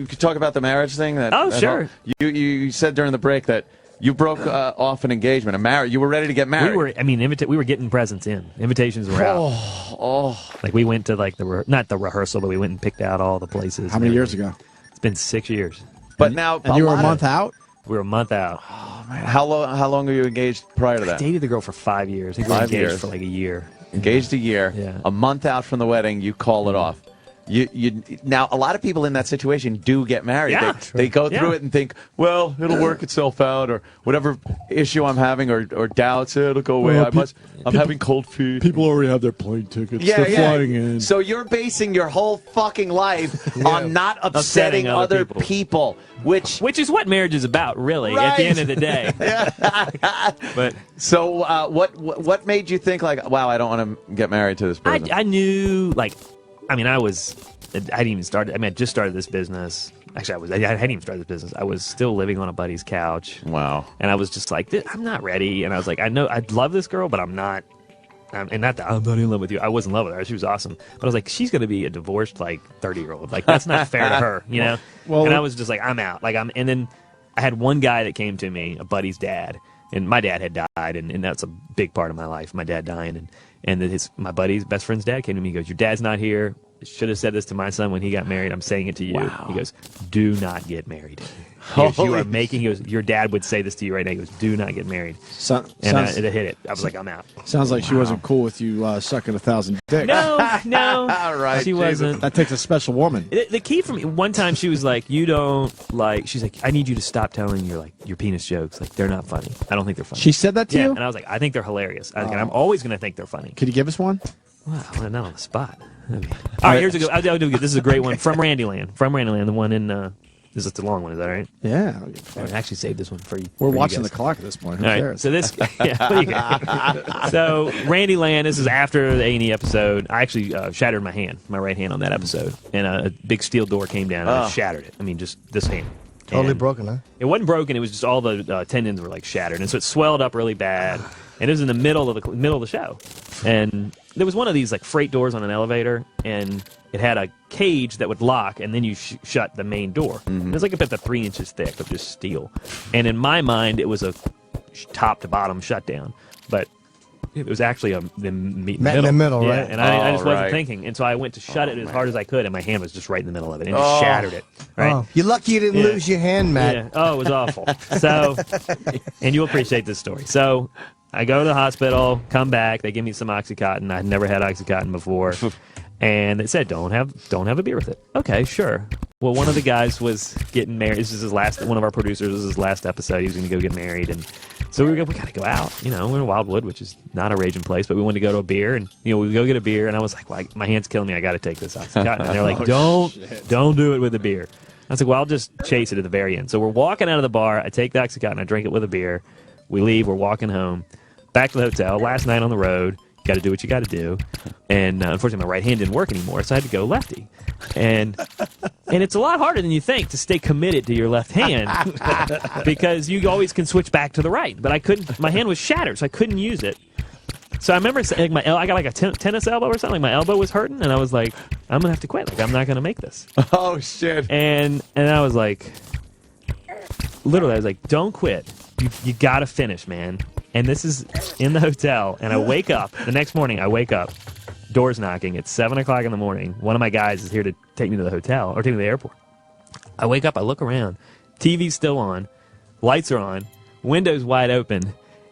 could talk about the marriage thing. Sure. You said during the break that you broke off an engagement, a marriage. You were ready to get married. We were getting presents in. Invitations were out. Like we went to like not the rehearsal, but we went and picked out all the places. How many years ago? It's been 6 years. But now, And you were a month out? We were a month out. Oh, man. How long were you engaged prior to I that? dated the girl for 5 years. I think we were 5 engaged years. for like a year. Engaged a year. Yeah. A month out from the wedding, you call it off. You now a lot of people in that situation do get married. Yeah. They go through Yeah. it and think, well, it'll work itself out, or whatever issue I'm having, or doubts, it'll go away. I'm having cold feet. People already have their plane tickets. Yeah, They're yeah. flying in. So you're basing your whole fucking life on not upsetting other people, which is what marriage is about, really. At the end of the day. But so, what made you think like, wow, I don't want to get married to this person? I knew, like, I hadn't even started. I mean, I just started this business. Actually, I hadn't even started this business. I was still living on a buddy's couch. Wow. And I was just like, I'm not ready. And I was like, I know I love this girl, but I'm not. And not that I'm not in love with you. I was in love with her. She was awesome. But I was like, she's going to be a divorced, like, 30-year-old. Like, that's not fair to her, you know? Well, and I was just like, I'm out. And then I had one guy that came to me, a buddy's dad. And my dad had died, and that's a big part of my life, my dad dying. And my buddy's best friend's dad came to me. He goes, your dad's not here. Should have said this to my son when he got married. I'm saying it to you. Wow. He goes, do not get married. He goes, he goes, your dad would say this to you right now. He goes, do not get married. It hit it. I was like, I'm out. Sounds like she wasn't cool with you sucking 1,000 dicks. No, All right, she wasn't. That takes a special woman. The key for me, one time she was like, you don't, like, she's like, I need you to stop telling your penis jokes. Like, they're not funny. I don't think they're funny. She said that to you? And I was like, I think they're hilarious. And I'm always going to think they're funny. Could you give us one? Wow, not on the spot. All right, here's a good. I'll do good. This is a great one from Randyland. From Randyland, the one in. This is the long one. Is that all right? Yeah. I actually saved this one for you. We're for you watching guys. the clock at this point. Who All right, cares? so this. Yeah, what do you got? So Randyland. This is after the A&E episode. I actually shattered my hand, my right hand, on that episode, and a big steel door came down and I shattered it. I mean, just this hand. Totally And broken, huh? It wasn't broken. It was just all the tendons were like shattered, and so it swelled up really bad. And it was in the middle of the show, and there was one of these like freight doors on an elevator, and it had a cage that would lock, and then you shut the main door. Mm-hmm. It was like about 3 inches thick of just steel, and in my mind, it was a top to bottom shutdown, but it was actually Met in the middle, yeah, right? And I just wasn't right. thinking, and so I went to shut it as hard as I could, and my hand was just right in the middle of it, and it shattered it. Right? Oh, you're lucky you didn't Yeah. lose your hand, Matt. Yeah. Oh, it was awful. So, and you'll appreciate this story. So, I go to the hospital, come back. They give me some OxyContin. I'd never had OxyContin before, and they said, "Don't have a beer with it." Okay, sure. Well, one of the guys was getting married. This is his last. One of our producers. This is his last episode. He was going to go get married, and so we got to go out. You know, we're in Wildwood, which is not a raging place, but we wanted to go to a beer, and we go get a beer. And I was like, my hand's killing me. I got to take this OxyContin. And they're like, don't do it with a beer. I was like, well, I'll just chase it at the very end. So we're walking out of the bar. I take the OxyContin. I drink it with a beer. We leave. We're walking home. Back to the hotel. Last night on the road. got to do what you got to do. And unfortunately, my right hand didn't work anymore, so I had to go lefty. And it's a lot harder than you think to stay committed to your left hand because you always can switch back to the right. But I couldn't. My hand was shattered, so I couldn't use it. So I remember I got like a tennis elbow or something. Like my elbow was hurting, and I was like, I'm gonna have to quit. Like I'm not gonna make this. Oh shit! And I was like, literally, I was like, don't quit. You gotta finish, man. And this is in the hotel, and I wake up the next morning. I wake up, doors knocking. It's 7 o'clock in the morning. One of my guys is here to take me to the hotel or take me to the airport. I wake up. I look around. TV's still on. Lights are on. Windows wide open.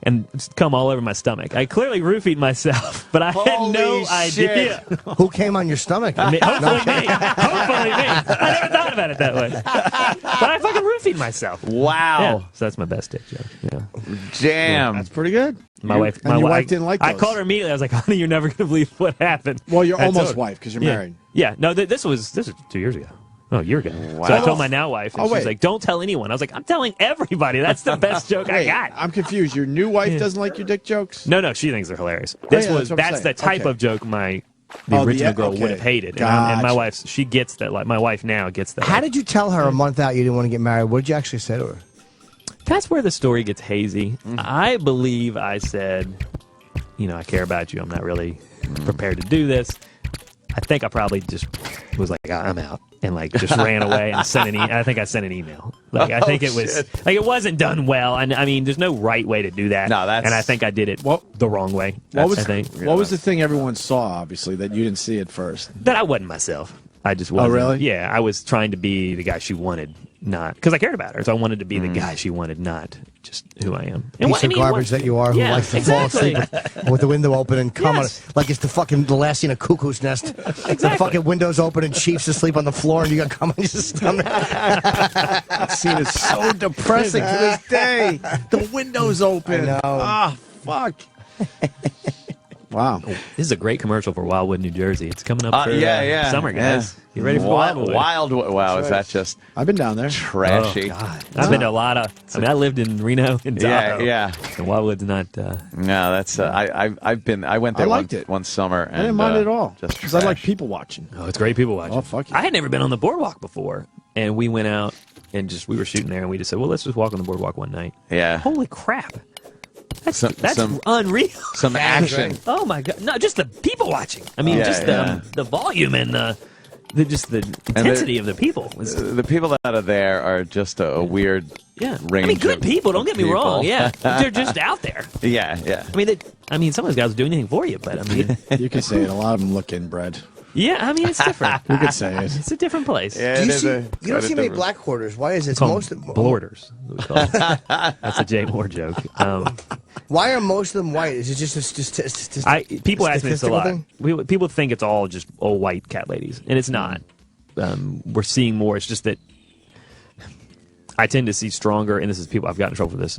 And just come all over my stomach. I clearly roofied myself, but I had no idea. Who came on your stomach? Hopefully me. Hopefully me. I never thought about it that way. But I fucking roofied myself. Wow. Yeah, so that's my best dick joke. Yeah. Damn. That's pretty good. My wife didn't like I those. called her immediately. I was like, honey, you're never going to believe what happened. Well, you're I almost told her. wife because you're Yeah. married. Yeah. No, this was 2 years ago. Oh, a year ago. Wow. So I told my now wife, and Oh, she's wait. like, don't tell anyone. I was like, I'm telling everybody. That's the best joke I Wait, got. I'm confused. Your new wife doesn't like your dick jokes? No, she thinks they're hilarious. Oh, This yeah, was that's what I'm that's the saying. type Okay. of joke the Oh, original girl okay. would have hated. And my Gotcha. wife, she gets that. Like my wife now gets that. How did you tell her a month out you didn't want to get married? What did you actually say to her? That's where the story gets hazy. I believe I said, I care about you. I'm not really prepared to do this. I think I probably just was like, I'm out, and like just ran away and sent I think I sent an email. Like I think it was like it wasn't done well. And I mean, there's no right way to do that. No, that's- and I think I did it the wrong way. What was, I think what was the thing everyone saw, obviously, that you didn't see at first? that I wasn't myself. I just wasn't. really? Yeah, I was trying to be the guy she wanted, not because I cared about her. So I wanted to be the guy she wanted, not just who I am. Piece of garbage that you are, who likes to fall asleep with the window open and come on it like it's the last scene of Cuckoo's Nest. The fucking window's open and Chief's asleep on the floor and you got to come on your stomach. That scene is so depressing to this day. The window's open. I know. Ah, fuck. Wow. This is a great commercial for Wildwood, New Jersey. It's coming up for summer, guys. Yeah. You ready for Wildwood? Wildwood. Wow, is that just I've been down there. trashy? Oh, God. I've been to a lot of. I lived in Reno and Tahoe. Yeah. And Wildwood's not. No, that's I've been. I went there liked it. one summer. And, I didn't mind it at all. Just Because I like trash. people watching. Oh, it's great people watching. Oh, fuck yeah. I had never been on the boardwalk before, and we went out and we were shooting there, and we just said, well, let's just walk on the boardwalk one night. Yeah. Holy crap. That's Some unreal. Some action. Oh my god! No, just the people watching. I mean, Yeah, just the volume and the intensity of the people. The people that are there are just a weird range. I mean, good of people. Don't get me wrong. people. Yeah, they're just out there. Yeah. I mean, some of those guys will do anything for you, but I mean, You can say it. A lot of them look inbred. yeah. I mean, it's different. You could say it. It's a different place. Yeah, Do it you is see? a- You don't quite a see many difference. black hoarders. Why is it? It's Call most them of bloarders. That's a Jay Moore joke. Why are most of them white? Is it just People ask me this a statistical lot. thing? People think it's all just old white cat ladies, and it's not. We're seeing more. It's just that I tend to see stronger, and this is people I've gotten in trouble for this.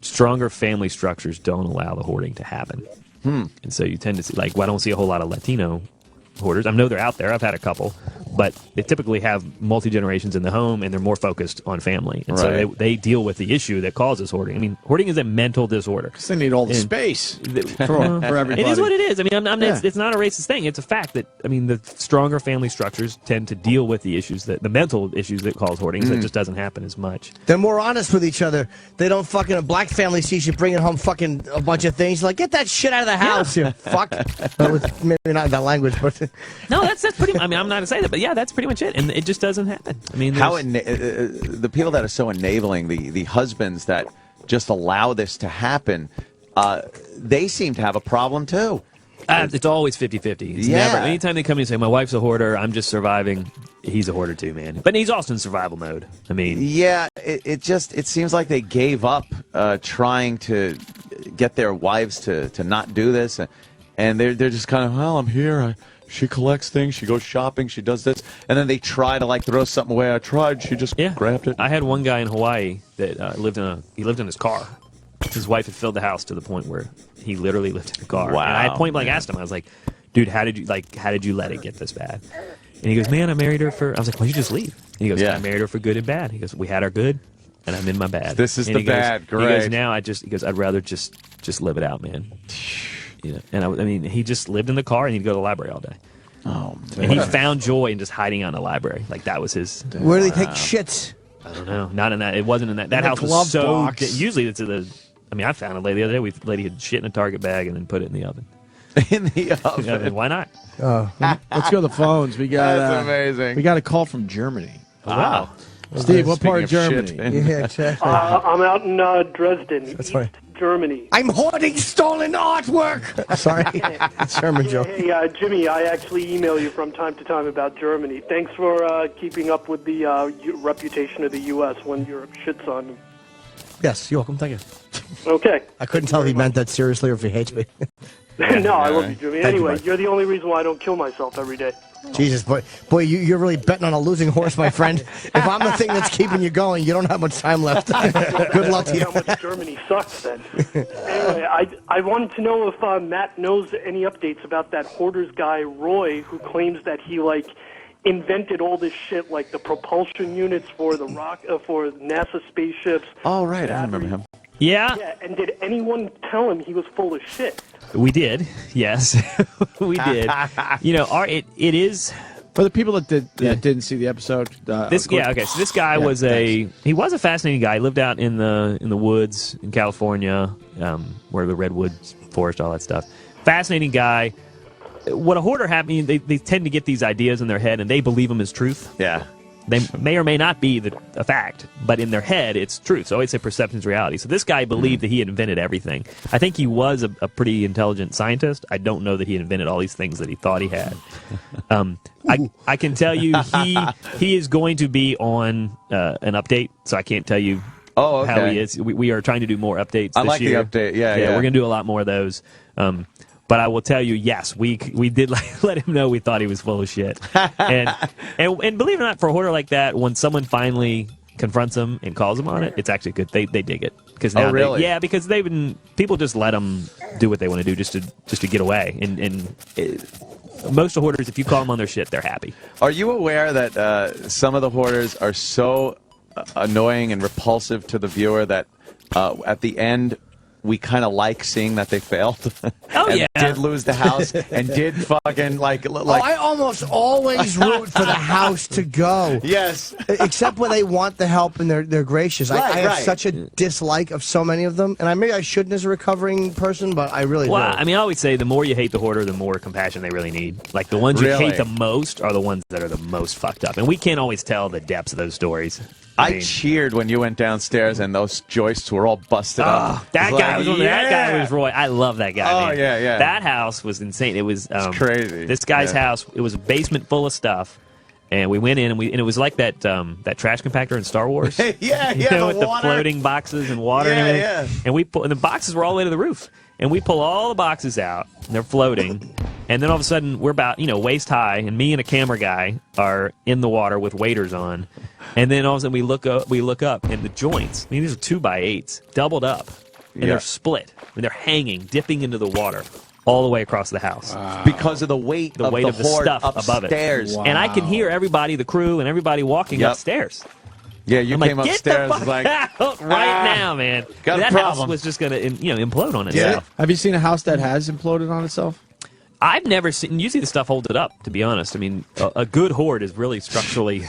Stronger family structures don't allow the hoarding to happen, and so you tend to see I don't see a whole lot of Latino hoarders. I know they're out there. I've had a couple, but they typically have multi-generations in the home, and they're more focused on family. And so Right. they deal with the issue that causes hoarding. I mean, hoarding is a mental disorder. Because they need all the And- space for everybody. It is what it is. I mean, Yeah. it's not a racist thing. It's a fact that, I mean, the stronger family structures tend to deal with the mental issues that cause hoarding. So it just doesn't happen as much. They're more honest with each other. They don't a black family sees you bringing home fucking a bunch of things. Like, get that shit out of the house, you fuck. Maybe not in that language, but No, that's pretty. I mean, I'm not to say that, but yeah, that's pretty much it. And it just doesn't happen. I mean, How the people that are so enabling, the husbands that just allow this to happen, they seem to have a problem too. it's always 50-50. It's Yeah. never. Anytime they come in and say, my wife's a hoarder, I'm just surviving, he's a hoarder too, man. But he's also in survival mode. I mean, Yeah, it seems like they gave up trying to get their wives to not do this, and they're just kind of, well, I'm here. She collects things. She goes shopping. She does this, and then they try to throw something away. I tried. She just grabbed it. I had one guy in Hawaii that lived in his car. His wife had filled the house to the point where he literally lived in the car. Wow, And I had point blank asked him. I was like, "Dude, how did you let it get this bad?" And he goes, "Man, I married her for." I was like, "Why don't you just leave?" And he goes, Yeah. "I married her for good and bad." He goes, "We had our good, and I'm in my bad." This is And the he goes- bad. He goes, Great. "Now he goes, I'd rather just live it out, man." And I mean, he just lived in the car and he'd go to the library all day. Oh, and he found joy in just hiding out in the library. Like that was his. Where do they take shits? I don't know. Not in that. It wasn't in that. That In the house glove was so. box. Usually it's in the. I mean, I found a lady the other day. Lady had shit in a Target bag and then put it in the oven. In the oven. Yeah, why not? Let's go to the phones. We got That's amazing. We got a call from Germany. Wow. Steve, what Speaking part of of Germany? shit. Yeah, exactly. I'm out in Dresden, That's East right. Germany. I'm hoarding stolen artwork. Sorry, it's Sherman Joe. Hey, Jimmy, I actually email you from time to time about Germany. Thanks for keeping up with the reputation of the U.S. when Europe shits on them. Yes, you're welcome. Thank you. Okay. I couldn't tell if he meant that seriously or if he hates me. No, I love you, Jimmy. Thank you, Anyway, bud. you're the only reason why I don't kill myself every day. Jesus, boy, you're really betting on a losing horse, my friend. If I'm the thing that's keeping you going, you don't have much time left. Good luck to you. How much Germany sucks, then. Anyway, I wanted to know if Matt knows any updates about that Hoarders guy, Roy, who claims that he, invented all this shit, like the propulsion units for the for NASA spaceships. Oh, right. I remember him. Yeah. Yeah, and did anyone tell him he was full of shit? We did. Yes, we did. It is. For the people that didn't see the episode, So this guy was a fascinating guy. He lived out in the woods in California, where the redwoods forest, all that stuff. Fascinating guy. What a hoarder happens, they tend to get these ideas in their head and they believe them as truth. Yeah. They may or may not be a fact, but in their head, it's truth. So I always say perception's reality. So this guy believed that he had invented everything. I think he was a pretty intelligent scientist. I don't know that he invented all these things that he thought he had. I can tell you he is going to be on an update, so I can't tell you how he is. We are trying to do more updates I this like year. the update. Yeah. We're going to do a lot more of those. But I will tell you, yes, we did let him know we thought he was full of shit. And believe it or not, for a hoarder like that, when someone finally confronts him and calls him on it, it's actually good. They dig it. Oh, really? Because people just let them do what they want to do just to get away. And most of hoarders, if you call them on their shit, they're happy. Are you aware that some of the hoarders are so annoying and repulsive to the viewer that at the end we kind of like seeing that they failed? Oh, and yeah. did lose the house and did fucking like I almost always root for the house to go. Yes. Except when they want the help and they're gracious. I have such a dislike of so many of them. And maybe I shouldn't as a recovering person, but I really do. I mean, I always say the more you hate the hoarder, the more compassion they really need. Like, the ones you hate the most are the ones that are the most fucked up. And we can't always tell the depths of those stories. I mean, cheered when you went downstairs and those joists were all busted up. That guy was Roy. I love that guy. Oh, man. yeah. That house was insane. It was crazy. This guy's house. It was a basement full of stuff, and we went in and it was like that trash compactor in Star Wars. yeah, with the floating boxes and water and everything. Yeah. And the boxes were all the way to the roof, and we pull all the boxes out, and they're floating. And then all of a sudden, we're about waist high, and me and a camera guy are in the water with waders on. And then all of a sudden, we look up, and the joints, these are 2x8s, doubled up, and they're split. And they're hanging, dipping into the water all the way across the house. Because of the weight of the hoard stuff above it. upstairs. And I can hear everybody, the crew, and everybody walking upstairs. Yeah, you I'm came like, upstairs get the fuck like out right now, man. Got a that problem. house was just going to implode on itself. Have you seen a house that has imploded on itself? I've never seen. Usually, the stuff holds it up. To be honest, I mean, a good hoard is really structurally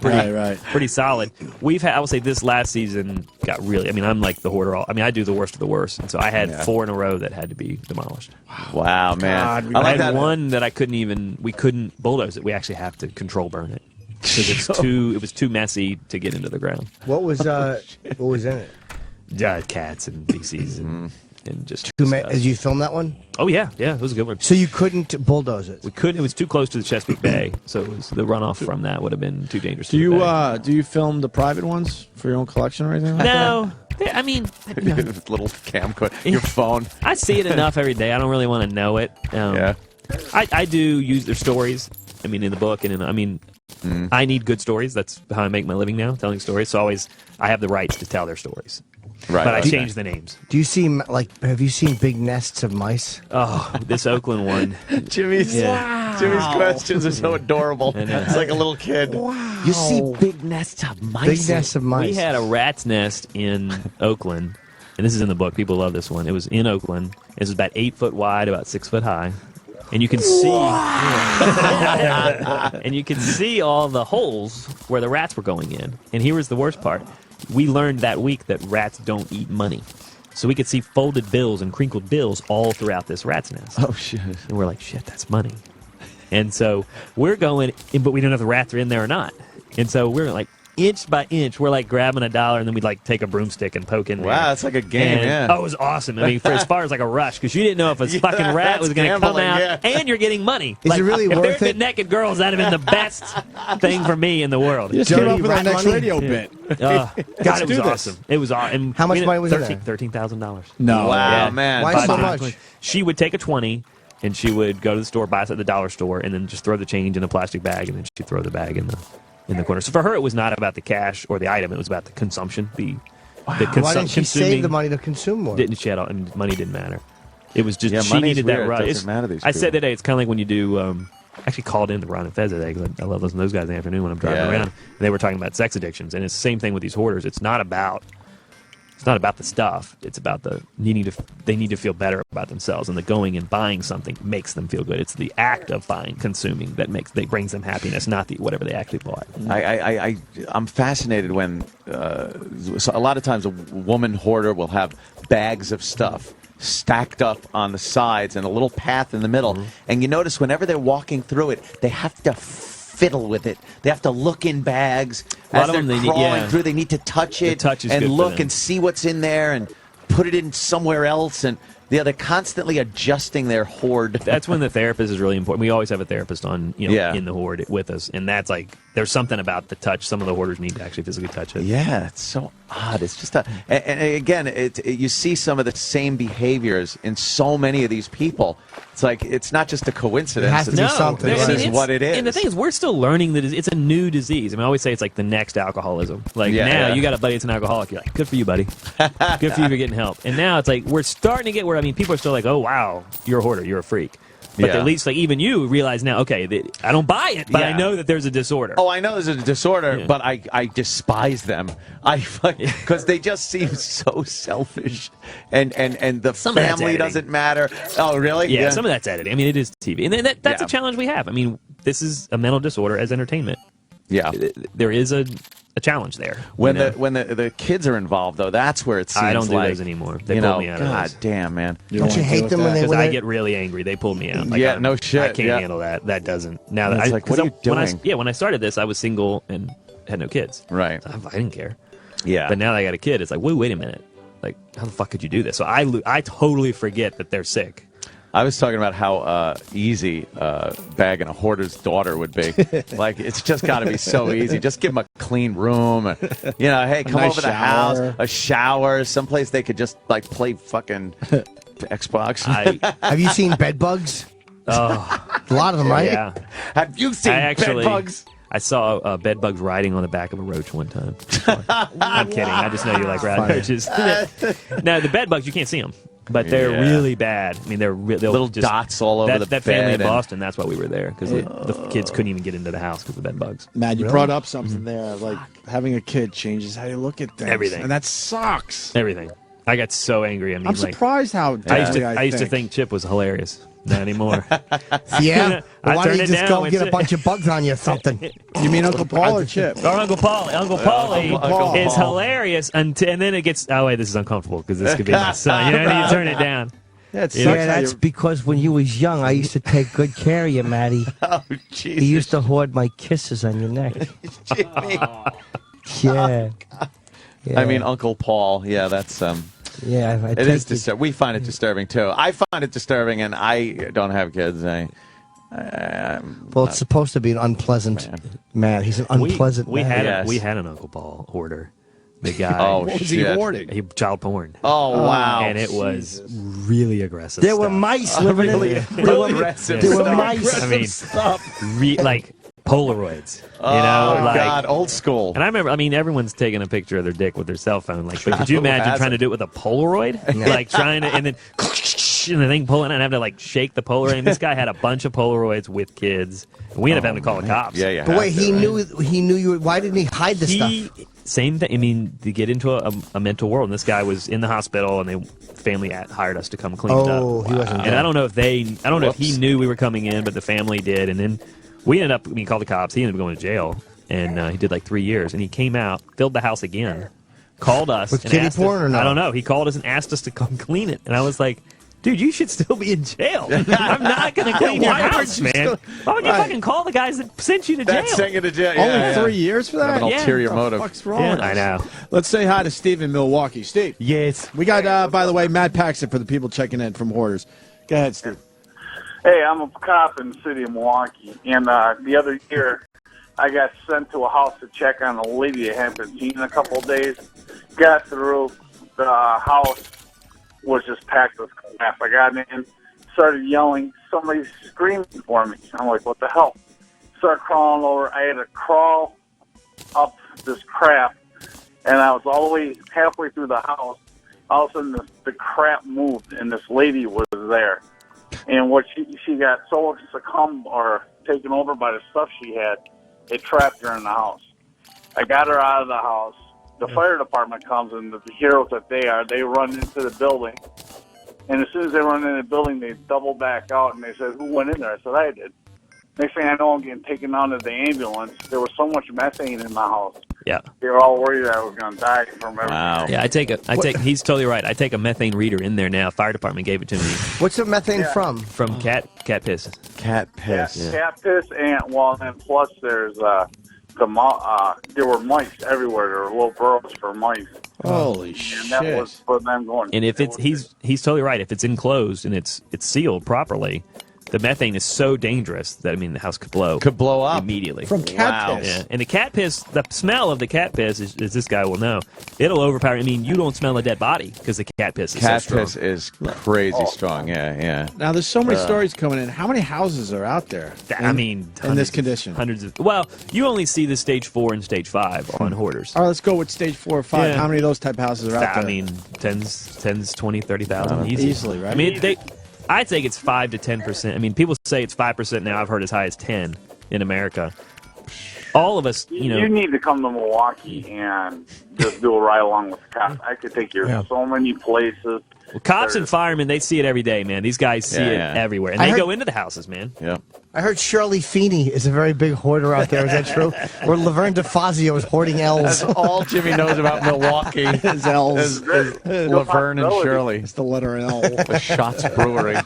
pretty solid. I would say this last season got really. I mean, I'm like the hoarder. I do the worst of the worst, and so I had 4 in a row that had to be demolished. Wow, man! I had one that we couldn't bulldoze it. We actually have to control burn it because it was too messy to get into the ground. What was in it? Cats and feces and just Did you film that one? Oh yeah, it was a good one. So you couldn't bulldoze it? We couldn't. It was too close to the Chesapeake Bay, so the runoff from that would have been too dangerous. Do you film the private ones for your own collection or anything like No. I mean, little camcorder, your phone. I see it enough every day. I don't really want to know it. I do use their stories. I mean, in the book, and I need good stories. That's how I make my living now, telling stories. So I have the rights to tell their stories. Right. But I change the names. Do you see have you seen big nests of mice? Oh, this Oakland one. Jimmy's questions are so adorable. It's like a little kid. Wow. You see big nests of mice. Big nests of mice. We had a rat's nest in Oakland, and this is in the book. People love this one. It was in Oakland. It was about 8 foot wide, about 6 foot high. And you can see, and you can see all the holes where the rats were going in. And here was the worst part: we learned that week that rats don't eat money, so we could see folded bills and crinkled bills all throughout this rat's nest. Oh shit! And we're like, shit, that's money. And so we're going, but we don't know if the rats are in there or not. And so we're like, inch by inch, we're like grabbing $1, and then we'd like take a broomstick and poke in there. Wow, it's like a game, yeah. Oh, it was awesome. I mean, for as far as like a rush, because you didn't know if a fucking rat was going to come out, and you're getting money. Is it really if worth there's it? the naked girls, that'd have been the best thing for me in the world. You just came up with our next radio bit. God, Let's it was do this. awesome. It was awesome. How much money was in there? $13,000. No. Wow, man. Why so much? She would take a 20, and she would go to the store, buy us at the dollar store, and then just throw the change in a plastic bag, and then she'd throw the bag in the corner. So for her, it was not about the cash or the item; it was about the consumption. Why didn't she save the money to consume more? Didn't she? And money didn't matter. It was just she money's needed weird. that It rush. doesn't matter to these I said people. today, it's kind of like when you do. I actually called in to Ron and Fez today because I love listening to those guys in the afternoon when I'm driving around. And they were talking about sex addictions, and it's the same thing with these hoarders. It's not about the stuff. It's about the they need to feel better about themselves, and the going and buying something makes them feel good. It's the act of consuming that brings them happiness, not whatever they actually bought. I'm fascinated when so a lot of times a woman hoarder will have bags of stuff stacked up on the sides and a little path in the middle, and you notice whenever they're walking through it, they have to fiddle with it. They have to look in bags as they're crawling through. They need to touch it and look and see what's in there and put it in somewhere else. And they're constantly adjusting their hoard. That's when the therapist is really important. We always have a therapist on, in the hoard with us, and that's like there's something about the touch. Some of the hoarders need to actually physically touch it. Yeah, it's so odd. It's just and again, you see some of the same behaviors in so many of these people. It's like it's not just a coincidence. It has to be something. This is what it is. And the thing is, we're still learning that it's a new disease. I mean, I always say it's like the next alcoholism. Like you got a buddy that's an alcoholic. You're like, good for you, buddy. Good for you for getting help. And now it's like we're starting to get where people are still like, oh wow, you're a hoarder, you're a freak. But at least, like, even you realize now, okay, I don't buy it, but I know that there's a disorder. Oh, I know there's a disorder, but I despise them. Because they just seem so selfish, and the family doesn't matter. Oh, really? Yeah, some of that's editing. I mean, it is TV, and that's a challenge we have. I mean, this is a mental disorder as entertainment. Yeah, there is a challenge there. When the kids are involved, though, that's where it seems I don't do like, those anymore. They pulled me out of God those. damn, man. Don't you hate them when Because I get really angry. They pulled me out. Like, no shit. I can't handle that. That doesn't. Now that It's like, what are you doing? When I started this, I was single and had no kids. Right. I didn't care. Yeah. But now that I got a kid, it's like, wait a minute. Like, how the fuck could you do this? So I totally forget that they're sick. I was talking about how easy bagging a hoarder's daughter would be. Like, it's just got to be so easy. Just give them a clean room. And, hey, come over to the house. A shower. Someplace they could just, like, play fucking Xbox. Have you seen bed bugs? Oh. A lot of them, right? Yeah. Have you seen bed bugs? I saw bed bugs riding on the back of a roach one time. I'm kidding. I just know you like roaches. Now, the bed bugs, you can't see them. But they're really bad. I mean, they're little just, dots all over the that family in bed Boston. That's why we were there because the kids couldn't even get into the house because of bed bugs. Matt, you brought up something there. Like having a kid changes how you look at things. Everything, and that sucks. Everything. I got so angry. I mean, I'm surprised how I used to think Chip was hilarious. Not anymore. Yeah. Well, why don't you just go get a Chip- bunch of bugs on you or something? You mean Uncle Paul or Chip? Or Uncle Paul. Uncle Paulie Paul. is hilarious, and then it gets. Oh wait, this is uncomfortable because this could be my son. You turn it down. Yeah, that's because when you was young, I used to take good care of you, Matty. Oh, jeez. He used to hoard my kisses on your neck. Jimmy. Yeah. I mean, Uncle Paul. Yeah, that's Yeah, it is disturbing. We find it disturbing too. I find it disturbing, and I don't have kids. Well, it's supposed to be an unpleasant man. He's an unpleasant we man. We had an Uncle Paul hoarder. The guy. Oh, what was he hoarding? Child porn. Oh, wow. And it was really aggressive. There were mice living in it. There were mice. I mean, like Polaroids. Oh, God, old school. And I remember, everyone's taking a picture of their dick with their cell phone. Like, but could you imagine trying to do it with a Polaroid? Like trying to, and then and the thing pulling out and have to like shake the Polaroid. And this guy had a bunch of Polaroids with kids. And we ended up having to call the cops. Yeah. But wait, he knew you. Why didn't he hide the stuff? same thing. I mean, to get into a mental world. And this guy was in the hospital, and the family hired us to come clean it up. He wasn't And dead. I don't know if he knew we were coming in, but the family did. And then we ended up, we called the cops. He ended up going to jail, and he did like 3 years. And he came out, filled the house again, called us. With and kitty asked porn us, or no? I don't know. He called us and asked us to come clean it. And I was like, dude, you should still be in jail. I'm not going to clean your Why would house, you man. still- Why would you Right. fucking call the guys that sent you to jail? That's sent you to jail. Only 3 years for that? Have an ulterior What the motive. fuck's wrong Yeah, with us? I know. Let's say hi to Steve in Milwaukee. Steve. Yes. We got, by the way, Matt Paxton for the people checking in from Hoarders. Go ahead, Steve. Hey, I'm a cop in the city of Milwaukee, and the other year I got sent to a house to check on a lady I hadn't been seen in a couple of days. Got through, the house was just packed with crap. I got in, started yelling, somebody's screaming for me. I'm like, what the hell? Started crawling over. I had to crawl up this crap, and I was all the way halfway through the house. All of a sudden, the crap moved, and this lady was there. And what she got so succumbed or taken over by the stuff she had, it trapped her in the house. I got her out of the house. The fire department comes, and the heroes that they are, they run into the building. And as soon as they run into the building, they double back out, and they said, who went in there? I said, I did. Next thing I know, I'm getting taken onto the ambulance. There was so much methane in the house. Yeah. They were all worried that I was going to die from everything. Yeah, he's totally right. I take a methane reader in there now. Fire department gave it to me. What's the methane from? From cat piss. Cat piss. Yeah, cat piss, and plus there's there were mice everywhere. There were little burrows for mice. Holy And shit. that was for them going. And if he's totally right. If it's enclosed and it's sealed properly, the methane is so dangerous that the house could blow up immediately from cat piss. Yeah. And the cat piss, the smell of the cat piss, is this guy will know, it'll overpower. You don't smell a dead body because the cat piss is Cat so strong. piss is crazy strong. Yeah. Now, there's so many stories coming in. How many houses are out there? In this condition? Hundreds of. Well, you only see the stage 4 and stage 5 on Hoarders. All right, let's go with stage 4 or 5. Yeah. How many of those type houses are out there? Tens, 20, 30,000 Easily, right? I think it's 5 to 10%. People say it's 5% now. I've heard as high as 10 in America. All of us, You need to come to Milwaukee and just do a ride along with the cops. I could take you to so many places. Well, cops and firemen, they see it every day, man. These guys see it everywhere. And they go into the houses, man. Yeah. I heard Shirley Feeney is a very big hoarder out there. Is that true? Or Laverne DeFazio is hoarding L's. That's all Jimmy knows about Milwaukee. Is L's. Laverne and Shirley. It's the letter L. The Shots Brewery.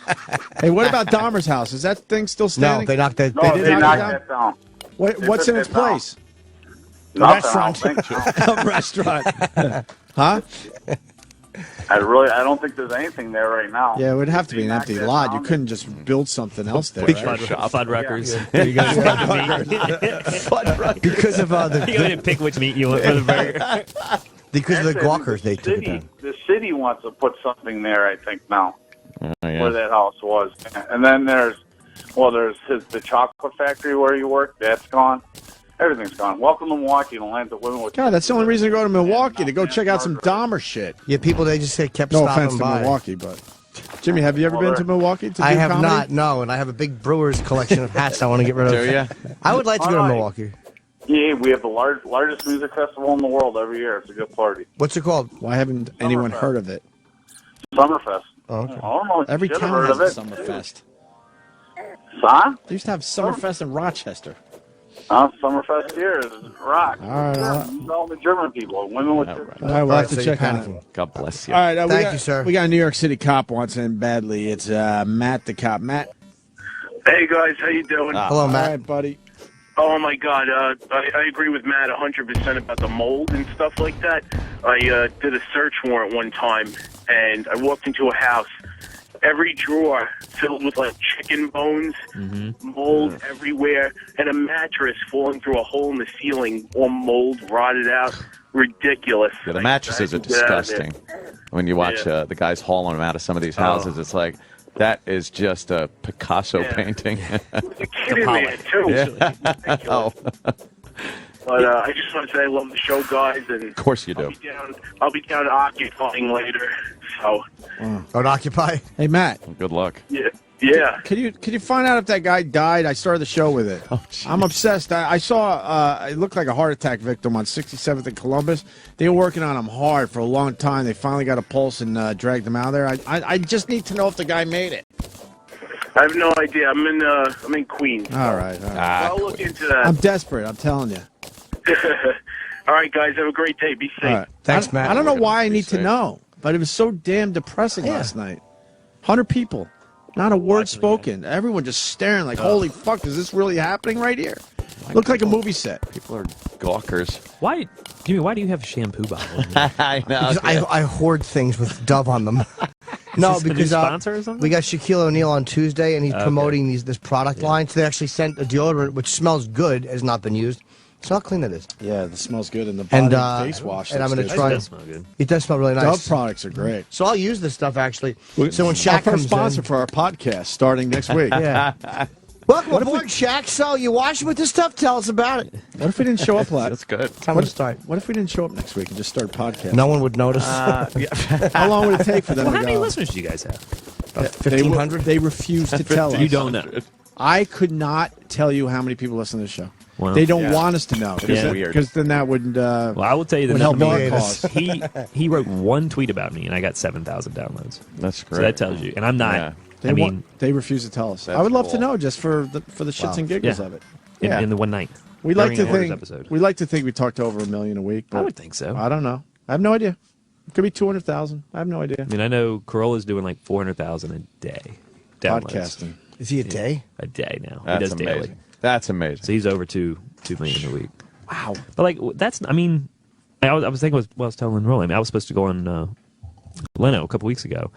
Hey, what about Dahmer's house? Is that thing still standing? No, they knocked that. No, did they knock knocked it that down. What's in its place? Nothing, restaurant. I don't think so. A restaurant. Huh? I don't think there's anything there right now. Yeah, it would have to be an Knocked empty that lot. down. You couldn't just build something else there. Fuddruckers. There you go. Because of You go in and pick which meat you want for the burger. because of the Actually, gawkers, they took it down. The city wants to put something there, I think, now, yeah. where that house was. And then there's the chocolate factory where you work. That's gone. Everything's gone. Welcome to Milwaukee, the land of women with... God, that's the only reason to go to Milwaukee, to go check out some Dahmer shit. Yeah, people, they just kept No stopping offense to by. Milwaukee, but... Jimmy, have you ever been to Milwaukee to I do have comedy? not, no, and I have a big Brewers collection of hats I want to get rid of. Do ya? I would like to go to Milwaukee. Yeah, we have the largest music festival in the world every year. It's a good party. What's it called? Why haven't anyone heard of it? Summerfest. Oh, okay. I don't know if Every you should have town heard has of a it. Summerfest. Son? They used to have Summerfest in Rochester. Summerfest here is rock. All right, All the German people, women with... All right, we'll have to check on it. God bless you. All right, Thank you, sir. We got a New York City cop wants in badly. It's Matt the cop. Matt. Hey guys, how you doing? Hello, Matt. All right, buddy. Oh my God, I agree with Matt 100% about the mold and stuff like that. I did a search warrant one time, and I walked into a house. Every drawer filled with like chicken bones, mold everywhere, and a mattress falling through a hole in the ceiling, all mold rotted out. Ridiculous. Yeah, the mattresses are disgusting. When you watch the guys hauling them out of some of these houses, it's like, that is just a Picasso painting. The kid in there too. Yeah. Oh. But I just want to say I love the show, guys, and Of course you do. I'll be down occupying later. So Don't occupy. Hey, Matt. Good luck. yeah. Yeah. Can you find out if that guy died? I started the show with it. I'm obsessed. I saw it looked like a heart attack victim on 67th and Columbus. They were working on him hard for a long time. They finally got a pulse and dragged him out of there. I just need to know if the guy made it. I have no idea. I'm in Queens. All right. I'll look into that. I'm desperate. I'm telling you. All right, guys. Have a great day. Be safe. All right. Thanks, Matt. I don't know why I need to know, but it was so damn depressing last night. 100 people. Not a word spoken. Everyone just staring like, holy fuck, is this really happening right here? Looked like a movie set. People are gawkers. Why, Jimmy? Why do you have a shampoo bottle? I know. Because I hoard things with Dove on them. No, this the new because sponsor or something? we got Shaquille O'Neal on Tuesday, and he's promoting this product line. So they actually sent a deodorant which smells good, has not been used. Smell how clean it is. Yeah, it smells good in the body face wash. And I'm going to looks try. good. It does smell good. It does smell really nice. Dove products are great. So I'll use this stuff actually. So when Our Shaq first comes sponsor in, for our podcast starting next week. yeah. Welcome aboard, Shaq. So you washing with this stuff? Tell us about it. What if we didn't show up last? That's good. Time to start. What if we didn't show up next week and just start podcasting? No one would notice. How long would it take for them Well, to how go? many listeners do you guys have? About 1,500. They refuse to tell us. You don't know. I could not tell you how many people listen to the show. Wow. They don't want us to know. Yeah. Because then that would. Well, I will tell you the would help number. our cause. He wrote one tweet about me, and I got 7,000 downloads. That's great. So that tells you. And I'm not. Yeah. They refuse to tell us. That's I would love to cool. know just for the shits and giggles Yeah. of it. In the one night. We like During to a Hoarders think. episode. We like to think we talk to over 1 million a week. But I would think so. I don't know. I have no idea. It could be 200,000. I have no idea. I mean, I know Corolla's doing like 400,000 a day. Downloads. Podcasting. Is he a day? A day now. That's he does amazing. daily. That's amazing. So he's over 2 million a week. Wow. But like that's. I mean, I was thinking what I was telling Rolly. I mean, I was supposed to go on Leno a couple weeks ago,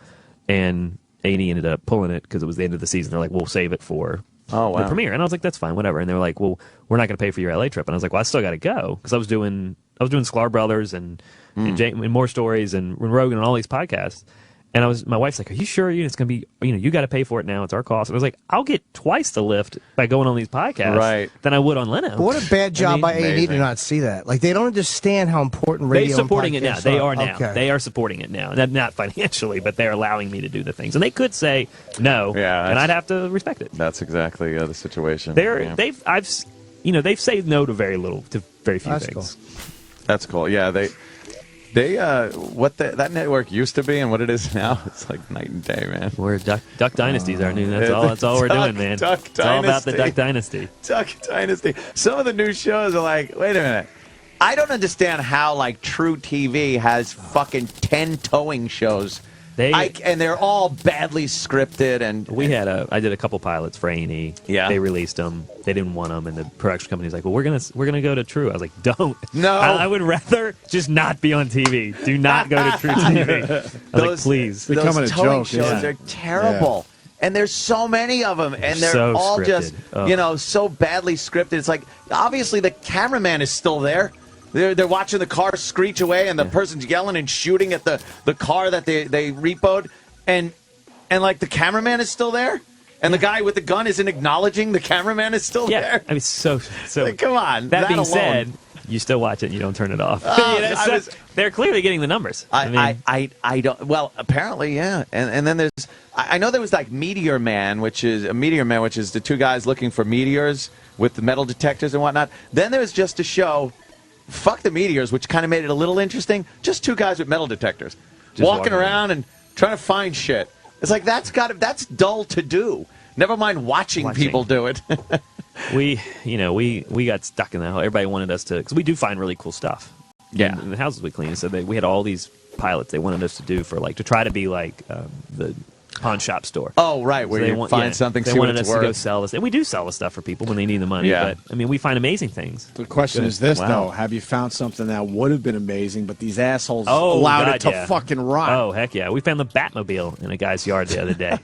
and A&E ended up pulling it because it was the end of the season. They're like, we'll save it for the premiere, and I was like, that's fine, whatever. And they were like, well, we're not going to pay for your LA trip, and I was like, well, I still got to go because I was doing Sklar Brothers and More Stories and Rogan and all these podcasts. And my wife's like, are you sure it's going to be, you got to pay for it now. It's our cost. And I was like, I'll get twice the lift by going on these podcasts than I would on Leno. But what a bad job by A&E to not see that. Like, they don't understand how important radio They're supporting and it now. podcasts They are now. Okay. They are supporting it now. Not financially, but they're allowing me to do the things. And they could say no, and I'd have to respect it. That's exactly the situation. They've said no to very few That's things. cool. That's cool. Yeah, that network used to be and what it is now, it's like night and day, man. We're Duck Dynasty's our new. That's all we're doing, man. Duck it's all about the Dynasty. Duck Dynasty. Duck Dynasty. Some of the new shows are like, wait a minute. I don't understand how like True TV has fucking 10 towing shows. And they're all badly scripted. And I did a couple pilots for A&E. Yeah. They released them. They didn't want them, and the production company's like, well, we're gonna go to True. I was like, don't. No. I would rather just not be on TV. Do not go to True TV. I was like, please. Those towing shows are terrible. Yeah. And there's so many of them, and they're So all scripted. just, so badly scripted. It's like, obviously the cameraman is still there. They're watching the car screech away, and the person's yelling and shooting at the car that they repoed, and like the cameraman is still there, and the guy with the gun isn't acknowledging the cameraman is still there. I mean, so Like, come on. That being alone. said, you still watch it and you don't turn it off. They're clearly getting the numbers. I don't. Well, apparently, yeah. And then there's. I know there was like Meteor Man, which is the two guys looking for meteors with the metal detectors and whatnot. Then there was just a show. Fuck the meteors, which kind of made it a little interesting. Just two guys with metal detectors walking around and trying to find shit. It's like that's dull to do. Never mind watching people do it. We got stuck in that hole. Everybody wanted us to, because we do find really cool stuff. Yeah. In the houses we clean. So we had all these pilots they wanted us to do for to try to be like the pawn shop store. Oh, right, where you find something, they see what wanted it's us to go worth. sell this. And we do sell the stuff for people when they need the money. Yeah. But, I mean, we find amazing things. The question is this, though. Have you found something that would have been amazing, but these assholes allowed it to fucking rot? Oh, heck yeah. We found the Batmobile in a guy's yard the other day.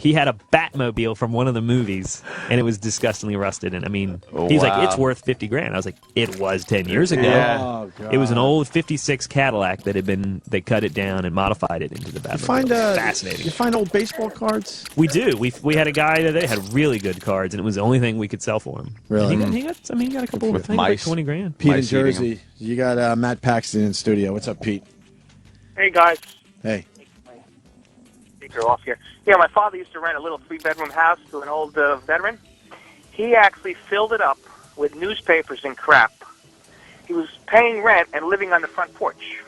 He had a Batmobile from one of the movies, and it was disgustingly rusted. And, I mean, he's like, it's worth $50,000. I was like, it was 10 years ago. Yeah. Oh, God. It was an old 56 Cadillac that they cut it down and modified it into the Batmobile. Fascinating. You find old baseball cards? We do. We had a guy that had really good cards, and it was the only thing we could sell for him. Really? And he got a couple With of mice. like $20,000. Pete in Jersey. You got Matt Paxton in studio. What's up, Pete? Hey, guys. Hey. speaker off here. Yeah, my father used to rent a little 3-bedroom house to an old veteran. He actually filled it up with newspapers and crap. He was paying rent and living on the front porch.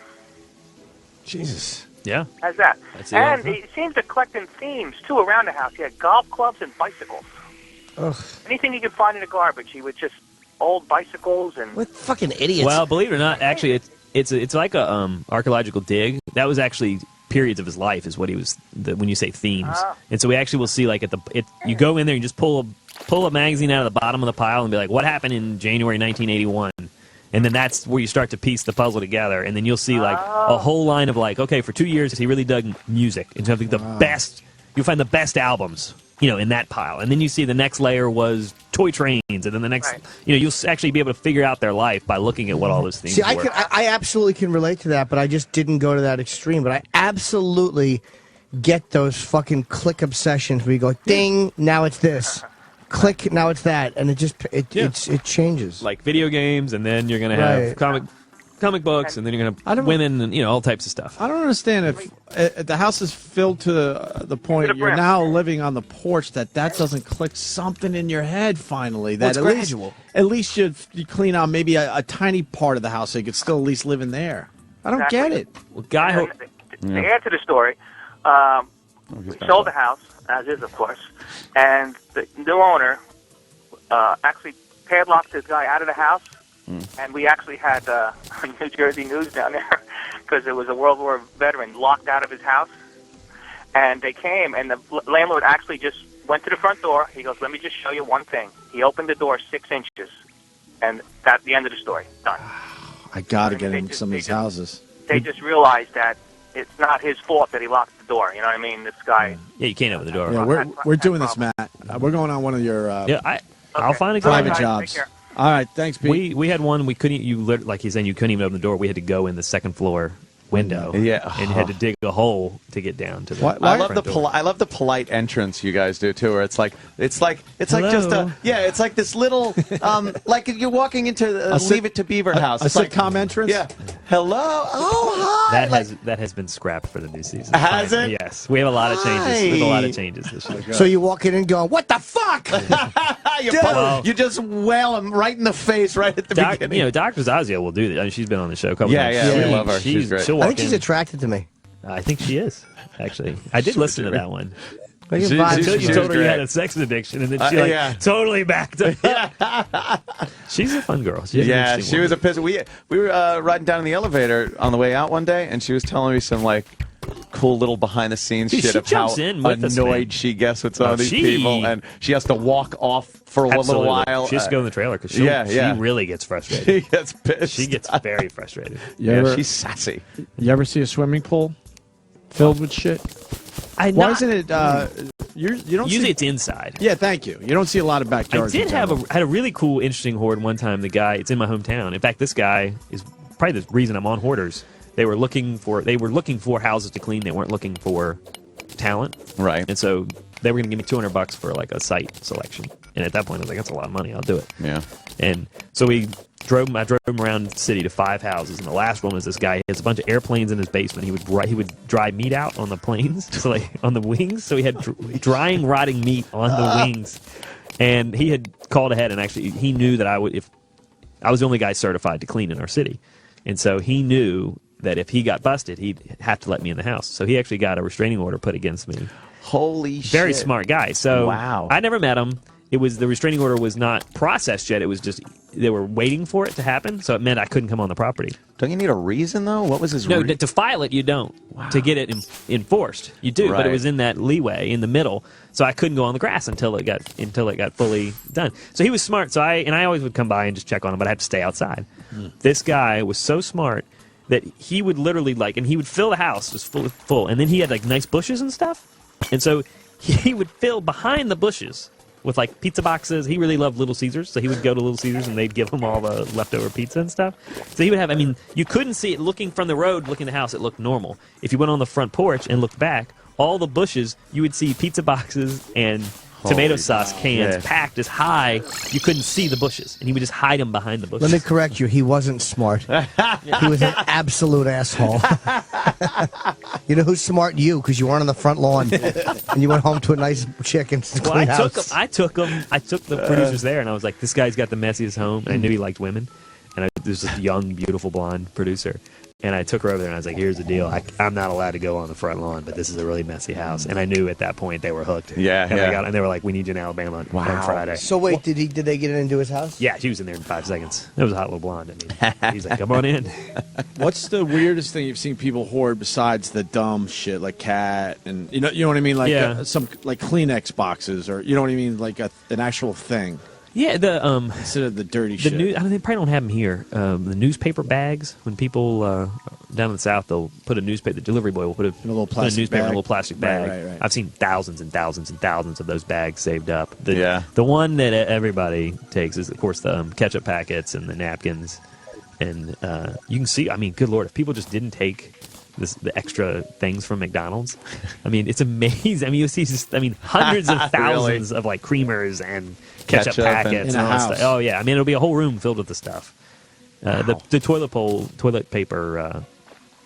Jesus. Yeah. How's that? That's it. And he seemed to collect in themes, too, around the house. He had golf clubs and bicycles. Ugh. Anything he could find in the garbage, he would just old bicycles and... What fucking idiots. Well, believe it or not, actually, it's like a archaeological dig. That was actually periods of his life, is what he was. When you say themes, and so we actually will see like you go in there and just pull a magazine out of the bottom of the pile and be like, what happened in January 1981, and then that's where you start to piece the puzzle together, and then you'll see like a whole line of like, okay, for 2 years he really dug music, and so I think the best. You'll find the best albums, in that pile. And then you see the next layer was toy trains, and then the next, you'll actually be able to figure out their life by looking at what all those things See, were. I absolutely can relate to that, but I just didn't go to that extreme. But I absolutely get those fucking click obsessions where you go, ding, now it's this. Click, now it's that. And it just, it changes. Like video games, and then you're going to have comic books, and then you're going to have women and all types of stuff. I don't understand if the house is filled to the point you're now living on the porch that doesn't click something in your head finally. That it's gradual. At least you clean out maybe a tiny part of the house so you could still at least live in there. I don't get it. Well, To add to the story, we sold the house, as is, of course, and the new owner actually padlocked this guy out of the house. And we actually had New Jersey News down there because it was a World War veteran locked out of his house. And they came, and the landlord actually just went to the front door. He goes, let me just show you one thing. He opened the door 6 inches. And that's the end of the story. Done. I got to get in some of these houses. They just realized that it's not his fault that he locked the door. You know what I mean? This guy... Yeah, you can't open the door. Yeah, we're doing this, Matt. We're going on one of your I'll find a private guy. jobs. All right, thanks, Pete. We had one. We couldn't. Like he's saying, you couldn't even open the door. We had to go in the second floor window. Yeah, and you had to dig a hole to get down to the. I love door. I love the polite entrance you guys do too, where it's like just Hello. it's like this little like you're walking into Leave It to Beaver house. A It's like sitcom entrance. Yeah, hello. Oh hi. That has been scrapped for the new season. Has it? Yes, we have a lot of changes. We have a lot of changes this year. So you walk in and go, what the fuck? You just wail him right in the face right at the beginning. Dr. Zazia will do that. I mean, she's been on the show a couple Yeah, times. yeah, we love her. She's great. She'll I walk think she's in. attracted to me. I think she is, actually. I did listen to that one. She Until you told her you great. had a sex addiction, and then she totally backed up. She's a fun girl. She's an Yeah, interesting she was a woman. piss. We were riding down in the elevator on the way out one day, and she was telling me some like cool little behind the scenes Dude, shit she of how jumps in with us, annoyed man. she gets with some Oh, of these she- people, and she has to walk off for a little Absolutely. while. She has to go in the trailer because yeah. she really gets frustrated. She gets pissed. She gets very frustrated. She's sassy. You ever see a swimming pool filled with shit? Why isn't it? You don't Usually see, it's inside. Yeah, thank you. You don't see a lot of I backyards. did in have general. had a really cool, interesting hoard one time. The guy, it's in my hometown. In fact, this guy is probably the reason I'm on Hoarders. They were looking for houses to clean. They weren't looking for talent, right? And so they were going to give me $200 for like a site selection. And at that point, I was like, that's a lot of money. I'll do it. Yeah. And so I drove him around the city to 5 houses, and the last one was this guy. He has a bunch of airplanes in his basement. He would dry meat out on the planes, so like on the wings. So he had drying, rotting meat on the wings, and he had called ahead and actually he knew that I was the only guy certified to clean in our city, and so he knew that if he got busted, he'd have to let me in the house. So he actually got a restraining order put against me. Holy shit! Very smart guy. So wow. I never met him. The restraining order was not processed yet. It was just they were waiting for it to happen. So it meant I couldn't come on the property. Don't you need a reason though? What was his? No, to file it you don't. Wow. To get it enforced you do. But Right. it was in that leeway in the middle, so I couldn't go on the grass until it got fully done. So he was smart. So I always would come by and just check on him, but I had to stay outside. This guy was so smart that he would literally and he would fill the house just full, and then he had like nice bushes and stuff, and so he would fill behind the bushes with like pizza boxes. He really loved Little Caesars, so he would go to Little Caesars and they'd give him all the leftover pizza and stuff. So he would have, you couldn't see it looking from the road, looking at the house, it looked normal. If you went on the front porch and looked back, all the bushes, you would see pizza boxes and tomato sauce cans Yeah. packed as high you couldn't see the bushes, and he would just hide them behind the bushes. Let me correct you. He wasn't smart. He was an absolute asshole. You know who's smart? You, because you weren't on the front lawn, and you went home to a nice chick and Well, clean I house. took the producers there, and I was like, this guy's got the messiest home. And I knew he liked women, and there's this young, beautiful blonde producer. And I took her over there, and I was like, here's the deal. I'm not allowed to go on the front lawn, but this is a really messy house. And I knew at that point they were hooked. Yeah, and yeah. And they were like, we need you in Alabama on Friday. So wait, did they get into his house? Yeah, she was in there in 5 seconds. It was a hot little blonde. I mean, he's like, come on in. What's the weirdest thing you've seen people hoard besides the dumb shit like cat and you know what I mean, like Yeah. some like Kleenex boxes or you know what I mean, like an actual thing. Yeah, instead of the dirty the shit. they probably don't have them here. The newspaper bags, when people down in the South, they'll put a newspaper. The delivery boy will put a little put a plastic newspaper in a bag. little plastic bag. Right. I've seen thousands and thousands and thousands of those bags saved up. The, Yeah. The one that everybody takes is, of course, the ketchup packets and the napkins. And you can see, I mean, good Lord, if people just didn't take the extra things from McDonald's, I mean, it's amazing. I mean, you see hundreds of thousands of like creamers and ketchup packets in and a all that house. stuff. Oh yeah, I mean, it'll be a whole room filled with the stuff. The toilet paper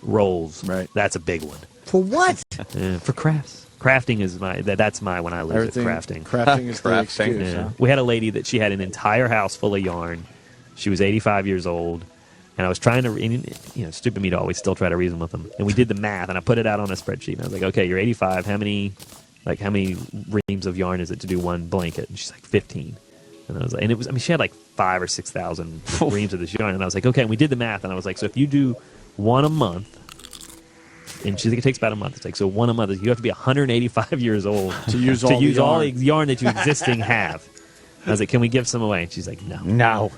rolls. Right, that's a big one. For what? For crafts. Crafting is that's my when I lose Everything- it. Crafting. crafting is the excuse, Yeah. huh? We had a lady that she had an entire house full of yarn. She was 85 years old. And I was trying to, stupid me to always still try to reason with them. And we did the math, and I put it out on a spreadsheet. And I was like, okay, you're 85. How many reams of yarn is it to do one blanket? And she's like, 15. And I was like, and it was, she had like 5,000 or 6,000 reams of this yarn. And I was like, okay. And we did the math, and I was like, so if you do one a month, and she's like, it takes about a month. It's like, so one a month, you have to be 185 years old To use all all the the yarn that you existing have. I was like, can we give some away? And she's like, no.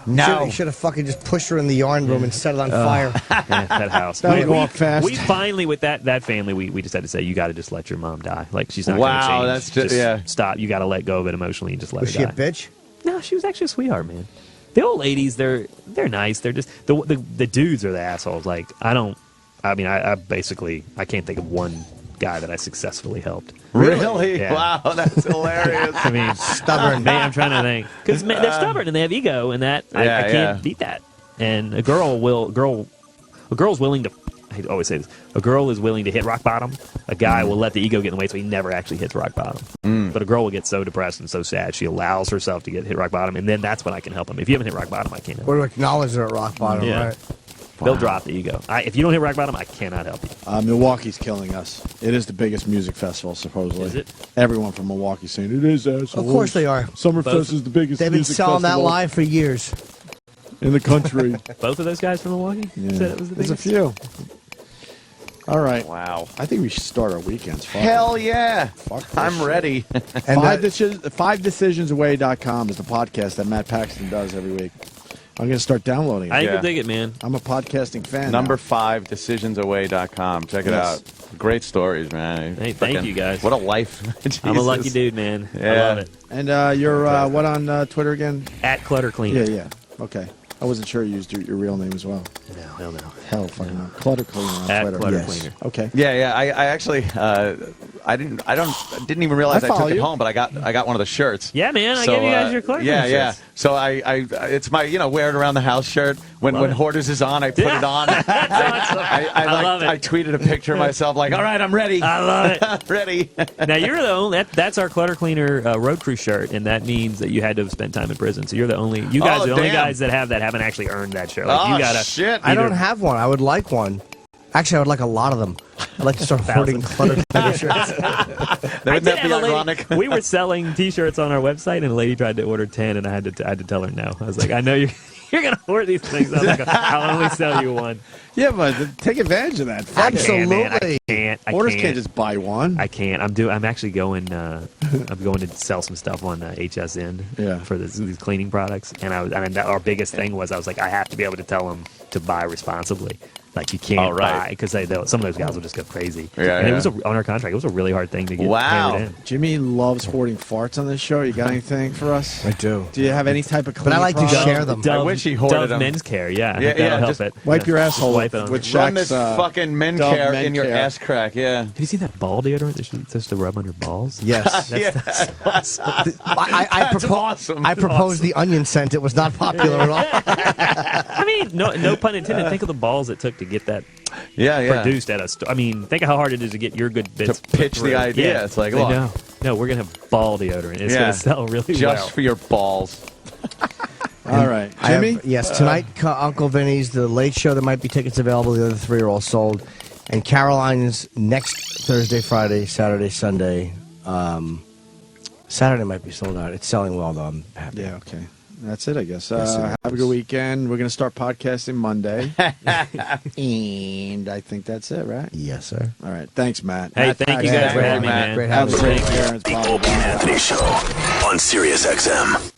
You should have fucking just pushed her in the yarn room and set it on fire. Yeah, that house. That would walk fast. We finally, with that family, we just had to say, you got to just let your mom die. Like, she's not Wow, going to change. that's just- yeah. Stop. You got to let go of it emotionally and just let Was her she die. a bitch? No, she was actually a sweetheart, man. The old ladies, they're nice. They're just the dudes are the assholes. Like, I basically can't think of one guy that I successfully helped. Really? Yeah. Wow, that's hilarious. I mean, Stubborn. Man, I'm trying to think because they're stubborn and they have ego, and that I Yeah, can't yeah. beat that. And a girl's willing to. I always say this: a girl is willing to hit rock bottom. A guy will let the ego get in the way, so he never actually hits rock bottom. But a girl will get so depressed and so sad, she allows herself to hit rock bottom, and then that's when I can help him. If you haven't hit rock bottom, I can't help. Or to acknowledge they're at rock bottom, Yeah. right? They'll drop the ego. If you don't hit rock bottom, I cannot help you. Milwaukee's killing us. It is the biggest music festival, supposedly. Is it? Everyone from Milwaukee saying it is. Assholes. Of course they are. Summerfest is the biggest. They've been music selling that festival live for years. in the country. Both of those guys from Milwaukee said it was the There's a biggest? few. All right. Wow. I think we should start our weekends. Fuck Hell it. yeah. Fuck this I'm shit. ready. And FiveDecisionsAway.com is the podcast that Matt Paxton does every week. I'm going to start downloading it. I Yeah. can dig it, man. I'm a podcasting fan. Number now. 5, decisionsaway.com. Check it Yes. out. Great stories, man. Hey, thank you, guys. What a life. I'm a lucky Jesus. dude, man. I Yeah. love it. And you're what on Twitter again? At Clutter Cleaner. Yeah. Okay. I wasn't sure you used your real name as well. No, hell no. Hell, fucking no. Clutter Cleaner on At Twitter. Clutter Yes. Cleaner. Okay. Yeah. I actually, I didn't even realize I I took follow it you. home, but I got one of the shirts. Yeah, man. I So, gave you guys your Clutter Yeah, Cleaner yeah. shirts. So it's my wear it around the house shirt. When Love it. Hoarders is on, I put it on. I love it. I tweeted a picture of myself like, all right, I'm ready. I love it. I'm ready. Now you're the only. That's our Clutter Cleaner road crew shirt, and that means that you had to have spent time in prison. So you're the only. You guys Oh, are the only damn. guys that haven't actually earned that shirt. Like, Oh, you gotta. shit. I don't have one. I would like one. Actually, I would like a lot of them. I'd like to start hoarding Clutter Cleaner shirts. Wouldn't I did that have be a lady- ironic? We were selling T-shirts on our website, and a lady tried to order 10, and I had to tell her no. I was like, I know you're gonna hoard these things. I'm like, I'll only sell you one. Yeah, but take advantage of that. Fuck I can't, man. I Absolutely. can't. I Hoarders can't. can't just buy one. I can't. I'm actually going. I'm going to sell some stuff on HSN Yeah. for these cleaning products. And our biggest thing was I was like, I have to be able to tell them to buy responsibly. Like you can't buy because some of those guys will just go crazy. And it was on our contract. It was a really hard thing to get hammered in. Jimmy loves hoarding farts on this show. You got anything for us? I do. Do you have any type of cleaning But I like to product? share them. Dove, I wish he hoarded Dove them. men's care, yeah. Yeah, That'll help just it. Wipe your asshole Wipe it on. with Run Shaq's, this fucking men Dove care men in your care. ass crack, yeah. Have you seen that ball deodorant that's supposed to rub on your balls? Yes. That's awesome. I proposed the onion scent. It was not popular at all. I mean, no pun intended. Think of the balls it took to get that produced at a store. I mean, think of how hard it is to get your good bits. To pitch the idea. Yeah. It's like, They look. no, we're going to have ball deodorant. It's going to sell really Just well. for your balls. All right, Jimmy? Yes, tonight, Uncle Vinny's, the late show. There might be tickets available. The other three are all sold. And Caroline's next Thursday, Friday, Saturday, Sunday. Saturday might be sold out. It's selling well, though. I'm happy. Yeah, okay. That's it, I guess. Yes, it have a good weekend. We're going to start podcasting Monday. And I think that's it, right? Yes, sir. All right. Thanks, Matt. Hey, Matt, thank you guys for having me, man. Great having you. The Opie and Anthony Show on Sirius XM.